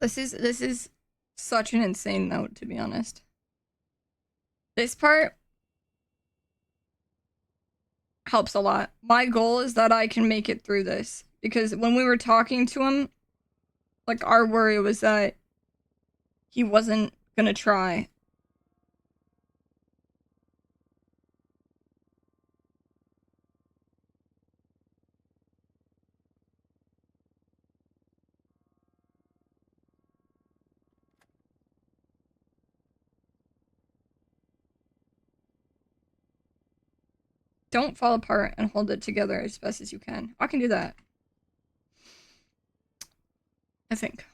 This is such an insane note, to be honest. This part helps a lot. My goal is that I can make it through this. Because when we were talking to him, like, our worry was that he wasn't gonna try. Don't fall apart and hold it together as best as you can. I can do that. I think.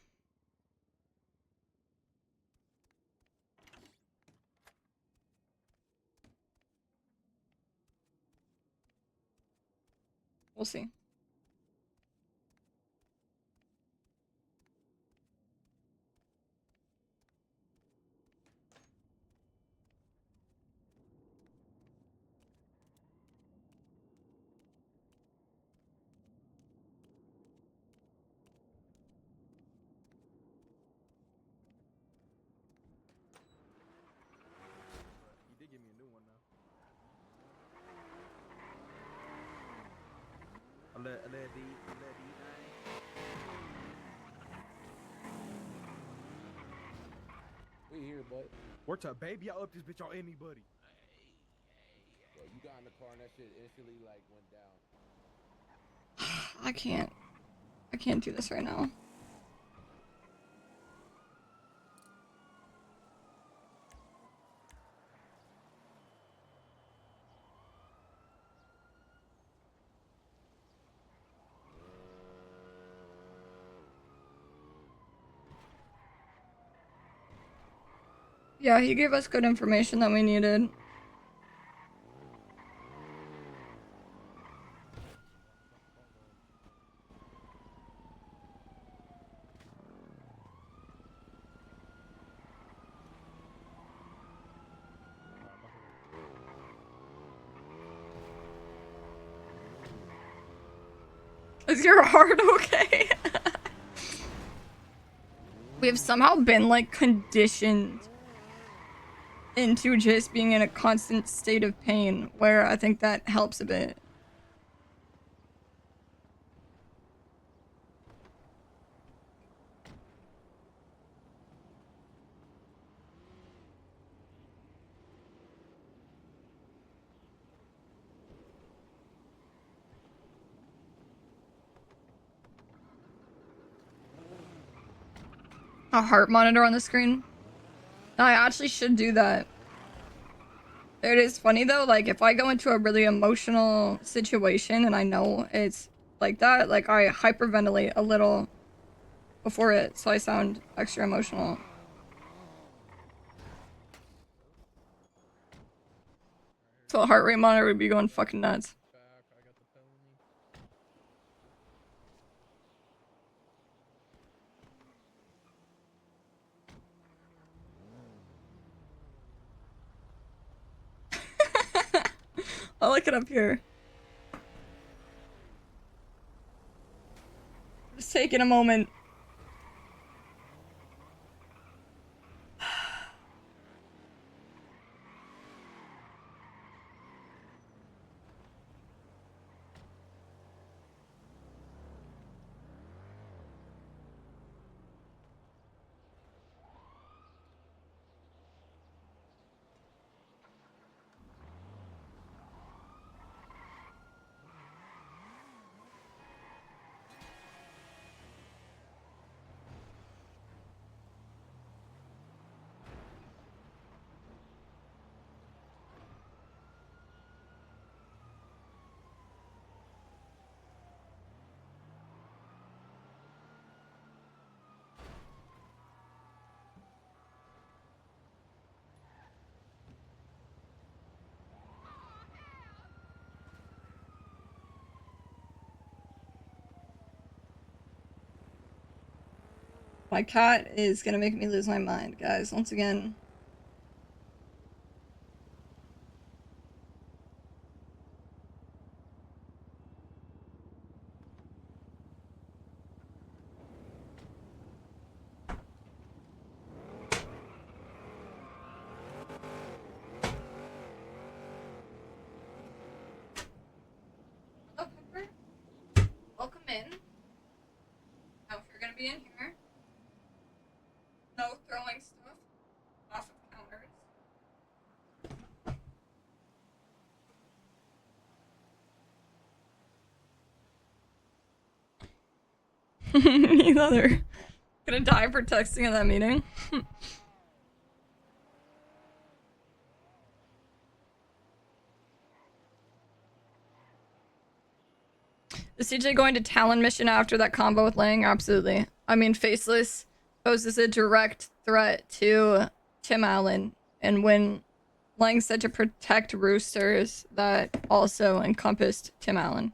We'll see. He did give me a new one though. I let D. We here, bud. What's up, baby? I up this bitch on anybody. Yo, you got in the car and that shit instantly like went down. I can't do this right now. Yeah, he gave us good information that we needed. Is your heart okay? We have somehow been, like, conditioned into just being in a constant state of pain, where I think that helps a bit. A heart monitor on the screen? I actually should do that. It is funny though, like if I go into a really emotional situation and I know it's like that, like I hyperventilate a little before it, so I sound extra emotional. So a heart rate monitor would be going fucking nuts. I'll look it up here. Just taking a moment. My cat is gonna make me lose my mind, guys, once again. Hello, Pepper. Welcome in. Now, if you're gonna be in here, no throwing stuff off of counters. Neither. Gonna die for texting in that meeting. Is CJ going to Talon mission after that combo with Lang? Absolutely. I mean, Faceless poses a direct threat to Tim Allen, and when Lang said to protect roosters, that also encompassed Tim Allen.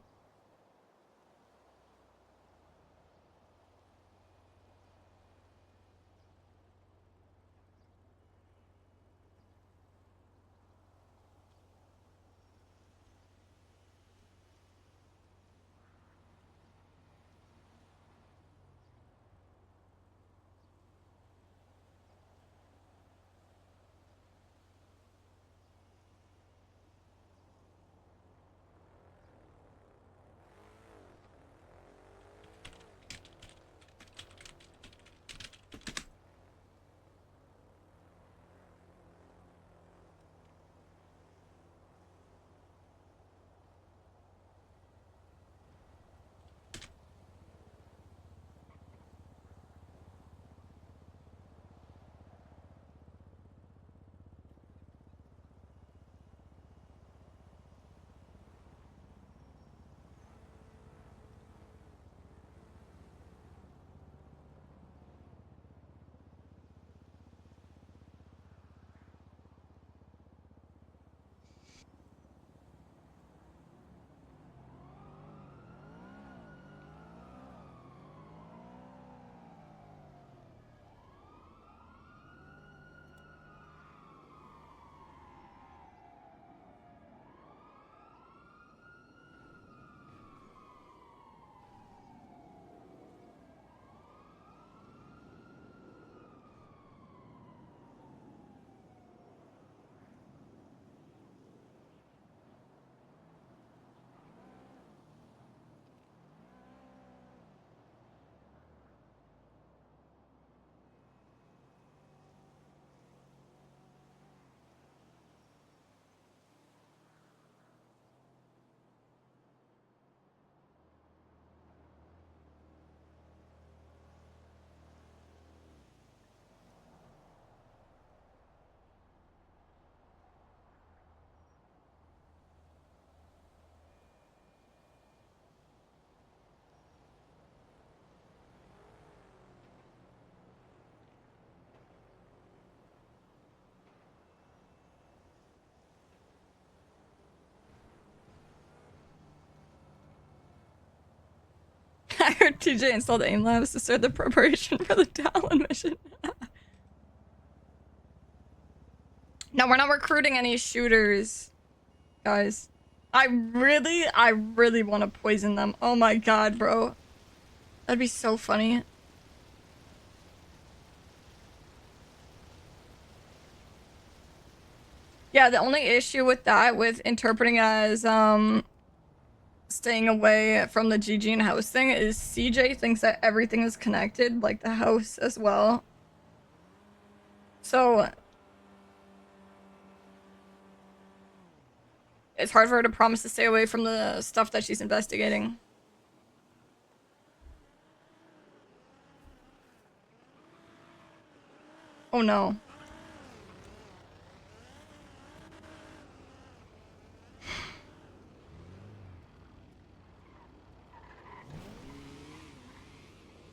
I heard TJ installed AIM Labs to start the preparation for the Talon mission. No, we're not recruiting any shooters, guys. I really want to poison them. Oh my god, bro. That'd be so funny. Yeah, the only issue with that, with interpreting as staying away from the GG and house thing, is CJ thinks that everything is connected, like the house as well. So it's hard for her to promise to stay away from the stuff that she's investigating. Oh no.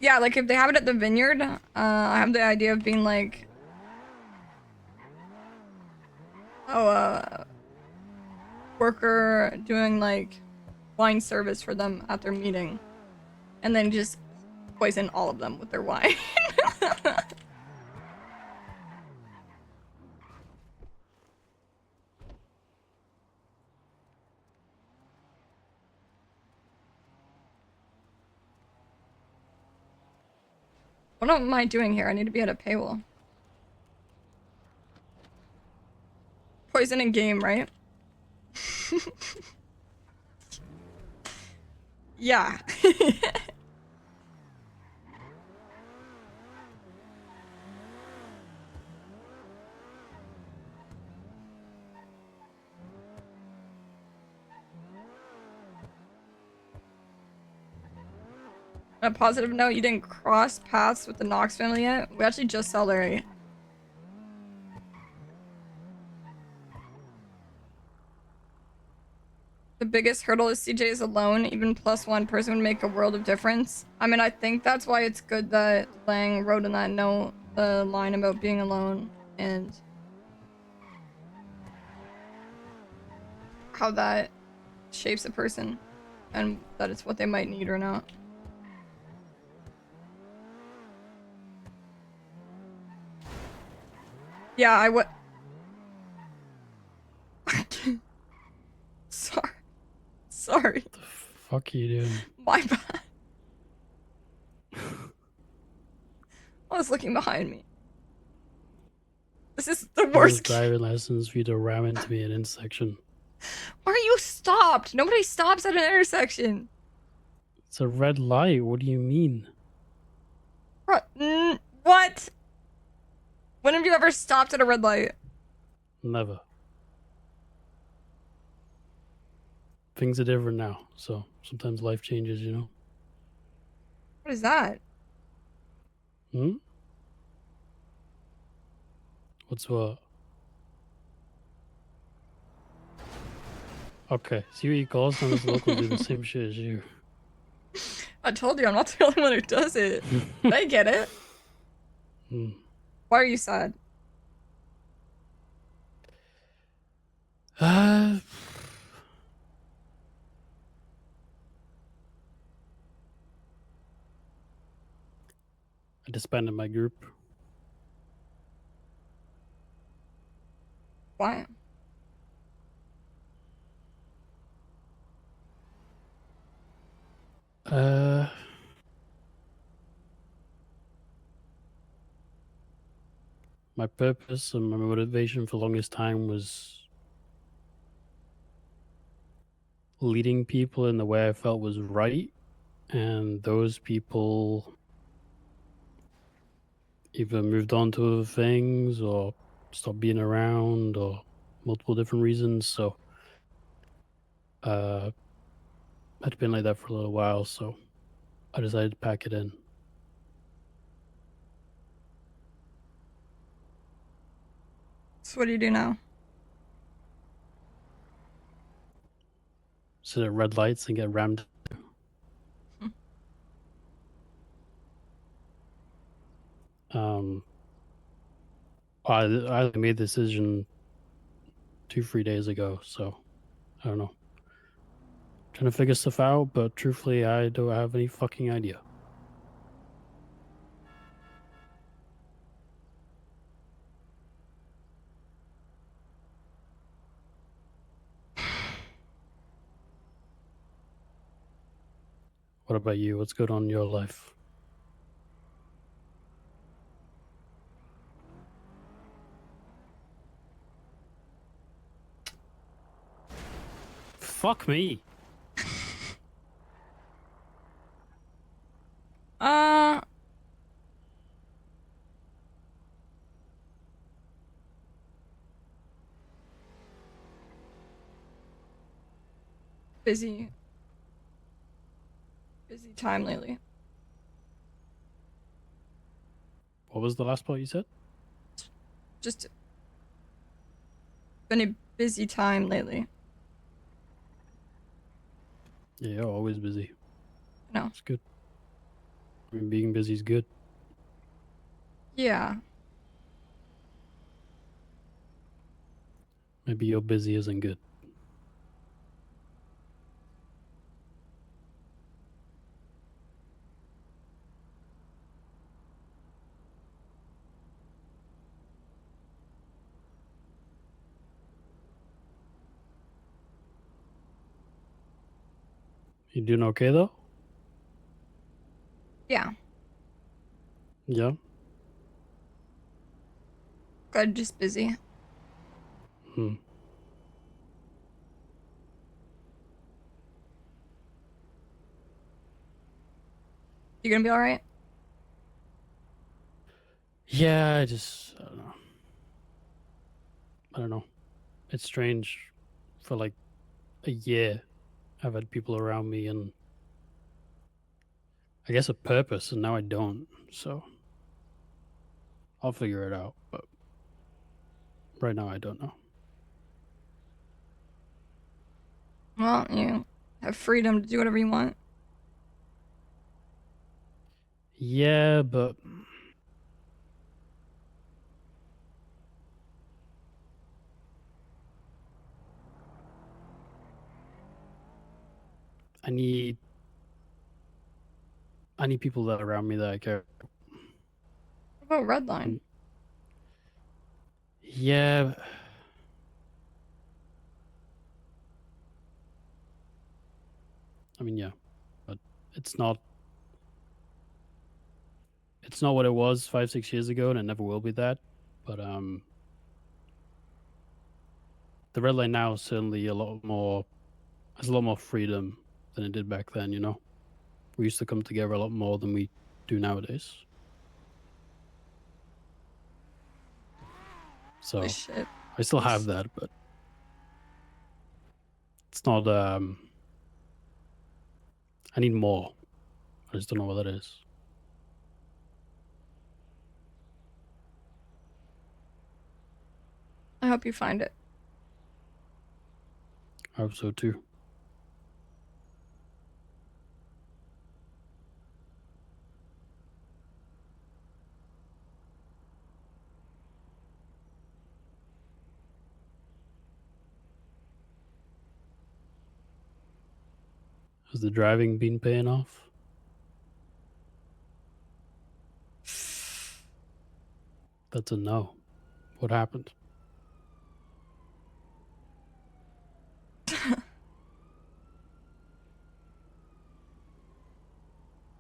Yeah, like if they have it at the vineyard, I have the idea of being like, oh, worker doing like wine service for them at their meeting, and then just poison all of them with their wine. What am I doing here? I need to be at a paywall. Poison in game, right? Yeah. On a positive note, you didn't cross paths with the Knox family yet? We actually just saw Larry. The biggest hurdle is CJ is alone. Even plus one person would make a world of difference. I mean, I think that's why it's good that Lang wrote in that note the line about being alone and how that shapes a person and that it's what they might need or not. Yeah, I would. Sorry. Sorry. What the fuck are you doing? My bad. I was looking behind me. This is the This worst. is driving lessons for you to ram into me at an intersection. Why are you stopped? Nobody stops at an intersection. It's a red light. What do you mean? What? When have you ever stopped at a red light? Never. Things are different now, so sometimes life changes, you know? What is that? Hmm? What's what? Okay, see what you call some of those locals do the same shit as you. I told you I'm not the only one who does it. They get it. Hmm. Why are you sad? I disbanded my group. Why? My purpose and my motivation for the longest time was leading people in the way I felt was right, and those people either moved on to other things or stopped being around or multiple different reasons. So I'd been like that for a little while, so I decided to pack it in. So what do you do now? Sit at red lights and get rammed. I made the decision 2-3 days ago, so I don't know. Trying to figure stuff out, but truthfully, I don't have any fucking idea. What about you? What's good on your life? Fuck me. Uh, busy time lately. What was the last part you said? Just been a busy time lately. Yeah, you're always busy. No. It's good. I mean, being busy is good. Yeah. Maybe your busy isn't good. You doing okay though? Yeah. Yeah. Good, just busy. Hmm. You gonna be alright? Yeah, I don't know. It's strange. For like a year, I've had people around me and I guess a purpose, and now I don't. So I'll figure it out. But right now, I don't know. Well, you have freedom to do whatever you want. Yeah, but I need people that are around me that I care. What about Redline? Yeah. I mean, yeah, but it's not what it was 5-6 years ago, and it never will be that. But the red line now is certainly has a lot more freedom than it did back then. You know, we used to come together a lot more than we do nowadays. So Holy shit. I still have that, but it's not. I need more. I just don't know what that is. I hope you find it. I hope so too. Has the driving been paying off? That's a no. What happened?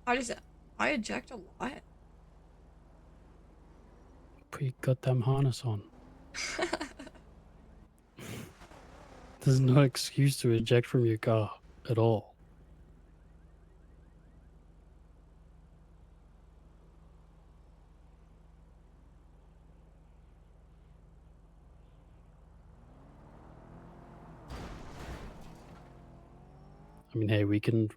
I eject a lot. Put your goddamn harness on. There's no excuse to eject from your car at all. I mean, hey, we can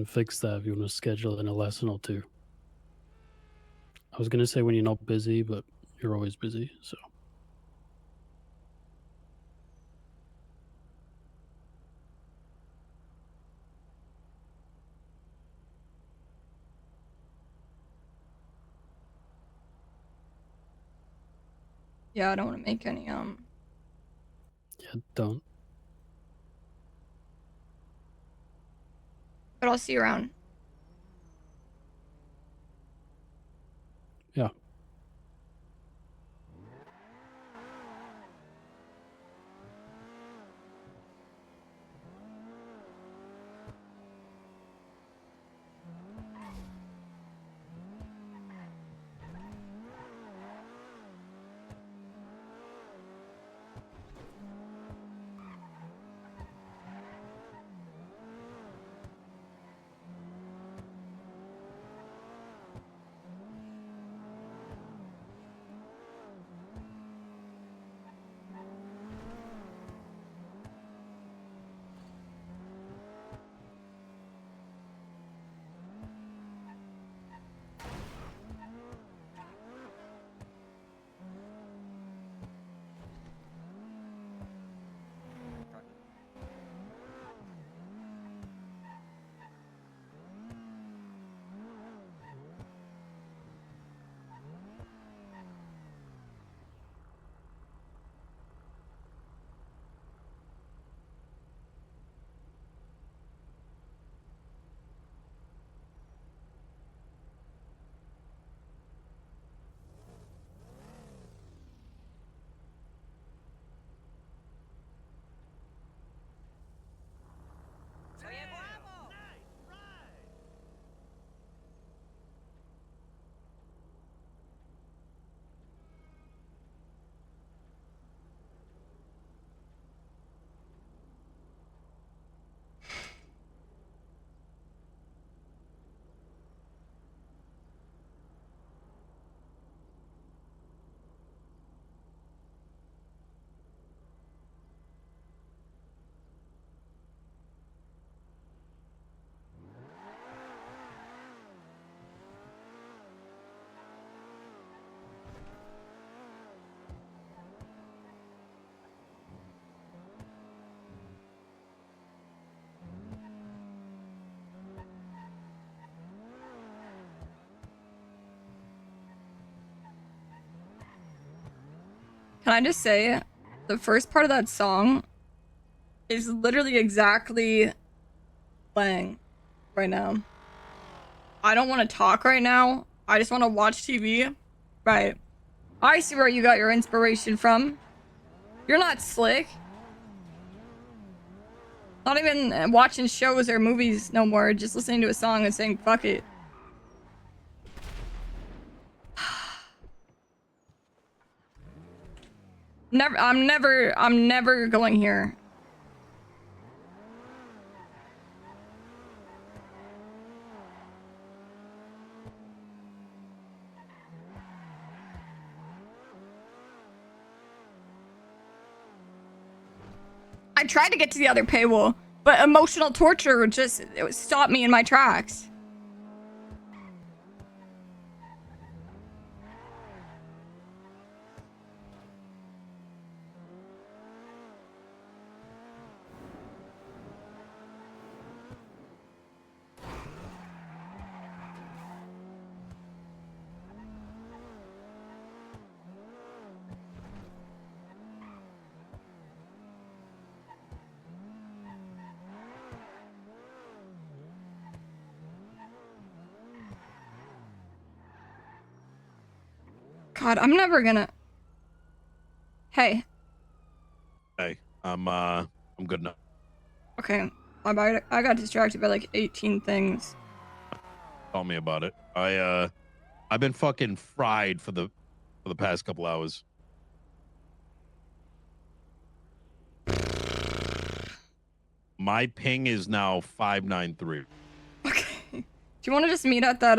fix that if you want to schedule in a lesson or two. I was gonna say when you're not busy, but you're always busy, so. Yeah, I don't want to make any Yeah, don't. But I'll see you around. Yeah. Can I just say, the first part of that song is literally exactly playing right now. I don't want to talk right now. I just want to watch TV. Right. I see where you got your inspiration from. You're not slick. Not even watching shows or movies no more. Just listening to a song and saying, fuck it. I'm never going here. I tried to get to the other paywall, but emotional torture just stopped me in my tracks. God, I'm never gonna. Hey. Hey, I'm good now. Okay. I got distracted by like 18 things. Tell me about it. I've been fucking fried for the past couple hours. My ping is now 593. Do you want to just meet at that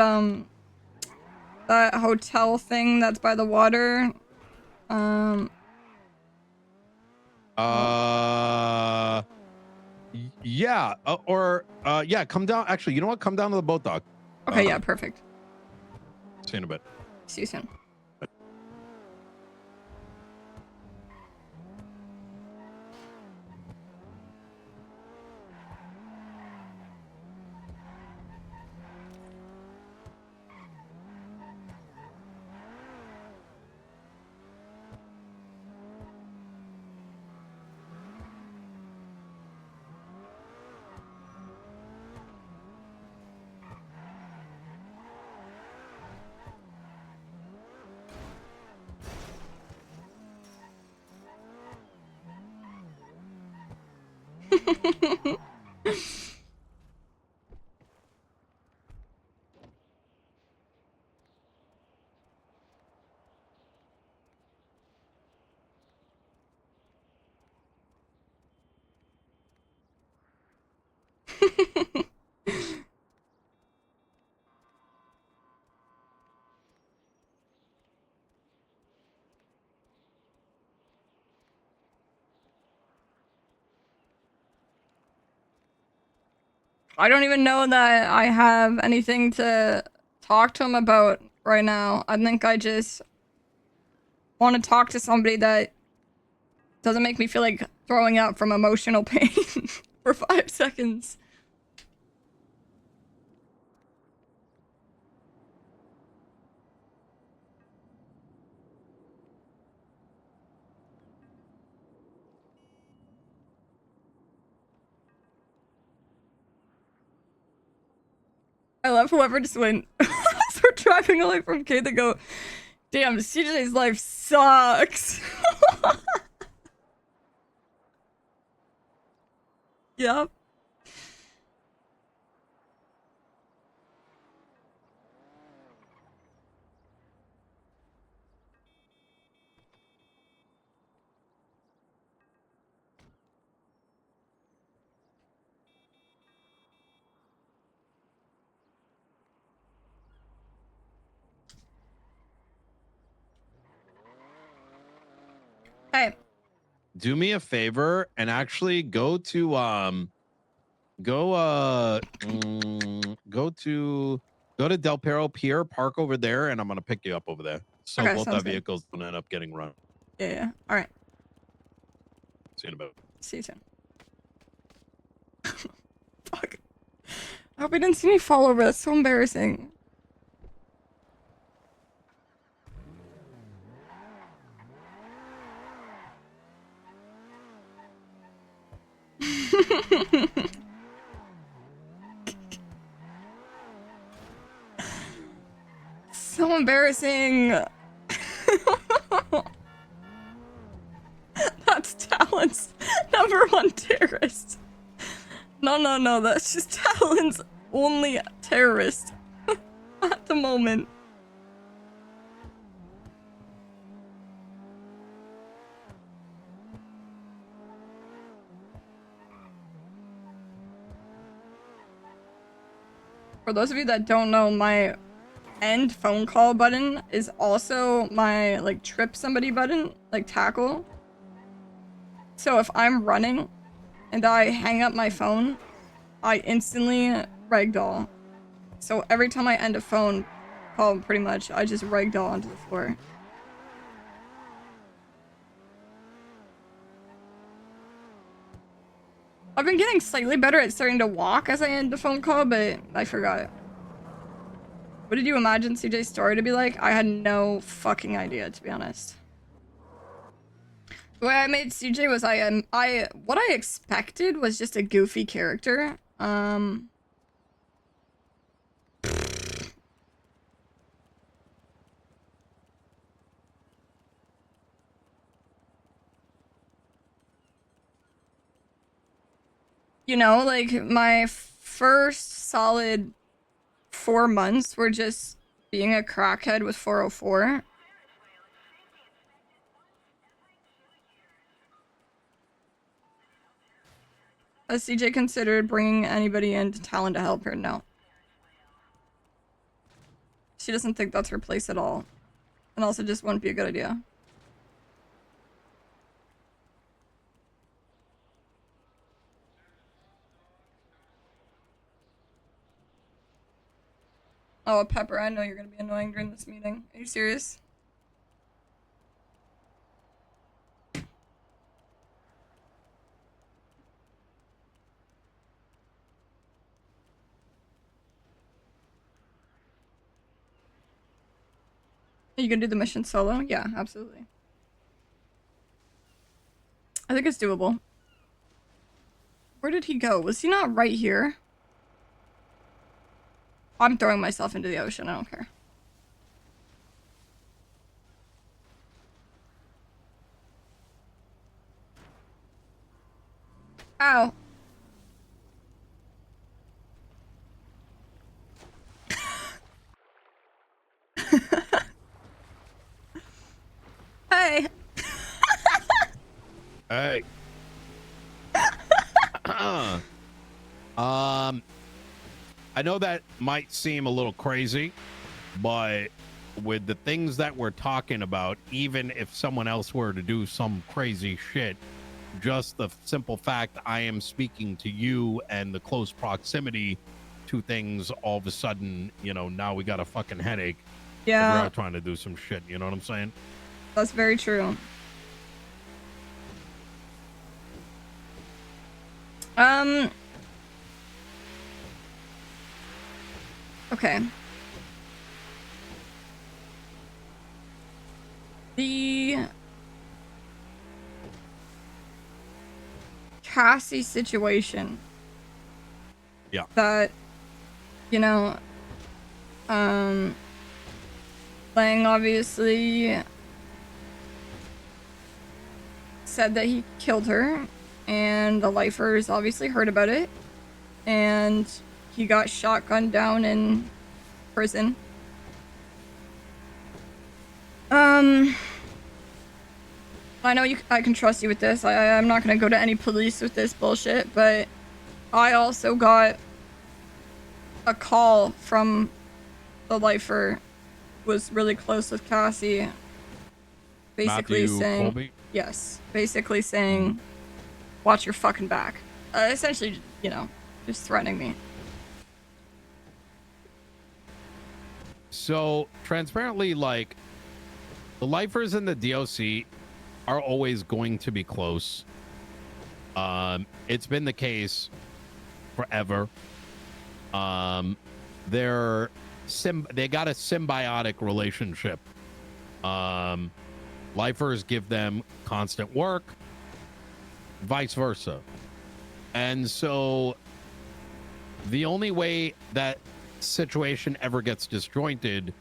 that hotel thing that's by the water? Yeah, yeah, come down. Actually, you know what? Come down to the boat dock. Okay, yeah, perfect. See you in a bit. See you soon. I don't even know that I have anything to talk to him about right now. I think I just want to talk to somebody that doesn't make me feel like throwing up from emotional pain for 5 seconds. I love whoever just went as we're driving away from K to go, damn, CJ's life sucks. Yep. Hey. Do me a favor and actually go to go to Del Perro Pier, park over there, and I'm gonna pick you up over there. So Okay, both sounds our good. vehicles don't end up getting run. Yeah. All right. See you in a bit. See you soon. Fuck. I hope he didn't see me fall over. That's so embarrassing. So embarrassing. That's Talon's #1 terrorist. No, that's just Talon's only terrorist at the moment. For those of you that don't know, my end phone call button is also my like trip somebody button, like tackle. So if I'm running and I hang up my phone, I instantly ragdoll. So every time I end a phone call, pretty much, I just ragdoll onto the floor. I've been getting slightly better at starting to walk as I end the phone call, but I forgot. What did you imagine CJ's story to be like? I had no fucking idea, to be honest. The way I made CJ was what I expected was just a goofy character. You know, like my first solid 4 months were just being a crackhead with 404. Has CJ considered bringing anybody into Talon to help her? No. She doesn't think that's her place at all. And also just wouldn't be a good idea. Oh, Pepper, I know you're gonna be annoying during this meeting. Are you serious? Are you gonna do the mission solo? Yeah, absolutely. I think it's doable. Where did he go? Was he not right here? I'm throwing myself into the ocean. I don't care. Ow. Hey. Hey. I know that might seem a little crazy, but with the things that we're talking about, even if someone else were to do some crazy shit, just the simple fact I am speaking to you and the close proximity to things, all of a sudden, you know, now we got a fucking headache. Yeah. We're out trying to do some shit, you know what I'm saying? That's very true. Okay. The Cassie situation. Yeah. That, you know, Lang obviously said that he killed her, and the lifers obviously heard about it, and he got shotgunned down in prison. I know I can trust you with this. I'm not gonna go to any police with this bullshit, but I also got a call from the lifer who was really close with Cassie, basically Matthew saying, Colby? yes, basically saying, watch your fucking back. Essentially, you know, just threatening me. So transparently, like, the lifers in the DOC are always going to be close. It's been the case forever. They got a symbiotic relationship. Lifers give them constant work, vice versa. And so the only way that situation ever gets disjointed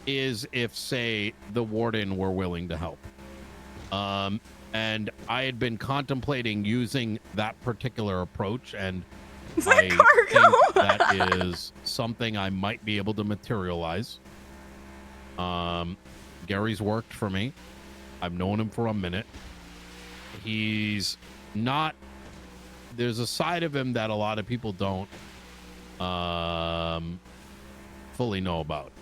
is if, say, the warden were willing to help. And I had been contemplating using that particular approach, and I think that is something I might be able to materialize. Gary's worked for me. I've known him for a minute. He's not... There's a side of him that a lot of people don't fully know about.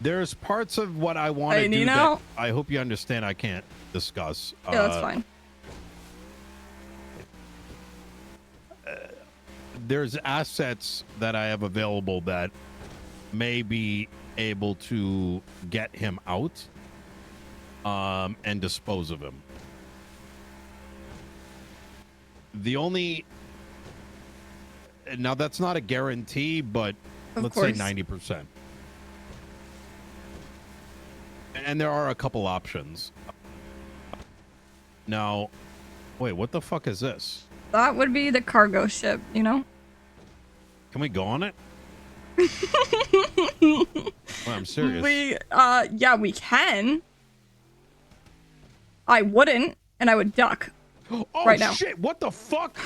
There's parts of what I want to do that I hope you understand I can't discuss. Yeah, that's fine. There's assets that I have available that may be able to get him out and dispose of him. The only... Now, that's not a guarantee, but let's say 90%. And there are a couple options. Now, wait, what the fuck is this? That would be the cargo ship, you know? Can we go on it? Well, I'm serious. Yeah, we can. I wouldn't, and I would duck. Oh, right now. Shit, what the fuck?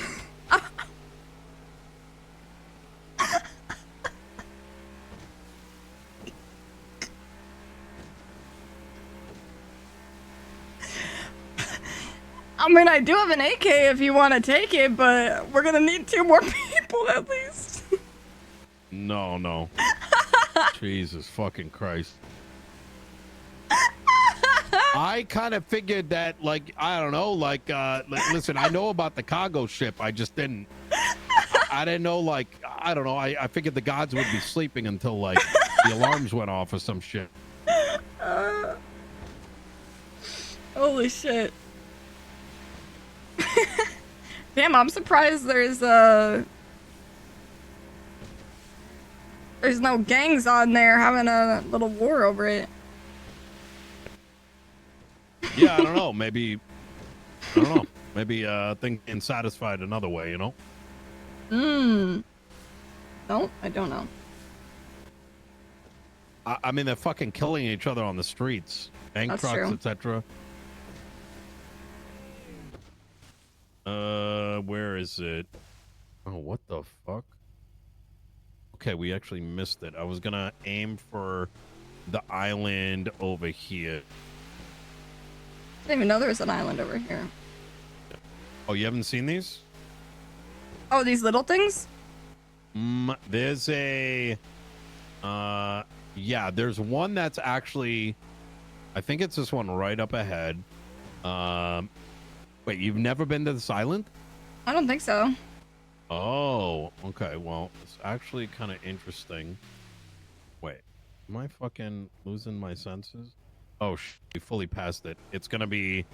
I mean, I do have an AK if you want to take it, but we're gonna need 2 more people at least. No. Jesus fucking Christ. I kind of figured that, like, I don't know, like, listen, I know about the cargo ship. I just didn't. I didn't know, like, I don't know. I figured the gods would be sleeping until, like, the alarms went off or some shit. Holy shit. Damn, I'm surprised there's no gangs on there having a little war over it. Yeah, I don't know. Maybe, I don't know. Maybe thing getting satisfied another way, you know? No, I don't know. I mean, they're fucking killing each other on the streets. Bank That's trucks, true. etc. Where is it? Oh, what the fuck? Okay, we actually missed it. I was gonna aim for the island over here. I didn't even know there was an island over here. Oh, you haven't seen these? Oh, these little things? There's a... yeah, there's one that's actually... I think it's this one right up ahead. Wait, you've never been to this island? I don't think so. Oh, okay. Well, it's actually kind of interesting. Wait, am I fucking losing my senses? Oh, we fully passed it. It's going to be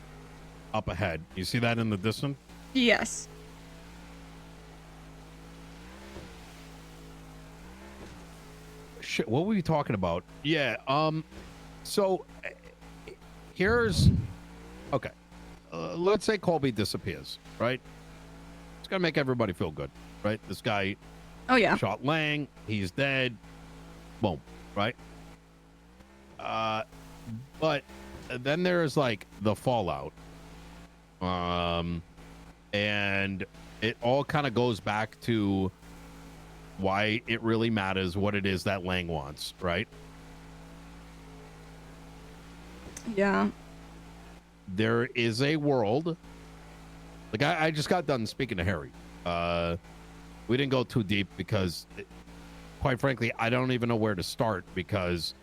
up ahead. You see that in the distance? Yes. Shit, what were we talking about? Yeah, so here's... Okay. Let's say Colby disappears, right? It's going to make everybody feel good, right? This guy shot Lang. He's dead. Boom, right? But then there's, like, the fallout. And it all kind of goes back to why it really matters what it is that Lang wants, right? Yeah. There is a world. Like, I just got done speaking to Harry. We didn't go too deep because, quite frankly, I don't even know where to start because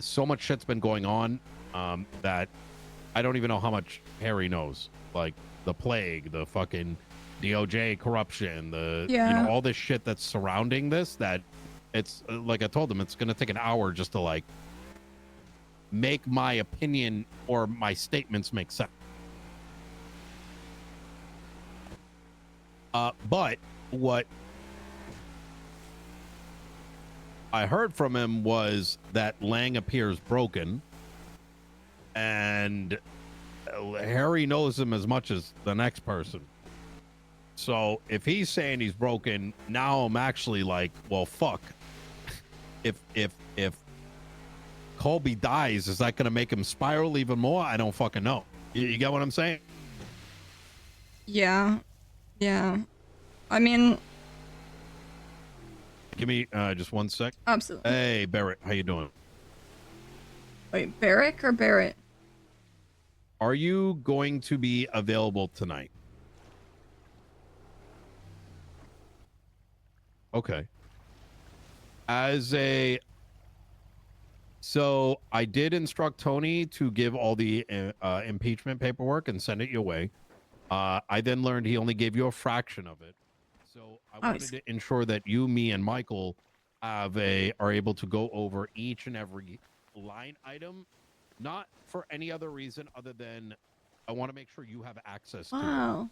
so much shit's been going on that I don't even know how much Harry knows. Like, the plague, the fucking DOJ corruption, you know, all this shit that's surrounding this, that it's, like I told him, it's going to take an hour just to, like, make my opinion or my statements make sense. But what I heard from him was that Lang appears broken, and Harry knows him as much as the next person. So if he's saying he's broken, now I'm actually like, well, fuck. If Colby dies, is that going to make him spiral even more? I don't fucking know. You get what I'm saying? Yeah. Yeah. I mean, Give me just 1 sec. absolutely. Hey, Barrett, how you doing? Wait, Barrick or Barrett? Are you going to be available tonight? Okay. So I did instruct Tony to give all the impeachment paperwork and send it your way. I then learned he only gave you a fraction of it. So I wanted to ensure that you, me, and Michael are able to go over each and every line item, not for any other reason other than I want to make sure you have access to it. Wow.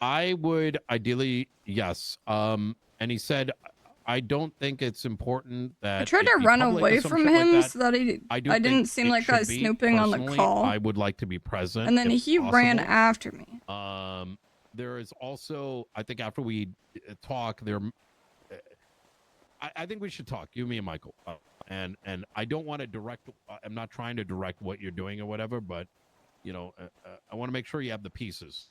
I would ideally, yes. And he said, I don't think it's important that I tried it to be run public or away some from shit like him that. so that I do didn't think seem it like I should was be. snooping on the Personally, call. I would like to be present. And then if he ran possible. after me. There is also, I think after we talk, I think we should talk, you, me, and Michael. And I don't want to direct. I'm not trying to direct what you're doing or whatever, but you know, I want to make sure you have the pieces.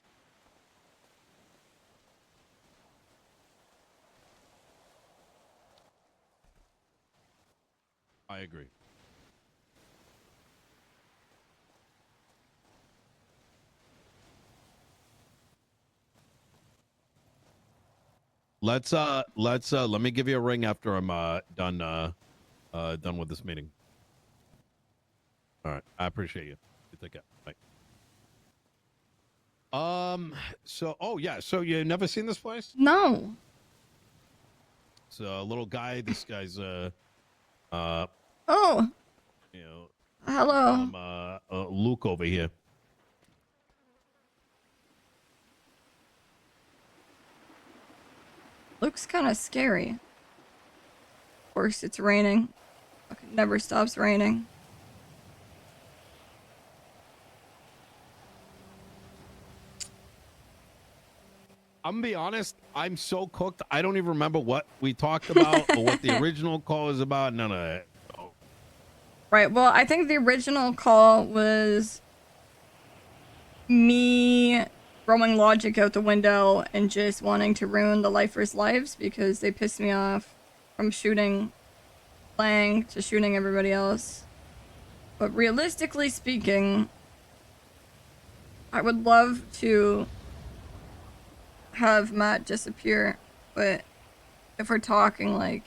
I agree. Let me give you a ring after I'm done with this meeting. All right, I appreciate you. You take care. Bye. So you never seen this place? No. It's a little guy. This guy's Oh. you know, Hello. Luke over here. Looks kind of scary. Of course, it's raining. Fucking never stops raining. I'm gonna be honest, I'm so cooked. I don't even remember what we talked about or what the original call was about. None of that. Right, well, I think the original call was me throwing logic out the window and just wanting to ruin the lifers' lives because they pissed me off from shooting Lang to shooting everybody else. But realistically speaking, I would love to have Matt disappear, but if we're talking like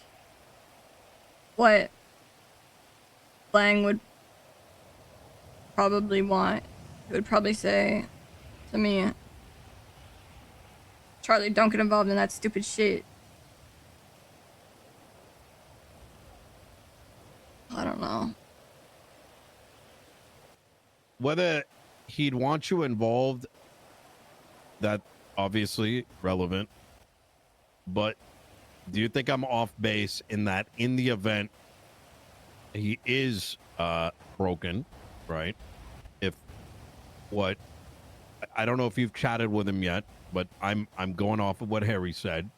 what Lang would probably want, he would probably say to me, Charlie, don't get involved in that stupid shit. I don't know. Whether he'd want you involved, that obviously relevant. But do you think I'm off base in that in the event he is broken, right? I don't know if you've chatted with him yet, but I'm going off of what Harry said.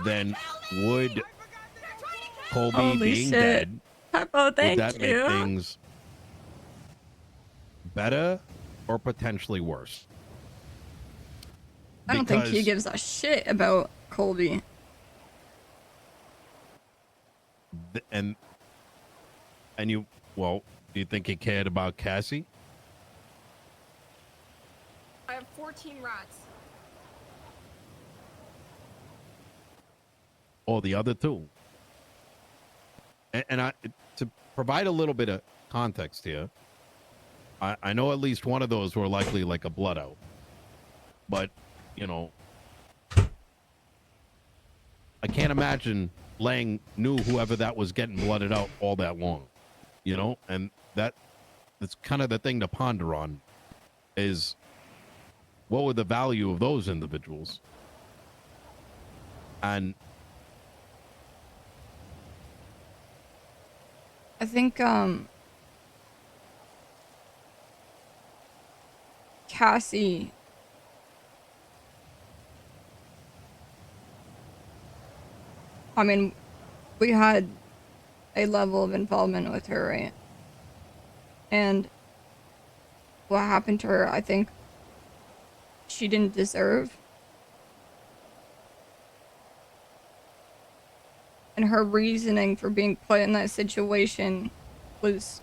Then would Colby Holy being shit. dead, Hypo, thank would that you. make things better or potentially worse? I don't think he Because- gives a shit about Colby. And you, well, do you think he cared about Cassie? I have 14 rats. Or the other two? And to provide a little bit of context here, I know at least one of those were likely like a blood out. But, you know, I can't imagine Lang knew whoever that was getting blooded out all that long. You know, and that's kind of the thing to ponder on is what would the value of those individuals? And I think Cassie I mean, we had a level of involvement with her, right? And what happened to her, I think she didn't deserve. And her reasoning for being put in that situation was,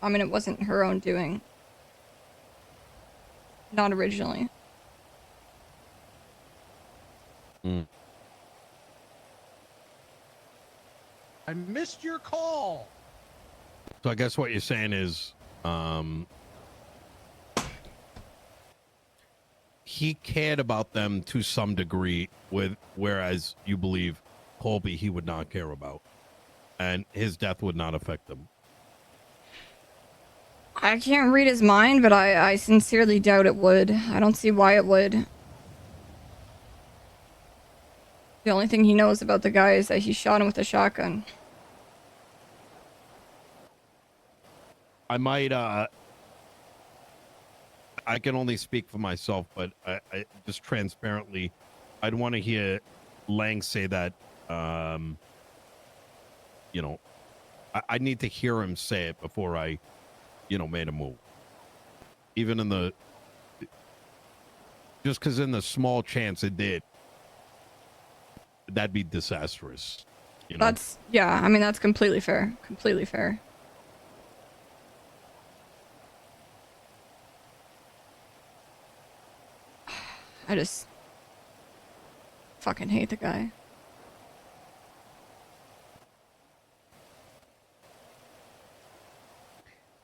I mean, it wasn't her own doing. Not originally. I missed your call. So I guess what you're saying is, he cared about them to some degree, whereas you believe Colby he would not care about, and his death would not affect them. I can't read his mind, but I sincerely doubt it would. I don't see why it would. The only thing he knows about the guy is that he shot him with a shotgun. I might, I can only speak for myself, but I just transparently, I'd want to hear Lang say that, you know, I need to hear him say it before I, you know, made a move. Even in the, just because in the small chance it did, that'd be disastrous. You know? That's, yeah, I mean, that's completely fair. Completely fair. I just fucking hate the guy.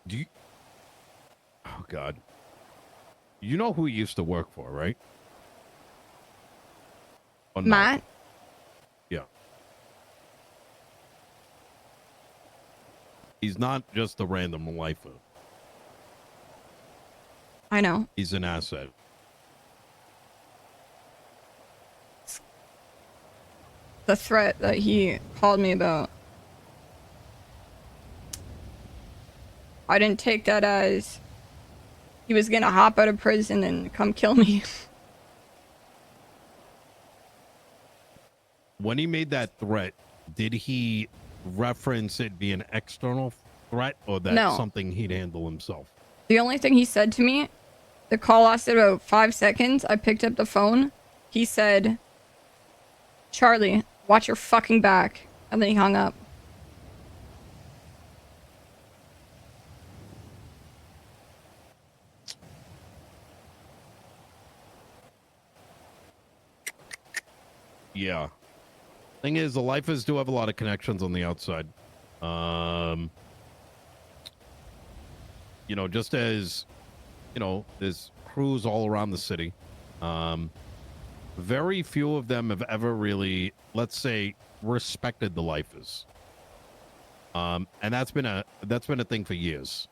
Do you, oh God, you know who he used to work for, right? Or no? Matt? Yeah. He's not just a random lifer. I know. He's an asset. The threat that he called me about. I didn't take that as he was gonna hop out of prison and come kill me. When he made that threat, did he reference it being an external threat, or that's No. something he'd handle himself? The only thing he said to me, the call lasted about 5 seconds. I picked up the phone. He said, "Charlie, watch your fucking back." And then he hung up. Yeah. Thing is, the lifers do have a lot of connections on the outside. You know, just as, you know, there's crews all around the city. Very few of them have ever really, let's say, respected the lifers. And that's been a thing for years.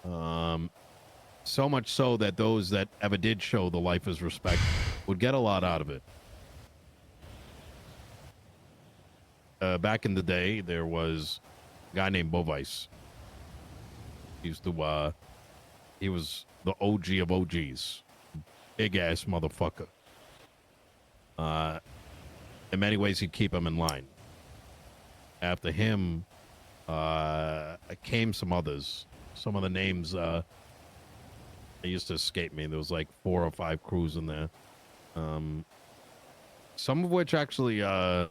So much so that those that ever did show the lifers respect would get a lot out of it. Back in the day, there was a guy named Bovice. He used to, he was the OG of OGs. Big ass motherfucker. In many ways, he'd keep him in line. After him, came some others. Some of the names, they used to escape me. There was like 4 or 5 crews in there. Some of which actually, I've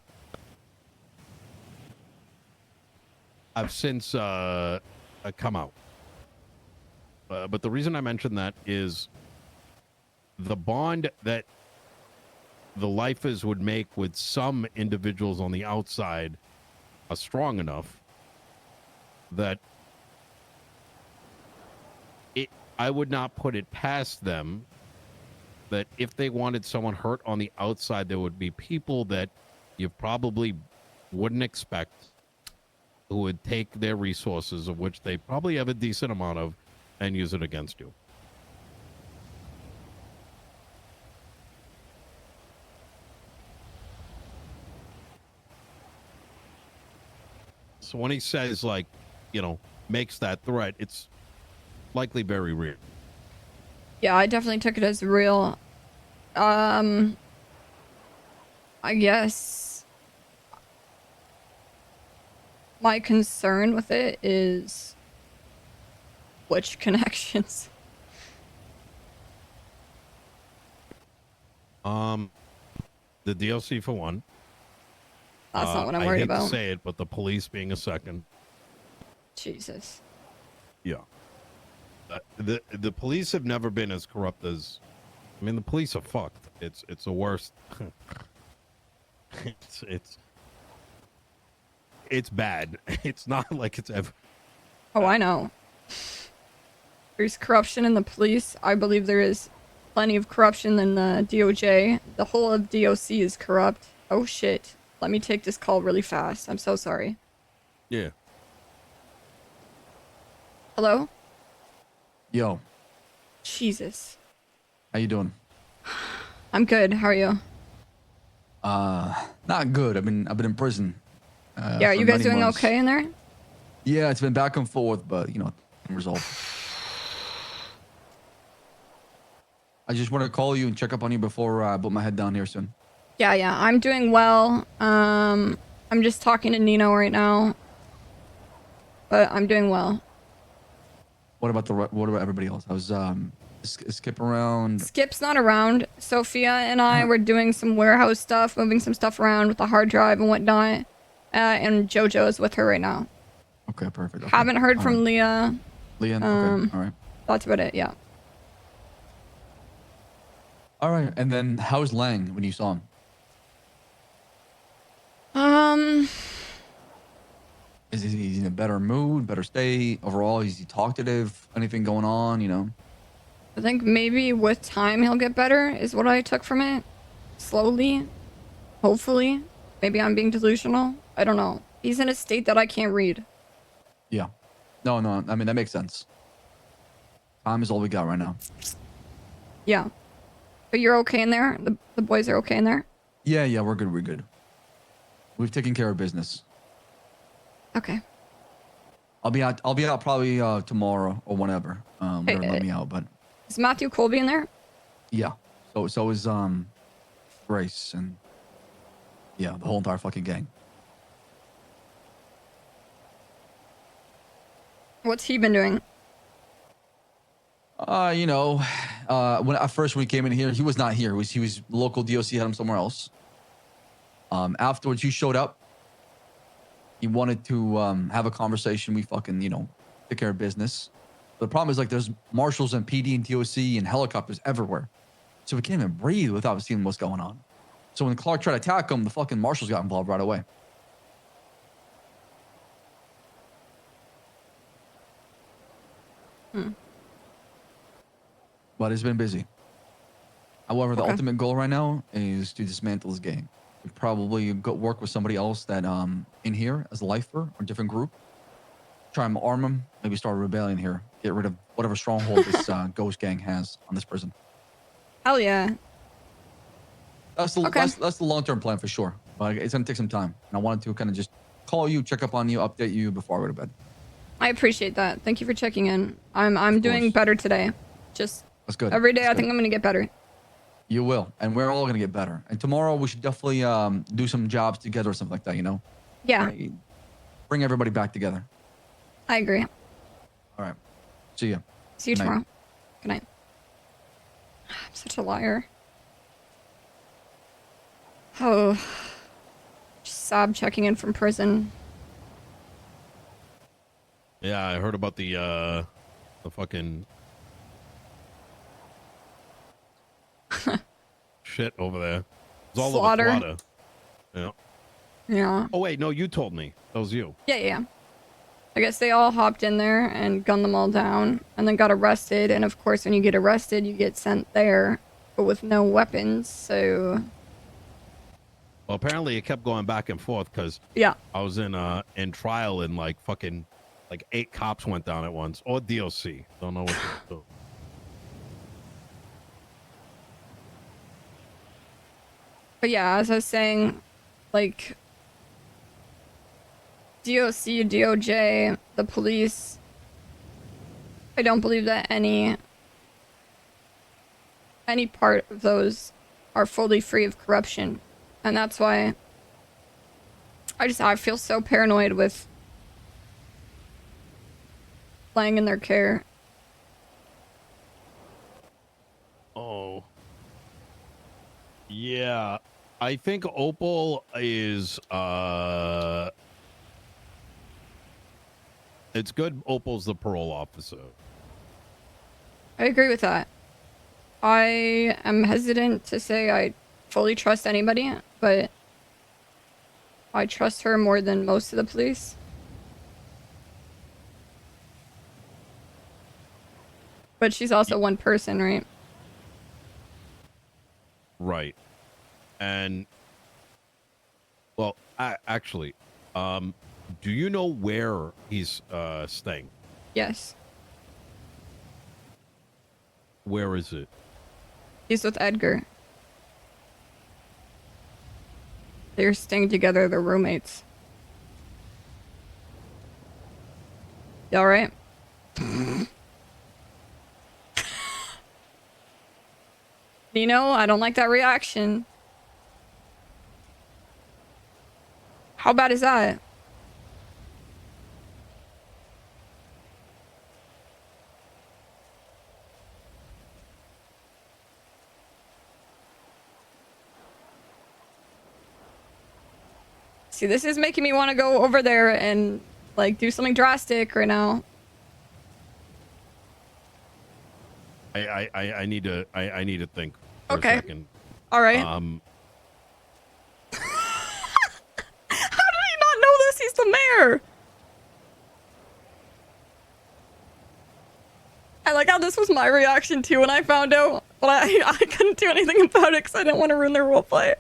since come out. But the reason I mention that is the bond that the lifers would make with some individuals on the outside are strong enough that I would not put it past them that if they wanted someone hurt on the outside, there would be people that you probably wouldn't expect who would take their resources, of which they probably have a decent amount of, and use it against you. So when he says, like, makes that threat, it's likely very real. Yeah, I definitely took it as real. I guess my concern with it is which connections. The DLC for one. That's not what I'm worried I hate about. to say it, but the police being a second. Jesus. Yeah. The police have never been as corrupt as. I mean, the police are fucked. It's the worst. it's bad. It's not like it's ever. Oh, I know. There's corruption in the police. I believe there is plenty of corruption in the DOJ. The whole of DOC is corrupt. Oh shit. Let me take this call really fast. I'm so sorry. Yeah. Hello? Yo, Jesus. how you doing? I'm good. How are you? Not good. I've been in prison. Yeah, are for you guys many doing months. okay in there? Yeah, it's been back and forth, but resolved. I just want to call you and check up on you before I put my head down here soon. Yeah, I'm doing well. I'm just talking to Nino right now. But I'm doing well. What about everybody else? I was skip around. Skip's not around. Sophia and I were doing some warehouse stuff, moving some stuff around with the hard drive and whatnot. And JoJo is with her right now. Okay, perfect. Okay. Haven't heard All from right. Leah. Okay, all right. That's about it, yeah. All right, and then how's Lang when you saw him? Is he in a better mood, better state overall? Is he talkative? Anything going on? I think maybe with time he'll get better is what I took from it. Slowly. Hopefully. Maybe I'm being delusional. I don't know. He's in a state that I can't read. Yeah. No. I mean, that makes sense. Time is all we got right now. Yeah. But you're okay in there? The boys are okay in there? Yeah, we're good. We're good. We've taken care of business. Okay. I'll be out probably tomorrow or whenever. Whenever let me out. But Is Matthew Colby in there? yeah. So is Grace and the whole entire fucking gang. What's he been doing? When he came in here, he was not here. He was local DOC, had him somewhere else. Afterwards, you showed up. He wanted to have a conversation. We fucking, took care of business. The problem is, like, there's marshals and PD and DOC and helicopters everywhere. So we can't even breathe without seeing what's going on. So when Clark tried to attack him, the fucking marshals got involved right away. But it's been busy. However, the ultimate goal right now is to dismantle this gang. We probably go work with somebody else that in here as a lifer or different group. Try and arm them. Maybe start a rebellion here. Get rid of whatever stronghold this ghost gang has on this prison. Hell yeah. That's the long-term plan for sure. But it's gonna take some time. And I wanted to kind of just call you, check up on you, update you before I go to bed. I appreciate that. Thank you for checking in. I'm doing better today. Just That's good. every day That's I think good. I'm gonna get better. You will, and we're all gonna get better. And tomorrow we should definitely do some jobs together or something like that. Yeah. Bring everybody back together. I agree. All right. See ya. See you Good night. tomorrow. Good night. I'm such a liar. Oh. Just Sab checking in from prison. Yeah, I heard about the fucking shit over there. It's all Slaughter. over Florida. Yeah. Yeah. Oh wait, no, you told me. That was you. Yeah. I guess they all hopped in there and gunned them all down and then got arrested. And of course, when you get arrested, you get sent there, but with no weapons. So Well, apparently it kept going back and forth because yeah, I was in trial and like 8 cops went down at once, or DOC. Don't know what to do. but yeah, as I was saying, like DOC, DOJ, the police. I don't believe that any part of those are fully free of corruption. And that's why I feel so paranoid with playing in their care. Oh. Yeah. I think Opal is it's good Opal's the parole officer. I agree with that. I am hesitant to say I fully trust anybody, but I trust her more than most of the police. But she's also one person, right? Right. And well, actually, do you know where he's staying? Yes. Where is it? He's with Edgar. They're staying together, they're roommates. You alright? Nino, I don't like that reaction. How bad is that? See, this is making me want to go over there and, like, do something drastic right now. I need to think for Okay. a second. All right. Um, How did he not know this? He's the mayor. I like how this was my reaction too when I found out, but I couldn't do anything about it because I didn't want to ruin their roleplay.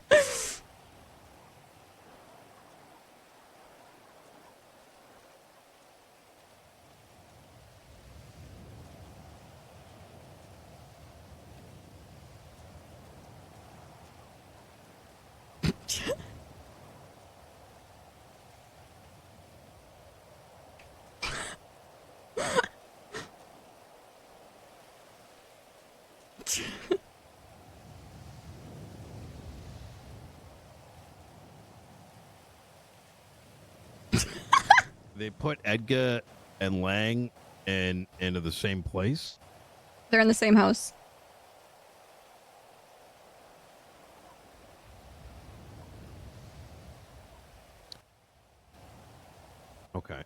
they put Edgar and Lang into the same place. They're in the same house. Okay.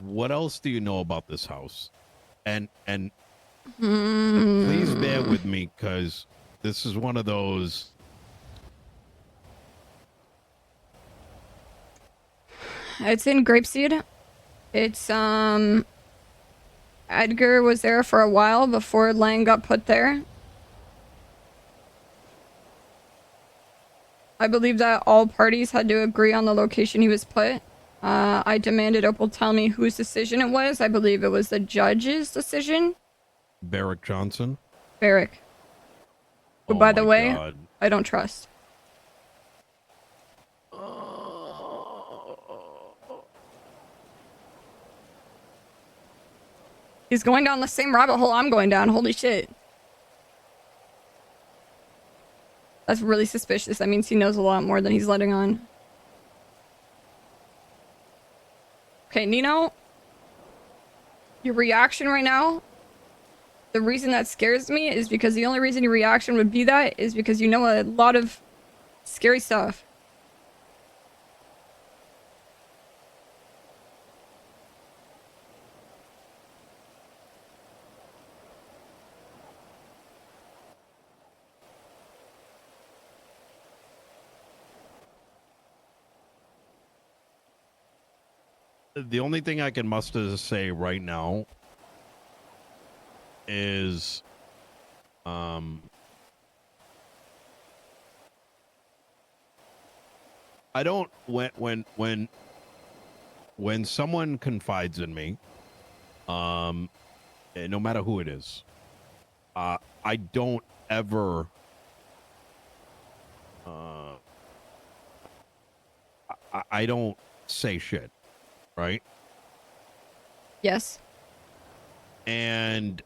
What else do you know about this house? And please bear with me because this is one of those. It's in Grapeseed. It's Edgar was there for a while before Lang got put there. I believe that all parties had to agree on the location he was put. I demanded Opal tell me whose decision it was. I believe it was the judge's decision. Barrick Johnson. Barrick. Who, Oh by the my way, God. I don't trust. He's going down the same rabbit hole I'm going down. Holy shit. That's really suspicious. That means he knows a lot more than he's letting on. Okay, Nino. Your reaction right now, the reason that scares me is because the only reason your reaction would be that is because you know a lot of scary stuff. The only thing I can muster to say right now is, I don't when someone confides in me, no matter who it is, I don't ever, I don't say shit, right? Yes. And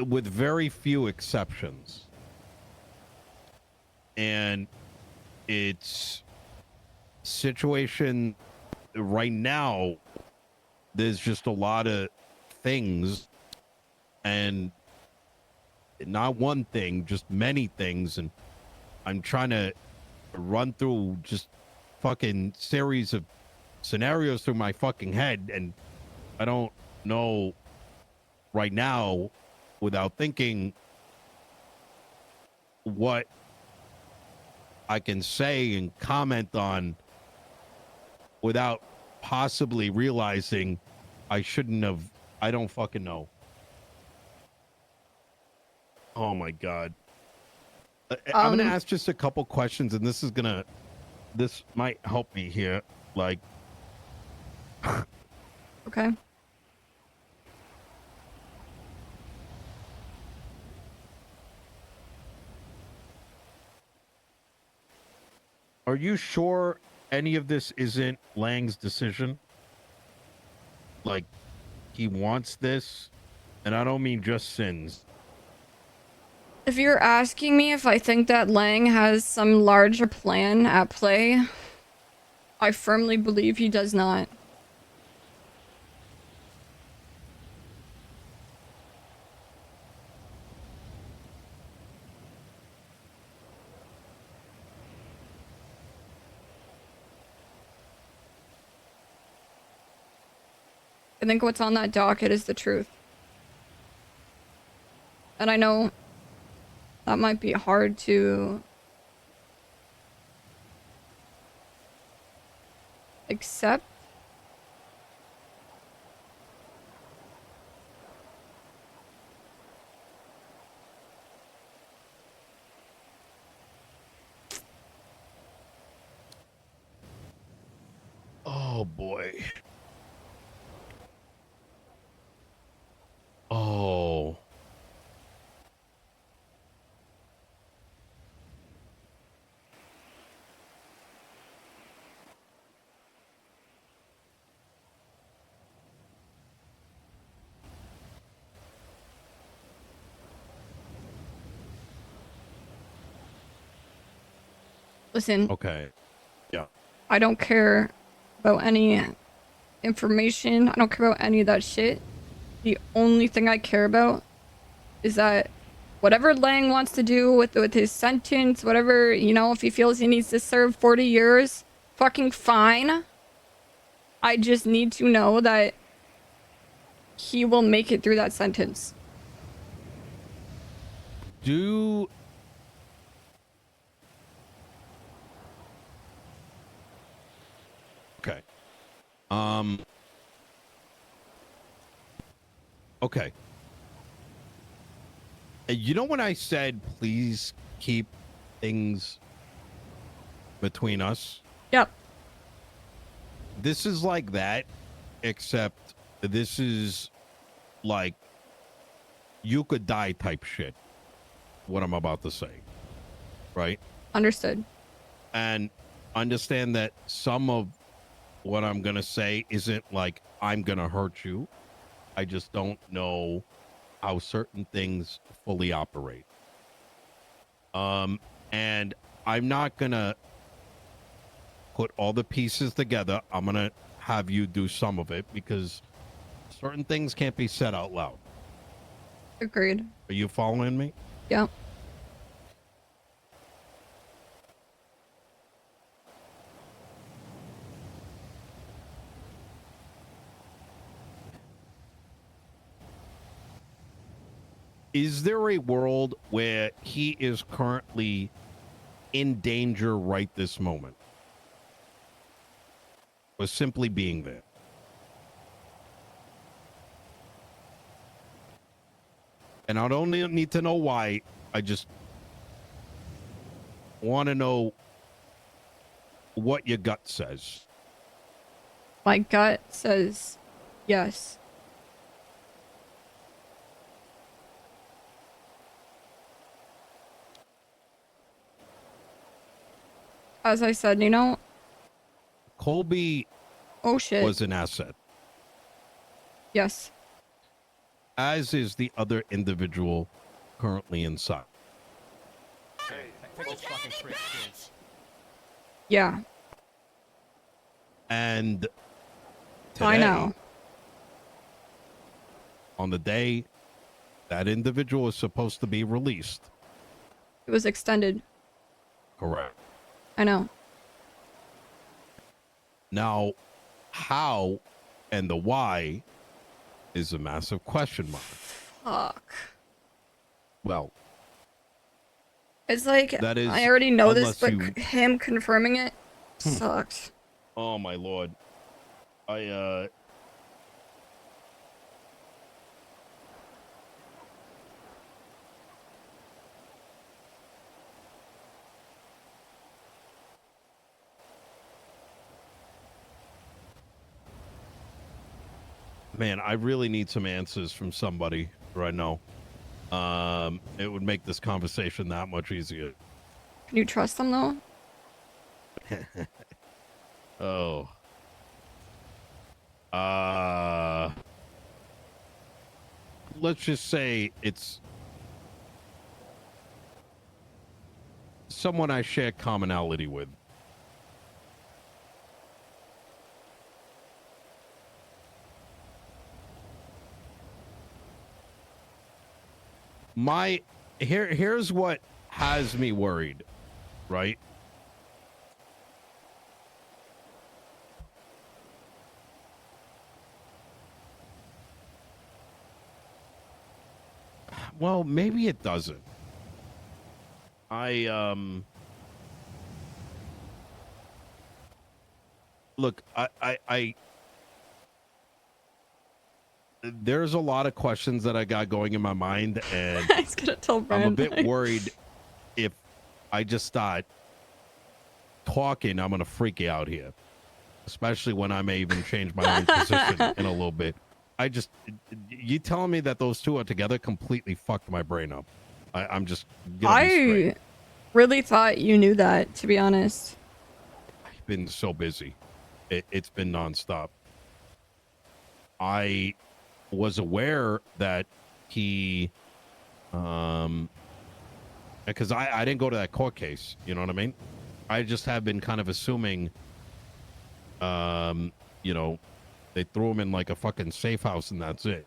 with very few exceptions. And it's situation right now, there's just a lot of things, and not one thing, just many things, and I'm trying to run through just fucking series of scenarios through my fucking head, and I don't know right now without thinking what I can say and comment on without possibly realizing I shouldn't have. I don't fucking know. Oh my God. I'm gonna ask just a couple questions, and this might help me here. Like, Okay. are you sure any of this isn't Lang's decision? Like, he wants this, and I don't mean just sins. If you're asking me if I think that Lang has some larger plan at play, I firmly believe he does not. I think what's on that docket is the truth. And I know that might be hard to accept. Oh boy. Oh. Listen. Okay. Yeah. I don't care about any information. I don't care about any of that shit. The only thing I care about is that whatever Lang wants to do with his sentence, whatever, you know, if he feels he needs to serve 40 years, fucking fine. I just need to know that he will make it through that sentence. Okay. Okay. You know when I said please keep things between us? Yep. This is like that, except this is like you could die type shit. What I'm about to say. Right? Understood. And understand that some of what I'm going to say isn't like I'm going to hurt you. I just don't know how certain things fully operate. And I'm not going to put all the pieces together. I'm going to have you do some of it because certain things can't be said out loud. Agreed. Are you following me? Yeah. Is there a world where he is currently in danger right this moment? Or simply being there? And I don't need to know why. I just want to know what your gut says. My gut says yes. As I said, you know, Colby Oh shit. was an asset, Yes. as is the other individual currently inside. Yeah. And today, I know. on the day that individual is supposed to be released. It was extended. Correct. I know. Now, how and the why is a massive question mark. Fuck. Well, It's like that is, I already know this, unless but you- him confirming it sucks. oh my lord. Man, I really need some answers from somebody right now. It would make this conversation that much easier. Can you trust them though? Oh. Let's just say it's someone I share commonality with. Here's what has me worried, right? Well, maybe it doesn't. Look, I there's a lot of questions that I got going in my mind, and I was gonna tell I'm a Brandon. bit worried if I just start talking, I'm gonna freak out here, especially when I may even change my own position in a little bit. You telling me that those two are together completely fucked my brain up. I'm just gonna be straight. I really thought you knew that, to be honest. I've been so busy. It's been nonstop. I was aware that he, because I didn't go to that court case. You know what I mean? I just have been kind of assuming, you know, they threw him in like a fucking safe house and that's it.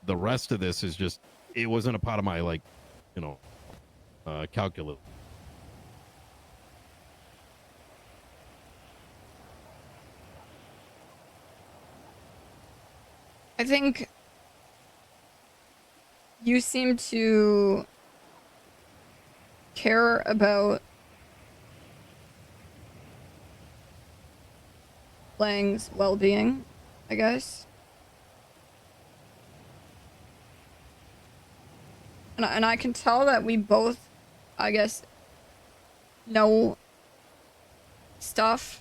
The rest of this is just, it wasn't a part of my, like, you know, calculus. I think you seem to care about Lang's well-being, I guess. And I can tell that we both, I guess, know stuff.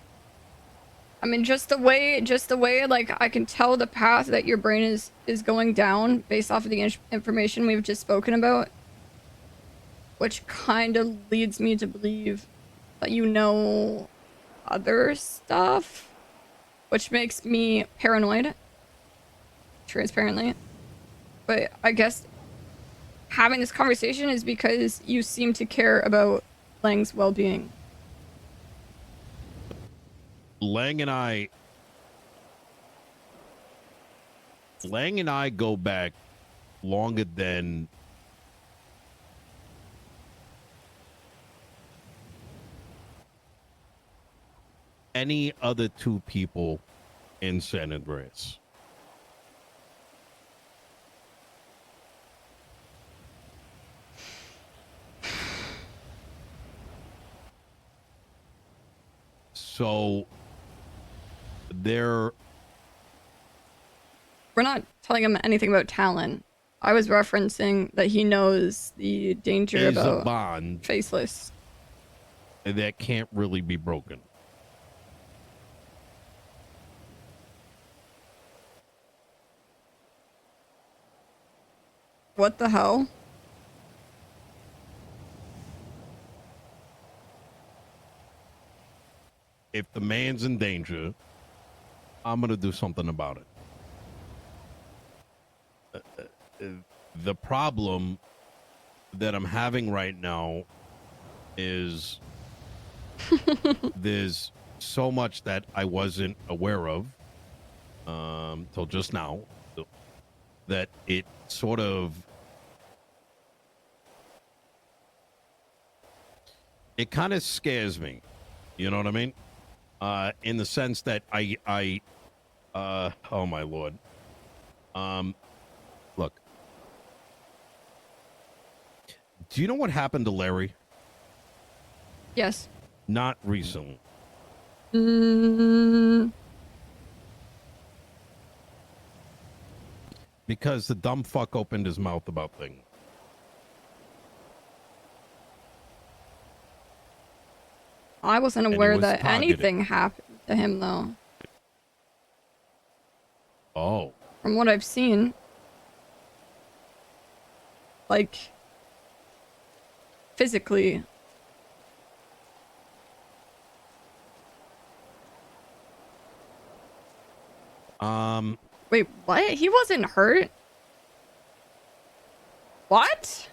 I mean, just the way, like, I can tell the path that your brain is going down based off of the information we've just spoken about. Which kind of leads me to believe that you know other stuff. Which makes me paranoid. Transparently. But I guess having this conversation is because you seem to care about Lang's well-being. Lang and I go back longer than any other two people in San Andreas. So We're not telling him anything about Talon. I was referencing that he knows the danger is a about bond Faceless. that can't really be broken. What the hell? if the man's in danger, I'm gonna do something about it. The problem that I'm having right now is there's so much that I wasn't aware of till just now, that it sort of it kind of scares me. You know what I mean? In the sense that I oh my lord. Look. Do you know what happened to Larry? Yes. Not recently. Because the dumb fuck opened his mouth about things. I wasn't he aware was that targeted. anything happened to him, though. Oh. From what I've seen. Like, physically. Wait, what? He wasn't hurt? What?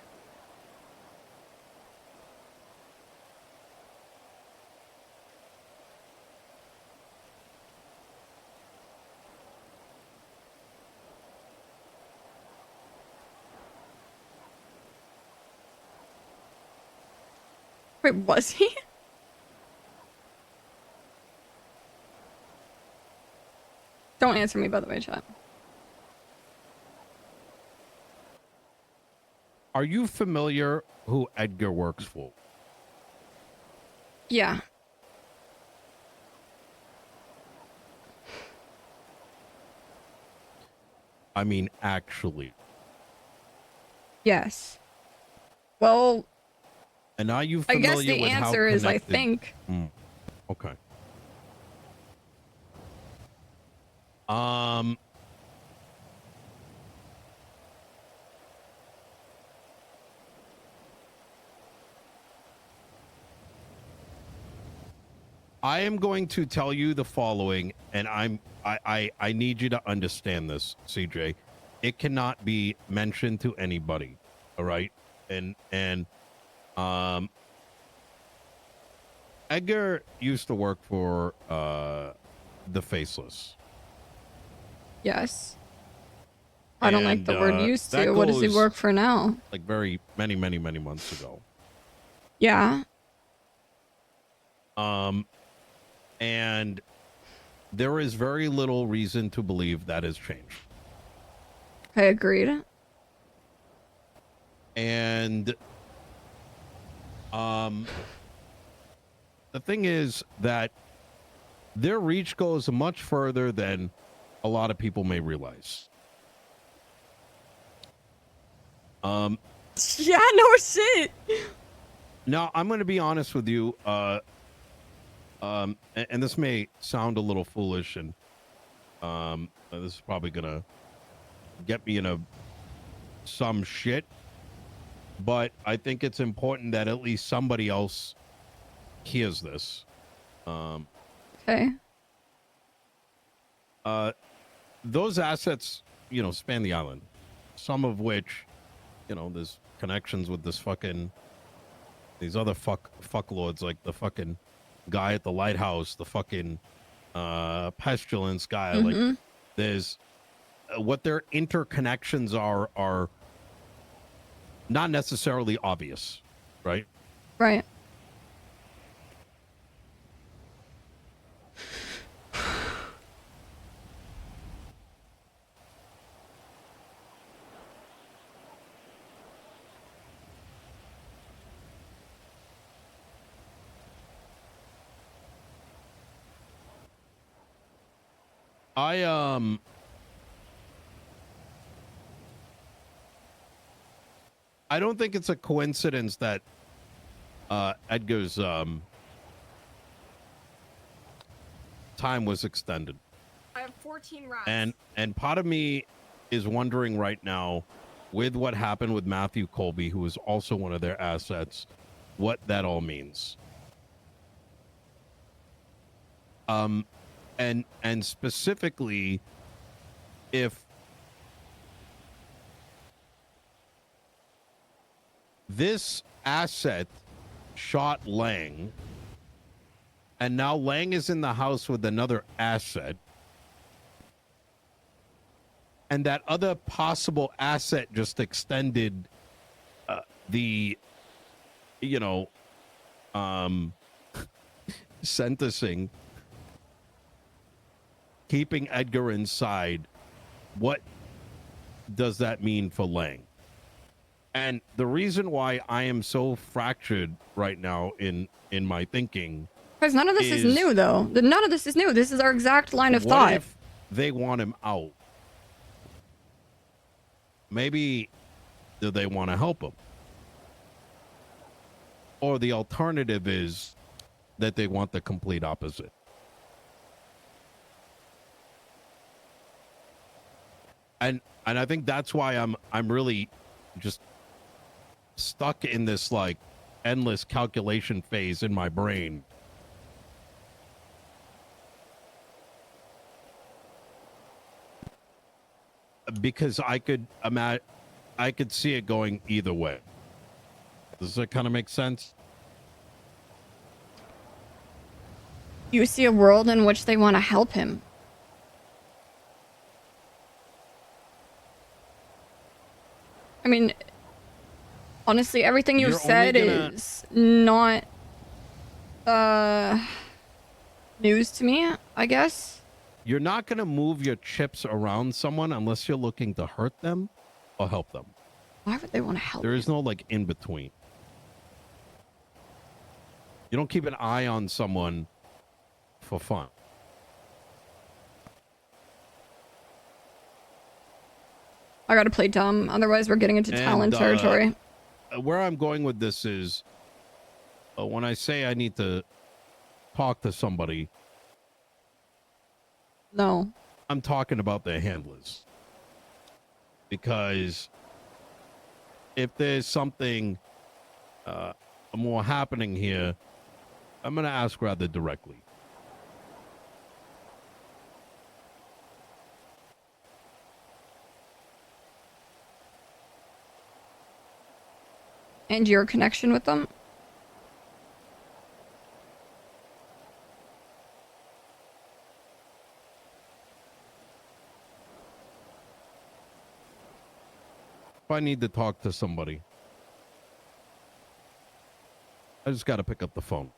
Wait, was he? Don't answer me, by the way, chat. Are you familiar who Edgar works for? Yeah. I mean, actually. Yes. Well, And are you I familiar guess the with how answer is I connected- think. Okay. I am going to tell you the following, and I need you to understand this, CJ. It cannot be mentioned to anybody. All right. And Edgar used to work for the Faceless. Yes. I don't like the word used that to. What does he goes, work for now? Like very many months ago. Yeah. And there is very little reason to believe that has changed. I agreed. And the thing is that their reach goes much further than a lot of people may realize. Yeah, no shit. Now, I'm going to be honest with you, and this may sound a little foolish, and this is probably going to get me in some shit, but I think it's important that at least somebody else hears this. Okay. Those assets, span the island, some of which, there's connections with these other fucklords, like the fucking guy at the lighthouse, the fucking pestilence guy. Like, there's what their interconnections are not necessarily obvious, right? Right. I don't think it's a coincidence that Edgar's time was extended. I have 14 rats. And part of me is wondering right now, with what happened with Matthew Colby, who is also one of their assets, what that all means. And specifically, if this asset shot Lang, and now Lang is in the house with another asset, and that other possible asset just extended the, you know, sentencing, keeping Edgar inside, what does that mean for Lang? And the reason why I am so fractured right now in my thinking, Because none of this is new, though. None of this is new. This is our exact line of what thought. if they want him out? Maybe do they want to help him? Or the alternative is that they want the complete opposite. And I think that's why I'm really just stuck in this like endless calculation phase in my brain. Because I could see it going either way. Does that kind of make sense? You see a world in which they want to help him. I mean, honestly, everything you've said is not news to me, I guess. You're not going to move your chips around someone unless you're looking to hurt them or help them. Why would they want to help? There is no like in between. You don't keep an eye on someone for fun. I gotta play dumb, otherwise we're getting into talent territory. Where I'm going with this is, when I say I need to talk to somebody, no, I'm talking about their handlers. Because if there's something more happening here, I'm going to ask rather directly. And your connection with them? If I need to talk to somebody, I just got to pick up the phone.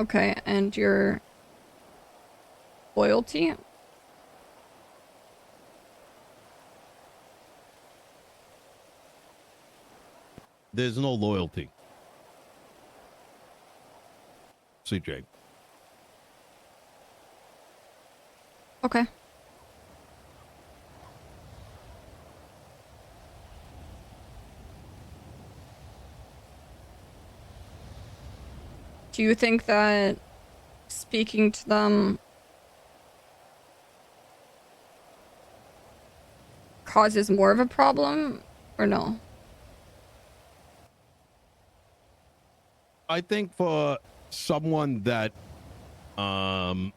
Okay, and your loyalty? There's no loyalty. CJ. Okay. Do you think that speaking to them causes more of a problem or no? I think for someone that I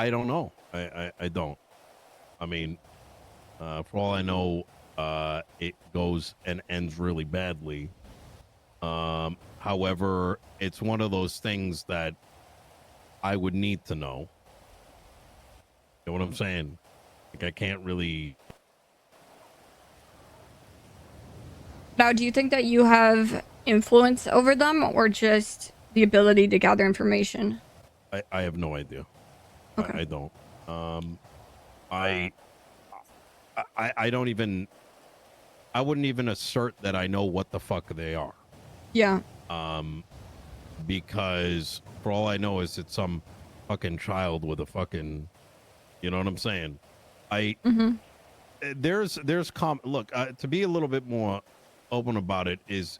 don't know. I don't. I mean, for all I know, it goes and ends really badly. However, it's one of those things that I would need to know. You know what I'm saying? Like, I can't really. Now, do you think that you have influence over them or just the ability to gather information? I have no idea. Okay. I don't. I don't even. I wouldn't even assert that I know what the fuck they are. Yeah. Because for all I know is it's some fucking child with a fucking, you know what I'm saying? There's look, to be a little bit more open about it is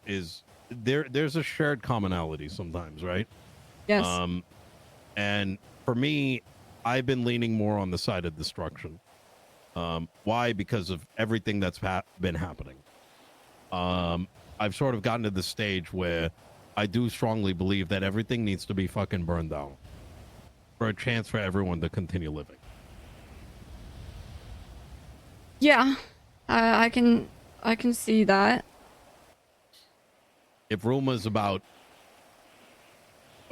there's a shared commonality sometimes, right? Yes. And for me, I've been leaning more on the side of destruction. Why? Because of everything that's been happening. I've sort of gotten to the stage where I do strongly believe that everything needs to be fucking burned down for a chance for everyone to continue living. Yeah, I can see that. If rumors about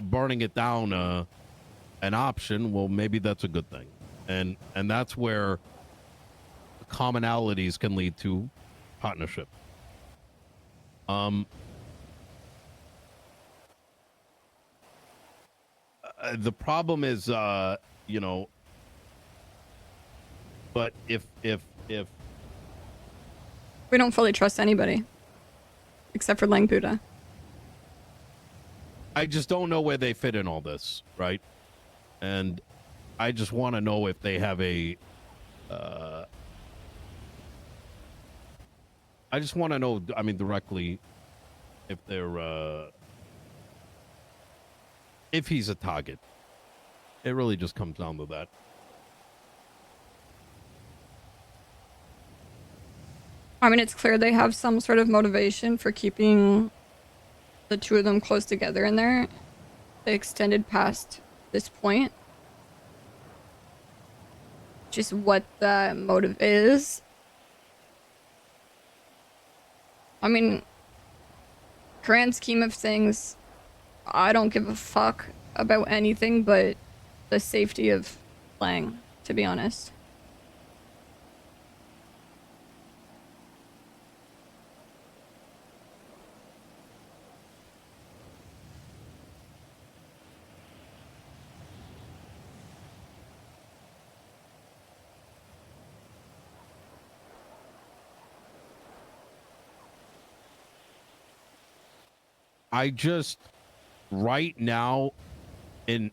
burning it down an option, well, maybe that's a good thing, and that's where commonalities can lead to partnership. The problem is, you know, but if We don't fully trust anybody. Except for Lang Buddha. I just don't know where they fit in all this, right? And I just want to know if they have a I just want to know, I mean, directly, if they're if he's a target. It really just comes down to that. I mean, it's clear they have some sort of motivation for keeping the two of them close together in there. They extended past this point. Just what the motive is. I mean, grand scheme of things, I don't give a fuck about anything but the safety of Lang, to be honest. I just right now in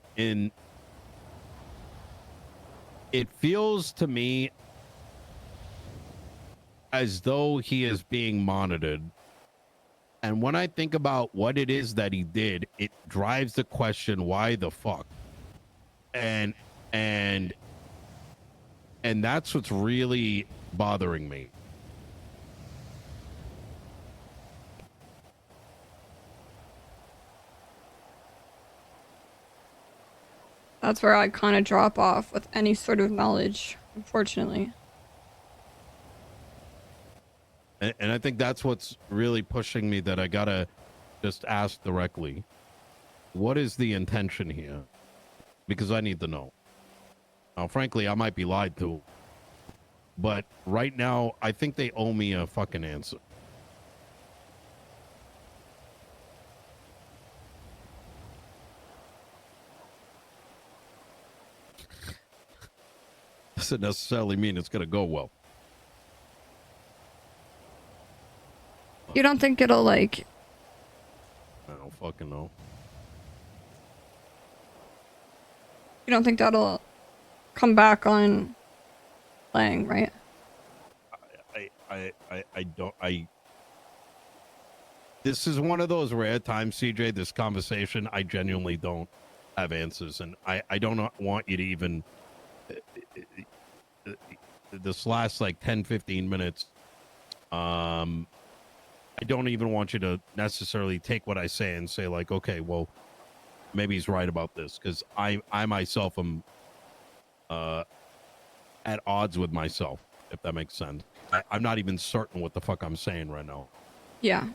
it feels to me as though he is being monitored. And when I think about what it is that he did, it drives the question, why the fuck? And that's what's really bothering me. That's where I kind of drop off with any sort of knowledge, unfortunately. And I think that's what's really pushing me, that I gotta just ask directly, what is the intention here? Because I need to know. Now, frankly, I might be lied to, but right now, I think they owe me a fucking answer. Doesn't necessarily mean it's gonna go well. You don't think it'll, like... I don't fucking know. You don't think that'll come back on Lang, right? I don't. This is one of those rare times, CJ, this conversation, I genuinely don't have answers. And I don't want you to even... this last, like, 10, 15 minutes, I don't even want you to necessarily take what I say and say, like, okay, well, maybe he's right about this. Because I myself am at odds with myself, if that makes sense. I'm not even certain what the fuck I'm saying right now. Yeah.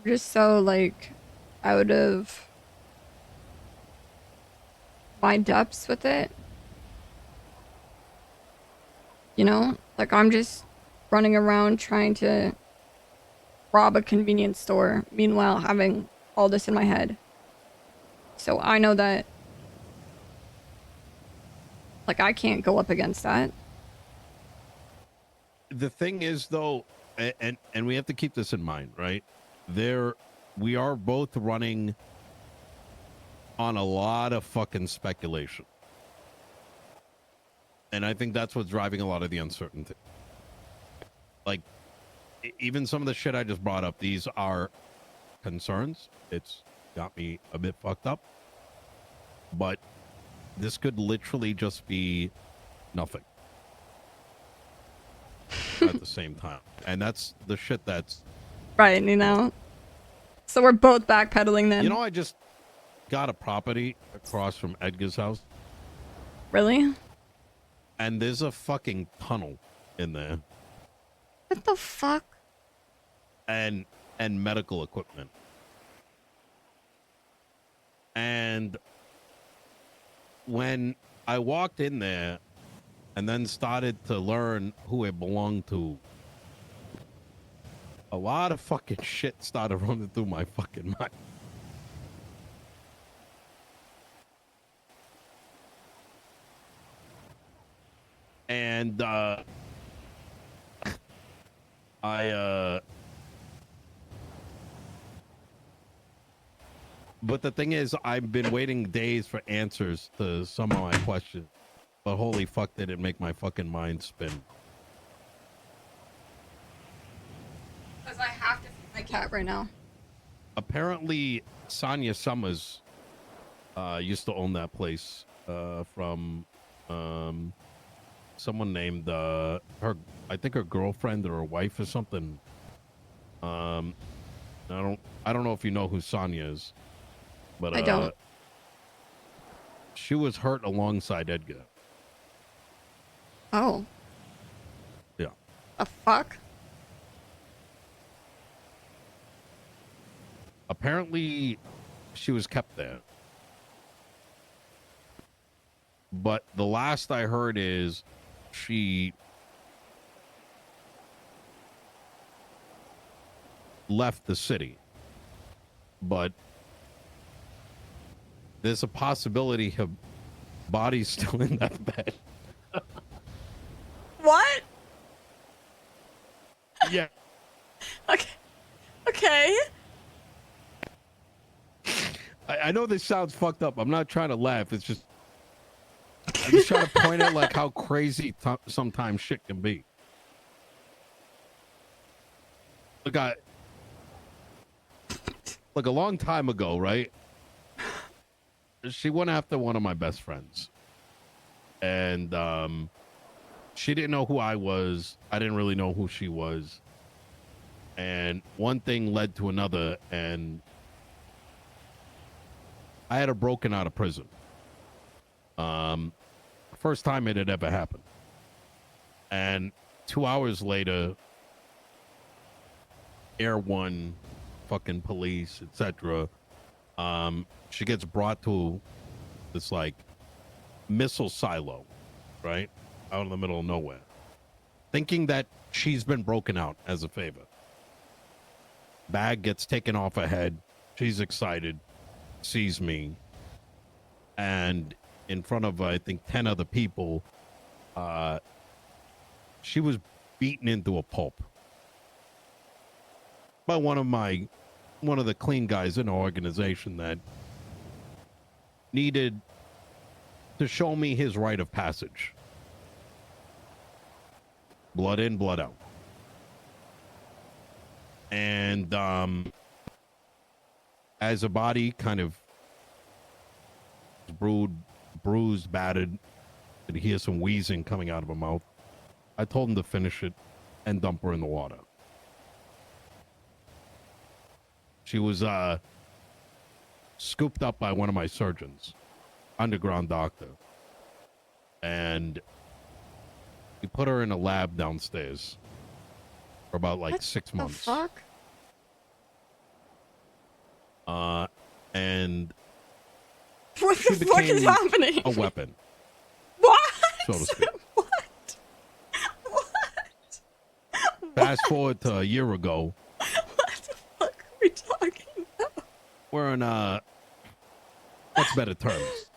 Just so, like, out of my depths with it. You know? Like, I'm just running around trying to rob a convenience store, meanwhile having all this in my head. So I know that, like, I can't go up against that. the thing is, though, and we have to keep this in mind, right? We are both running on a lot of fucking speculation. And I think that's what's driving a lot of the uncertainty. Like, even some of the shit I just brought up, these are concerns. It's got me a bit fucked up. But this could literally just be nothing at the same time. And that's the shit that's... Right, you know? So we're both backpedaling then. You know, I just got a property across from Edgar's house. Really? And there's a fucking tunnel in there. What the fuck? And medical equipment. And when I walked in there and then started to learn who it belonged to, a lot of fucking shit started running through my fucking mind. And but the thing is, I've been waiting days for answers to some of my questions. But holy fuck, did it make my fucking mind spin. Because I have to feed my cat right now. Apparently, Sonia Summers used to own that place from someone named her, I think her girlfriend or her wife or something. I don't know if you know who Sonia is, but I don't. She was hurt alongside Edgar. Oh. Yeah. The fuck? Apparently, she was kept there. But the last I heard is she left the city. But there's a possibility her body's still in that bed. What? Yeah. Okay. Okay. I know this sounds fucked up. I'm not trying to laugh. It's just... I'm just trying to point out like how crazy sometimes shit can be. Look, a long time ago, right? She went after one of my best friends. And she didn't know who I was. I didn't really know who she was. And one thing led to another, and I had her broken out of prison. First time it had ever happened. And 2 hours later, Air One, fucking police, etc. She gets brought to this like missile silo, right? Out in the middle of nowhere. Thinking that she's been broken out as a favor. Bag gets taken off her head. She's excited. Sees me. And in front of, I think, 10 other people, she was beaten into a pulp by one of the clean guys in our organization that needed to show me his rite of passage. Blood in, blood out. And as her body kind of bruised, battered, and hear some wheezing coming out of her mouth, I told him to finish it and dump her in the water. She was scooped up by one of my surgeons, underground doctor, and we put her in a lab downstairs for about like 6 months. What the fuck? And what she the fuck is became happening? a weapon. What? So to speak. What? Fast forward to a year ago. What the fuck are we talking about? We're in what's better terms?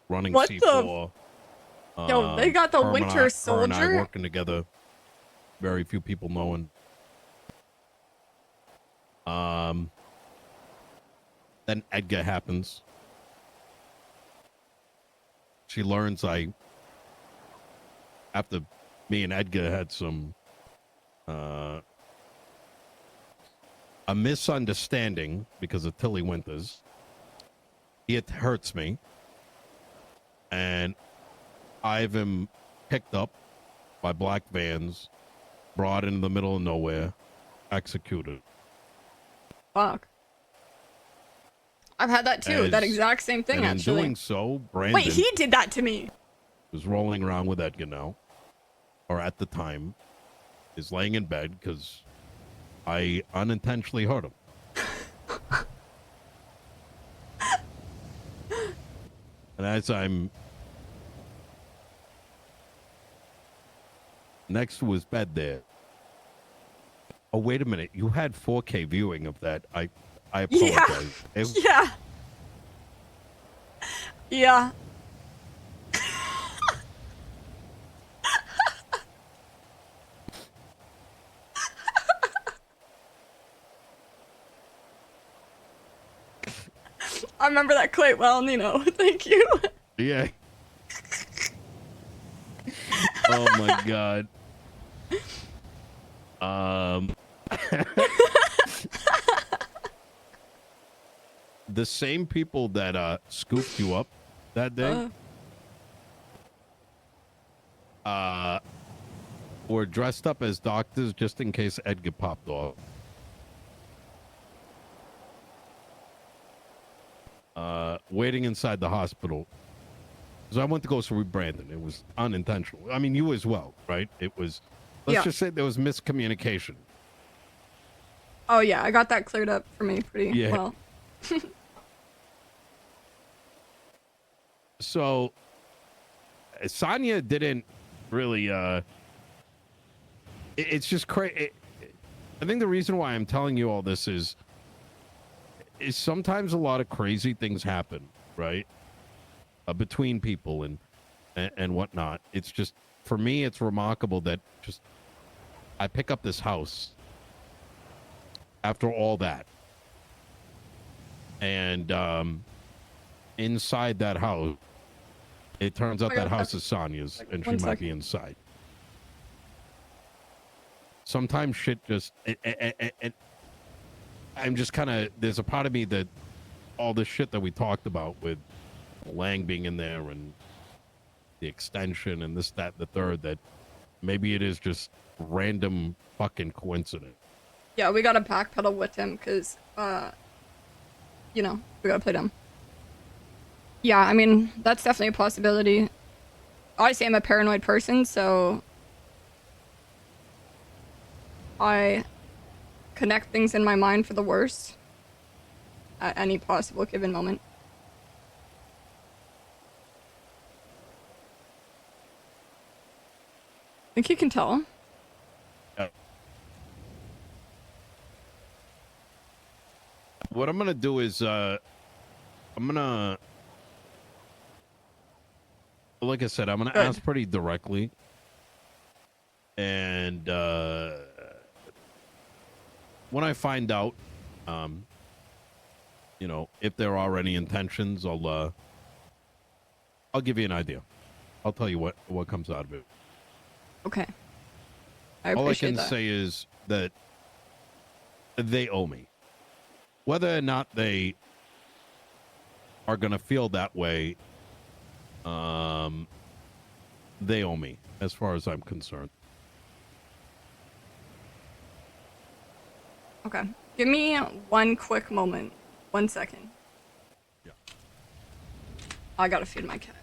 Running What C4. Yo, they got the her and Winter her and I Soldier? working together. very few people knowing. Then Edgar happens. She learns after me and Edgar had some a misunderstanding because of Tilly Winters. It hurts me, and I've been picked up by black vans, brought in the middle of nowhere, executed. Fuck. I've had that too. That exact same thing, and actually. in doing so, Brandon Wait, he did that to me. was rolling around with Edgar now, or at the time, is laying in bed because I unintentionally hurt him. And as I'm next to his bed there. Oh, wait a minute. You had 4K viewing of that. I apologize. Yeah. Yeah. I remember that quite well, Nino. Thank you. Yeah. Oh my god. The same people that scooped you up that day were dressed up as doctors just in case Edgar popped off. Waiting inside the hospital. Because I went to go see Brandon. It was unintentional. I mean, you as well, right? It was, let's just say there was miscommunication. Oh yeah, I got that cleared up for me pretty well. So, Sonya didn't really, it's just crazy. I think the reason why I'm telling you all this is sometimes a lot of crazy things happen, right? Between people and whatnot. It's just, for me, it's remarkable that just I pick up this house after all that. And inside that house, it turns out that house is Sonya's, and she might be inside. Sometimes shit just... I'm just kind of... There's a part of me that all this shit that we talked about with Lang being in there and the extension and this, that, the third, that maybe it is just random fucking coincidence. Yeah, we gotta backpedal with him because, you know, we gotta play dumb. Yeah, I mean, that's definitely a possibility. Obviously, I'm a paranoid person, so I connect things in my mind for the worst at any possible given moment. I think you can tell. What I'm gonna do is I'm gonna, like I said, I'm gonna ask pretty directly, and when I find out, you know, if there are any intentions, I'll give you an idea. I'll tell you what comes out of it. Okay. I All I appreciate can that. say is that they owe me. Whether or not they are going to feel that way, they owe me, as far as I'm concerned. Okay. Give me one quick moment. 1 second. Yeah. I gotta feed my cat.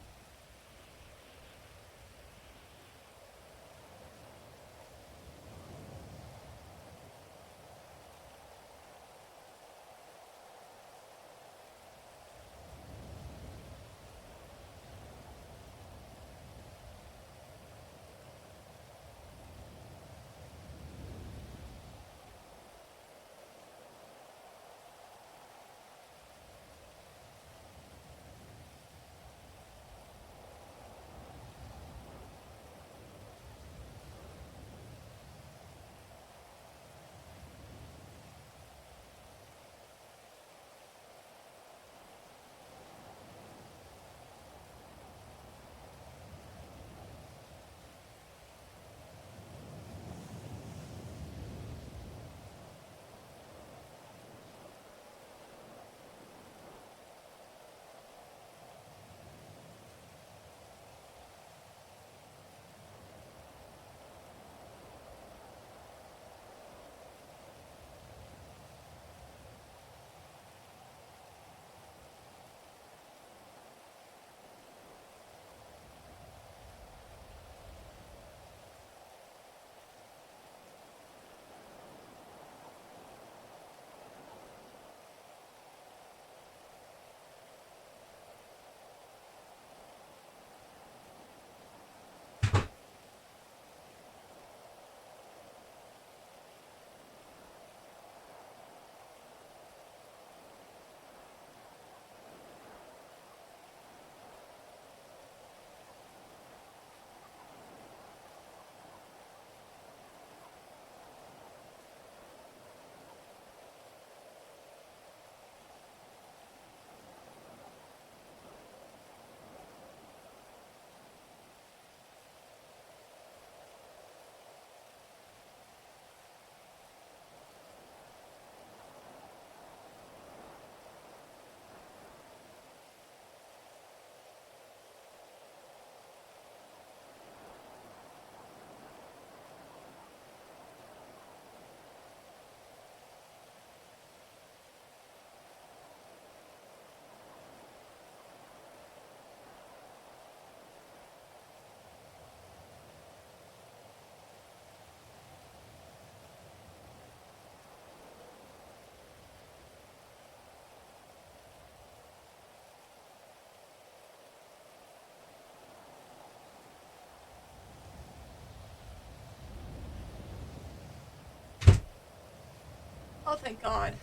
Oh, thank God.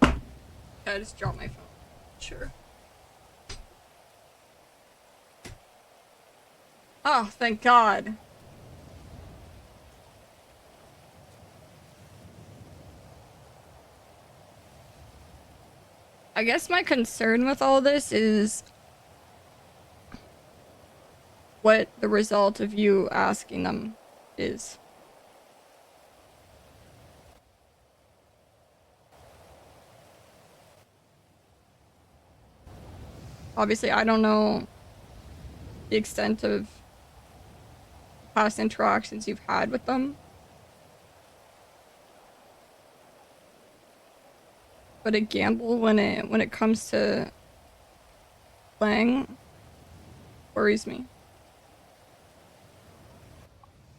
Yeah, I just dropped my phone. Sure. Oh, thank God. I guess my concern with all this is what the result of you asking them is. Obviously, I don't know the extent of past interactions you've had with them. But a gamble when it comes to playing worries me.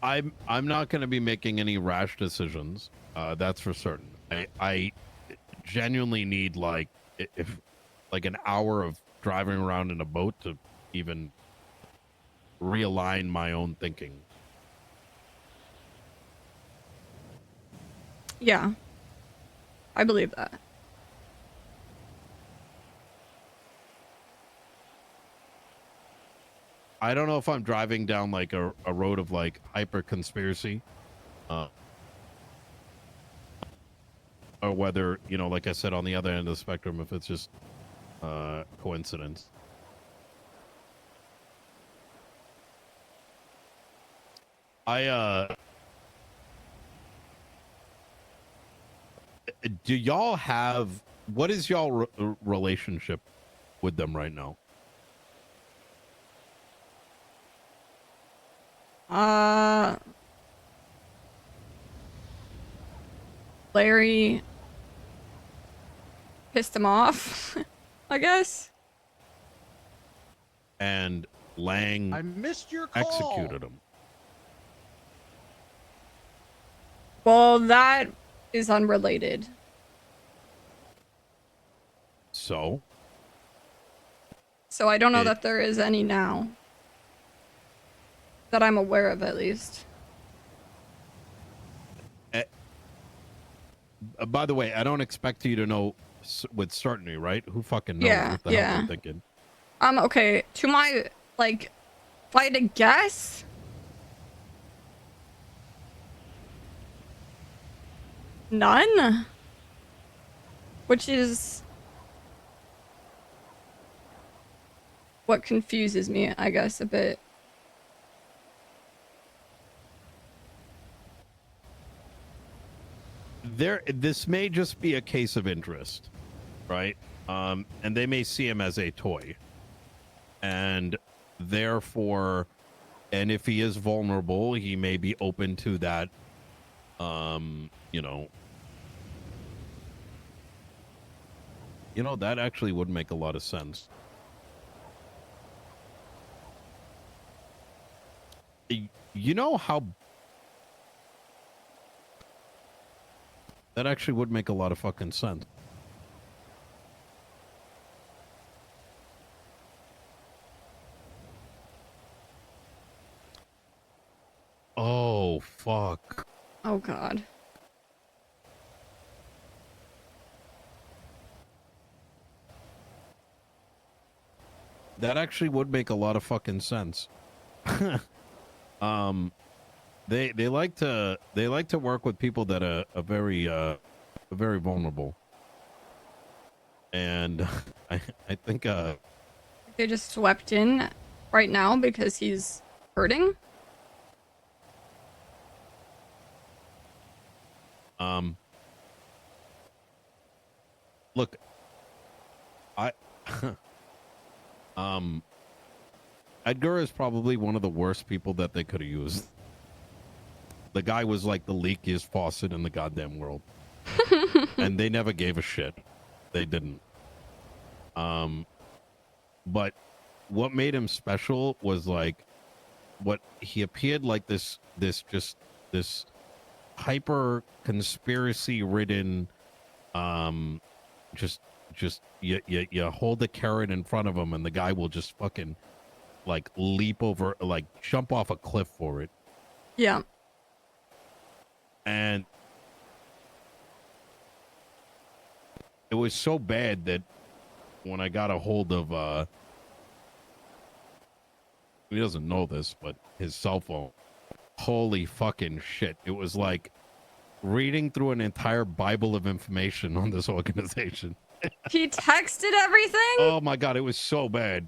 I'm not going to be making any rash decisions. That's for certain. I genuinely need if like an hour of driving around in a boat to even realign my own thinking. Yeah. I believe that. I don't know if I'm driving down like a road of like hyper conspiracy, or whether, you know, like I said, on the other end of the spectrum, if it's just coincidence. Do y'all have, what is y'all relationship with them right now? Larry pissed him off, I guess. And Lang I missed your call. executed him. Well, that is unrelated. So I don't know that there is any now. That I'm aware of, at least. By the way, I don't expect you to know with certainty, right? Who fucking knows Yeah, what the hell yeah. they're thinking? Okay, to my, like, if I had to guess, none? Which is what confuses me, I guess, a bit. This may just be a case of interest, right? And they may see him as a toy. And therefore, and if he is vulnerable, he may be open to that, you know, that actually would make a lot of sense. You know how that actually would make a lot of fucking sense. Oh, fuck. Oh, God. That actually would make a lot of fucking sense. They like to work with people that are very vulnerable. And I think They just swept in right now because he's hurting? Look, Edgar is probably one of the worst people that they could have used. The guy was like the leakiest faucet in the goddamn world. And they never gave a shit. They didn't. But what made him special was like what he appeared like this hyper conspiracy ridden just you hold the carrot in front of him and the guy will just fucking like leap over, like jump off a cliff for it. Yeah. And it was so bad that when I got a hold of he doesn't know this, but his cell phone, holy fucking shit. It was like reading through an entire Bible of information on this organization. He texted everything? Oh my god, it was so bad.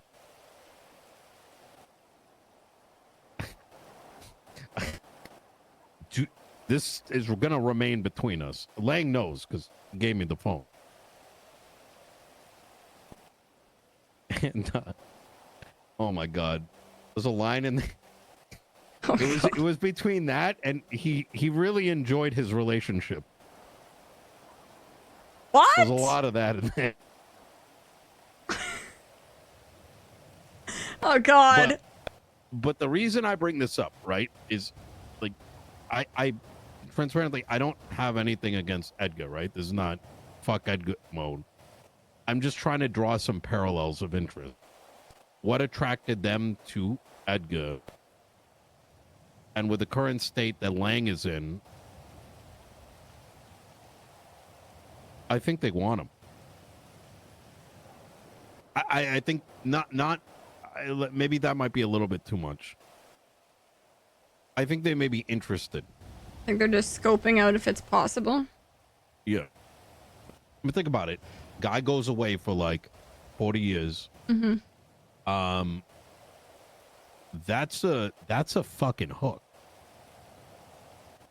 This is gonna remain between us. Lang knows because he gave me the phone. And oh my god, there's a line in. It was between that and he really enjoyed his relationship. What? There's a lot of that in there. Oh god. But the reason I bring this up, right, is like I transparently I don't have anything against Edgar, right? This is not fuck Edgar mode. I'm just trying to draw some parallels of interest. What attracted them to Edgar? And with the current state that Lang is in, I think they want him. I think maybe that might be a little bit too much. I think they may be interested. I think they're just scoping out if it's possible. Yeah. I mean, think about it. Guy goes away for like 40 years. Mm-hmm. That's a fucking hook.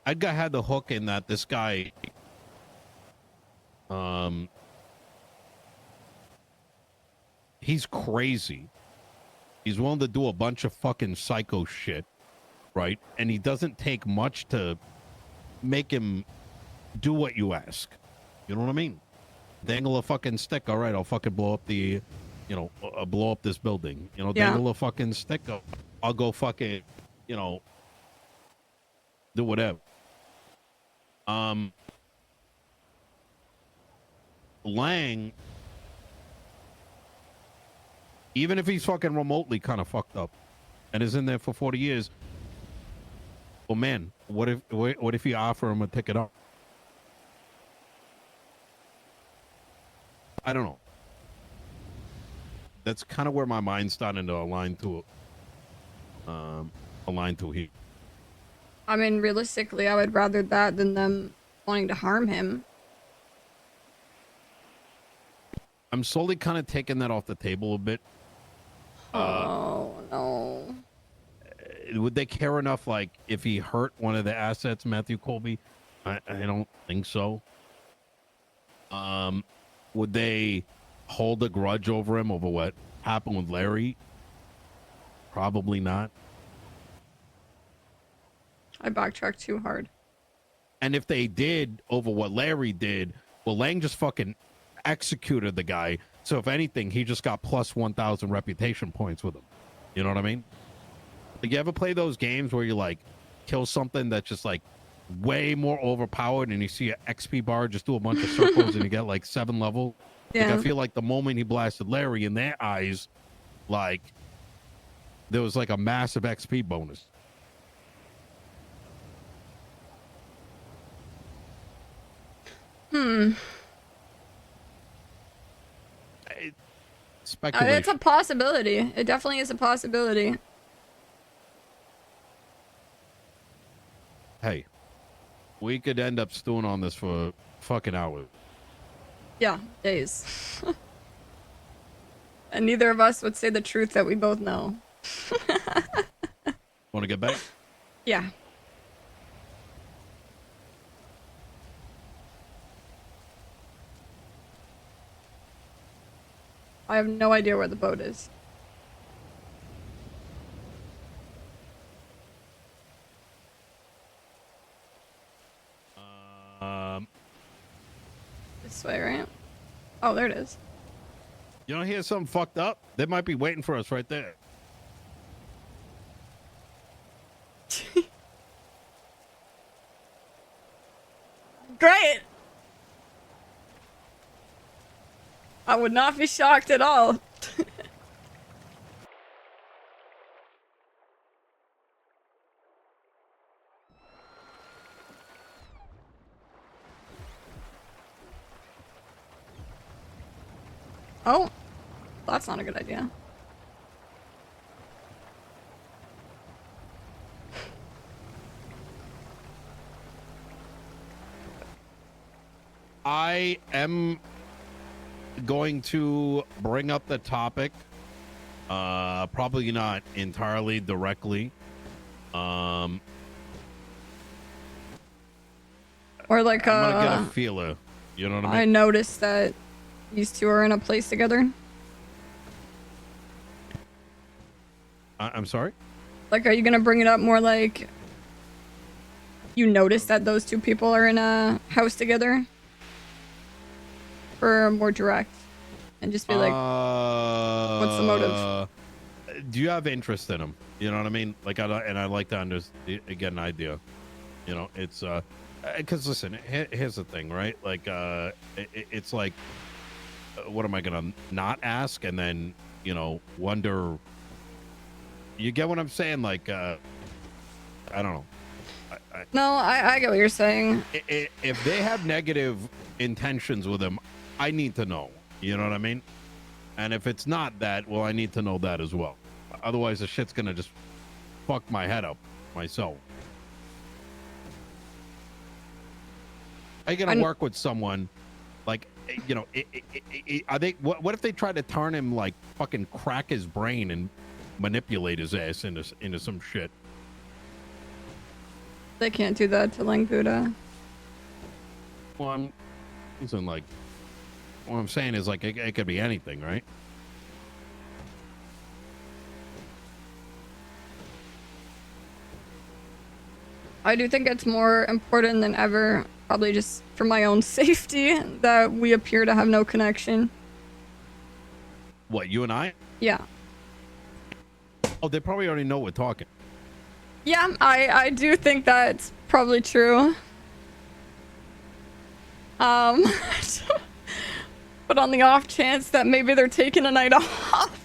Edgar had the hook in that this guy he's crazy. He's willing to do a bunch of fucking psycho shit, right? And he doesn't take much to make him do what you ask. You know what I mean? Dangle a fucking stick. All right, I'll fucking blow up the, blow up this building. You know, Yeah. dangle a fucking stick. I'll go fucking, do whatever. Lang, even if he's fucking remotely kind of fucked up and is in there for 40 years, well, man, what if you offer him a ticket up? I don't know. That's kind of where my mind's starting to align to here. I mean, realistically, I would rather that than them wanting to harm him. I'm slowly kind of taking that off the table a bit. Oh, no. Would they care enough, like, if he hurt one of the assets, Matthew Colby? I don't think so. Would they hold a grudge over him over what happened with Larry? Probably not. I backtracked too hard. And if they did over what Larry did, well, Lang just fucking executed the guy. So if anything, he just got plus 1,000 reputation points with him. You know what I mean? Like, you ever play those games where you like kill something that's just like way more overpowered and you see an XP bar just do a bunch of circles and you get like 7 level? Yeah. Like, I feel like the moment he blasted Larry, in their eyes, like there was like a massive XP bonus. Speculation. It's a possibility. It definitely is a possibility. Hey, we could end up stewing on this for fucking hours. Yeah, days. And neither of us would say the truth that we both know. Want to get back? Yeah. I have no idea where the boat is. This way, right? Oh, there it is. You don't hear something fucked up? They might be waiting for us right there. Great! I would not be shocked at all. Oh, that's not a good idea. I am going to bring up the topic. Probably not entirely directly. Or like I'm gonna get a feeler. You know what I mean? I noticed that these two are in a place together. I'm sorry? Like, are you gonna bring it up more like you noticed that those two people are in a house together? Or more direct? And just be like, what's the motive? Do you have interest in them? You know what I mean? Like, I like to get an idea. You know, it's because listen, here's the thing, right? Like, it's like, what am I gonna not ask and then wonder? You get what I'm saying? Like, I don't know. No, I get what you're saying. If they have negative intentions with him, I need to know. You know what I mean? And if it's not that, well, I need to know that as well. Otherwise, the shit's gonna just fuck my head up myself. How you gonna work with someone like, are they? What if they try to turn him, like, fucking crack his brain and manipulate his ass into some shit? They can't do that to Lang Buddha. Well, what I'm saying is, like, it could be anything, right? I do think it's more important than ever, probably just for my own safety, that we appear to have no connection. What, you and I? Yeah. Oh, they probably already know we're talking. Yeah, I do think that's probably true. But on the off chance that maybe they're taking a night off.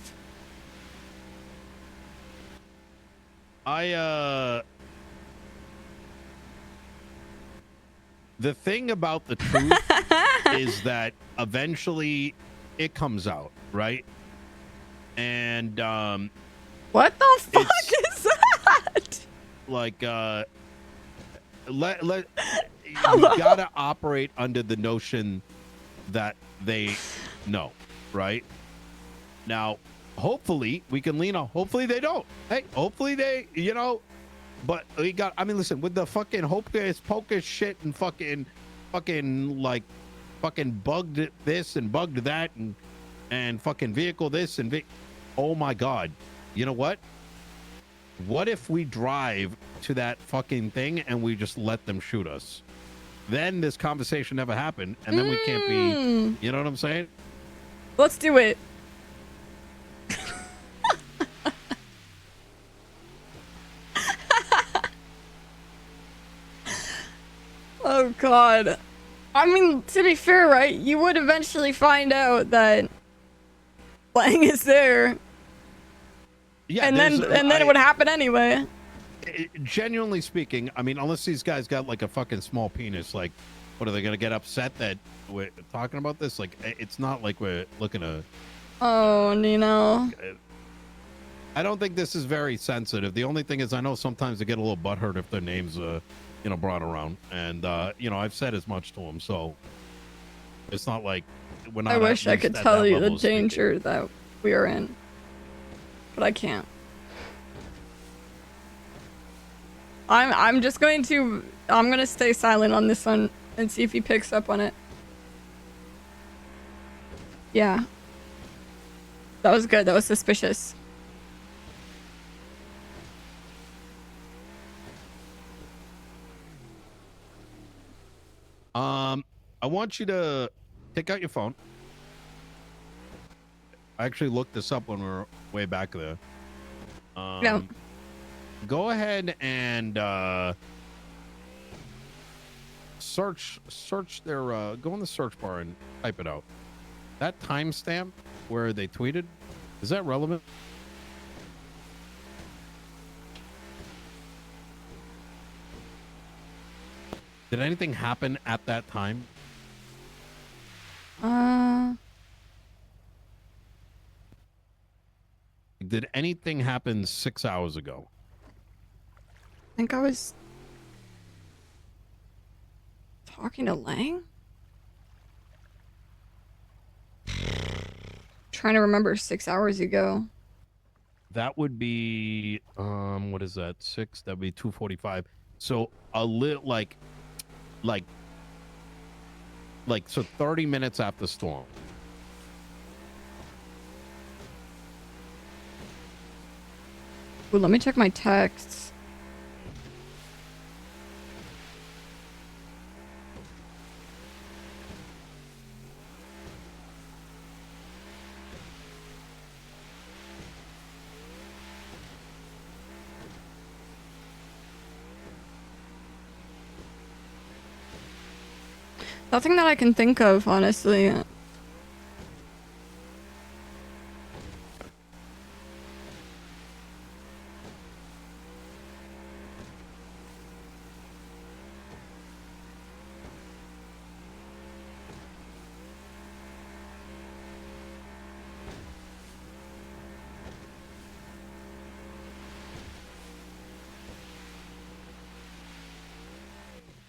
The thing about the truth is that eventually it comes out, right? And what the fuck is that? Like, you gotta operate under the notion that they know, right? Now, hopefully we can lean on. Hopefully they don't. Hey, hopefully they, But we got. I mean, listen, with the fucking hocus pocus shit and fucking bugged this and bugged that and fucking vehicle this and oh my god, you know what? What if we drive to that fucking thing and we just let them shoot us? Then this conversation never happened, and then we can't be. You know what I'm saying? Let's do it. Oh god. I mean, to be fair, right? You would eventually find out that Lang is there. Yeah, and then it would happen anyway. Genuinely speaking, I mean, unless these guys got like a fucking small penis, like, what are they gonna get upset that we're talking about this? Like, it's not like we're looking to. Oh, Nino. I don't think this is very sensitive. The only thing is, I know sometimes they get a little butthurt if their names, brought around, and I've said as much to them, so it's not like we're not. I wish I could tell you the danger that we are in, but I can't. I'm just going to. I'm gonna stay silent on this one and see if he picks up on it. Yeah. That was good. That was suspicious. I want you to take out your phone. I actually looked this up when we were way back there. Yeah. Go ahead and search their go in the search bar and type it out. That timestamp where they tweeted, is that relevant? Did anything happen at that time? did anything happen 6 hours ago? I think I was talking to Lang? Trying to remember 6 hours ago. That would be what is that? 6, that'd be 2:45. So a little like so 30 minutes after storm. Ooh, let me check my texts. Nothing that I can think of, honestly.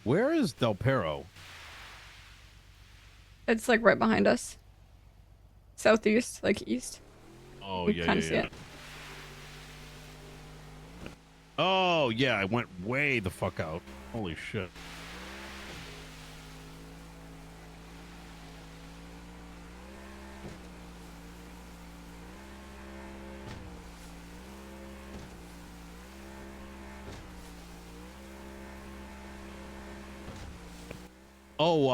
Where is Del Perro? It's like right behind us. Southeast, like east. Oh, You yeah, kinda yeah, see yeah. it. Oh, yeah, I went way the fuck out. Holy shit. Oh,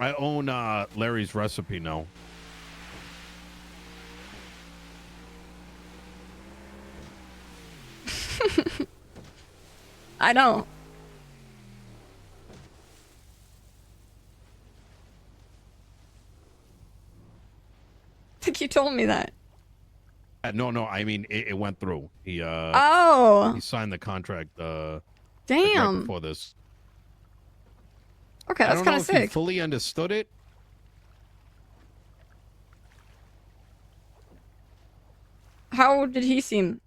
I own Larry's recipe now. I don't. I think you told me that. No, I mean it went through. He Oh. he signed the contract like Damn. right before this. Okay, I that's don't kind know of if he sick. fully understood it. How did he seem?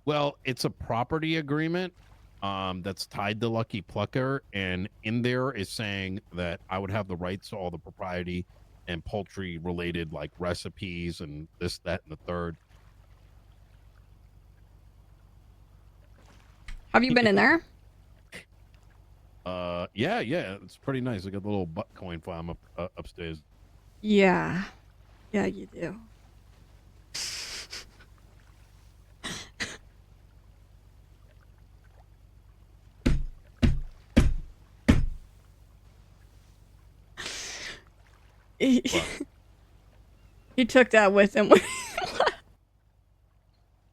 Well, it's a property agreement that's tied to Lucky Plucker, and in there is saying that I would have the rights to all the propriety and poultry related like recipes and this, that, and the third. Have you been in there? Yeah, it's pretty nice. I got the little butt coin farm up upstairs. Yeah. Yeah, you do. He, he took that with him.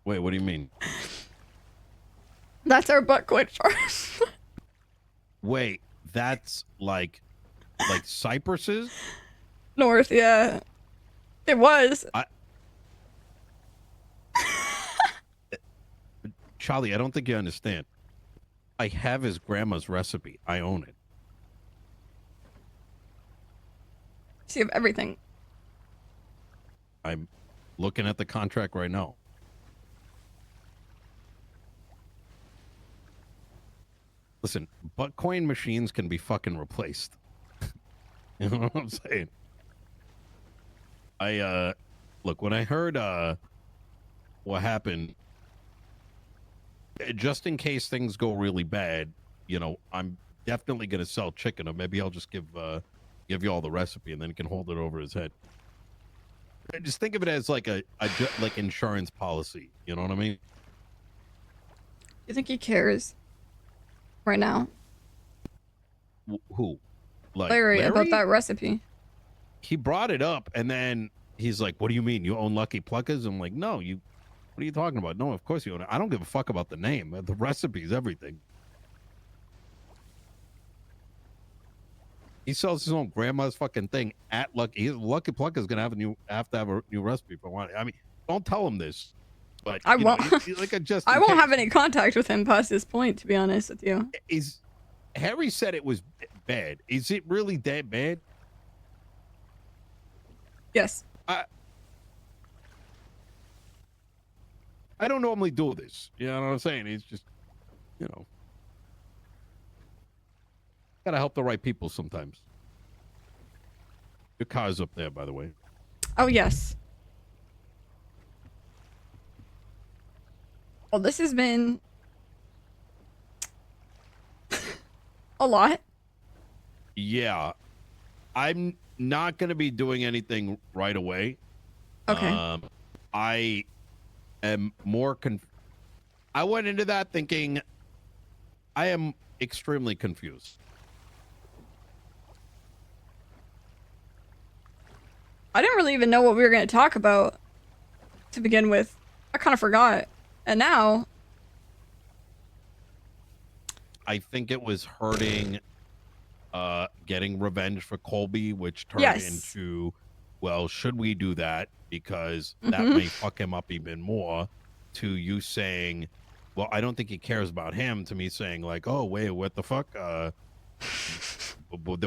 Wait, what do you mean? That's our butt quit first. Wait, that's like cypresses? North, yeah. It was. Charlie, I don't think you understand. I have his grandma's recipe. I own it. So you have everything. I'm looking at the contract right now. Listen, butt coin machines can be fucking replaced. You know what I'm saying? I look, when I heard what happened, just in case things go really bad, you know, I'm definitely gonna sell chicken, or maybe I'll just give you all the recipe, and then you can hold it over his head. Just think of it as like a like insurance policy. You know what I mean? You think he cares? Right now? Who? Like Larry, about that recipe. He brought it up, and then he's like, "What do you mean? You own Lucky Pluckers?" I'm like, "No, you. What are you talking about? No, of course you own it. I don't give a fuck about the name. The recipe is everything." He sells his own grandma's fucking thing at Lucky. Lucky Plucker's gonna have to have a new recipe for one. I mean, don't tell him this, but I you know, won't. like a just. I won't have any contact with him past this point, to be honest with you. Is Harry said it was bad? Is it really that bad? Yes. I don't normally do this. You know what I'm saying? It's just, you know, gotta help the right people sometimes. Your car's up there, by the way. Oh, yes. Well, this has been a lot. Yeah. I'm not going to be doing anything right away. Okay. I am more I went into that thinking I am extremely confused. I didn't really even know what we were going to talk about to begin with. I kind of forgot. And now... I think it was hurting getting revenge for Colby, which turned Yes. into, well, should we do that? Because that may fuck him up even more, to you saying, well, I don't think he cares about him, to me saying like, oh, wait, what the fuck? Then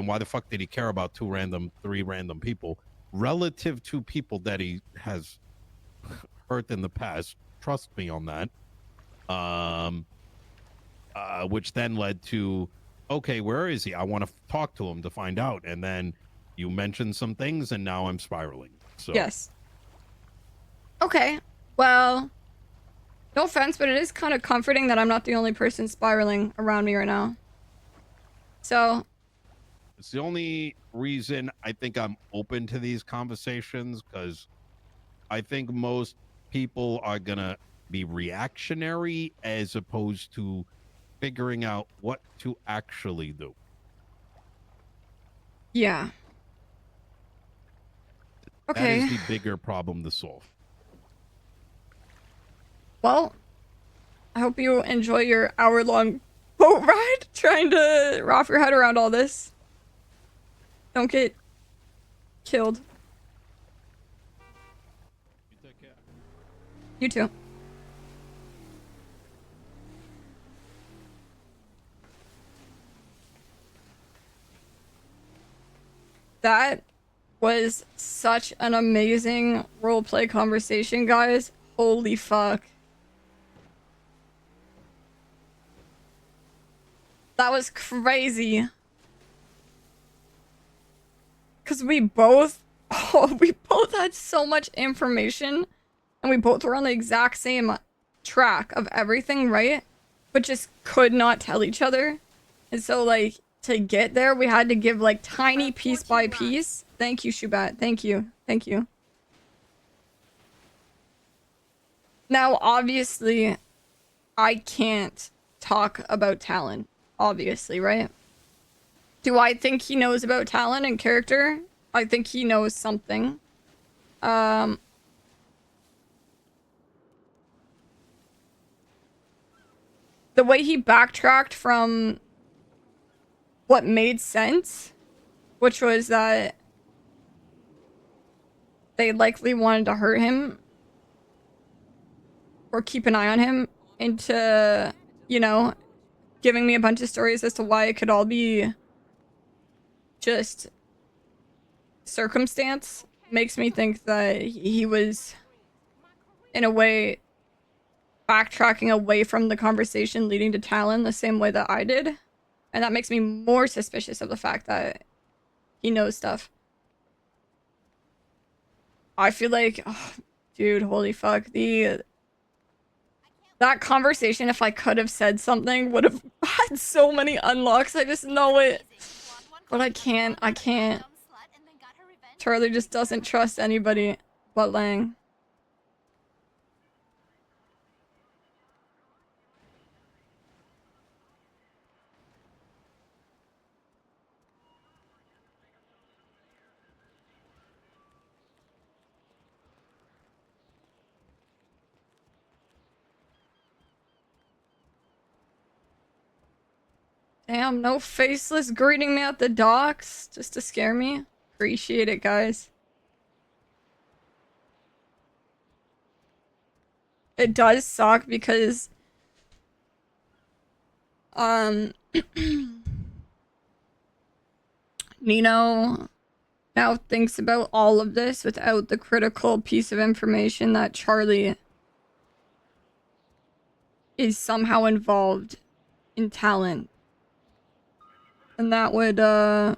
why the fuck did he care about three random people relative to people that he has hurt in the past? Trust me on that. Which then led to, okay, where is he? I want to talk to him to find out. And then you mentioned some things, and now I'm spiraling. So Yes. Okay. Well, no offense, but it is kind of comforting that I'm not the only person spiraling around me right now. So... it's the only reason I think I'm open to these conversations, because I think most people are going to be reactionary as opposed to figuring out what to actually do. Yeah. Okay. That is the bigger problem to solve. Well, I hope you enjoy your hour-long boat ride trying to wrap your head around all this. Don't get killed. You take care. You too. That was such an amazing roleplay conversation, guys. Holy fuck. That was crazy. Because we both had so much information, and we both were on the exact same track of everything, right? But just could not tell each other. And so, like, to get there, we had to give, like, tiny piece by piece. Thank you, Shubat. Thank you. Thank you. Now, obviously, I can't talk about Talon. Obviously, right? Do I think he knows about Talon and character? I think he knows something. The way he backtracked from what made sense, which was that they likely wanted to hurt him or keep an eye on him, into, you know, giving me a bunch of stories as to why it could all be just circumstance, makes me think that he was, in a way, backtracking away from the conversation leading to Talon the same way that I did. And that makes me more suspicious of the fact that he knows stuff. I feel like, oh, dude, holy fuck. That conversation, if I could have said something, would have had so many unlocks. I just know it. But I can't. Charli just doesn't trust anybody but Lang. Damn, no faceless greeting me at the docks just to scare me. Appreciate it, guys. It does suck because Nino now thinks about all of this without the critical piece of information that Charli is somehow involved in talent. And that would, I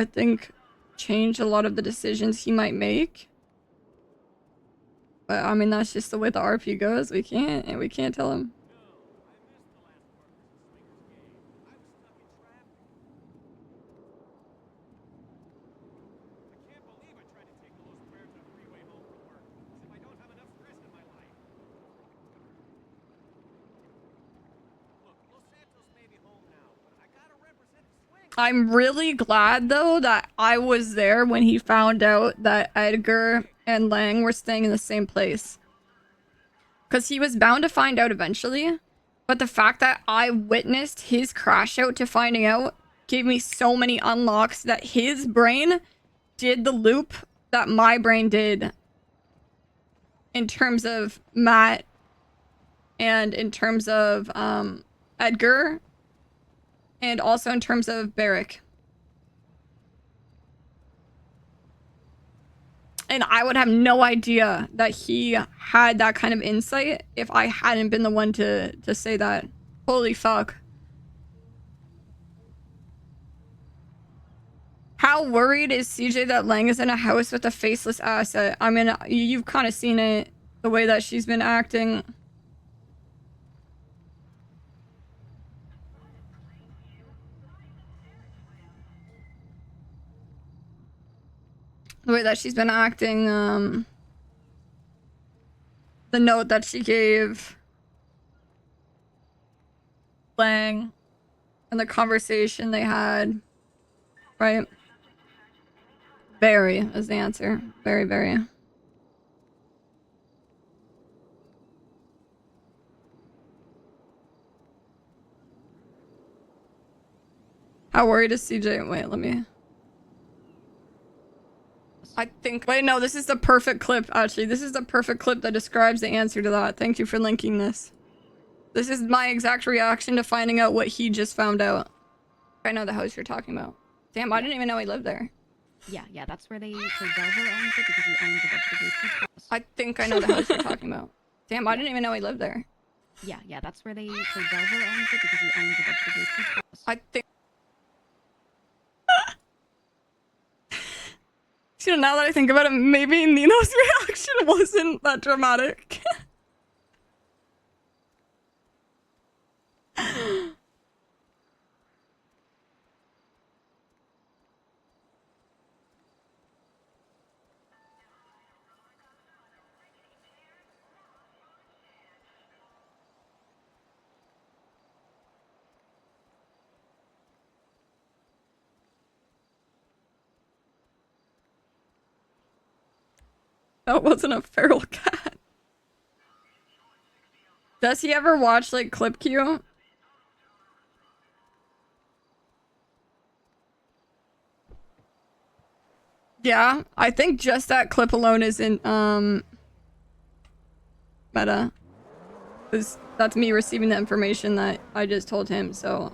think, change a lot of the decisions he might make. But I mean, that's just the way the RP goes. We can't tell him. I'm really glad though that I was there when he found out that Edgar and Lang were staying in the same place. Because he was bound to find out eventually. But the fact that I witnessed his crash out to finding out gave me so many unlocks that his brain did the loop that my brain did in terms of Matt and in terms of Edgar and also in terms of Barrick. And I would have no idea that he had that kind of insight if I hadn't been the one to say that. Holy fuck. How worried is CJ that Lang is in a house with a faceless asset? I mean, you've kind of seen it, the way that she's been acting. The way that she's been acting, the note that she gave Lang and the conversation they had, right? Very is the answer. Very, very. How worried is CJ? Wait, let me... I think... Wait, no, this is the perfect clip, actually. This is the perfect clip that describes the answer to that. Thank you for linking this. This is my exact reaction to finding out what he just found out. I know the house you're talking about. Damn, I didn't even know he lived there. Yeah, that's where so Delver owns it because he owns a bunch of the gates. I think I know the house you're talking about. Damn, I didn't even know he lived there. Yeah, that's where so Delver owns it because he owns a bunch of the gates. I think... You know, now that I think about it, maybe Nino's reaction wasn't that dramatic. That wasn't a feral cat. Does he ever watch, like, Clip Q? Yeah, I think just that clip alone isn't, meta. Because that's me receiving the information that I just told him, so...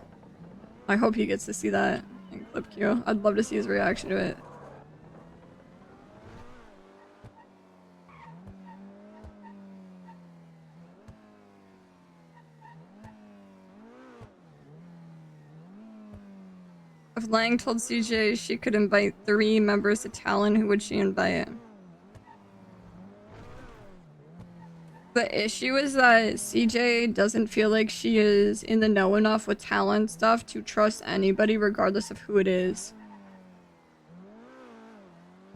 I hope he gets to see that in Clip Q. I'd love to see his reaction to it. If Lang told CJ she could invite 3 members to Talon, who would she invite? The issue is that CJ doesn't feel like she is in the know enough with Talon stuff to trust anybody regardless of who it is.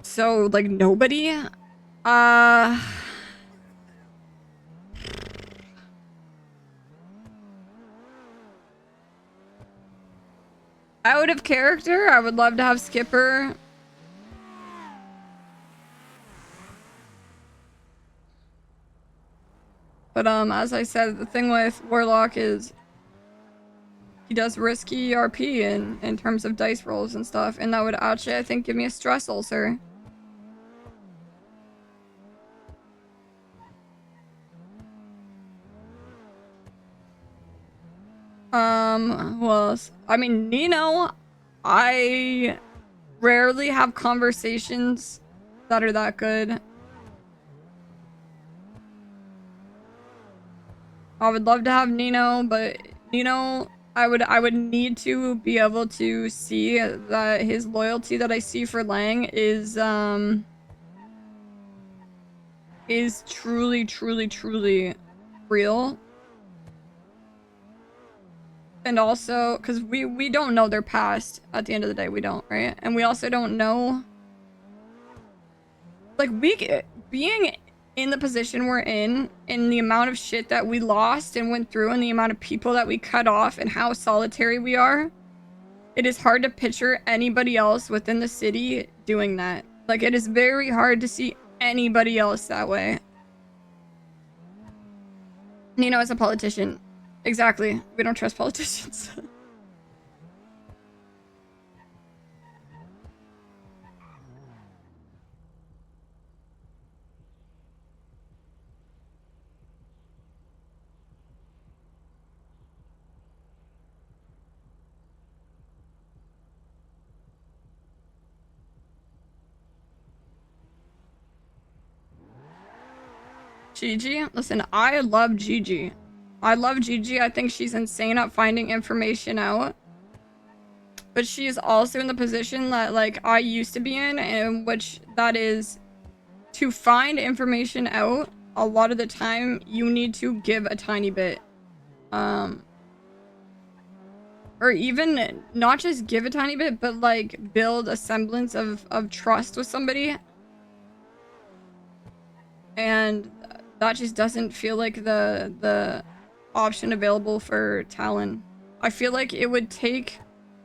So, like, nobody? Out of character, I would love to have Skipper. But as I said, the thing with Warlock is he does risky RP in terms of dice rolls and stuff, and that would actually, I think, give me a stress ulcer. Who else? I mean, Nino, I rarely have conversations that are that good. I would love to have Nino, but Nino, I would need to be able to see that his loyalty that I see for Lang is truly, truly, truly real. And also, because we don't know their past at the end of the day, we don't, right? And we also don't know, like, being in the position we're in, and the amount of shit that we lost and went through, and the amount of people that we cut off, and how solitary we are, it is hard to picture anybody else within the city doing that. Like, it is very hard to see anybody else that way. Nino is a politician. Exactly. We don't trust politicians. Gigi? Listen, I love Gigi. I love Gigi. I think she's insane at finding information out. But she is also in the position that, like, I used to be in which that is to find information out, a lot of the time, you need to give a tiny bit. Or even not just give a tiny bit, but, like, build a semblance of trust with somebody. And that just doesn't feel like the option available for Talon. I feel like it would take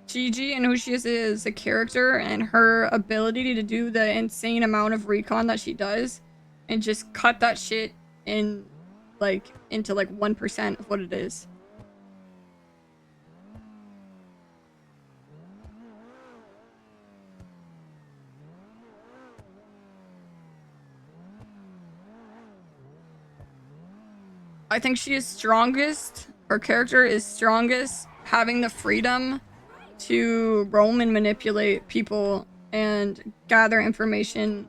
Gigi and who she is as a character and her ability to do the insane amount of recon that she does and just cut that shit in, like, into like 1% of what it is. I think she is strongest, her character is strongest, having the freedom to roam and manipulate people and gather information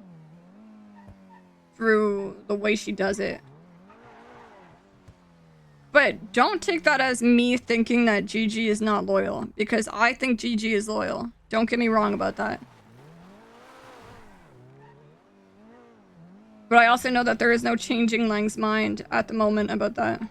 through the way she does it. But don't take that as me thinking that Gigi is not loyal, because I think Gigi is loyal. Don't get me wrong about that. But I also know that there is no changing Lang's mind at the moment about that.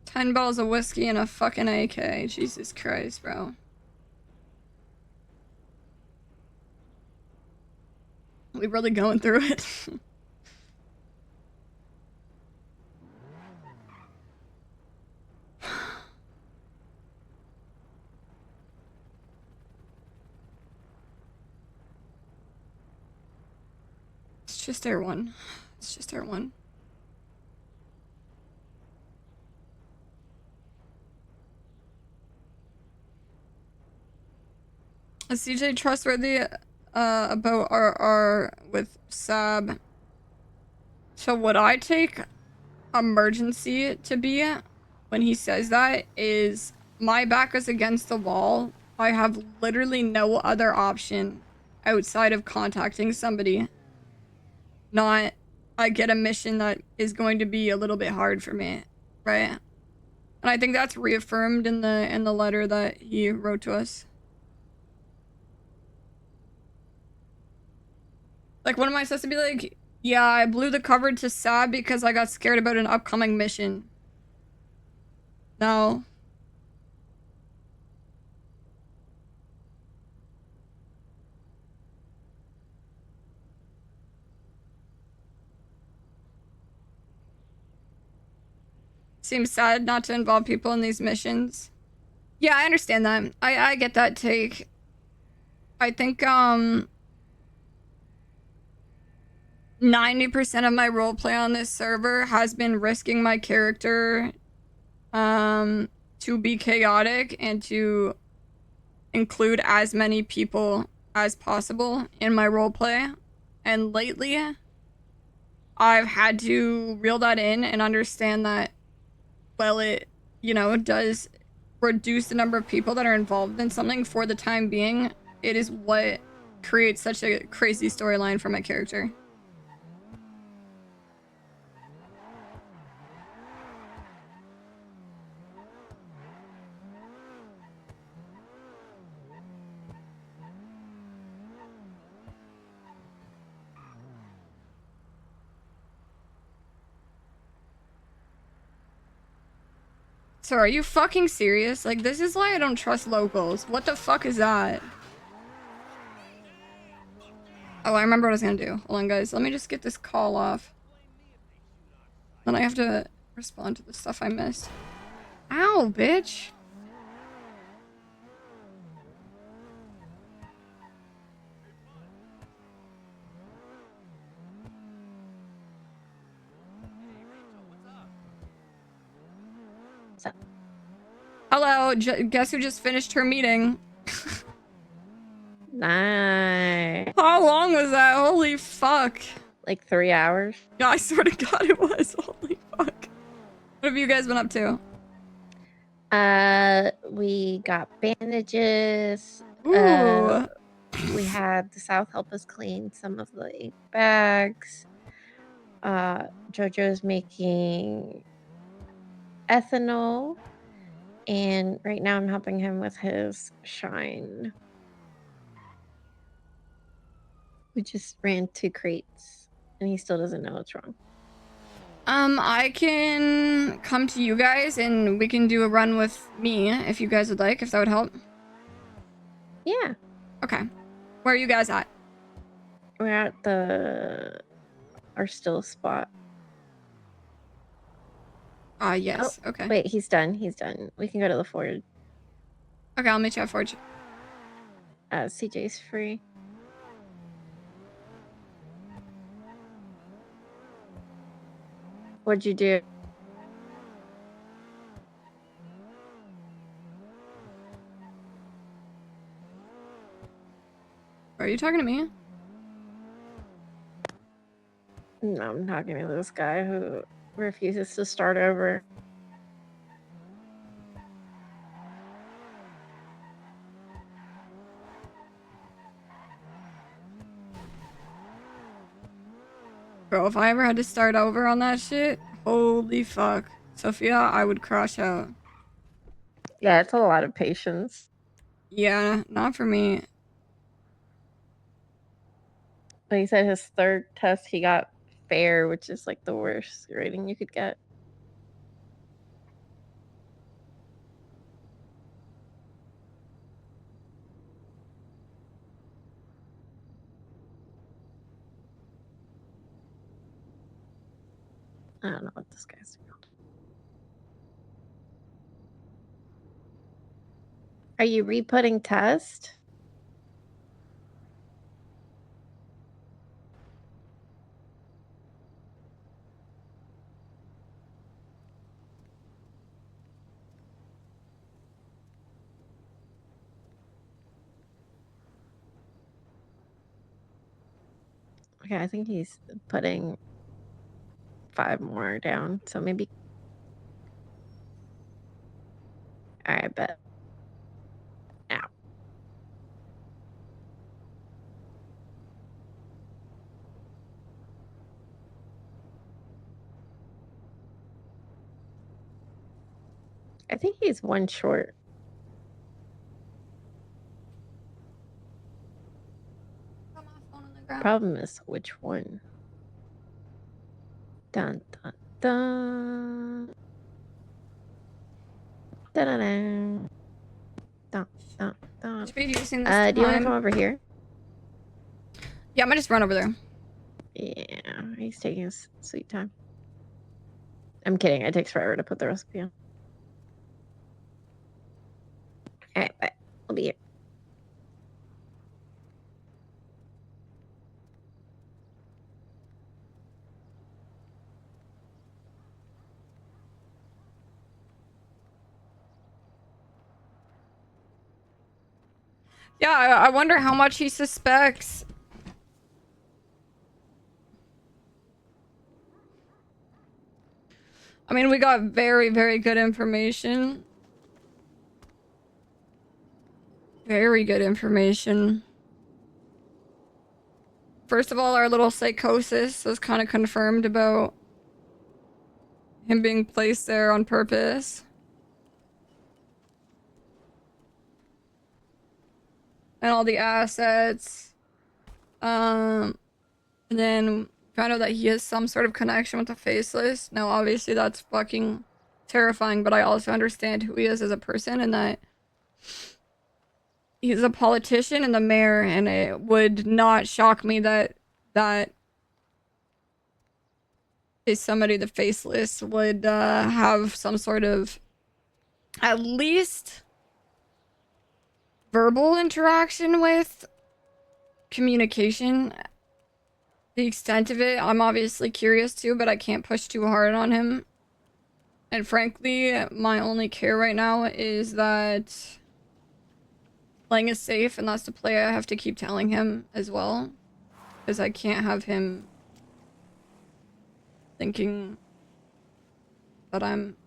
$10 bottles of whiskey and a fucking AK. Jesus Christ, bro. We really going through it. It's just Air 1. It's just Air 1. Is CJ trustworthy about RR with Sab? So what I take emergency to be when he says that is my back is against the wall. I have literally no other option outside of contacting somebody. Not I get a mission that is going to be a little bit hard for me, right? And I think that's reaffirmed in the letter that he wrote to us. Like, what am I supposed to be like? Yeah, I blew the cover to Sab because I got scared about an upcoming mission. No. Seems sad not to involve people in these missions. Yeah, I understand that. I get that take. I think, 90% of my roleplay on this server has been risking my character to be chaotic and to include as many people as possible in my roleplay. And lately, I've had to reel that in and understand that, well, it, you know, does reduce the number of people that are involved in something for the time being. It is what creates such a crazy storyline for my character. So are you fucking serious? Like, this is why I don't trust locals. What the fuck is that? Oh, I remember what I was gonna do. Hold on, guys. Let me just get this call off. Then I have to respond to the stuff I missed. Ow, bitch! Hello, guess who just finished her meeting? Nice. How long was that? Holy fuck. Like 3 hours. Yeah, I swear to God it was. Holy fuck. What have you guys been up to? We got bandages. Ooh. We had the South help us clean some of the ink bags. Jojo's making ethanol. And right now I'm helping him with his shine. We just ran 2 crates and he still doesn't know what's wrong. I can come to you guys and we can do a run with me if you guys would like, if that would help. Yeah. Okay. Where are you guys at? We're at our still spot. Yes. Oh, okay. Wait, he's done. He's done. We can go to the Forge. Okay, I'll meet you at Forge. CJ's free. What'd you do? Are you talking to me? No, I'm talking to this guy who refuses to start over. Bro, if I ever had to start over on that shit, holy fuck. Sophia, I would crash out. Yeah, it's a lot of patience. Yeah, not for me. But he said his third test he got fair, which is like the worst rating you could get. I don't know what this guy's doing. Are you re-putting test? Okay, I think he's putting 5 more down, so maybe. Alright, bet. Now. I think he's 1 short. Problem is which one? Dun dun dun. Dun dun dun. Dun dun dun. Should be using this Do you want to time. come over here? Yeah, I might just run over there. Yeah, he's taking his sweet time. I'm kidding. It takes forever to put the recipe on. Alright, bye. I'll be here. Yeah, I wonder how much he suspects. I mean, we got very, very good information. Very good information. First of all, our little psychosis was kind of confirmed about him being placed there on purpose. And all the assets. And then found out that he has some sort of connection with the Faceless. Now, obviously, that's fucking terrifying, but I also understand who he is as a person and that he's a politician and the mayor, and it would not shock me that is somebody the Faceless would have some sort of at least verbal interaction with. Communication. The extent of it, I'm obviously curious too, but I can't push too hard on him. And frankly, my only care right now is that playing is safe, and that's the play I have to keep telling him as well. Because I can't have him thinking that I'm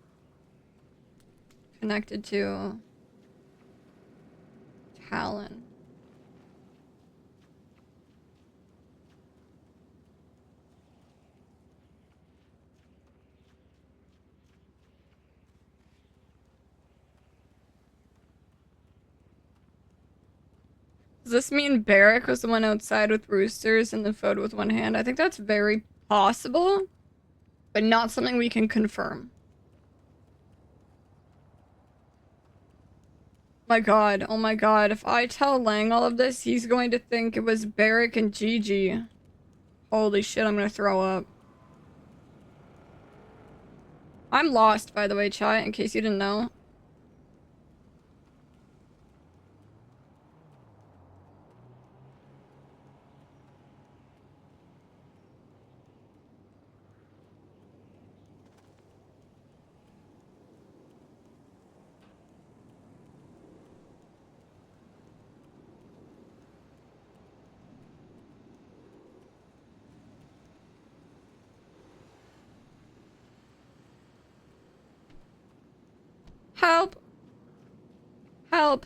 connected to Talon. Does this mean Barrick was the one outside with roosters in the photo with one hand? I think that's very possible, but not something we can confirm. My god, oh my god, if I tell Lang all of this, he's going to think it was Barrick and Gigi. Holy shit, I'm gonna throw up. I'm lost, by the way, chat, in case you didn't know. Help! Help!